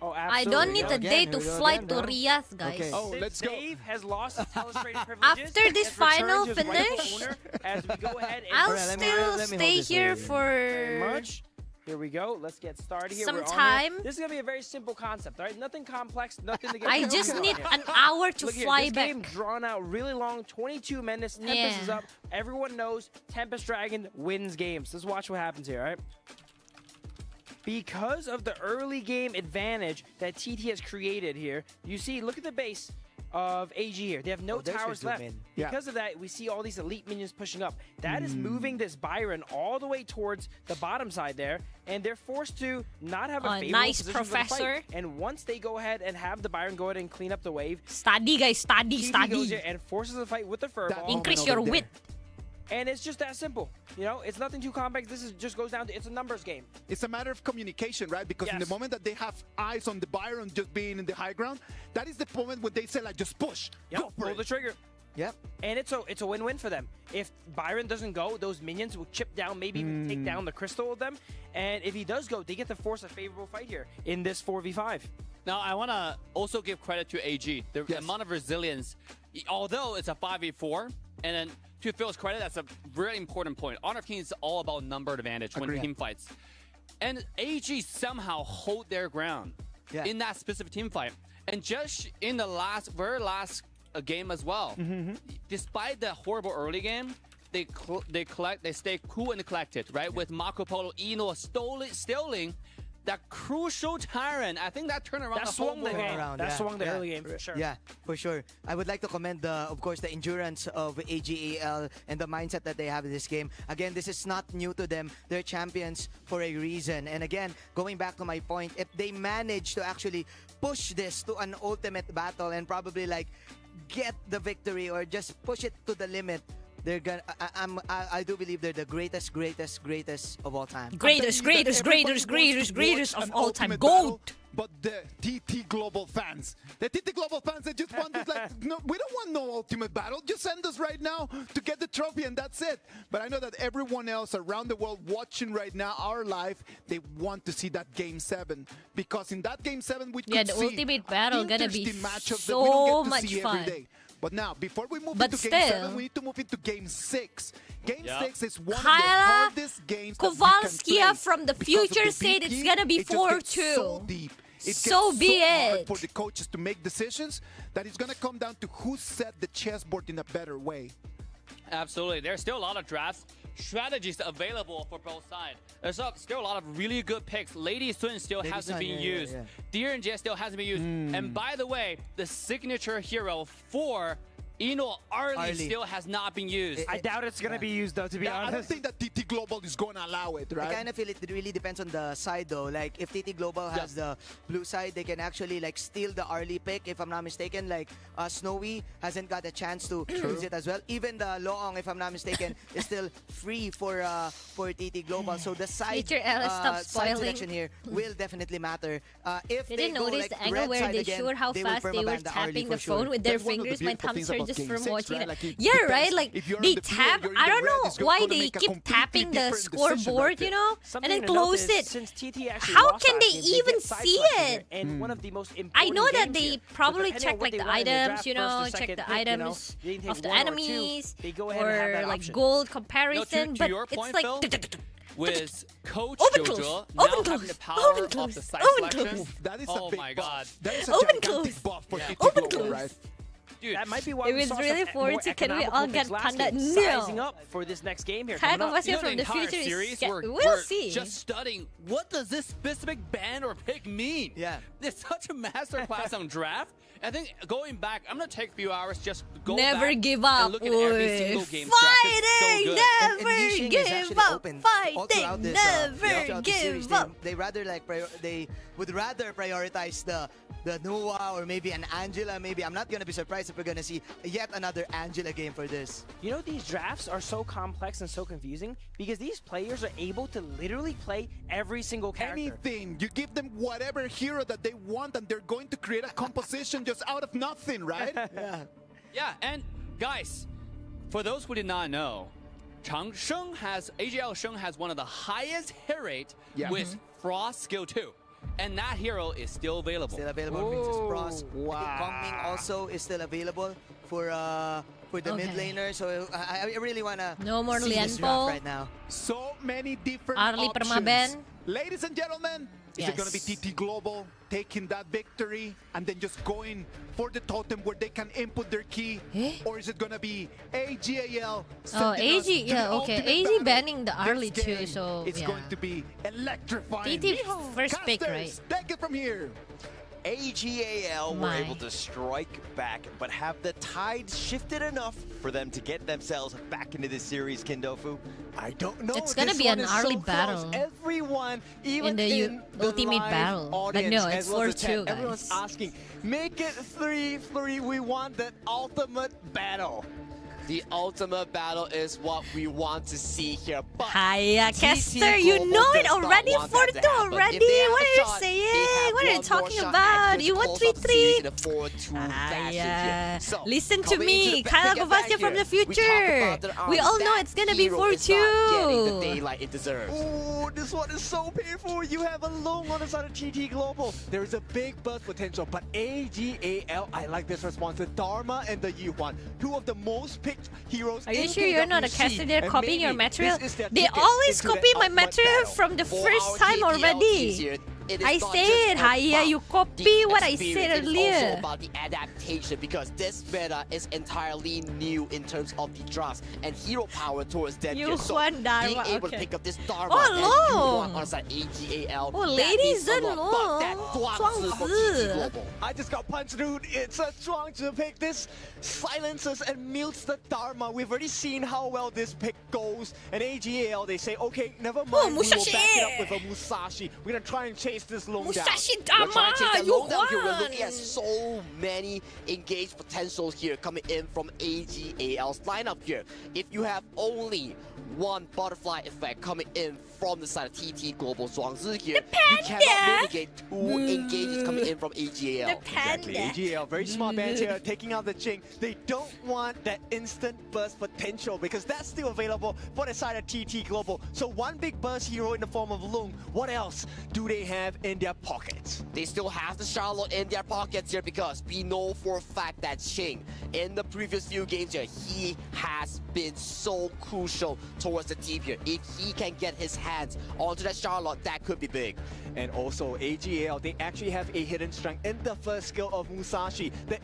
Oh, I don't need a day to fly to Riyadh, guys. Okay. Oh, let's go. Dave has lost his telestrated privileges. After this final finish, as we go ahead and I'll still stay here very for much. Here we go. Let's get started here. some We're on time. here. This is gonna be a very simple concept, all right? Nothing complex, nothing to get. I just need an hour to Look here, fly this back. game drawn out really long, 22 minutes. Tempest is up. Everyone knows Tempest Dragon wins games. Let's watch what happens here, all right? Because of the early game advantage that TT has created here, you see, look at the base of AG here. They have no towers left. Because of that, we see all these elite minions pushing up. That is moving this Byron all the way towards the bottom side there, and they're forced to not have a favorable nice position for the fight. professor. And once they go ahead and have the Byron go ahead and clean up the wave, Study, guys, study, TT goes study. here and forces the fight with the furball. Increase your wit. And it's just that simple. You know, it's nothing too complex. This is just goes down to, it's a numbers game. It's a matter of communication, right? Because in the moment that they have eyes on the Byron just being in the high ground, that is the moment when they say, like, just push. Go for Pull it. the trigger. Yep. And it's a win-win for them. If Byron doesn't go, those minions will chip down, maybe even take down the crystal of them. And if he does go, they get to force a favorable fight here in this 4v5. Now, I want to also give credit to AG. The amount of resilience, although it's a 5v4, and then to Phil's credit, that's a very important point. Honor of Kings is all about number advantage when team fights. And AG somehow hold their ground in that specific team fight. And just in the very last game as well, despite the horrible early game, they stay cool and collected, right? With Marco Polo, Ino stealing that crucial Tyrant. I think that turned around the whole game. That swung the early game for sure. Yeah, for sure. I would like to commend, of course, the endurance of AGAL and the mindset that they have in this game. Again, this is not new to them. They're champions for a reason. And again, going back to my point, if they manage to actually push this to an ultimate battle and probably like get the victory or just push it to the limit, they're gonna. I do believe they're the greatest of all time. Greatest of all time. Gold. But the TT Global fans, they just want us like, no, we don't want no ultimate battle. Just send us right now to get the trophy and that's it. But I know that everyone else around the world watching right now our live, they want to see that Game 7 because in that Game 7 we could the see ultimate battle gonna be matchups so that we don't get to much see fun. every day. But now, before we move But into Game still, 7, we need to move into Game 6. Game 6 is one of the Kaela, hardest games that you can Kovalskia play from the because of future the said BP, it's gonna be it just gets 4-2. so deep. It So gets be hard it. for the coaches to make decisions that it's going to come down to who set the chessboard in a better way. Absolutely. There's still a lot of drafts strategies available for both sides. There's still a lot of really good picks. Lady Sun still hasn't been used. Deer and J still hasn't been used. And by the way, the signature hero for Arlie still has not been used. I doubt it's going to be used, though, to be honest. I don't think that TT Global is going to allow it, right? I kind of feel it really depends on the side, though. Like, if TT Global has the blue side, they can actually, like, steal the Arlie pick, if I'm not mistaken. Like, Snowy hasn't got a chance to use it as well. Even the Loong, if I'm not mistaken, is still free for TT Global. So the side, side selection here will definitely matter. If they they didn't go, notice like, the angle red where side they again, showed how they will fast they were permaban the Arlie tapping for the phone sure. with their That's one of the fingers. My beautiful thumbs things are about just Game from 6, watching right? it. Like, it Yeah, depends. right? Like, If you're on they the blue, tap. you're in I the don't red, know it's why gonna they make a keep completely tapping the different decision scoreboard, right you there. know, Something and then to close note is, it. Since TT actually How lost can last they game, even get see sidetracked it? here, and one of the most important I know that games they here. probably So check depending on what like they the want in the items, draft, you first know, or check second the pick, you know, items they can take of the one or two. enemies They go ahead and have or that like option. gold No, comparison, to but your it's point, like Phil, with Coach Open Jojo close, now open having close, the power open of close, the side open selection. close. That is Oh a big my buff. God. That is a Open gigantic close. buff for TT Open Global, close. right? Dude, That might be why It we was saw really some forward more to can we economical all picks get last Panda? game, No. sizing up for this next game here. coming up. Kaela from the entire future is series, we'll we're see. just studying what does this specific ban or pick mean. Yeah. It's such a masterclass on draft. I think going back, I'm gonna take a few hours just go Never back give and up. look at every single game. Fighting, And never Yixing is give actually up. open all throughout Fighting, this, never throughout the series. give up. They rather like they would rather prioritize the Noah or maybe an Angela. Maybe I'm not gonna be surprised if we're gonna see yet another Angela game for this. You know, these drafts are so complex and so confusing because these players are able to literally play every single character. Anything. You give them whatever hero that they want and they're going to create a composition just out of nothing, right? Yeah, and guys, for those who did not know, AGL Sheng has one of the highest hit rate with Frost skill 2. And that hero is still available. Still available, Princess Frost. Kong Ming also is still available for the mid laner. So I really wanna No more see this draft Lianpo. right now. So many different Arlie options. Permaben. Ladies and gentlemen, is it going to be Yes. TT Global taking that victory and then just going for the totem where they can input their key? Or is it going to be AGAL? Oh, sending us to AG, the yeah, okay. ultimate AG battle? banning the This Arlie too, game so it's yeah. going to be electrifying. TT first pick, Casters, right? take it from here. AGAL were able to strike back, but have the tide shifted enough for them to get themselves back into this series, Kindofu? I don't know. It's gonna This be one an is early so close. battle. Everyone, even in the in ultimate live battle. But audience, no, as it's well as 4-2, the chat, everyone's guys. asking, make it 3-3. We want that ultimate battle. The ultimate battle is what we want to see here. But Hiya, TT Kester, you Global know it does not already. want that 4-2 to happen. already. If they have What a are you shot, saying? they have What are you one more talking shot about? at You want close up 3-3? series in a 4-2 fashion here. Yeah. So, Listen to coming into me, the Kaela pick Kovalskia here, from the we talked future. about that We all know that it's gonna be hero is not getting the 4-2. daylight it deserves. Ooh, this one is so painful. You have a Long on the side of TT Global. There is a big burst potential, but AGAL, I like this response. The Dharma and the Yuan, two of the most picked heroes. Are you in sure you're not a KWC, caster? They're and copying your maybe material. this is their They ticket always into the copy my ultimate material battle. from the For first our time KPL already. teams here, it is I not said, just Hiya, about you copy the what I experience, said it is also earlier. about the adaptation because this meta is entirely new in terms of the drafts and hero power towards them. You So Juan Dharma, being able to okay. pick up this Dharma Oh, and Long. Yuan on side AGAL, Oh, that ladies means a and lot. But that Long. Zhuangzi from TT Global. I just got punched, dude. It's a Zhuangzi pick. This silences and mutes the Dharma. We've already seen how well this pick goes. And AGAL, they say, okay, never mind. We will Musashi. back it up with a Musashi. We're going to try and chase this Long down. Musashi We're trying Dharma, to chase that you low down here. We're won. looking at so many engaged potentials here coming in from AGAL's lineup here. If you have only one butterfly effect coming in from the side of TT Global Zhuangzi here, you cannot mitigate two engages coming in from AGAL. Exactly. AGAL, very smart band here, taking out the Jing. They don't want that instant burst potential because that's still available for the side of TT Global. So one big burst hero in the form of Lung. What else do they have in their pockets? They still have the Charlotte in their pockets here because we know for a fact that Ching, in the previous few games here, he has been so crucial towards the team here. If he can get his hands onto that Charlotte, that could be big. And also AGAL, they actually have a hidden strength in the first skill of Musashi. The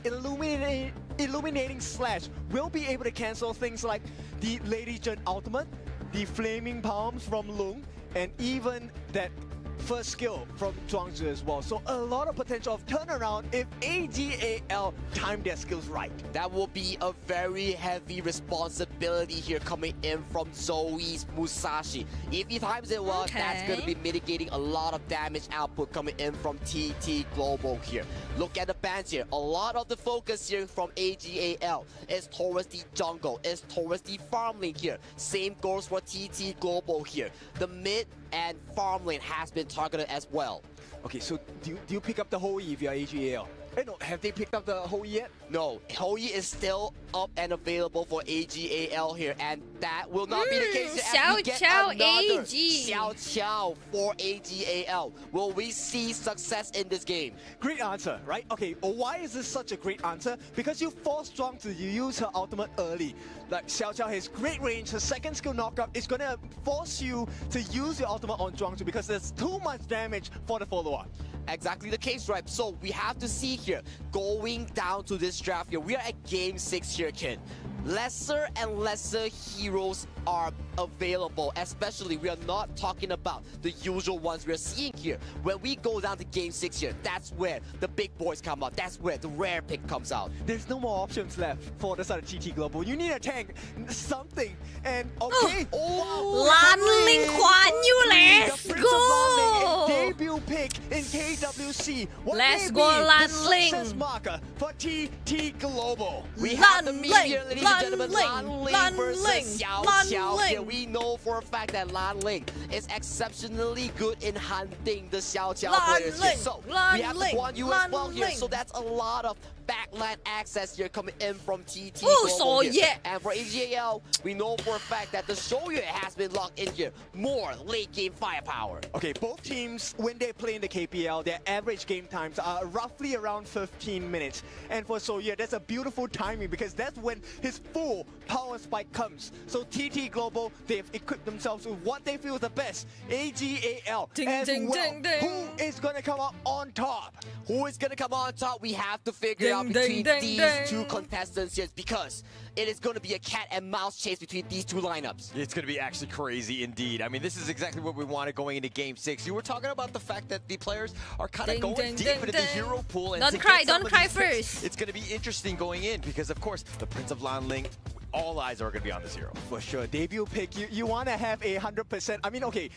illuminating slash will be able to cancel things like the Lady Jun ultimate the flaming palms from Lung, and even that first skill from Zhuangzi as well. So a lot of potential of turnaround if AGAL time their skills right. That will be a very heavy responsibility here coming in from Zoe's Musashi. If he times it well, that's going to be mitigating a lot of damage output coming in from TT Global here. Look at the bans here. A lot of the focus here from AGAL is towards the jungle, is towards the farm lane here. Same goes for TT Global here. The mid and farm lane has been targeted as well. Okay, so do you pick up the Hoi if you're AGAL? No, have they picked up the Hoi yet? No, Hoi is still up and available for AGAL here, and that will not be the case. Xiao Qiao AG. Xiao Qiao for AGAL. Will we see success in this game? Great answer, right? Okay, why is this such a great answer? Because you force Zhuang to use her ultimate early. Like Xiao Qiao has great range, her second skill knockup is gonna force you to use your ultimate on Zhuang because there's too much damage for the follow-up. Exactly the case, right? So we have to see here, going down to this draft here, we are at game 6 here, Ken. Lesser and lesser heroes are available, especially we are not talking about the usual ones we're seeing here. When we go down to game 6 here, that's where the big boys come out. That's where the rare pick comes out. There's no more options left for the side of TT Global. You need a tank, something, and okay. Lan Ling Kuan Yu, let's go! Debut pick in KWC. What Let's may go, be Lan the success Ling. marker for TT Global. We have the Lan meteor, Ling, ladies Lan and gentlemen, Lan Ling, Ling Lan versus Ling, Xiao Lan Qiao Ling. here. We know for a fact that Lan Ling is exceptionally good in hunting the Xiao Qiao Lan players here. Ling, So Lan we have the Ling, Guan Yu as Lan well here. Ling. So that's a lot of backline access here coming in from TT Ooh, Global so here. yeah. And for AGAL, we know for a fact that the Shoyu has been locked in here. More late game firepower. Okay, both teams, when they play in the KPL, their average game times are roughly around 15 minutes. And for Soya, that's a beautiful timing because that's when his full power spike comes. So TT Global, they've equipped themselves with what they feel is the best. AGAL Ding, as ding, well. ding, ding. Who is going to come out on top? Who is going to come on top? We have to figure out Ding, between ding, these ding, two ding. contestants here because it is going to be a cat and mouse chase between these two lineups. It's going to be actually crazy indeed. I mean, this is exactly what we wanted going into Game 6. You were talking about the fact that the players are kind of Ding, going ding, deep ding, into the ding. hero pool. And Don't to cry, get some don't of cry these picks, first. It's going to be interesting going in because, of course, the Prince of Lan Ling, all eyes are going to be on this hero. For sure, debut pick, you want to have a 100%. I mean, okay,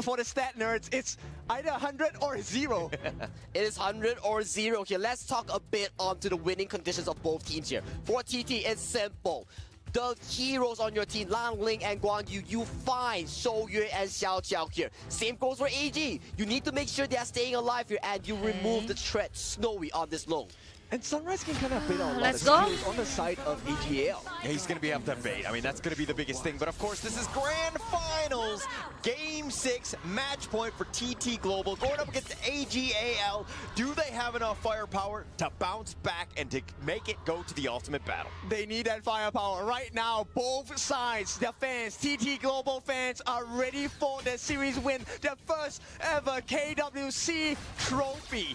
for the stat nerds, it's either 100 or 0. It is 100 or 0 here. Let's talk a bit onto the winning conditions of both teams here. For TT, it's simple. The heroes on your team, Lan Ling and Guan Yu, you find Shou Yue and Xiao Qiao here. Same goes for AG. You need to make sure they are staying alive here and you remove the threat Snowy on this lone. And Sunrise can kind of bait out a lot Let's of go. skills on the side of AGL. Yeah, he's going to be able to bait. I mean, that's going to be the biggest thing. But of course, this is Grand Finals, Game 6, match point for TT Global. Going up against AGAL. Do they have enough firepower to bounce back and to make it go to the ultimate battle? They need that firepower right now. Both sides, the fans, TT Global fans are ready for the series win. The first ever KWC trophy.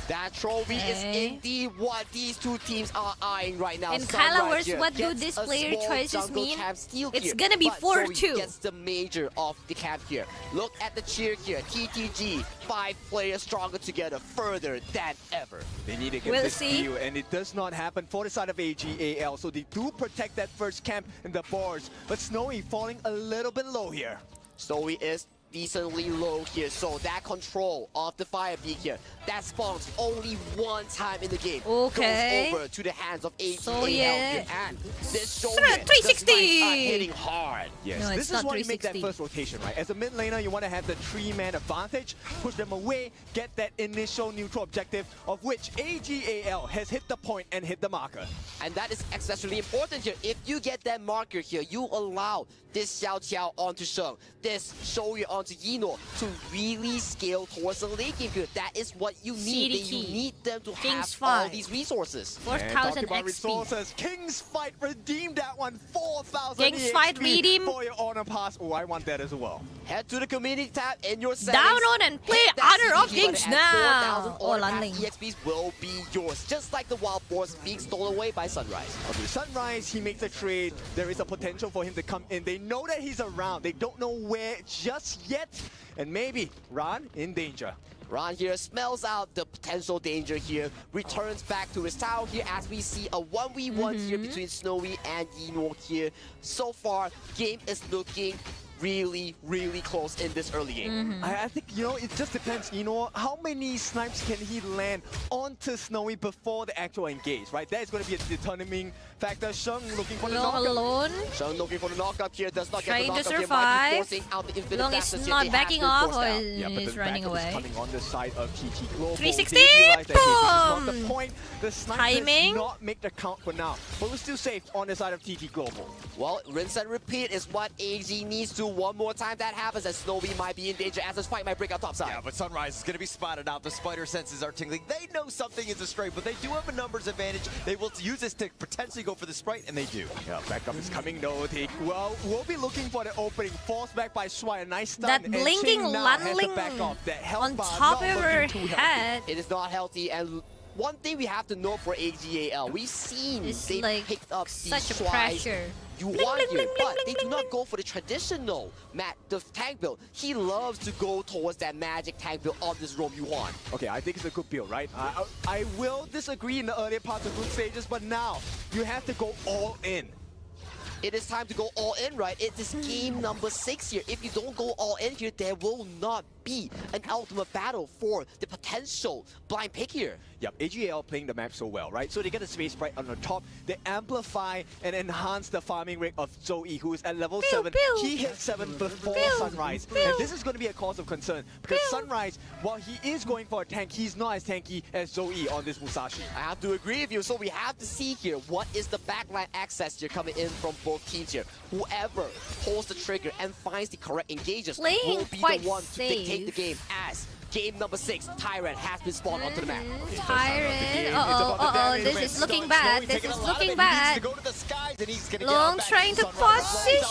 That trophy is indeed what these two teams are eyeing right now. In Sunrise Kaela Wars, here what do gets these a player small choices jungle mean? camp steal It's here, gonna be but 4-2. Zoe gets the major of the camp here. Look at the cheer here. TTG, 5 players stronger together, further than ever. They need to get We'll this see. deal, and it does not happen for the side of AGAL. So they do protect that first camp in the bars, but Snowy falling a little bit low here. Snowy is decently low here, so that control of the fire peak here, that spawns only one time in the game. Okay. Goes over to the hands of AGAL So, yeah. here, and this show 360! hitting hard. Yes, No, it's this is not why you make that 360. first rotation, right? As a mid laner, you want to have the 3-man advantage, push them away, get that initial neutral objective, of which AGAL has hit the point and hit the marker. And that is especially important here. If you get that marker here, you allow this Xiao Qiao onto Sheng, this Shou Yue onto onto Yino to really scale towards the late game period. That is what you need. You need them to have all these resources. 4,000 about XP. resources, King's Fight redeemed that one. 4,000 King's Fight redeem. for your honor pass. Oh, I want that as well. Head to the community tab in your settings. Download and play Honor of Kings now. 4,000 honor pass EXPs will be yours, just like the Wild Boars being stolen away by Sunrise. Okay, Sunrise, he makes a trade. There is a potential for him to come in. They know that he's around. They don't know where just yet. And maybe Ran in danger. Ran here smells out the potential danger here, returns back to his tower here as we see a 1v1 here between Snowy and Yino here. So far, game is looking really, really close in this early game. I think, you know, it just depends, you know, how many snipes can he land onto Snowy before the actual engage, right? That is going to be a determining factor. Sheng looking for the knockup. Alone. Sheng looking for the knockup here, does not Trying get the to knockup here, might be survive. forcing out the infinite Long fastness is here. not They have backing been off forced or out. is running away. Coming on the side of TT Global. 360, They realize that this is not boom! the point. The snipe Timing. does not make the count for now, but we're still safe on the side of TT Global. Well, rinse and repeat is what AG needs to. One more time that happens, and Snowy might be in danger as this fight might break out topside. Yeah, but Sunrise is going to be spotted out. The spider senses are tingling. They know something is astray, but they do have a numbers advantage. They will use this to potentially go for the sprite, and they do. Yeah, backup is coming though. Well, we'll be looking for the opening. Forced back by Shuai. A nice stun. That and blinking Ching now has to landing back off. That health on bar top not of her looking too healthy. head. It is not healthy, and one thing we have to know for AGAL, we've seen It's they like picked up such these a pressure. You Bling, want bling, here, bling, but bling, they bling, do not go for the traditional the tank build. He loves to go towards that magic tank build on this roam you want. Okay, I think it's a good build, right? I will disagree in the earlier parts of group stages, but now you have to go all in. It is time to go all in, right? It is game number 6 here. If you don't go all in here, there will not be an ultimate battle for the potential blind pick here. Yep, AGL playing the map so well, right? So they get a space sprite on the top. They amplify and enhance the farming rate of Zoe, who is at level 7. He hit 7 before Sunrise. And this is going to be a cause of concern because Sunrise, while he is going for a tank, he's not as tanky as Zoe on this Musashi. I have to agree with you. So we have to see here what is the backline access here coming in from both teams here. Whoever pulls the trigger and finds the correct engages will be the one to dictate the game as game number 6, Tyrant has been spawned onto the map. Tyrant, this is looking bad. This is looking bad. Long trying to position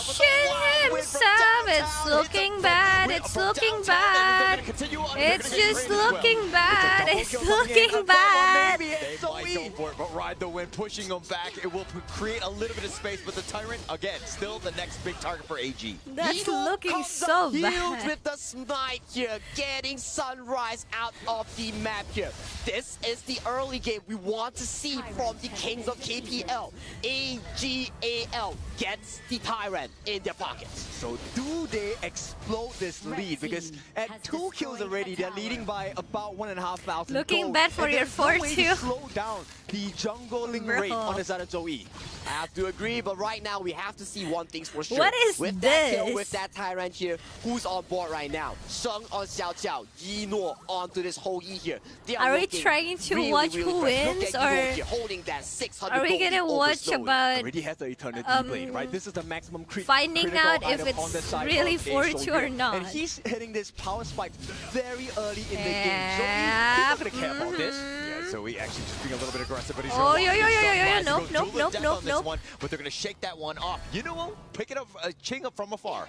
himself. It's looking bad. It's looking bad. It's just looking bad. It's looking bad. They might go for it, but ride the wind, pushing them back. It will create a little bit of space, but the Tyrant, again, still the next big target for AG. That's looking so bad. With the snipe here, getting Sunrise out of the map here. This is the early game we want to see from the Kings of KPL. AGAL gets the Tyrant in their pockets. So do they explode this lead? Because at 2 kills already, they're leading by about 1,500 Looking gold. bad for And your there's no way to 4-2. slow down the jungling rate on the side of Zoe. I have to agree, but right now we have to see one thing's for sure. What is with this? That kill, with that Tyrant here, who's on board right now? Sheng on Xiao Xiao, Yino onto this whole Yi here. They Are we looking trying to really, watch really who fresh. Look wins, at Yino or here, holding that 600 are we gold gonna over watch Snowy. about Already has the Eternity Blade, right? This is the maximum finding critical out if item on the it's side really of a 4-2 soldier. or not? And he's hitting this power spike very early in the game. So he's not going to care about this. Yeah, so he actually just being a little bit aggressive, but he's Oh, gonna yeah, Sunrise nope, to go nope, duel nope, to death nope, on this nope. one, but they're going to shake that one off. You know what? Pick it up, Ching up from afar.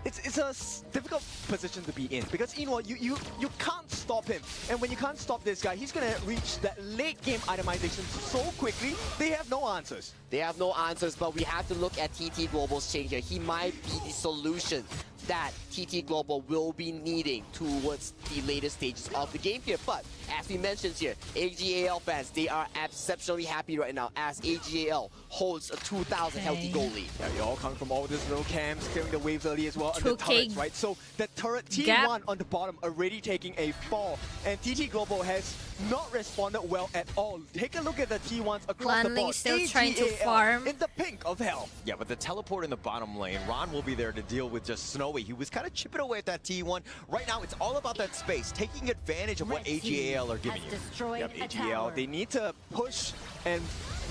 It's a difficult position to be in because you know you can't stop him, and when you can't stop this guy, he's gonna reach that late game itemization so quickly. They have no answers. They have no answers, but we have to look at TT Global's change here. He might be the solution that TT Global will be needing towards the later stages of the game here. But as we mentioned here, AGAL fans, they are exceptionally happy right now as AGAL holds a 2,000 healthy goal lead. Yeah, you all coming from all these little camps, clearing the waves early as well, and the 2K turrets, right? So the turret gap. T1 on the bottom already taking a fall, and TT Global has not responded well at all. Take a look at the T1s across the Landing board. still trying to AGAL farm. in the pink of health. Yeah, but the teleport in the bottom lane, Ron will be there to deal with just Snowy. He was kind of chipping away at that T1. Right now, it's all about that space, taking advantage of what AGAL are giving you. Yep, AGL, they need to push and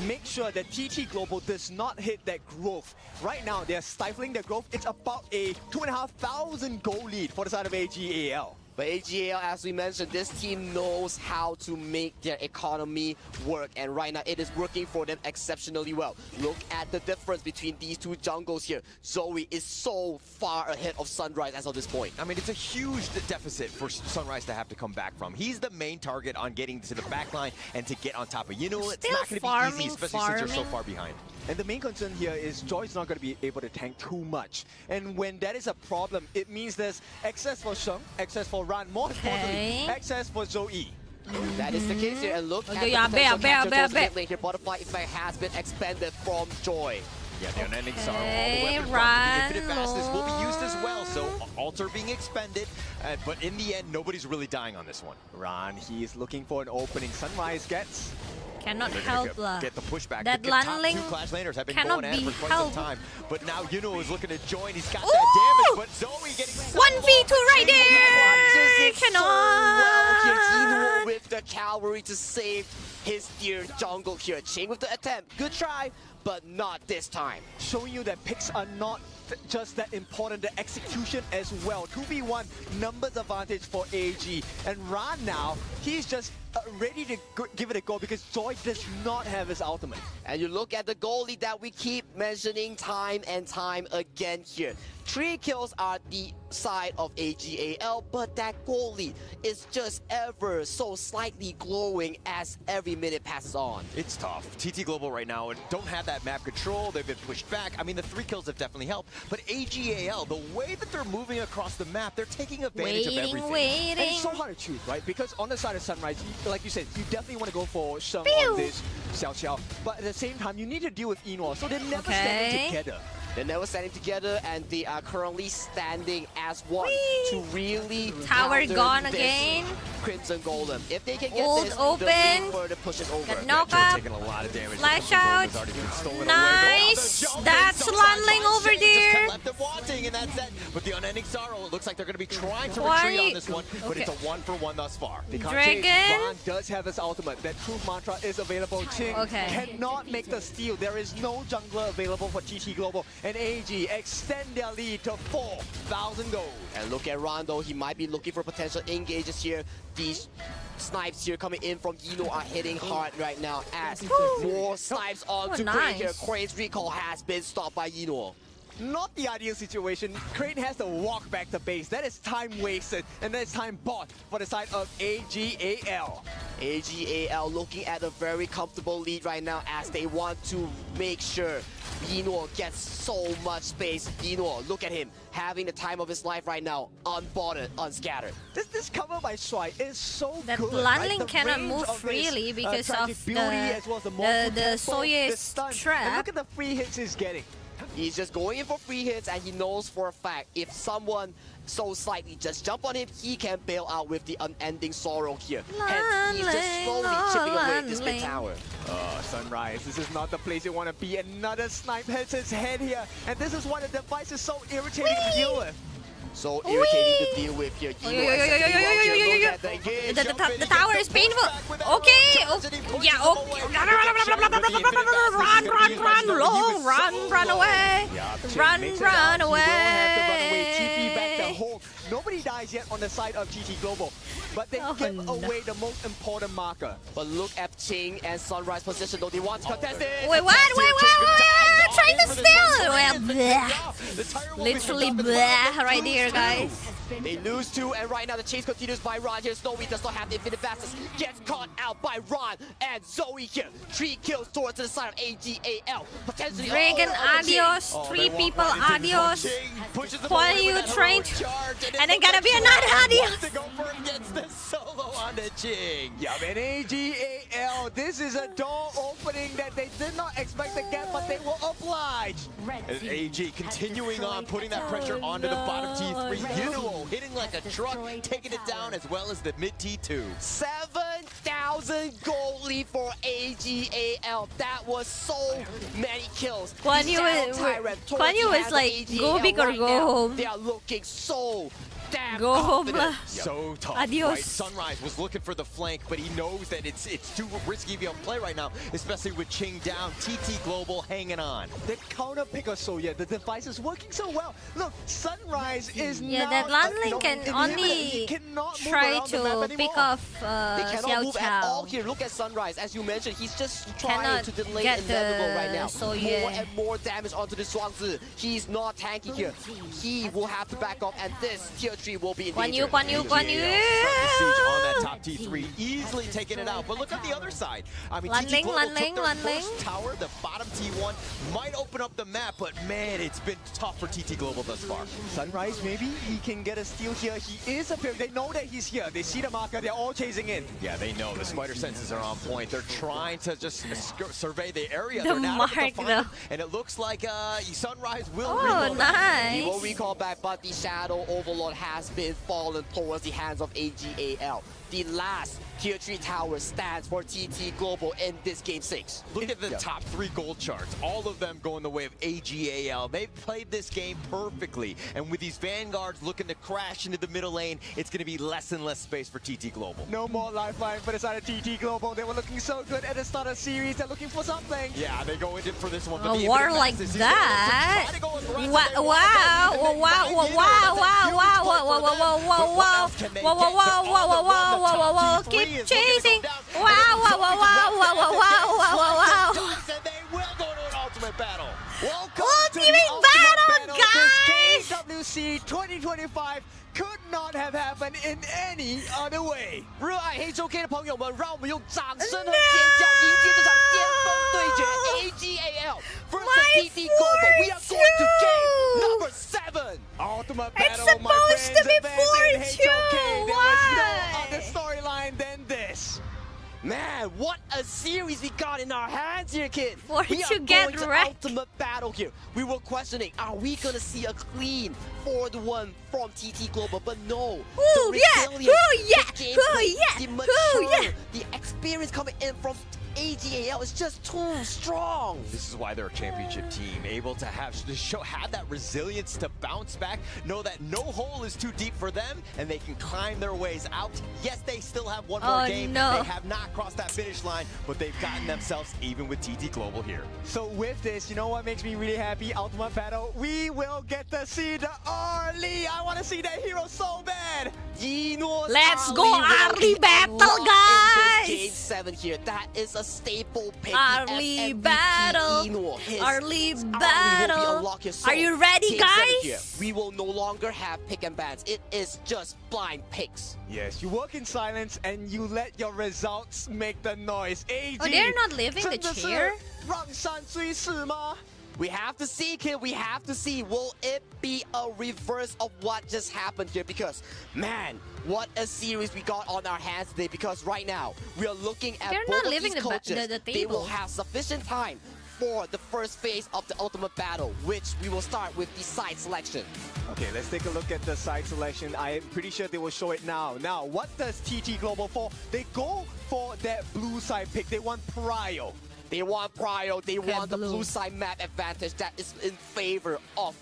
make sure that TT Global does not hit that growth. Right now, they're stifling their growth. It's about a 2,500 goal lead for the side of AGAL. But AGAL, as we mentioned, this team knows how to make their economy work, and right now it is working for them exceptionally well. Look at the difference between these two jungles here. Zoe is so far ahead of Sunrise as of this point. I mean, it's a huge deficit for Sunrise to have to come back from. He's the main target on getting to the back line and to get on top of. It's not going to be easy, especially since you're so far behind. And the main concern here is Joy's not going to be able to tank too much. And when that is a problem, it means there's access for Sheng, access for Ran, more importantly, access for Zoe. That is the case here, and look at the potential capture towards the mid lane here. Butterfly effect has been expanded from Joy. Yeah, the unending sorrow, all the weapon from the infinite fastness will be used as well, so altar being expended, but in the end, nobody's really dying on this one. Ran, he's looking for an opening. Sunrise gets. Cannot help lah. Get the pushback. That the top Lanling two Clash laners have been cannot going at it be for quite helped. some time, but now Yuno is looking to join. He's got that damage, but Zoe getting 1v2 right there. Cannot. With the cavalry to save his dear jungle here. Ching with the attempt. Good try, but not this time. Showing you that picks are not just that important, the execution as well. 2v1 numbers advantage for AG. And Ran now, he's just ready to give it a go because Joy does not have his ultimate. And you look at the goalie that we keep mentioning time and time again here. 3 kills are the side of AGAL, but that goalie is just ever so slightly glowing as every minute passes on. It's tough. TT Global right now don't have that map control. They've been pushed back. I mean, the 3 kills have definitely helped, but AGAL, the way that they're moving across the map, they're taking advantage of everything. And it's so hard to choose, right? Because on the side of Sunrise, like you said, you definitely want to go for Sheng on this Xiao Xiao, but at the same time, you need to deal with Enor, so they're never standing together. They're never standing together, and they are currently standing as one to really Tower counter gone this again. Crimson Golem. If they can get Ult this, open. the further push is over. Got knock up. Taking a lot of damage. Flash out. Nice. That's Lanling over there. Left them wanting, and that's it. But the unending sorrow, it looks like they're going to be trying to retreat on this one, but it's a 1-for-1 thus far. Dragon. Ran does have his ultimate. That truth mantra is available. Ching cannot make the steal. There is no jungler available for TT Global, and AG extend their lead to 4,000 gold. And look at Rondo, he might be looking for potential engages here. These snipes here coming in from Yino are hitting hard right now as more snipes onto Crane here. Crane's recall has been stopped by Yino. Not the ideal situation. Crane has to walk back to base. That is time wasted, and that is time bought for the side of AGAL. AGAL looking at a very comfortable lead right now as they want to make sure Yino gets so much space. Yino, look at him, having the time of his life right now, unbothered, unscattered. This cover by Shuai is so that good. Lanling right? cannot move freely because of the Soye's trap. And look at the free hits he's getting. He's just going in for free hits, and he knows for a fact if someone so slightly just jump on him, he can bail out with the unending sorrow here. And he's just slowly chipping away this big tower. Sunrise, this is not the place you want to be. Another snipe hits his head here, and this is why the device is so irritating to deal with. So irritating to deal with here. The tower is painful. Okay. Yeah. Okay. Run. Long. Run away. Run away. TP back to hold. Nobody dies yet on the side of GT Global, but they give away the most important marker. But look at Ching and Sunrise position though. They want to contest it. Wait, what? Trying to steal. Literally blah right here, guys. They lose 2, and right now the chase continues by Ron here. Snowy does not have the infinite fastness. Gets caught out by Ron and Zoe here. 3 kills towards the side of AGAL. Potentially Dragon, adios. 3 people, adios. While you trained, and then gonna be another adios. Gets the solo on the Ching. Yeah, man, AGAL, this is a door opening that they did not expect to get, but they will oblige. And AG continuing on, putting that pressure onto the bottom T3. Yuno hitting like a truck, taking it down, as well as the mid T2. 7,000 goal lead for AGAL. That was so many kills. Guan Yu was like, go big or go home. They are looking so damn Go home confident. lah. So tough, Adios. right? Sunrise was looking for the flank, but he knows that it's too risky to play right now, especially with Ching down. TT Global hanging on. The counter pick or so, yeah, the device is working so well. Look, Sunrise is Yeah, now that Lanling can inhibited. only He cannot move try around the map to pick anymore. off They cannot Xiao move at all Chao. here. Look at Sunrise. As you mentioned, he's just Cannot trying to delay get inevitable the right now. So More Yue. and more damage onto the Shuangzi. He's not tanky here. He will have to back off, and this tier 3 will be in Guan Yu, danger. Guan Yu, Guan Yu. The siege on that top T3, easily taking it out. But look at the other side. I mean, TT Lanling, Global Lanling, took their Lanling. first tower. The bottom T1 might open up the map, but man, it's been tough for TT Global thus far. Sunrise, maybe he can get a steal here. He is appearing. They know that he's here. They see the marker. They're all chasing in. Yeah, they know the spider senses are on point. They're trying to just survey the area. The They're now mark, able to find them, though. and it looks like Sunrise will Oh, reload. nice. He will recall back, but the Shadow Overlord has been fallen towards the hands of AGAL. The last tier 3 tower stands for TT Global in this game 6. Look at the top 3 gold charts. All of them going the way of AGAL. They've played this game perfectly. And with these Vanguards looking to crash into the middle lane, it's going to be less and less space for TT Global. No more lifeline for the side of TT Global. They were looking so good at the start of the series. They're looking for something. Yeah, they go in for this one. But A the war Infinite like Maxes, he's that? gonna try to go aggressive. Wow, They wow, want wow, them, wow, and wow, they wow, get wow, it. wow, That's a wow, huge wow, point for them. wow, But what wow, else can they wow, get? wow, They're wow, on wow, the run. wow, The wow, top wow, T3 keep is looking to go chasing. down. Wow, wow, wow, wow, wow, wow, wow, wow, wow. And they will go to an ultimate battle. Welcome to the Ultimate battle, This guys! KWC 2025 could not have happened in any other way. 热爱黑周 K 的朋友们，让我们用掌声和尖叫迎接这场巅峰对决 AGAL versus TT Global. We are going to game number 7. Ultimate It's battle, my supposed friends. to be Advance in 4-2. HOK. There was no Why? other storyline than this. Man, what a series we got in our hands here, kid. Why We don't are you get going to wrecked? ultimate battle here. We were questioning, are we gonna see a clean 4-1 from TT Global? But no. Ooh, the yeah, resilience, ooh, yeah, the gameplay, ooh, yeah, the ooh, mature, yeah. the experience coming in from AGAL is just too strong. This is why they're a championship team, able to have that resilience to bounce back, know that no hole is too deep for them, and they can climb their ways out. Yes, they still have one more Oh, game. no. They have not crossed that finish line, but they've gotten themselves even with TT Global here. So with this, you know what makes me really happy? Ultimate battle. We will get to see the early. I want to see that hero so bad. Let's go early battle, guys! Game 7 here. That is a staple pick. Early The battle. Eno, his Early army will be battle. unlocked here. So, Are you ready, game 7 guys? here, we will no longer have pick and bans. It is just blind picks. Yes, you work in silence and you let your results make the noise. AG, Oh, they're not leaving the 真的是 chair? 让山追势吗? We have to see, kid. We have to see. Will it be a reverse of what just happened here? Because, man, what a series we got on our hands today. Because right now, we are looking at They're both not of leaving these the coaches. the They will table. have sufficient time for the first phase of the ultimate battle, which we will start with the side selection. Okay, let's take a look at the side selection. I am pretty sure they will show it now. Now, what does TT Global for? They go for that blue side pick. They want Prio. They want Prio. They Okay, want the blue. blue side map advantage that is in favor of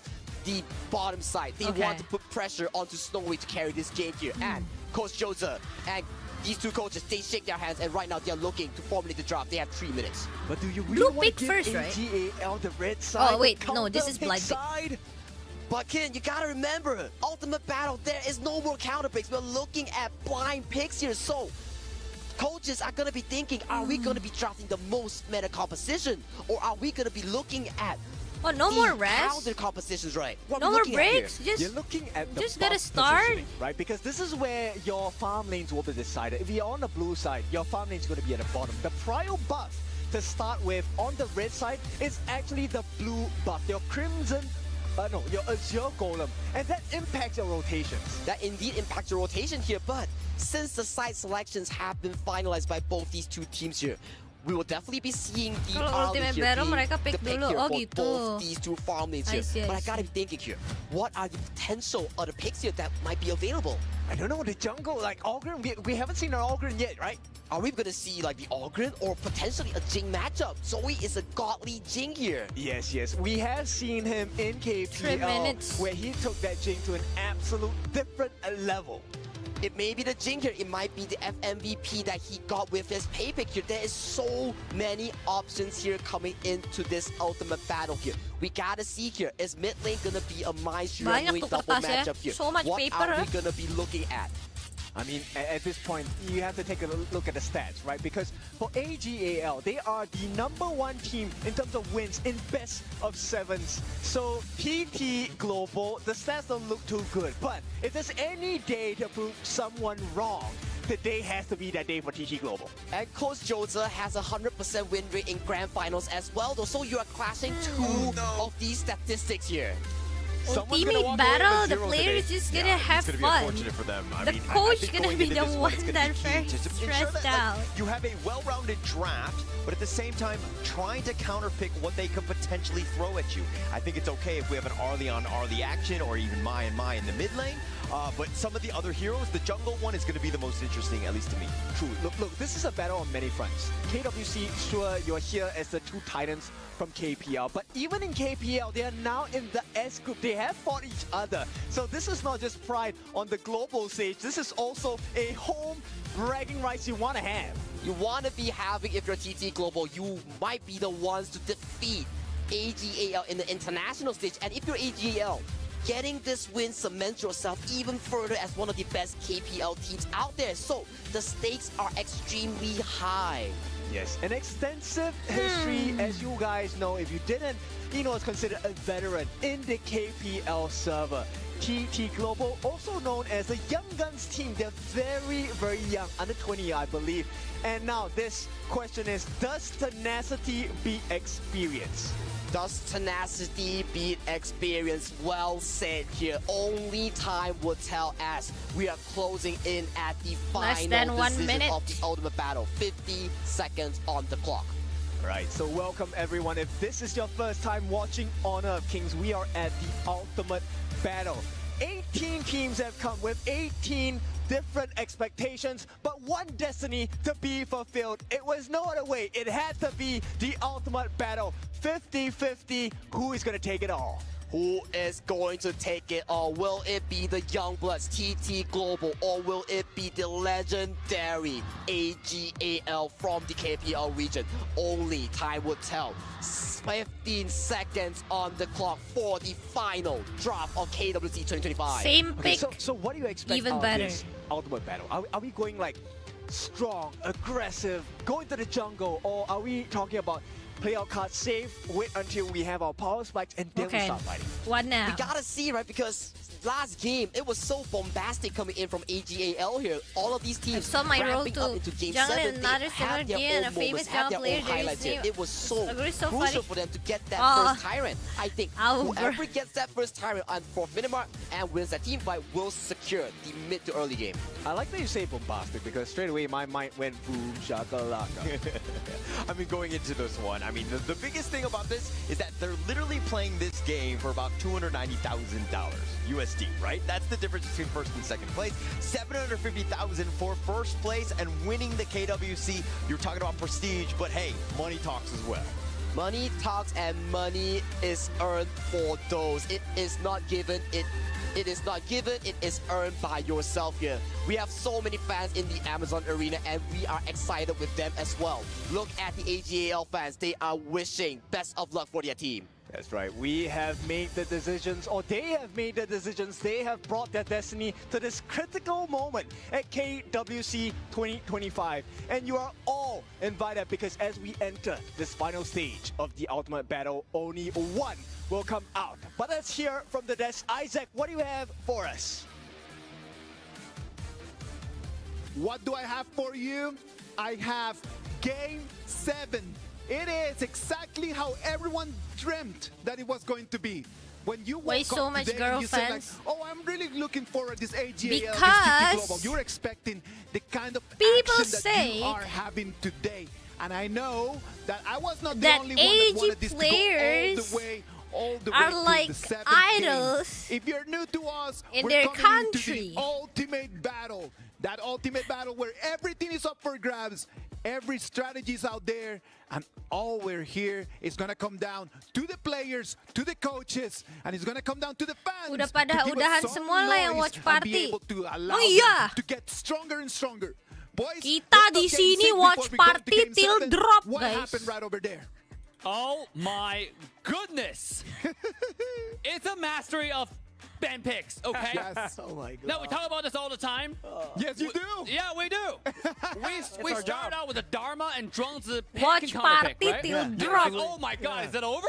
the bottom side. They Okay. want to put pressure onto Snowy to carry this game here. And Coach Joseph and these two coaches, they shake their hands, and right now they are looking to formulate the draft. They have 3 minutes. But do you really Blue want pick to give first, right? AGAL the red side? Oh, wait, the no, this is counter blind pick pick. side? But Ken, you gotta remember, ultimate battle, there is no more counter picks. We're looking at blind picks here. So coaches are gonna be thinking, are we gonna be drafting the most meta composition? Or are we gonna be looking at Oh, no the more rest? counter compositions, right? What No are we more looking at here? breaks? Just You're looking at the just gotta buff start. positioning, right? Because this is where your farm lanes will be decided. If you're on the blue side, your farm lane's going to be at the bottom. The Prio buff to start with on the red side is actually the blue buff, your crimson, your azure golem, and that impacts your rotations. That indeed impacts your rotation here, but since the side selections have been finalized by both these two teams here, we will definitely be seeing the Kalau early ultimate here battle being mereka pick the pick dulu. here Oh, for gitu. both these two farm lanes I here. see, I But I see. gotta be thinking here, what are the potential other picks here that might be available? I don't know, the jungle, like Ogren, we haven't seen an Ogren yet, right? Are we gonna see like the Ogren or potentially a Jing matchup? Zoe is a godly Jing here. Yes, we have seen him in 3 KPL minutes. where he took that Jing to an absolute different level. It may be the Jing here, it might be the FMVP that he got with his pay pick here. There is so many options here coming into this ultimate battle here. We gotta see here, is mid lane gonna be a Maestro Banyak double tuh kertas ya. matchup here? So much What paper, are we eh? gonna be looking at? I mean, at this point, you have to take a look at the stats, right? Because for AGAL, they are the #1 team in terms of wins in best of 7s. So TT Global, the stats don't look too good. But if there's any day to prove someone wrong, the day has to be that day for TT Global. And Coach Jose has a 100% win rate in grand finals as well, though. So you are clashing two of these statistics here. Ultimate battle, the player is just gonna have It's gonna be fun. unfortunate for them. I The mean, I coach think gonna going be into the this one it's gonna that be key very to ensure stressed that, out. you have a well-rounded draft, but at the same time, trying to counterpick what they could potentially throw at you. I think it's okay if we have an Arlie on Arlie action, or even Mai and Mai in the mid lane. But some of the other heroes, the jungle one is going to be the most interesting, at least to me. True. Look, this is a battle on many fronts. KWC, sure, you're here as the two titans from KPL, but even in KPL, they are now in the S group. They have fought each other. So this is not just pride on the global stage. This is also a home bragging rights you want to have. You want to be having, if you're TT Global, you might be the ones to defeat AGAL in the international stage. And if you're AGAL, getting this win cements yourself even further as one of the best KPL teams out there. So the stakes are extremely high. Yes, an extensive history, as you guys know. If you didn't, Eno is considered a veteran in the KPL server. TT Global, also known as the Young Guns team. They're very, very young, under 20, I believe. And now this question is, does tenacity beat experience? Does tenacity beat experience? Well said here. Only time will tell as we are closing in at the Less than final 1 decision minute. of the ultimate battle. 50 seconds on the clock. Right, so welcome everyone. If this is your first time watching Honor of Kings, we are at the ultimate battle. 18 teams have come with 18 different expectations, but one destiny to be fulfilled. It was no other way. It had to be the ultimate battle. 50-50, who is going to take it all? Who is going to take it all? Will it be the Youngbloods, TT Global, or will it be the legendary AGAL from the KPL region? Only time will tell. 15 seconds on the clock for the final draft of KWC2025. Same Okay, pick. so what do you expect Even out better. of this ultimate battle? Are we going like strong, aggressive, go into the jungle, or are we talking about play our cards safe, wait until we have our power spikes, and then we Okay. start fighting? What now? We gotta see, right? Because last game, it was so bombastic coming in from AGAL here. All of these teams I saw my role ramping up to into game jungle 7. another They server had their again, own a famous moments, had their jungle player, own there is highlights here. name- It was so Agree, so crucial funny. for them to get that Oh. first tyrant. I think I'll whoever gets that first tyrant on 4th Minimark and wins that team fight will secure the mid to early game. I like that you say bombastic, because straight away my mind went boom shakalaka. I mean, going into this one, I mean, the biggest thing about this is that they're literally playing this game for about $290,000 USD, right? That's the difference between first and second place. $750,000 for first place, and winning the KWC. You're talking about prestige, but hey, money talks as well. Money talks, and money is earned for those. It is not given. It is not given, it is earned by yourself here. We have so many fans in the Amazon arena, and we are excited with them as well. Look at the AGAL fans. They are wishing best of luck for their team. That's right. We have made the decisions, or they have made the decisions. They have brought their destiny to this critical moment at KWC 2025. And you are all invited, because as we enter this final stage of the ultimate battle, only one will come out. But let's hear from the desk. Isaac, what do you have for us? What do I have for you? I have Game 7. It is exactly how everyone dreamt that it was going to be. When you Why woke so up much today girl and you said like, fans? oh, I'm really looking forward to this AGAL, this Because TT Global. You're expecting the kind of people action that say- you are having today. And I know that I was not the That only one that wanted this players to go all the way are to like the 7th idols game. If you're new to us, in we're their coming into country. the ultimate battle. That ultimate battle where everything is up for grabs. Every strategy is out there, and all we're here is gonna come down to the players, to the coaches, and it's gonna come down to the fans. Udah pada to give us udahan some semua lah yang noise watch and party. be able to allow Oh iya. them to get stronger and stronger. Boys, Kita let's di not get sini sick watch before we go to party game till 7. drop, What guys. happened right over there? Oh my goodness! It's a mastery of ban picks, okay? Yes. Oh my god. No, we talk about this all the time. Yes, you do. Yeah, we do. we our start out with a Dharma and Zhuangzi pick Watch and counter pick, party right? till You're drop. like, oh my god, Yeah. is that over?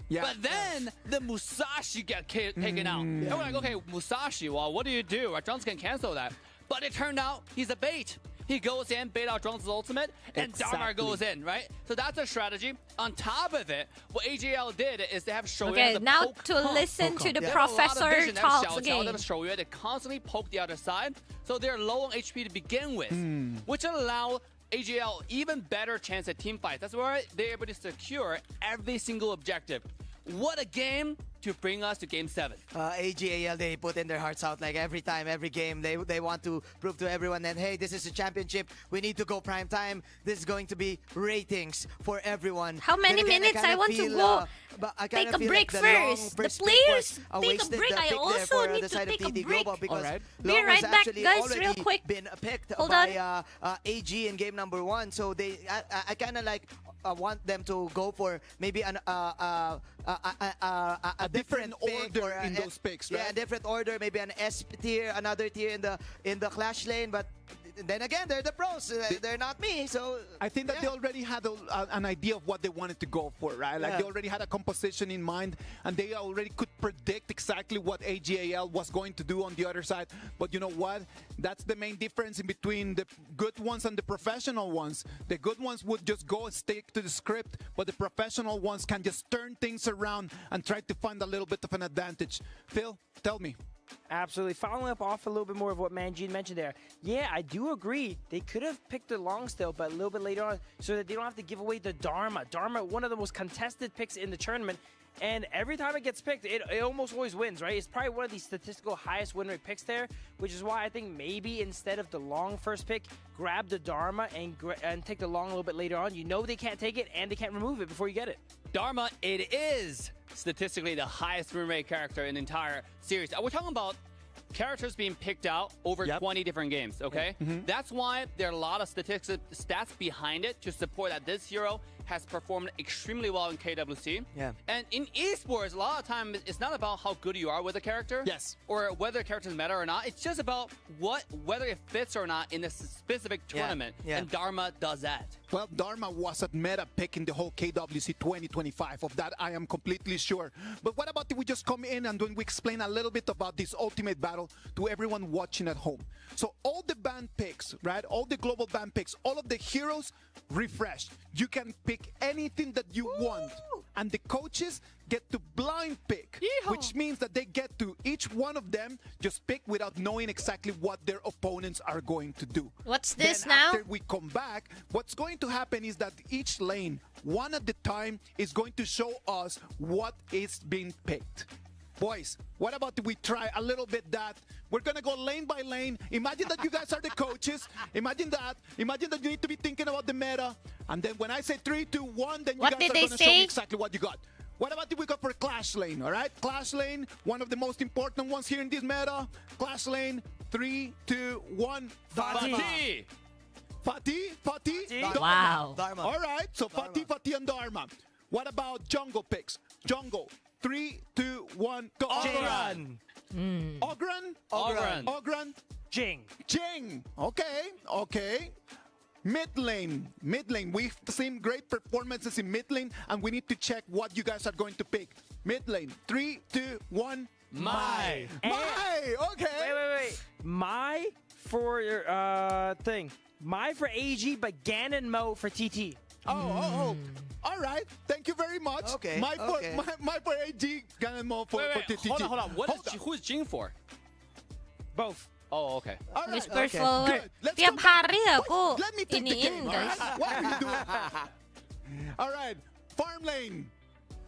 Yeah. But then the Musashi get taken out. And we're like, okay, Musashi, well, what do you do? Right? Zhuangzi can cancel that. But it turned out he's a bait. He goes in, bait out Zhuangzi's ultimate, and Dharma Exactly. goes in, right? So that's a strategy. On top of it, what AGL did is they have Shoyue Okay, to now poke to Kong. listen to the They have a lot of professor vision. They have talks Xiao Qiao, they again. have Shoyue. They constantly poke the other side, so they're low on HP to begin with, which allow AGL even better chance at team fights. That's why they're able to secure every single objective. What a game to bring us to game 7. AGAL, they put in their hearts out like every time, every game. They want to prove to everyone that, hey, this is a championship. We need to go prime time. This is going to be ratings for everyone. How many Then again, minutes? I kinda want to feel, go but I take kinda a feel break like the long first. The first pick players was take a wasted break. I pick there also for need the to side of take a TT break. Global because Alright. Be Long right was back, actually guys, already real quick. been picked Hold by AG in game number 1. So I kind of like want them to go for maybe a different pick order or in those picks, Yeah, right? a different order, maybe an S tier, another tier in the Clash lane, but then again, they're the pros. They're not me, so I think that they already had an idea of what they wanted to go for, right? Like they already had a composition in mind, and they already could predict exactly what AGAL was going to do on the other side. But you know what? That's the main difference in between the good ones and the professional ones. The good ones would just go and stick to the script, but the professional ones can just turn things around and try to find a little bit of an advantage. Phil, tell me. Absolutely. Following up off a little bit more of what Manjin mentioned there. Yeah, I do agree. They could have picked the long still, but a little bit later on so that they don't have to give away the Dharma. Dharma, one of the most contested picks in the tournament. And every time it gets picked, it almost always wins, right? It's probably one of the statistical highest win rate picks there, which is why I think maybe instead of the long first pick, grab the Dharma and take the long a little bit later on. You know they can't take it and they can't remove it before you get it. Dharma, it is statistically the highest win rate character in the entire series. We're talking about characters being picked out over 20 different games, okay? That's why there are a lot of stats behind it to support that this hero has performed extremely well in KWC. Yeah. And in esports, a lot of time it's not about how good you are with a character. Yes. Or whether a character is meta or not. It's just about whether it fits or not in a specific tournament. Yeah. And Dharma does that. Well, Dharma was a meta pick in the whole KWC 2025. Of that, I am completely sure. But what about if we just come in and when we explain a little bit about this ultimate battle to everyone watching at home? So all the band picks, right? All the global band picks, all of the heroes refreshed. You can pick anything that you want. And the coaches get to blind pick, which means that they get to, each one of them, just pick without knowing exactly what their opponents are going to do. What's this Then now? After we come back, what's going to happen is that each lane, one at a time, is going to show us what is being picked. Boys, what about if we try a little bit that? We're going to go lane by lane. Imagine that you guys are the coaches. Imagine that. Imagine that you need to be thinking about the meta. And then when I say 3, 2, 1, then you What guys did are they going to show me say? exactly what you got. What about if we go for Clash Lane, all right? Clash Lane, one of the most important ones here in this meta. Clash Lane, 3, 2, 1. Fatih! Fatih? Wow. Dharma. All right, so Fatih, and Dharma. What about jungle picks? Jungle, 3, 2, 1, go. Ogran! Ogran. Jing. Okay. Mid lane. We've seen great performances in mid lane, and we need to check what you guys are going to pick. Mid lane, 3, 2, 1. Mai. Okay. Wait. Mai for your thing. Mai for AG, but Ganon Mo for TT. Oh. All right. Thank you very much. Okay, My okay. for AG, Ganon Mo for Wait, TTG. hold on. Who's Jing for? Both. Oh, okay. Whispers forward. Tiap hari aku iniin guys. What are you doing? All right, farm lane.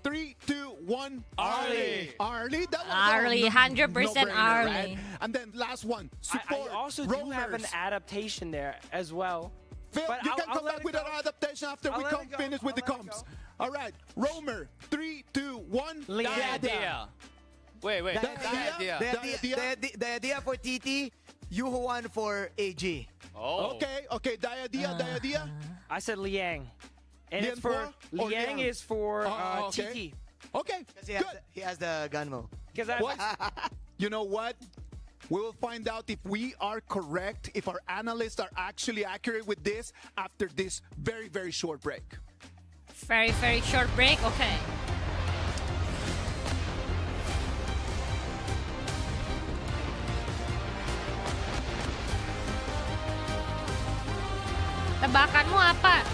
3, 2, 1. Arlie. Arlie. That was Arlie, 100% no-brainer, Arlie. right? And then last one. Support. I also do have an adaptation there as well. Phil, But you can I'll come let back it with an go. adaptation after I'll we let come it go. finish with the I'll let it comps. All right, Romer. 3, 2, 1. The idea. Wait. The idea for TT, you won for AG. Oh. Okay. Diadea. I said Liang. And Liang it's for or Liang Liang? is for okay. TT. Okay, Because he has the Gunmo. Because You know what? We will find out if we are correct, if our analysts are actually accurate with this after this very, very short break. Very, very short break. Okay. Tebakanmu apa?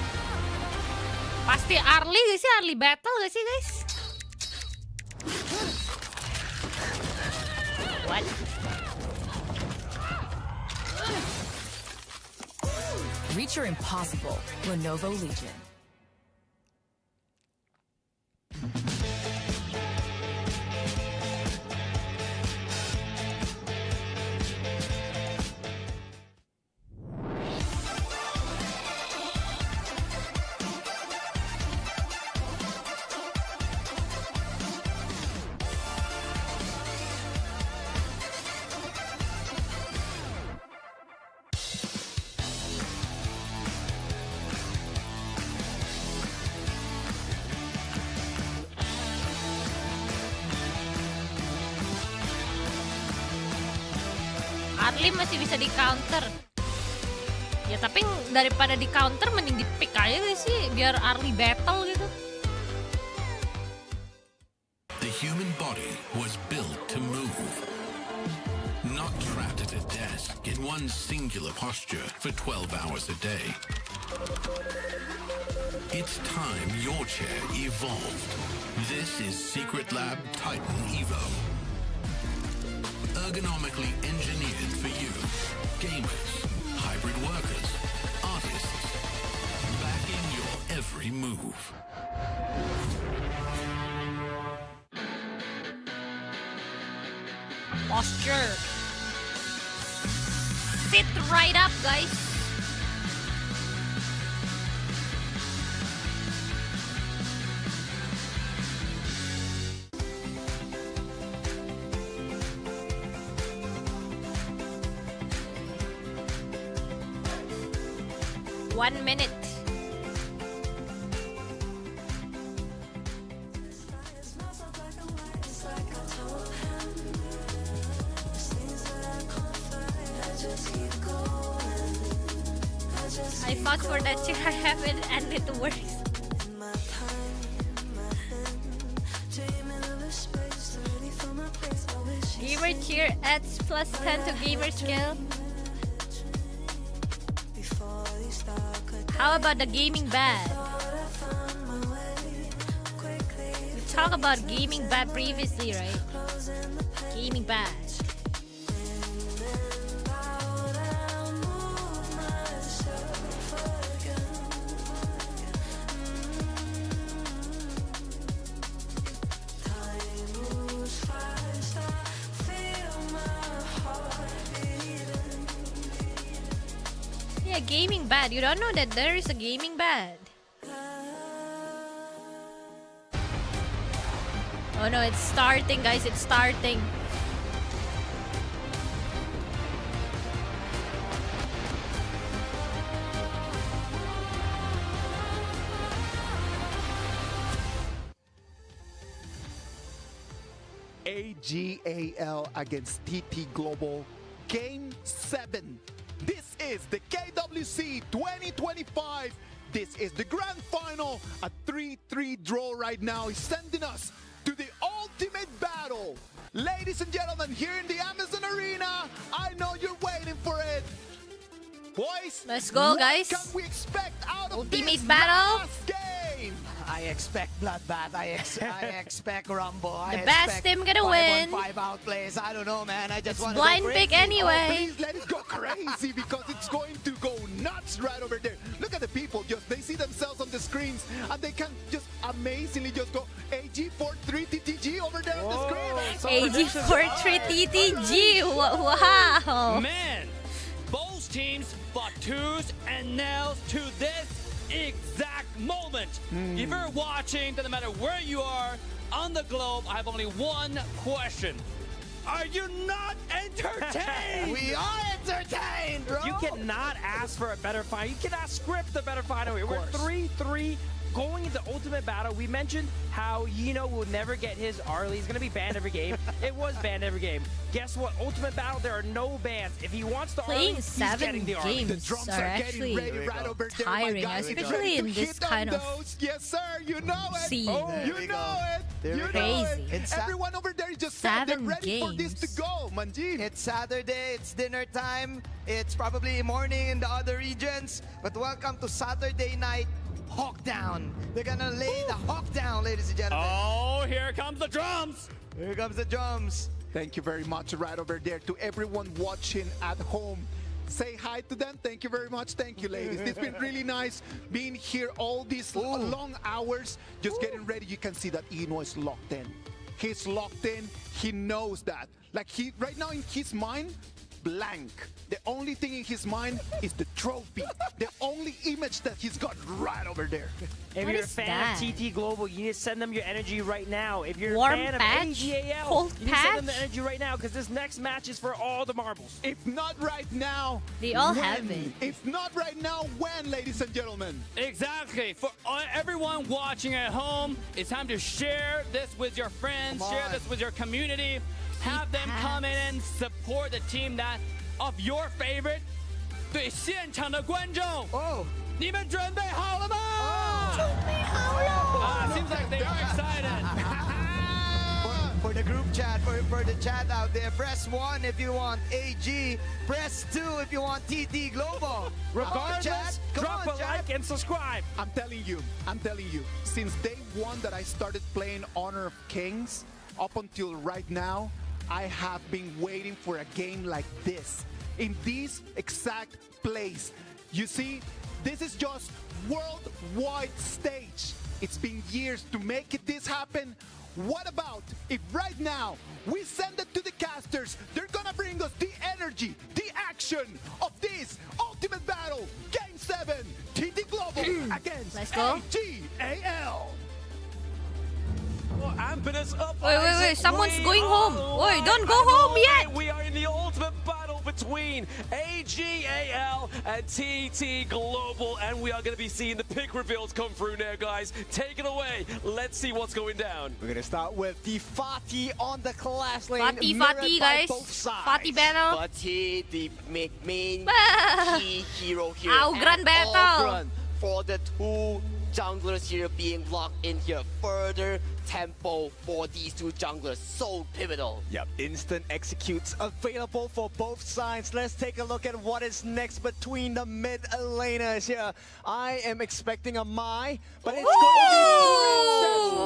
Pasti Arlie gak sih? Arlie battle gak sih guys? What? Reach your impossible. Lenovo Legion. Arlie masih bisa di counter. Ya tapi daripada di counter mending di pick aja gak sih biar Arlie battle gitu. The human body was built to move. Not trapped at a desk in one singular posture for 12 hours a day. It's time your chair evolved. This is Secret Lab Titan Evo. Ergonomically engineered for you, gamers, hybrid workers, artists, backing your every move. Posture. Sit right up, guys. One minute. I fought for that chair, I have it and it works. Gamer cheer adds +10 to gamer skill. How about the gaming bad? We talked about gaming bad previously, right? Gaming bad. Yeah, gaming bad. You don't know that there is a gaming bad. Oh no, it's starting, guys. It's starting. AGAL against TT Global, Game 7. This is the KWC 2025. This is the grand final. A 3-3 draw right now is sending us to the ultimate battle. Ladies and gentlemen, here in the Amazon Arena, I know you're waiting for it. Boys, let's go, guys. What can we expect out of ultimate this battle? last game? I expect bloodbath. I expect rumble. I The best expect team gonna win. 5-on-5 outplays. I don't know, man. I just want to blind go pick crazy. anyway. Please let it go crazy because it's going to go nuts right over there. Look at the people. Just they see themselves on the screens and they can just amazingly just go AG43TTG over there on the screen. AG43TTG. Wow. Man, both teams fought tooth and nails to this exact moment. If you're watching, doesn't matter where you are on the globe, I have only one question. Are you not entertained? We are entertained, bro. You cannot ask for a better fight. You cannot script a better fight. We're 3-3 going into Ultimate Battle. We mentioned how Yino will never get his Arlie. He's going to be banned every game. It was banned every game. Guess what? Ultimate Battle, there are no bans. If he wants the Playing Arlie, he's 7 getting the Arlie. games The drums are are actually getting ready right over there, my tiring, guys. It's especially ready to in this hit on kind of those. Yes, sir. You know it. scene. You know it. There You we know go. it. It's Everyone over there is just sad. They're 7 ready for this to games. go, Manji. It's Saturday, it's dinner time, it's probably morning in the other regions, but welcome to Saturday night Hawk Down. They're gonna lay the Hawk down, ladies and gentlemen. Oh, here comes the drums. Here comes the drums. Thank you very much right over there to everyone watching at home. Say hi to them. Thank you very much. Thank you, ladies. It's been really nice being here all these long hours, just getting ready. You can see that Eno is locked in. He's locked in. He knows that. Like right now in his mind, blank. The only thing in his mind is the trophy. The only image that he's got right over there. If What you're a is fan that? of TT Global, you need to send them your energy right now. If you're Warm a fan patch? of AGAL, Cold you need to send them the patch? energy right now because this next match is for all the marbles. If not right now, They all when? have it. If not right now, when, ladies and gentlemen? Exactly. For everyone watching at home, it's time to share this with your friends, share this with your community. Have them come in and support the team that of your favorite. 对现场的观众，你们准备好了吗？准备好了。Seems like they are excited. For the group chat, for the chat out there, press 1 if you want AG, press 2 if you want TT Global. Regardless, drop a like and subscribe. I'm telling you, since day one that I started playing Honor of Kings, up until right now, I have been waiting for a game like this, in this exact place. You see, this is just worldwide stage. It's been years to make this happen. What about if right now we send it to the casters? They're gonna bring us the energy, the action of this ultimate battle, Game 7, TT Global against Let's go. AGAL. Ambinus up. Wait, someone's going home. Wait, don't go And home all yet. right, we are in the ultimate battle between AGAL and TT Global, and we are going to be seeing the pick reveals come through now, guys. Take it away. Let's see what's going down. We're gonna start with the Fatih on the class lane. Fatih, mirrored by guys. both sides. Fatih battle. Fatih, the main key hero here. Our and grand battle. all run for the two junglers here being locked in here. Further tempo for these two junglers. So pivotal. Yep, instant executes available for both sides. Let's take a look at what is next between the mid laners here. I am expecting a Mai, but it's going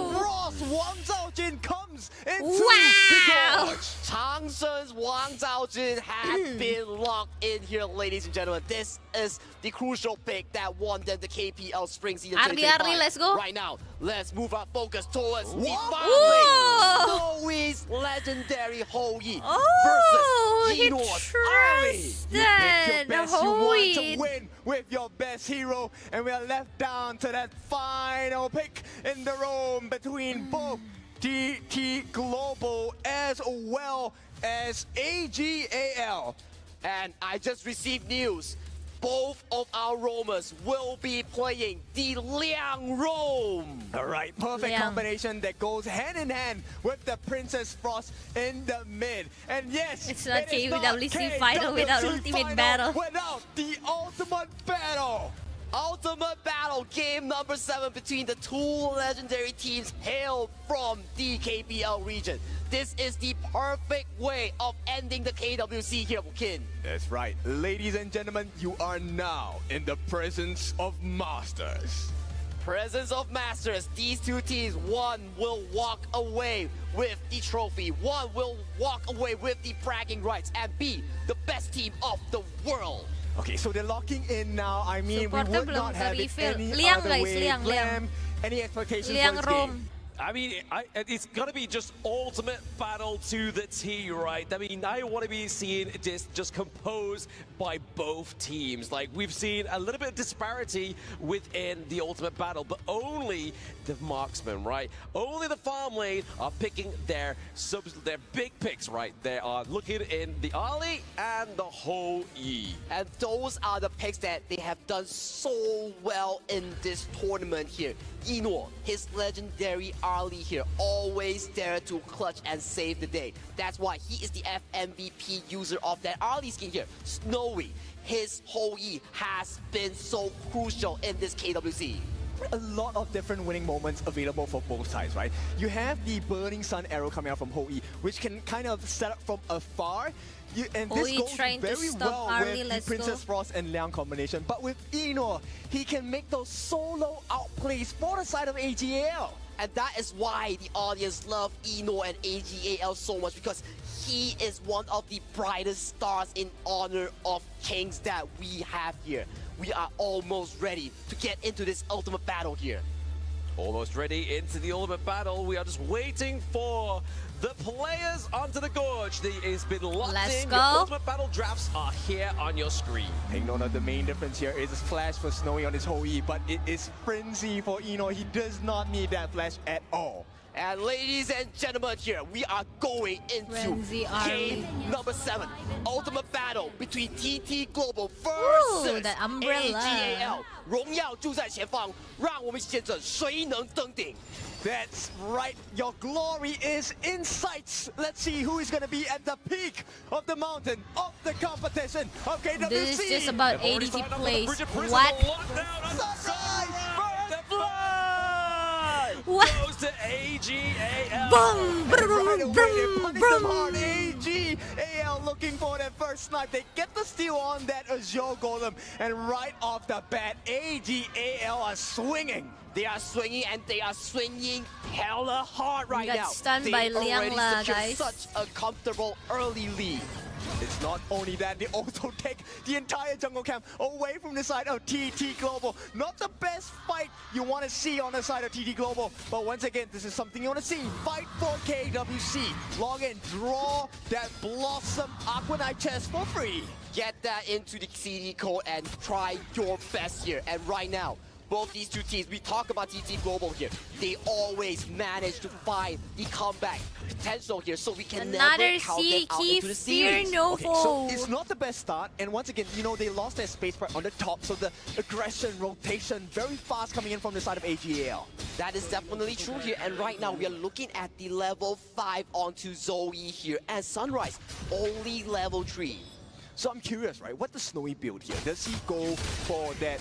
to be Ross. Wang Zhaojin comes into the gorge. Changsen's Wang Zhaojin has been locked in here, ladies and gentlemen. This is the crucial pick that won them the KPL Spring Season Arlie, 2025. let's go. Right now, let's move our focus towards the Whoa. Snowy's legendary Hoi Oh, versus he Yino's trusts You pick your best, you want Hoi. to win with your best hero, and we are left down to that final pick in the room between both TT Global as well as AGAL. And I just received news. Both of our roamers will be playing the Liang Roam. All right, perfect Yeah. combination that goes hand in hand with the Princess Frost in the mid. And yes, It's not it is KWC final without KWC ultimate final battle. Without the ultimate battle. Ultimate battle, game number 7 between the two legendary teams hailed from the KPL region. This is the perfect way of ending the KWC here, Kin. That's right. Ladies and gentlemen, you are now in the presence of masters. presence of masters, these two teams, one will walk away with the trophy, one will walk away with the bragging rights and be the best team of the world. Okay, so they're locking in now. I mean, we Supporter would belum not have it ke-reveal. any Liang, other guys, way. Liang. Glam, any expectations Liang for this Rom. game? I mean, it's got to be just ultimate battle to the T, right? I mean, I want to be seeing this just composed by both teams. Like, we've seen a little bit of disparity within the ultimate battle, but only the marksmen, right? Only the farm lane are picking their big picks, right? They are looking in the Ali and the Ho Yi. And those are the picks that they have done so well in this tournament here. Eno, his legendary early here, always there to clutch and save the day. That's why he is the FMVP user of that early skin here. Snowy, his Ho Yi has been so crucial in this KWC. A lot of different winning moments available for both sides, right? You have the Burning Sun arrow coming out from Ho Yi, which can kind of set up from afar. And this Ho-Yi goes trying to very stop well Arlie, with the let's Princess go. Frost and Liang combination. But with Eno, he can make those solo outplays for the side of AGL. And that is why the audience love Eno and AGAL so much, because he is one of the brightest stars in honor of Kings that we have here. We are almost ready to get into this ultimate battle here. Almost ready into the ultimate battle. We are just waiting for the players onto the gorge. It's been locked Let's in. go. Your ultimate battle drafts are here on your screen. Take note of the main difference here is flash for Snowy on his Ho Yi, but it is frenzy for Eno. He does not need that flash at all. And ladies and gentlemen here, we are going into Frenzy game Army. number 7. Ultimate battle between TT Global Ooh, versus that umbrella. AGAL. 荣耀就在前方，让我们见证谁能登顶。 That's right, your glory is in sights. Let's see who is going to be at the peak of the mountain of the competition of KWC. This is just about They've already 80 signed up for the plays. Bridget Prison What? lockdown and Sunrise! the fly What? goes to AGAL. Boom! Right away, they Boom! punish them hard. AGAL looking for their first snipe. They get the steal on that Azure Golem. And right off the bat, AGAL are swinging. They are swinging and they are swinging hella hard right got now. stunned they by Liang already La, secured guys. such a comfortable early lead. It's not only that, they also take the entire jungle camp away from the side of TT Global. Not the best fight you want to see on the side of TT Global, but once again, this is something you want to see. Fight for KWC. Log in, draw that Blossom Aquanite chest for free. Get that into the CD code and try your best here. And right now, both these two teams, we talk about TT Global here, they always manage to find the comeback potential here, so we can Another never count them out Seeky into the Fear series. Novo. Okay, so it's not the best start, and once again, you know, they lost their space prep on the top, so the aggression, rotation, very fast coming in from the side of AGAL. That is definitely true here, and right now we are looking at the level 5 onto Zoe here, and Sunrise, only level 3. So I'm curious, right? What does Snowy build here? Does he go for that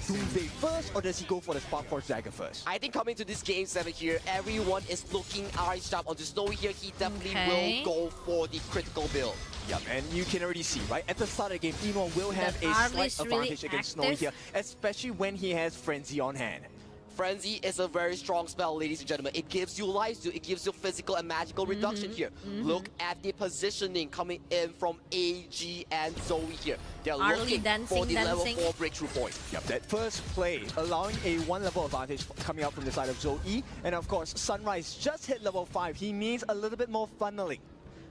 Doomsday first, or does he go for the Spark Force Dagger first? I think coming to this game 7 here, everyone is looking eyes sharp onto Snowy here. He definitely Okay. will go for the critical build. Yep, and you can already see, right? At the start of the game, Eno will have That a Arlie slight is really advantage against Snowy active. here, especially when he has Frenzy on hand. Frenzy is a very strong spell, ladies and gentlemen. It gives you life steal, it gives you physical and magical reduction here. Look at the positioning coming in from AG and Zoe here. They're Arlie looking dancing, for the level dancing. 4 breakthrough point. Yep, that first play allowing a 1 level advantage coming out from the side of Zoe. And of course, Sunrise just hit level 5. He needs a little bit more funneling.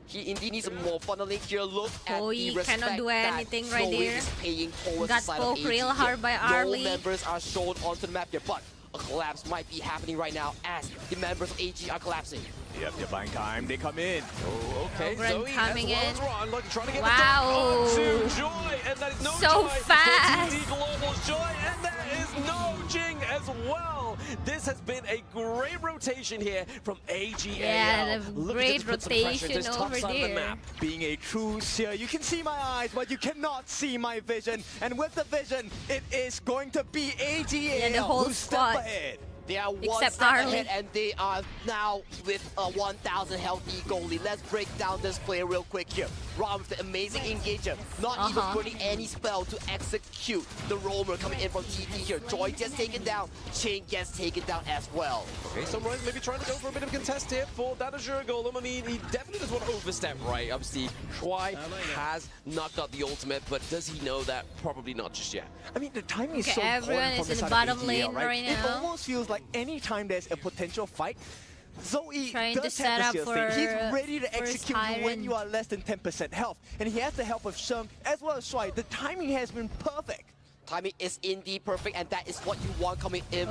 He indeed needs more funneling here. Look at Hoyi the respect cannot do that anything right Zoe there. is paying towards Got the side of poked AG real here. hard by No Arlie. members are shown onto the map here, but a collapse might be happening right now as the members of AG are collapsing. Yep, Divine Time, they come in. Oh, okay, Ogren Zoe coming as well in. as Ron, like, trying to get Wow. the dunk onto Joy, and that is no So Joy fast. for TT Global's Joy, and there is no Jing as well. This has been a great rotation here from AGAL. Yeah, the Looking great to put some pressure rotation to this top over side of the there. map. Being a true seer, you can see my eyes, but you cannot see my vision. And with the vision, it is going to be AGAL Yeah, the whole who step squad. ahead. They are one Except step Arlie. ahead, and they are now with a 1,000 healthy goalie. Let's break down this player real quick here. Ron with the amazing engager, not even putting any spell to execute the roamer coming in from TT here. Joy gets taken down, Chain gets taken down as well. Okay, Sunrise maybe trying to go for a bit of a contest here for that Azure Golem. I mean, he definitely doesn't want to overstep, right? Obviously, Shuai has knocked out the ultimate, but does he know that? Probably not just yet. I mean, the timing is Okay, so everyone important is from in the side of bottom AGL, lane right? right It now. almost feels like any time there's a potential fight, Zoe Trying to does set have the up seal state. He's for- ready to for his execute you when Tyrant. you are less than 10% health. And he has the help of Sheng as well as Shuai. The timing has been perfect. Timing is indeed perfect, and that is what you want coming in.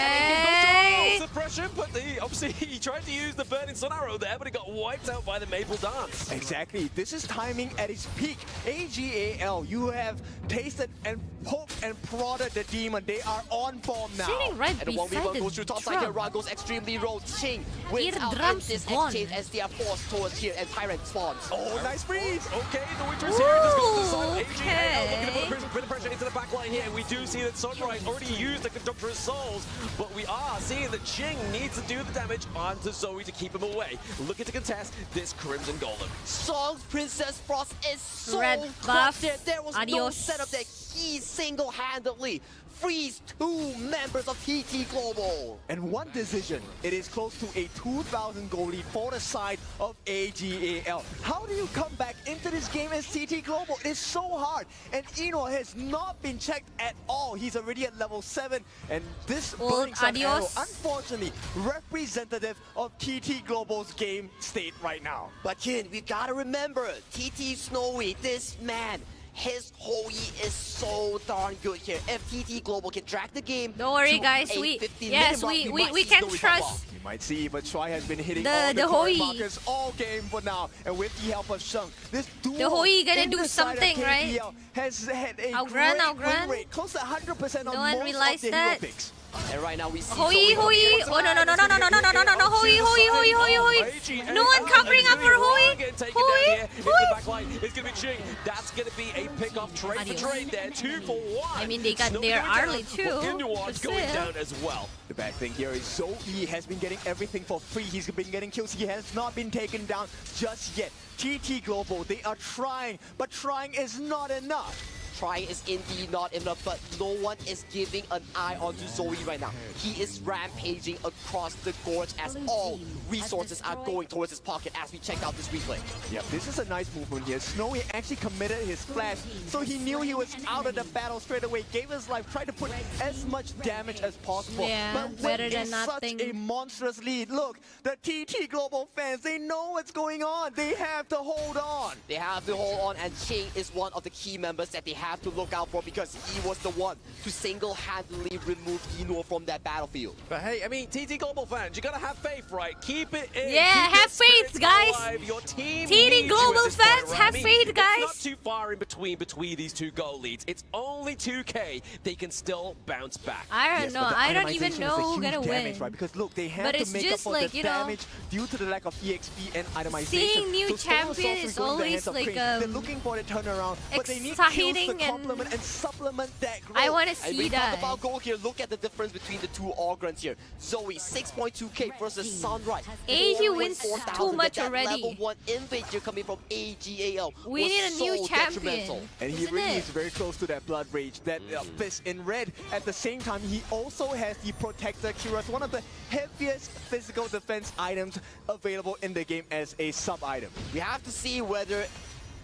Okay. Suppression, but obviously he tried to use the Burning Sun Arrow there, but he got wiped out by the Maple Dance. Exactly. This is timing at its peak. AGAL, you have tasted and poked and prodded the demon. They are on form now. Sitting right And the 1v1 beside goes through the top side here. drum. Ron goes extremely low. Ching wins out in Eardrum's this gone. exchange as they are forced towards here, and Tyrant spawns. Oh, nice freeze. Okay, the Witcher's here. Just got to the side of AGL. Okay. Looking to put a bit of pressure into the back line here. We do see that Sunrise already used the Conductor of Souls, but we are seeing that Ching needs to do the damage onto Zoe to keep him away. Looking to contest this Crimson Golem. Song's Princess Frost is so Red clutch buff. there. There was no Adios. setup that he single-handedly frees 2 members of TT Global. And one decision, it is close to a 2,000 goal lead for the side of AGAL. How do you come back into this game as TT Global? It is so hard. And Eno has not been checked at all. He's already at level 7. And this Burning Sun Arrow, adios. unfortunately, representative of TT Global's game state right now. But Kin, we gotta remember, TT Snowy, this man, his Hoi is so darn good here. If TT Global can drag the game, Don't worry, to guys. a We 15 yes, minute mark, we might see can Snowy pop trust. off. You might see, but Shuai has been hitting The- all the the correct Hoi. markers all game for now. And with the help of Sheng, this duo The Hoi gonna in do the side of something, right? KPL has had a Outgrand, great outgrand. win rate, close to 100% on No one most realized of the hero that. picks. And right now we see Hoi, Zoe Hoi. coming Oh, no, no, no, no, no, no, no, no, no, no, no. Hoi, Hoi, Hoi, Hoi, Hoi. No one covering up for Hoi. Hoi, Hoi. It's going to be Ching. That's going to be a pick-off trade Adios. for trade there. 2 for 1. I mean, they got Snow their going down, Arlie too, but Inuard's for going sale. down as well. The bad thing here is Zoe has been getting everything for free. He's been getting kills. He has not been taken down just yet. TT Global, they are trying, but trying is not enough. Trying is indeed not enough, but no one is giving an eye onto Zoe right now. He is rampaging across the gorge as all resources are going towards his pocket as we check out this replay. Yeah, this is a nice movement here. Snowy actually committed his flash, so he knew he was out of the battle straight away, gave his life, tried to put as much damage as possible. Yeah, but better when than it's nothing. such a monstrous lead, look, the TT Global fans, they know what's going on. They have to hold on. They have to hold on, and Ching is one of the key members that they have to look out for because he was the one to single-handedly remove Eno from that battlefield. But hey, I mean, TT Global fans, you got to have faith, right? Keep it in. Yeah, Keep your have faith, spirits guys. alive. Your team TT needs you Global at this point, fans, right? have I mean, faith, guys. It's not too far in between these 2 goal leads. It's only 2K. They can still bounce back. I don't know. but the I don't even itemization know is a who's huge gonna damage, win. right? Because look, they have But to it's make up just for like, the you know, damage due to the lack of EXP and itemization. seeing new So Storm champion Sorcery is going in the always hands of like, Crane. They're looking for the turnaround, but they need kills exciting to and- complement and supplement that growth. I want to And see we that. talk about goal here. Look at the difference between the 2 Ogrons here. Zoe 6.2k versus Sunrise. AG wins 4,000, too much that already. Level 1 invade here coming from AGAL. We was need a new so champion. detrimental. And he Isn't really it? is very close to that Blood Rage, that fist in red. At the same time, he also has the Protector Cuirass, one of the heaviest physical defense items available in the game as a sub-item. We have to see whether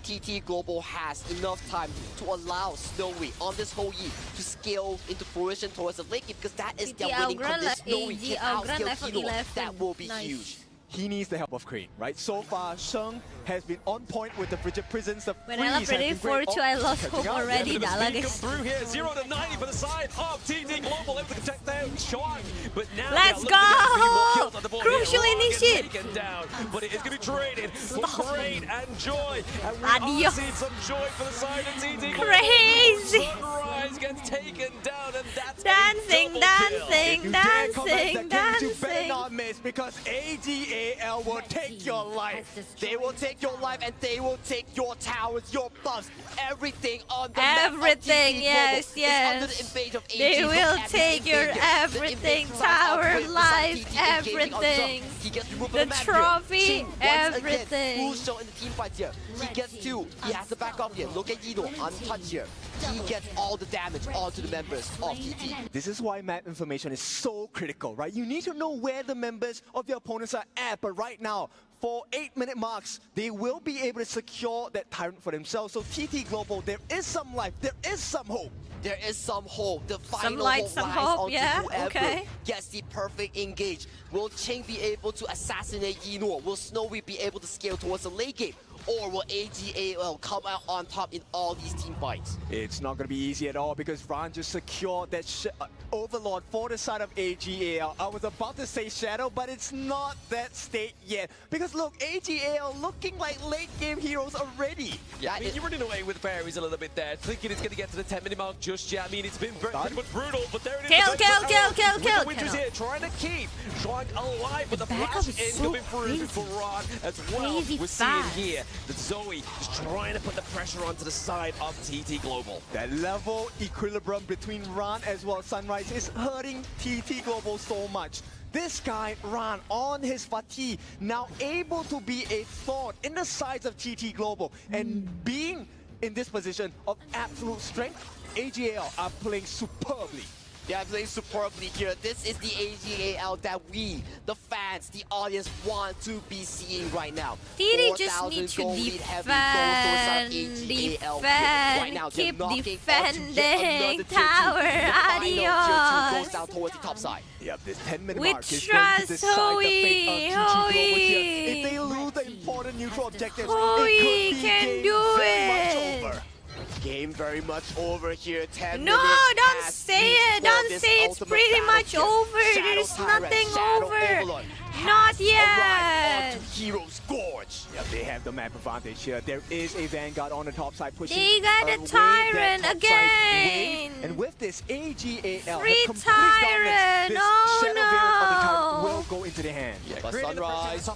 TT Global has enough time to allow Snowy on this whole year to scale into fruition towards the late game, because that is their winning condition. Snowy can outscale Eno. That will be huge. He needs the help of Crane, right? So far, Sheng has been on point with the Frigid Prisons. The When I freeze predict has been great. 4-2, I lost catching hope up. already. Yeah, Dah a lah, bit of guys. speed come through here, 0 to 90 for the side of TT Global, able to protect down Shuai. But now Let's they are looking to get a few more go! kills on the board Crucial here. Ron gets initiate. taken down, but it is going to be traded for Crane. rain and joy. And we Adios. are seeing some joy for the side of TT. Crazy. Sunrise gets taken down, and that's Dancing, dancing, You dare come back dancing, the games, you better dancing. not miss, because AGAL will take your life. They will take your life and they will take your towers, your buffs, everything on the Everything, map of TT yes, Global is under the yes. invasion of AG. They Look will at the take your invasion. The everything, invasion side tower, of Great life, Beside TT engaging on top. everything. He gets removed from The the map trophy, here. Once again, everything. full show in the team fight here. He gets two. He has to back up here. Look at Yino, untouched here. He gets all the damage onto the members of TT. This is why map information is so critical, right? You need to know where the members of your opponents are at, but right now, for 8-minute marks, they will be able to secure that Tyrant for themselves. So TT Global, there is some life, there is some hope. There is some hope. The final light, hope some lies hope, onto yeah, whoever okay. gets the perfect engage. Will Ching be able to assassinate Yinor? Will Snowy be able to scale towards the late game? Or will AGAL come out on top in all these team fights? It's not going to be easy at all because Ran just secured that Overlord for the side of AGAL. I was about to say Shadow, but it's not that state yet. Because look, AGAL looking like late game heroes already. Yeah, I mean, you're running away with fairies a little bit there, thinking it's going to get to the 10-minute mark just yet. I mean, it's been pretty much brutal, but there it is. Kill, The kill, first kill, arrow. kill, kill. Winter's here, trying to keep Shrug alive with the backup flash is in so coming through crazy. for Ron as well. Crazy We're fast. seeing here that Zoe is trying to put the pressure onto the side of TT Global. That level equilibrium between Ran as well as Sunrise is hurting TT Global so much. This guy, Ran, on his fatigue, now able to be a thorn in the sides of TT Global. And being in this position of absolute strength, AGL are playing superbly. They are playing superbly here. This is the AGAL that we, the fans, the audience, want to be seeing right now. TT just 4,000 need to gold lead heavy defend, goals towards defend, Right now, they're keep knocking onto defending yet another tier tower. two. The final tier two Adios. goes down towards the top side. Yep, this 10-minute We mark is going to trust decide the fate of TT Global here. Hoey. If they lose the important neutral objectives, Hoey it could be can game do very it. much over. Game very much over here. 10 No, minutes don't has say reached it. for Don't this say it's ultimate pretty battle much here. over. Shadow There's Tyrant, nothing Shadow over. Overlord Not has yet. arrived onto Hero's Gorge. Yep, they have the map advantage here. There is a Vanguard on the top side pushing. They got a away Tyrant that top side again. wave. And with this, AGAL Free have complete dominance. Tyrant. This Oh, Shadow variant of the Tyrant no. will go into their hand. But Sunrise. No,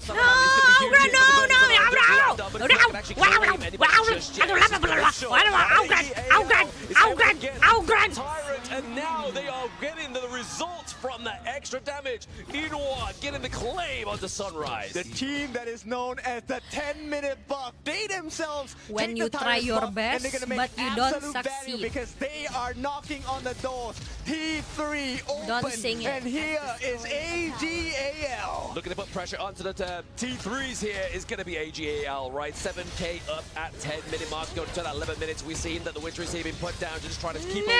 Tyrant, and now they are getting the results from that extra damage. Inua getting the claim onto Sunrise. The team that is known as the 10-minute buff, they themselves When take you the try Tyrant's your buff, and best, they're gonna make but you don't absolute value succeed. because they are knocking on the doors. T3 open, Don't sing it. and here is AGAL. Looking to put pressure onto the T3s here is going to be AGAL, right? 7k up at 10-minute mark, going to that 11 minutes. We've seen that the Winter is being put down, just trying to keep away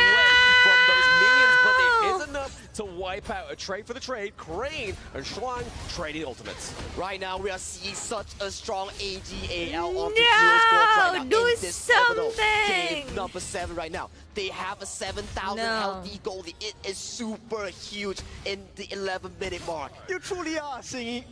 from those minions, but there is enough to wipe out a trade for the trade. Crane and Shuang trading ultimates. Right now, we are seeing such a strong AGAL on No, the Hero's Gorge right now. do in this pivotal something. Game number 7 right now. They have a 7,000 No. healthy goalie. It is super huge in the 11-minute mark. You truly are seeing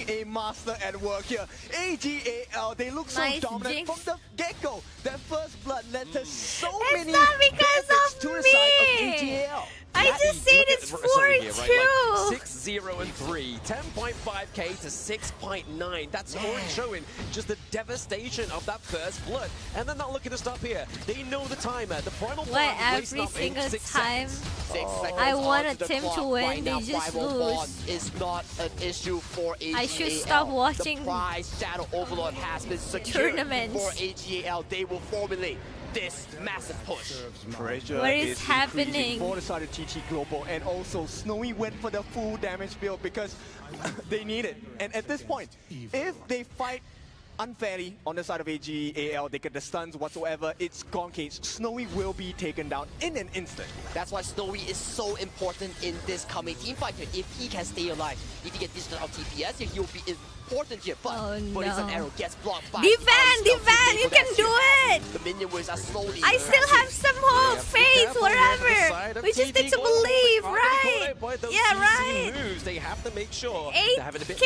a master at work here. AGAL, they look so Nice dominant jinx. from the get-go. Their first blood led to so It's many not because benefits of to the me. side of AGAL. I just said it's 4-2. Like 6-0 and 3, 10.5k to 6.9. That's already showing just the devastation of that first blood. And they're not looking to stop here. They know the timer. The primal What, bond is racing every up in single 6 time? seconds. 6 seconds I want a onto the team to clock. win, Right now, they just primal lose. bond is not an issue for AGAL. I should stop watching The prize Shadow Overlord has been secured tournaments. for AGAL. They will formulate this massive push. Pressure What is increasing happening? for the side of TT Global, and also Snowy went for the full damage build because they need it. And at this point, if they fight unfairly on the side of AGAL, they get the stuns whatsoever, it's gone case. Snowy will be taken down in an instant. That's why Snowy is so important in this coming team fight here. If he can stay alive, if he gets this of TPS here, he'll be important here. But Oh, Poison no. Arrow gets blocked by Defend, defend, you can do it! The minion waves are slowly. I still have some hope, faith, whatever. We just need to believe, right? Yeah, right. Moves, they have to make sure 8K they're having a bit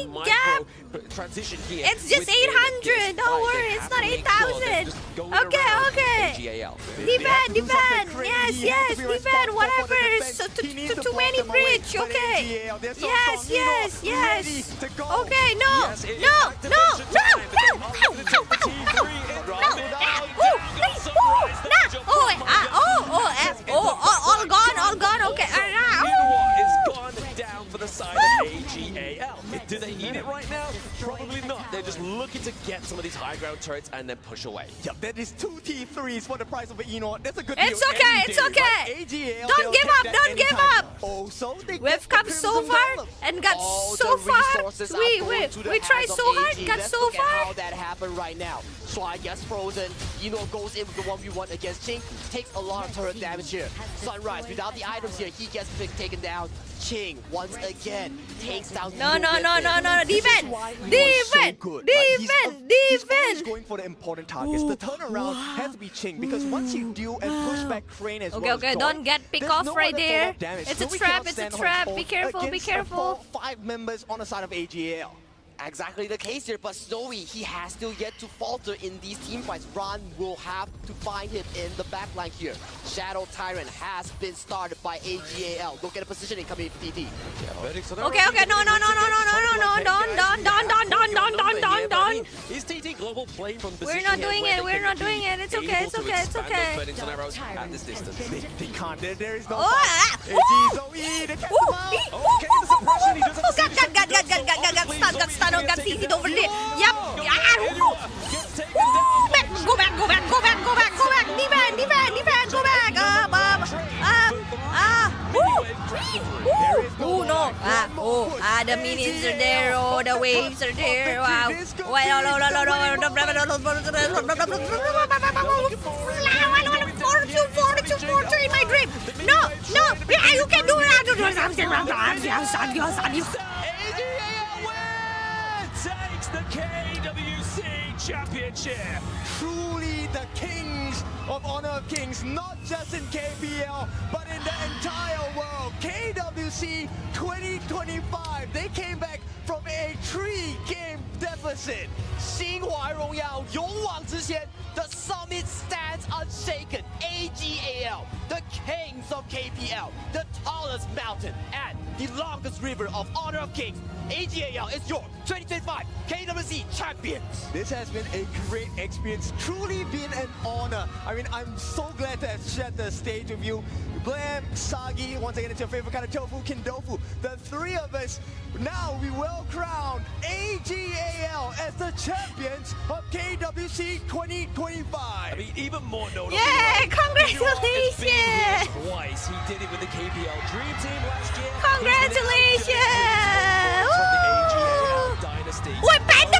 more of a micro transition here. It's just with the 800. Don't fight. worry, They it's have not to make sure they're 8,000. just going Okay, around okay. AGAL. Defend, defend. Yes, yes, defend. Whatever. So to many bridge. Okay. Yes, yes, yes. Okay, no, no, no, no, no, no, all gone. Okay. It's gone down for the side of AGAL. Do they need it right now? Probably not. They're just looking to get some of these high ground turrets and then push away. Yep, that is 2 T3s for the price of an Enor. That's a good It's deal. okay, any it's day, okay. right? AGAL, Don't they'll give take up, that don't give anytime. up. Also, they We've get come the so Crimson far Golem. and got All so the far. resources are going to the We tried hands of so hard, AG. got Let's so look at far. how that happened right now. Shy gets frozen. Eno goes in with the 1v1 against Ching. Takes a lot of turret damage here. Sunrise, without the items here, he gets taken down. Ching, once again, takes down No, Eno with it. defend. He's Defend. going for the important targets. The turnaround has to be Ching because once you do and push back Crane as Okay, well okay, as don't get pick there's off no right other there. follow-up damage. It's So a we trap, cannot it's a stand on trap. its Be own careful, be against the careful. 5 members on the side of AGAL. Exactly the case here, but Snowy, he has still yet to falter in these team fights. Ron will have to find him in the backline here. Shadow Tyrant has been started by AGAL. Look at the positioning coming in for TT. Okay, no, don't. Is TT Global playing from We're not doing it, we're not doing it. It's okay, it's okay, it's okay. At this distance. They can't. There is no Oh, fight. AG, Zoe, they can't come out. Okay, the suppression, he doesn't see the Got stun, got CC'd over there. Yep. Go back. Defend, go back. Oh no. The minions are there. Oh, the waves are there. Wow. Fortune in my dream. No. Yeah, you can do it. Takes the KWC Championship. Truly the kings of Honor of Kings, not just in KPL, but in the entire world. KWC 2025, they came back from a 3-game deficit. 新华荣耀勇往直前 The summit stands unshaken. AGAL, the kings of KPL, the tallest mountain and the longest river of Honor of Kings. AGAL is your 2025 KWC champions. This has been a great experience, truly been an honor. I mean, I'm so glad to have shared the stage with you. Glam, Sagi, once again, it's your favorite kind of tofu, Kindofu. The 3 of us, now we will crown AGAL as the champions of KWC 2025. I mean, even more notable. Yeah, congratulations! Twice. He did it with the KPL Dream Team last year. Congratulations! Dynasty. Wait, panda!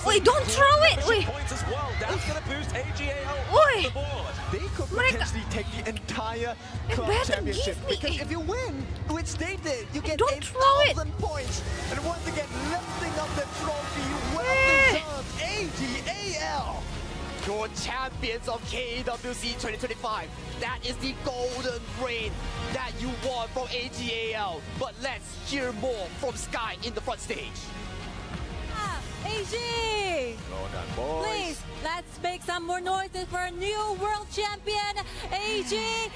Wait, don't throw it! Wait. Points as well. That's going to boost AGAL Oi. off the board. They could potentially take the entire club championship because if you win, which they did, you get 8,000 points. And once again, lifting up the trophy, well deserved, AGAL. Your champions of KWC 2025. That is the golden reign that you won from AGAL. But let's hear more from Sky in the front stage. AG! Well done, boys. Please, let's make some more noises for a new world champion, AGAL!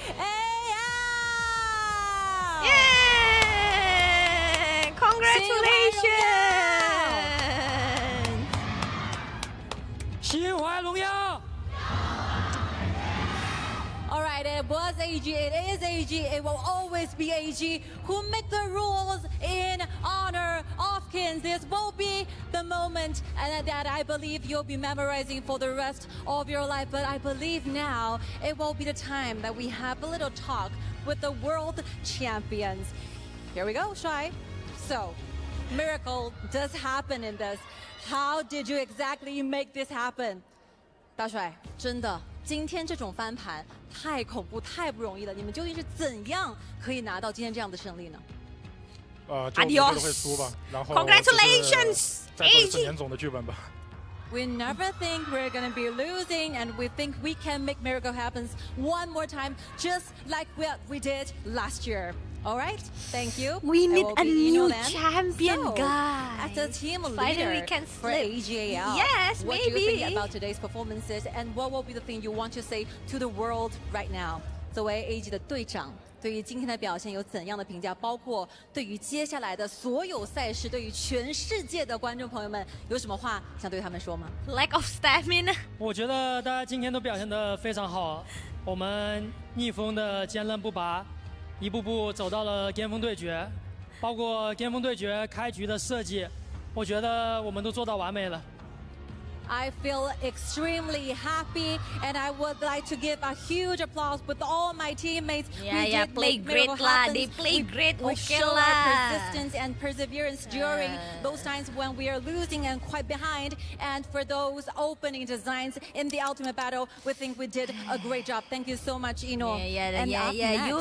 Yeah! Congratulations! 新华荣耀。 Alright, it was AG, it is AG, it will always be AG who make the rules in honor of Kings. This will be the moment and that I believe you'll be memorizing for the rest of your life. But I believe now it will be the time that we have a little talk with the world champions. Here we go, Shai. So, miracle does happen in this. How did you exactly make this happen? 大帅，真的，今天这种翻盘太恐怖、太不容易了。你们究竟是怎样可以拿到今天这样的胜利呢？就绝对会输吧。然后 Congratulations， 再做一次年总的剧本吧。We never think we're gonna be losing, and we think we can make miracle happen one more time, just like what we did last year. All right, thank you. We need a new Inoland. champion, So, guys. As a team Finally leader we can for slip. AGAL, Yes, what do you maybe. think about today's performances, and what will be the thing you want to say to the world right now? 作为 AG 的队长，对于今天的表现有怎样的评价？包括对于接下来的所有赛事，对于全世界的观众朋友们，有什么话想对他们说吗 ？Lack of stamina。我觉得大家今天都表现得非常好，我们逆风的坚韧不拔，一步步走到了巅峰对决，包括巅峰对决开局的设计，我觉得我们都做到完美了。I feel extremely happy, and I would like to give a huge applause with all my teammates. Yeah, play great lah. They play great. We Okay show our lah. persistence and perseverance during those times when we are losing and quite behind. And for those opening designs in the ultimate battle, we think we did a great job. Thank you so much, Ino. Yeah.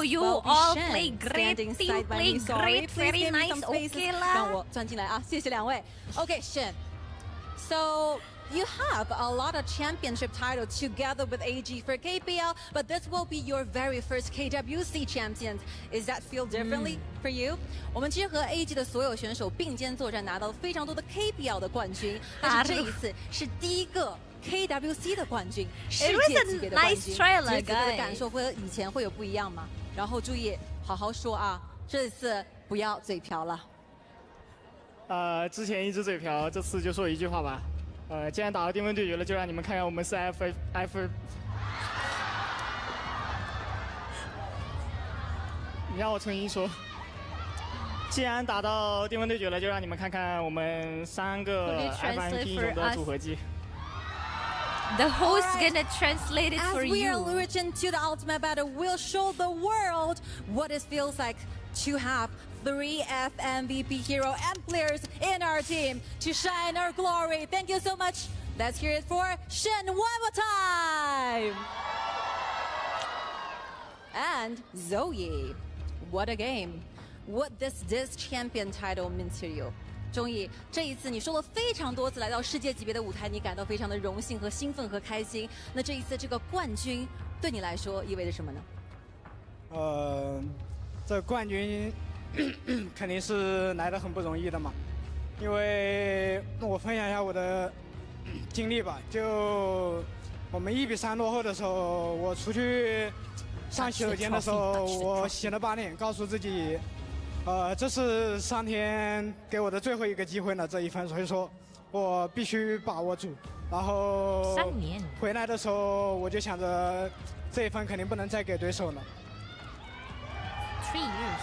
You all play great. Team play great. Very nice. Okay 啦。让我钻进来啊，谢谢两位。Okay, Shen. So you have a lot of championship titles together with AG for KPL, but this will be your very first KWC champions. Is that feel differently for you? 我们其实和 AG 的所有选手并肩作战，拿到了非常多的 KPL 的冠军，但是这一次是第一个 KWC 的冠军，世界级别的冠军。其实此刻的感受和以前会有不一样吗？然后注意好好说啊，这次不要嘴瓢了。之前一直嘴瓢，这次就说一句话吧。既然打到巅峰对决了，就让你们看看我们是 F。你让我重新说。既然打到巅峰对决了，就让你们看看我们3个 F1 英雄的组合技。The host gonna translate it for you. As we are reaching to the ultimate battle, we'll show the world what it feels like to have 3 FMVP hero and players in our team to shine our glory. Thank you so much. Let's hear it for Shen one more time. And Zoe, what a game. What does this champion title mean to you? 钟毅，这一次你说了非常多次来到世界级别的舞台，你感到非常的荣幸和兴奋和开心。那这一次这个冠军对你来说意味着什么呢？这冠军肯定是来得很不容易的嘛，因为我分享一下我的经历吧。就我们1比3落后的时候，我出去上洗手间的时候，我洗了8脸，告诉自己，这是上天给我的最后一个机会了，这一分，所以说我必须把握住。然后回来的时候，我就想着这一分肯定不能再给对手了。3 years.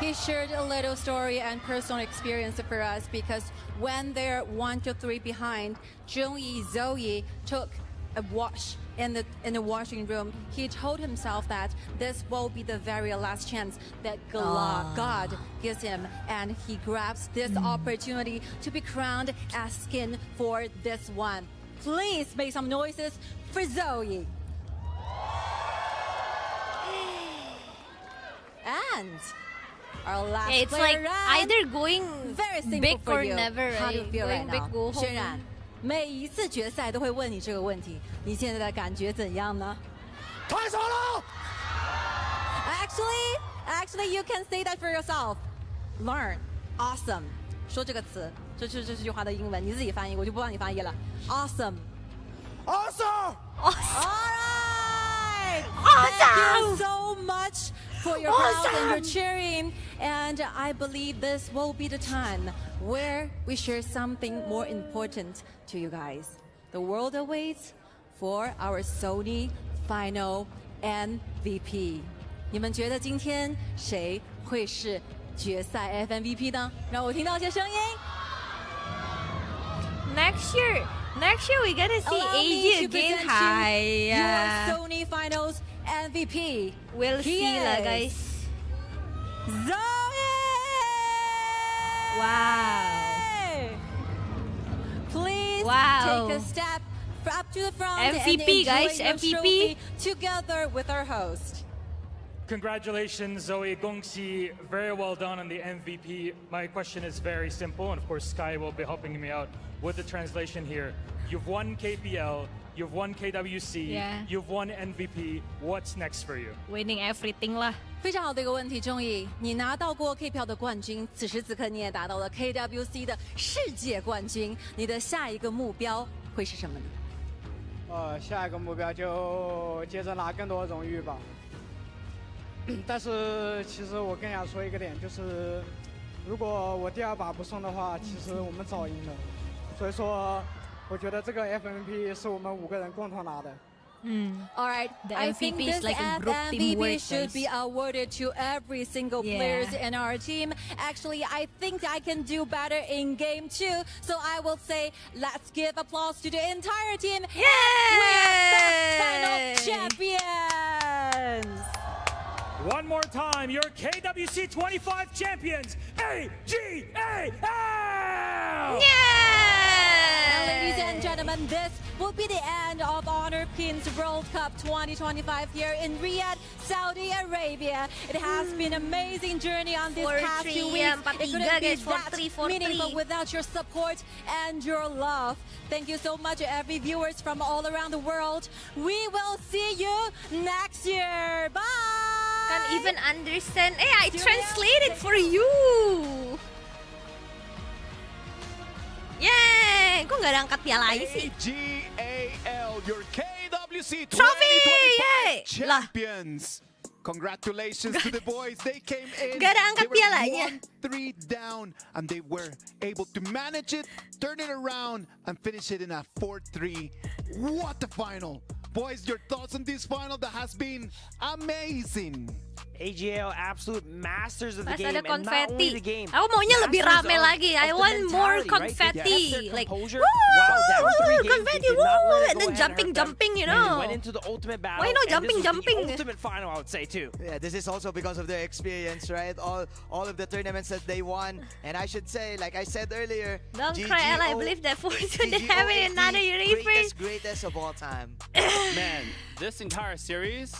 He shared a little story and personal experience for us because when they're 1-3 behind, Jung-Yi Zoe took a wash in the washing room. He told himself that this will be the very last chance that God gives him, and he grabs this opportunity to be crowned as skin for this one. Please make some noises for Zoe. And our last it's like either going big or never. How do you feel right now? go home. 轩然，每一次决赛都会问你这个问题，你现在的感觉怎样呢？太爽了 ！Actually, you can say that for yourself. Learn, awesome. 说这个词，这句话的英文，你自己翻译，我就不帮你翻译了。Awesome. Awesome. All right. Awesome. Thank you so much for your applause and your cheering. And I believe this will be the time where we share something more important to you guys. The world awaits for our Sony final MVP. 你们觉得今天谁会是决赛 FMVP 呢？让我听到一些声音。Next year we're gonna see AG again. Hi. Your Sony Finals MVP. We'll see lah, guys. Zoe! Wow. Please take a step up to the front MVP, and enjoy guys, your MVP. trophy together with our host. Congratulations, Zoe. Gongxi, very well done on the MVP. My question is very simple, and of course, Sky will be helping me out with the translation here. You've won KPL, you've won KWC, Yeah. you've won MVP. What's next for you? Winning everything 啦。非常好的一个问题，钟毅，你拿到过 K 票的冠军，此时此刻你也达到了 KWC 的世界冠军，你的下一个目标会是什么呢？下一个目标就接着拿更多荣誉吧。但是其实我更想说一个点，就是如果我第2把不送的话，其实我们早赢了。所以说，我觉得这个 FMP 是我们5个人共同拿的。All right, The I think MVP this is like a group teamwork, MVP should guys. be awarded to every single Yeah. players in our team. Actually, I think I can do better in game 2, so I will say let's give applause to the entire team. Yay! And we are the final champions. One more time, your KWC25 champions, AGAL! And ladies and gentlemen, this will be the end of Honor Pins World Cup 2025 here in Riyadh, Saudi Arabia. It has been an amazing journey on this past 2 weeks. It couldn't be that meaningful without your support and your love. Thank you so much, every viewers from all around the world. We will see you next year. Bye. Can't even understand. Hey, I translated for you. Yay! Kok nggak ada angkat pialanya sih? AGAL, your KWC 2025 Trophy! champions. Congratulations to the boys. They came in. Gak ada angkat They were pialanya. 1-3 down, and they were able to manage it, turn it around, and finish it in a 4-3. What a final! Boys, your thoughts on this final that has been amazing. AGL absolute masters of the Pas game, ada and not only the konfeti. game. Aku maunya lebih masters rame of- lagi. I of the want more mentality, right? They confetti. kept their Like, composure woo, while down 3 games. confetti, They did not let it woo, go and then ahead and jumping, hurt them. jumping, you And they know. went into the ultimate battle. Why no and jumping, this was jumping? The ultimate final, I would say too. Yeah, this is also because of their experience, right? All of the tournaments that they won, and I should say, like I said earlier, Don't cry, Ella. I believe that Fortune they have another refrain. greatest of all time. Man, this entire series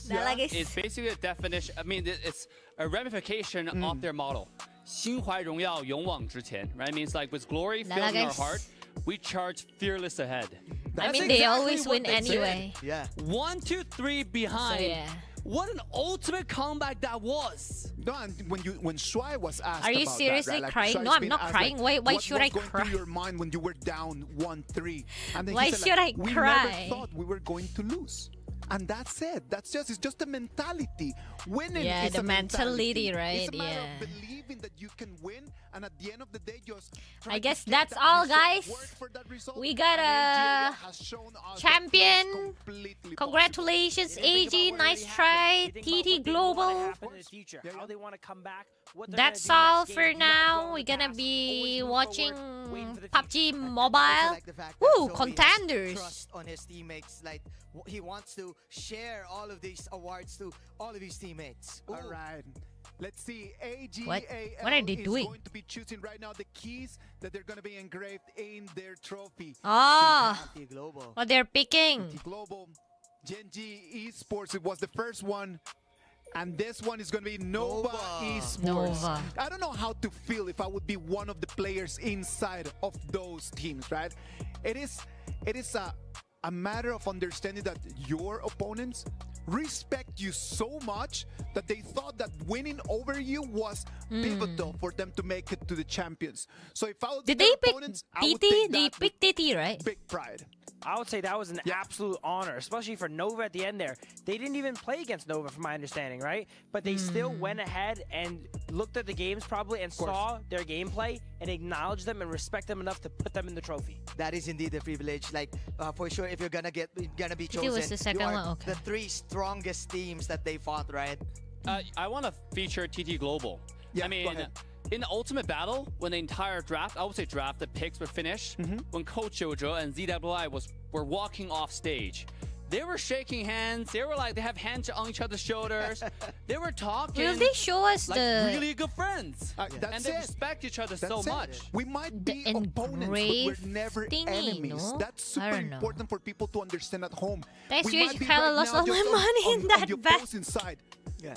is basically a definition. I mean, it's a ramification of their model. 心怀荣耀，勇往直前, right? It means like with glory filled in our heart, we charge fearless ahead. I mean, they always win anyway. Yeah. 1, 2, 3 behind. So, yeah. What an ultimate comeback that was! No, and when Shuai was asked, Are you about seriously that, right? Like, crying? Shuai's No, I'm been not asked, crying. like, Why what should I was going cry? through your mind when you were down 1-3? And then Why he said, should like, I we cry? never thought we were going to lose. And that's it. It's just a mentality. Winning Yeah, is the a mentality, right? It's a matter Yeah. of believing that you can win, and at the end of the day, just try I to guess get that's that all, result, guys. work for that result, We got and a AGL has shown us that it's champion. completely Congratulations, AG. Nice try. TT Global. In the future, how they want to come back. What they're That's gonna do all next for game, do not dwell now. on We're the gonna past. be Always watching move forward, waiting for the PUBG future. Mobile. Like the fact that Woo, Zoe has contenders. trust on his teammates. Like he wants to share all of these awards to all of his teammates. All right. Let's see. AGAL What are they is doing? going to be choosing right now the keys that they're going to be engraved in their trophy. Ah, Global. what they're picking. Global. Gen.G Esports, it was the first one. And this one is going to be Nova Esports. Nova. I don't know how to feel if I would be one of the players inside of those teams, right? It is a matter of understanding that your opponents respect you so much that they thought that winning over you was pivotal for them to make it to the champions. So if I would Did be they their pick opponents, I would TT? take They that with picked TT, right? big pride. I would say that was an absolute honor, especially for Nova at the end there. They didn't even play against Nova, from my understanding, right? But they still went ahead and looked at the games probably and saw their gameplay and acknowledged them and respect them enough to put them in the trophy. That is indeed a privilege. Like for sure, if you're gonna be chosen, was the second you are one? Okay. the 3 strongest teams that they fought, right? I want to feature TT Global. Yeah, I go mean, ahead. in the ultimate battle, when the entire draft, I would say draft, the picks were finished, when Coach Jojo and ZWI were walking off stage, they were shaking hands. They were like, they have hands on each other's shoulders. They were talking. Will they show us like the really good friends? That's and they it. respect each other That's so it. much. We might be the opponents, but we're engraved never thingy, enemies. no? That's I super don't know. important for people to understand at home. That's We huge. might be Kaela right lost now all my just money in on that the bet. opposing side.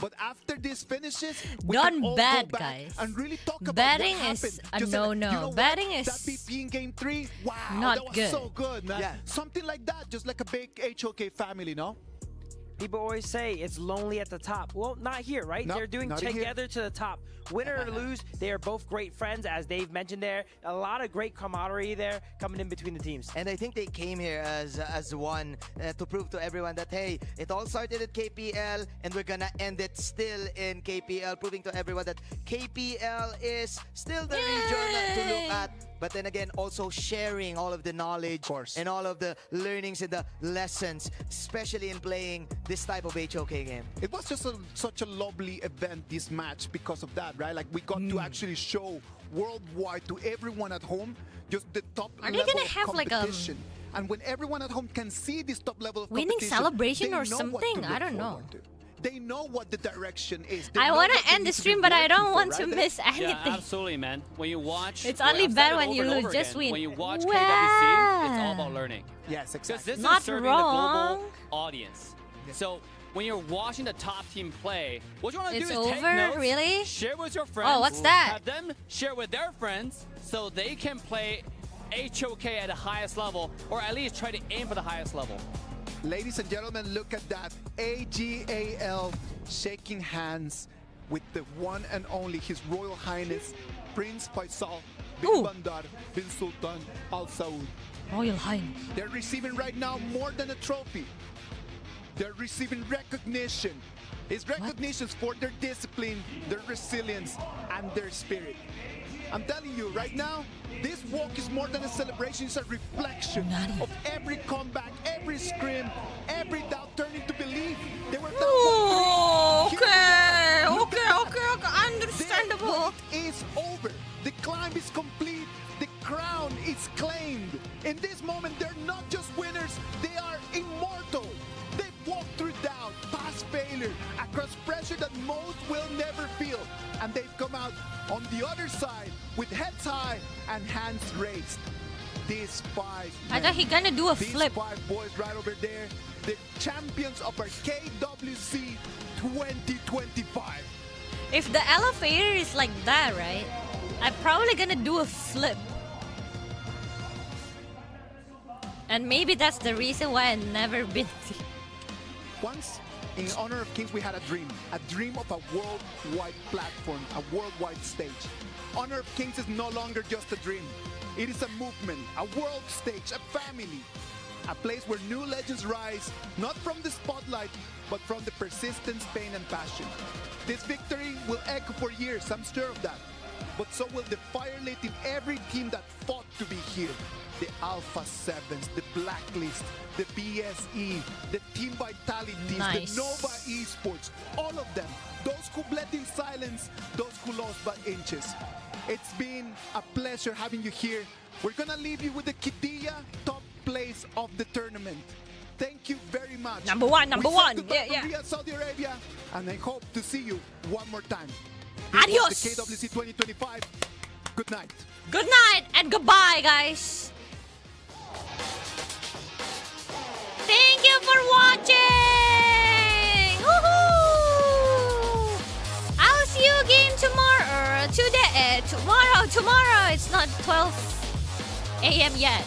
But after this finishes, we Don't can all bet, go back guys. and really talk about Betting what is happened. a Just say, no-no. you know what? Betting is that BP in game 3. Wow, not that was good. so good, man. Yeah. Something like that, just like a big HOK family, no? People always say it's lonely at the top. Well, not here, right? Nope, They're doing not here. together to the top. Win or lose, they are both great friends, as Dave mentioned there. A lot of great camaraderie there coming in between the teams. And I think they came here as one to prove to everyone that, hey, it all started at KPL and we're gonna end it still in KPL, proving to everyone that KPL is still the region to look at. But then again, also sharing all of the knowledge and all of the learnings and the lessons, especially in playing this type of HOK game. It was just such a lovely event, this match, because of that, right? Like, we got to actually show worldwide to everyone at home just the top Are they level gonna of have like a competition. And when everyone at home can see this top level of winning competition, celebration they or know what to something? look I don't know. forward to. They know what the direction is. They I know want what to they end the need to be stream, but I don't working want for, to right? miss anything. Yeah, absolutely, man. When you watch, It's well, only I've said bad it when over you and lose, over just again. win. When you watch Wow. KWC, it's all about learning. Yes, Because exactly. this Not is serving wrong. the global audience. So when you're watching the top team play, what you want to do It's is take over? notes, Really? share with your friends. Oh, what's that? Have them share with their friends so they can play HOK at the highest level, or at least try to aim for the highest level. Ladies and gentlemen, look at that. AGAL shaking hands with the one and only His Royal Highness Prince Faisal bin Bandar bin Sultan Al Saud. Royal Highness. They're receiving right now more than a trophy. They're receiving recognition. It's recognitions for their discipline, their resilience, and their spirit. I'm telling you, right now, this walk is more than a celebration. It's a reflection of every comeback, every scrim, every doubt turned into belief. They were down 1-3. Okay, understandable. The walk is over. The climb is complete. The crown is claimed. In this moment, they're not just winners, they are immortal. They've walked through doubt, past failure, across pressure that most will never feel. And they've come out on the other side with heads high and hands raised. These 5 I thought he gonna do a these flip. 5 boys right over there, the champions of our KWC 2025. If the elevator is like that, right? I'm probably gonna do a flip. And maybe that's the reason why I never been. Once, in Honor of Kings, we had a dream of a worldwide platform, a worldwide stage. Honor of Kings is no longer just a dream. It is a movement, a world stage, a family, a place where new legends rise, not from the spotlight, but from the persistence, pain, and passion. This victory will echo for years, I'm sure of that. But so will the fire lit in every team that fought to be here. The Alpha 7s, the Blacklist, the BSE, the Team Vitality, Nice. the Nova Esports, all of them. Those who bled in silence, those who lost by inches. It's been a pleasure having you here. We're gonna leave you with the Qiddiya top place of the tournament. Thank you very much. Number one. We send you back Yeah. to Riyadh, Saudi Arabia, and I hope to see you one more time. Adios. The KWC 2025. Good night. Good night and goodbye, guys. Thank you for watching. Woohoo! I'll see you again tomorrow. Tomorrow. It's not 12 a.m. yet.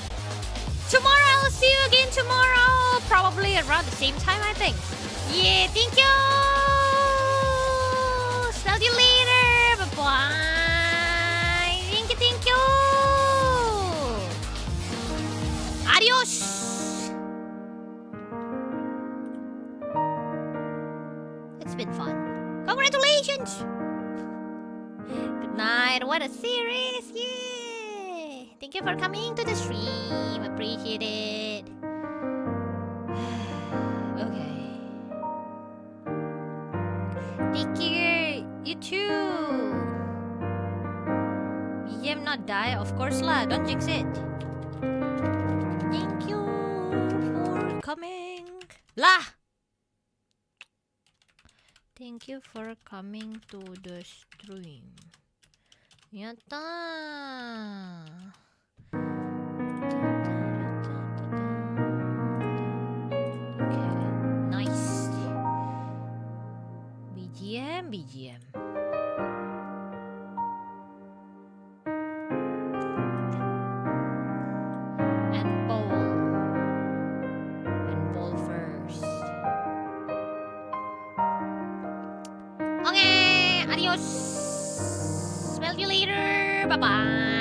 Tomorrow, I'll see you again tomorrow. Probably around the same time, I think. Yeah, thank you. See you later. Bye-bye. Thank you. Adios. It's been fun. Congratulations. Good night. What a series. Yeah. Thank you for coming to the stream. Appreciate it. Okay. Take care. You too. BM not die? Of course lah. Don't jinx it. Thank you for coming. Lah! Thank you for coming to the stream. Yatta! Okay, nice. BG Smell you later. Bye bye.